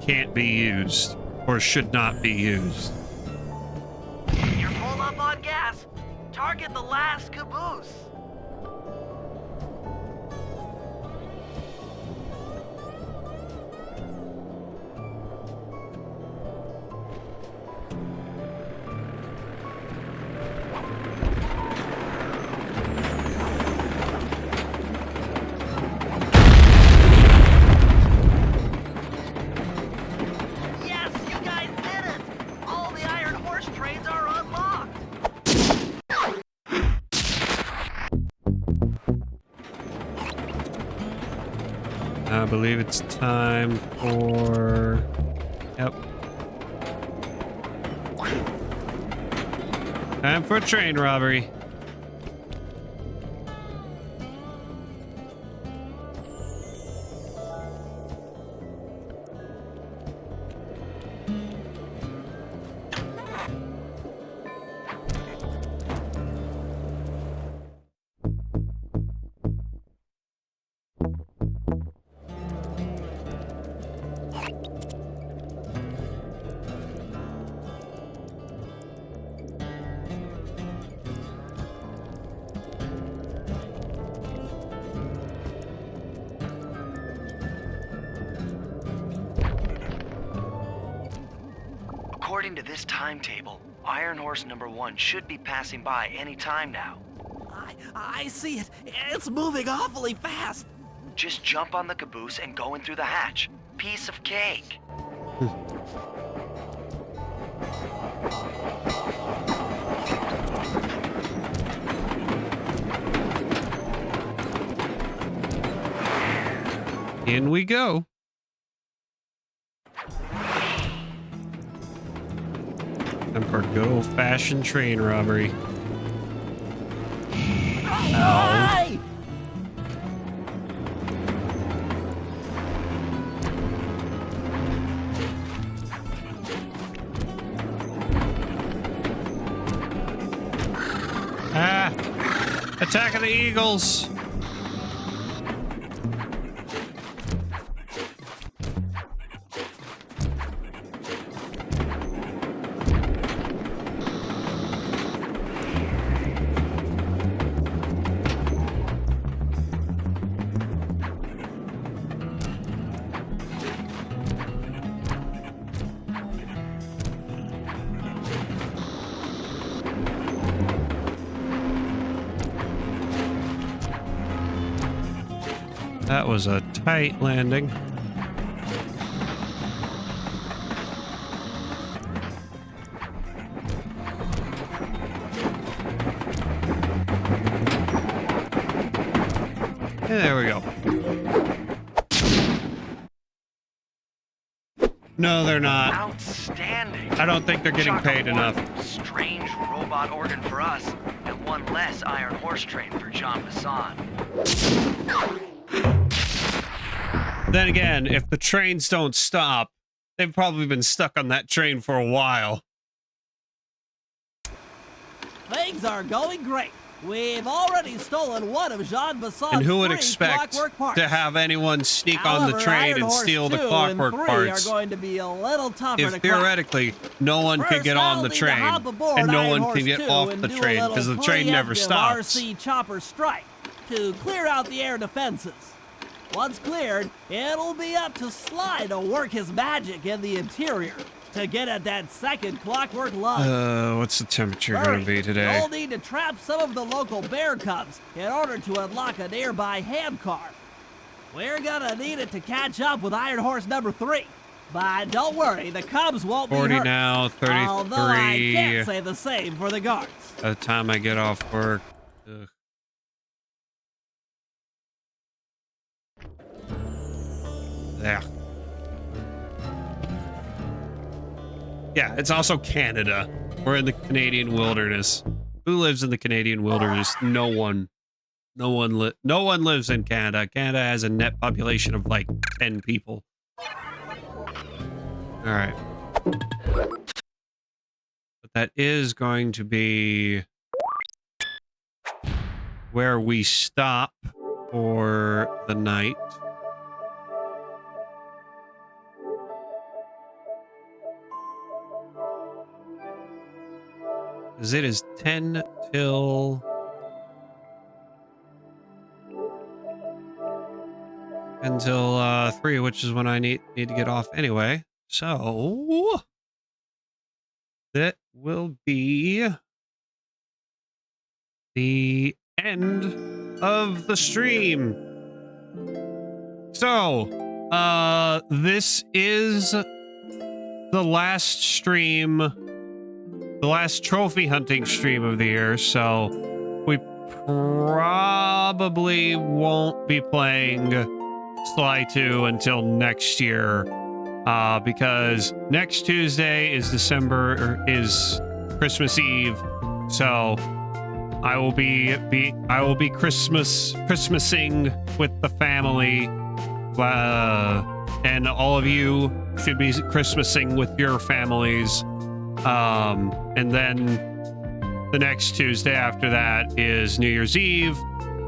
can't be used or should not be used. You're full up on gas. Target the last caboose. I believe it's time for... Yep. Time for a train robbery. According to this timetable, Iron Horse number 1 should be passing by any time now. I see it. It's moving awfully fast. Just jump on the caboose and go in through the hatch. Piece of cake. In we go. Time for good old-fashioned train robbery. Ow. Ah! Attack of the Eagles! That was a tight landing. And there we go. No, they're not. Outstanding. I don't think they're getting paid enough. Strange robot organ for us, and one less Iron Horse train for John Bassan. Then again, if the trains don't stop, they've probably been stuck on that train for a while. Things are going great. We've already stolen one of Jean Bassan's And who would 3 expect clockwork parts. to have anyone sneak However, on the train Iron and Horse steal the 2 clockwork and 3 parts? are going to be a little tougher to If crack. theoretically no one can First, get on I'll the need to train hop aboard and no Iron one Horse can get 2 off and the do a train little because the train never preemptive stops. RC chopper strike to clear out the air defenses. Once cleared, it'll be up to Sly to work his magic in the interior. to get at that second Clockwork lung. What's the temperature Hurry, gonna be today? You'll need to trap some of the local bear cubs in order to unlock a nearby ham car. We're gonna need it to catch up with Iron Horse number 3. But don't worry, the cubs won't be 40 hurt. now, 33. Although I can't say the same for the guards. By the time I get off work. Ugh. There. Yeah, it's also Canada. We're in the Canadian wilderness. Who lives in the Canadian wilderness? No one. No one lives in Canada. Canada has a net population of like 10 people. All right. But that is going to be where we stop for the night. Because it is 10 till... until 3, which is when I need to get off anyway. So that will be the end of the stream. So this is the last stream, the last trophy hunting stream of the year. So we probably won't be playing Sly 2 until next year, because next Tuesday is Christmas Eve, so I will be Christmasing with the family, and all of you should be Christmasing with your families, and then the next Tuesday after that is New Year's Eve,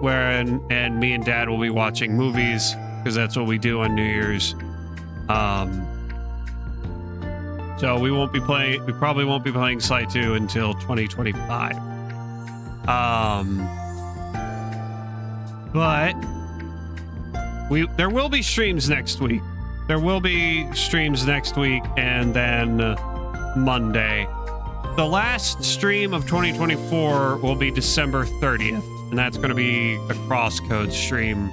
and me and Dad will be watching movies, because that's what we do on New Year's. So we probably won't be playing Sly 2 until 2025. But there will be streams next week. There will be streams next week, and then Monday. The last stream of 2024 will be December 30th, and that's going to be a crosscode stream.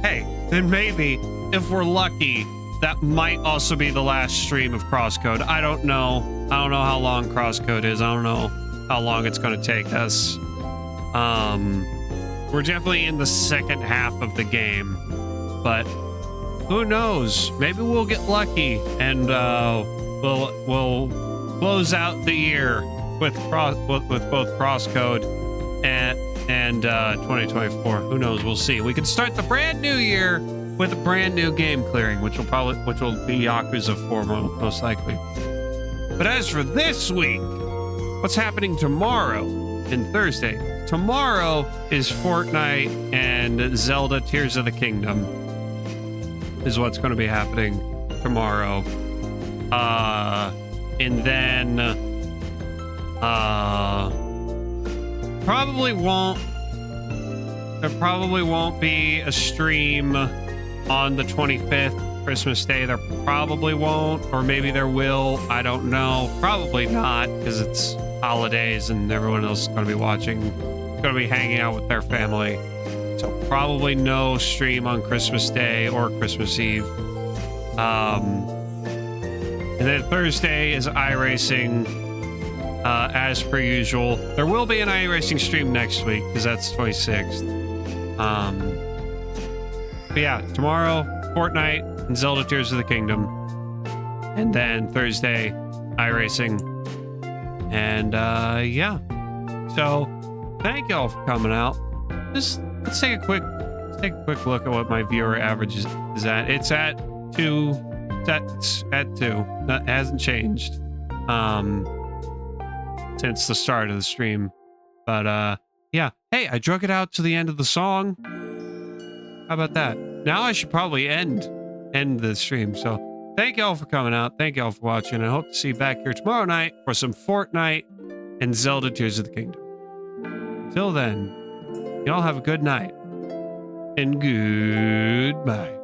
Hey, then maybe, if we're lucky, that might also be the last stream of Crosscode. I don't know. I don't know how long Crosscode is. I don't know how long it's going to take us. We're definitely in the second half of the game, but who knows? Maybe we'll get lucky, and we'll close out the year with both Crosscode and 2024. Who knows? We'll see. We could start the brand new year with a brand new game clearing, which will be Yakuza 4 most likely. But as for this week, what's happening tomorrow and Thursday? Tomorrow is Fortnite and Zelda Tears of the Kingdom is what's going to be happening tomorrow. And then there probably won't be a stream on the 25th, Christmas Day. There probably won't, or maybe there will. I don't know. Probably not, because it's holidays and everyone else is going to be watching, going to be hanging out with their family. So probably no stream on Christmas Day or Christmas Eve. And then Thursday is iRacing, as per usual. There will be an iRacing stream next week, because that's 26th. But yeah, tomorrow, Fortnite and Zelda Tears of the Kingdom. And then Thursday, iRacing. And yeah. So thank y'all for coming out. Let's take a quick look at what my viewer average is at. It's at 2. It's at 2. That hasn't changed since the start of the stream. But yeah. Hey, I drug it out to the end of the song. How about that? Now I should probably end the stream. So thank y'all for coming out. Thank y'all for watching. I hope to see you back here tomorrow night for some Fortnite and Zelda Tears of the Kingdom. Till then, y'all have a good night and goodbye.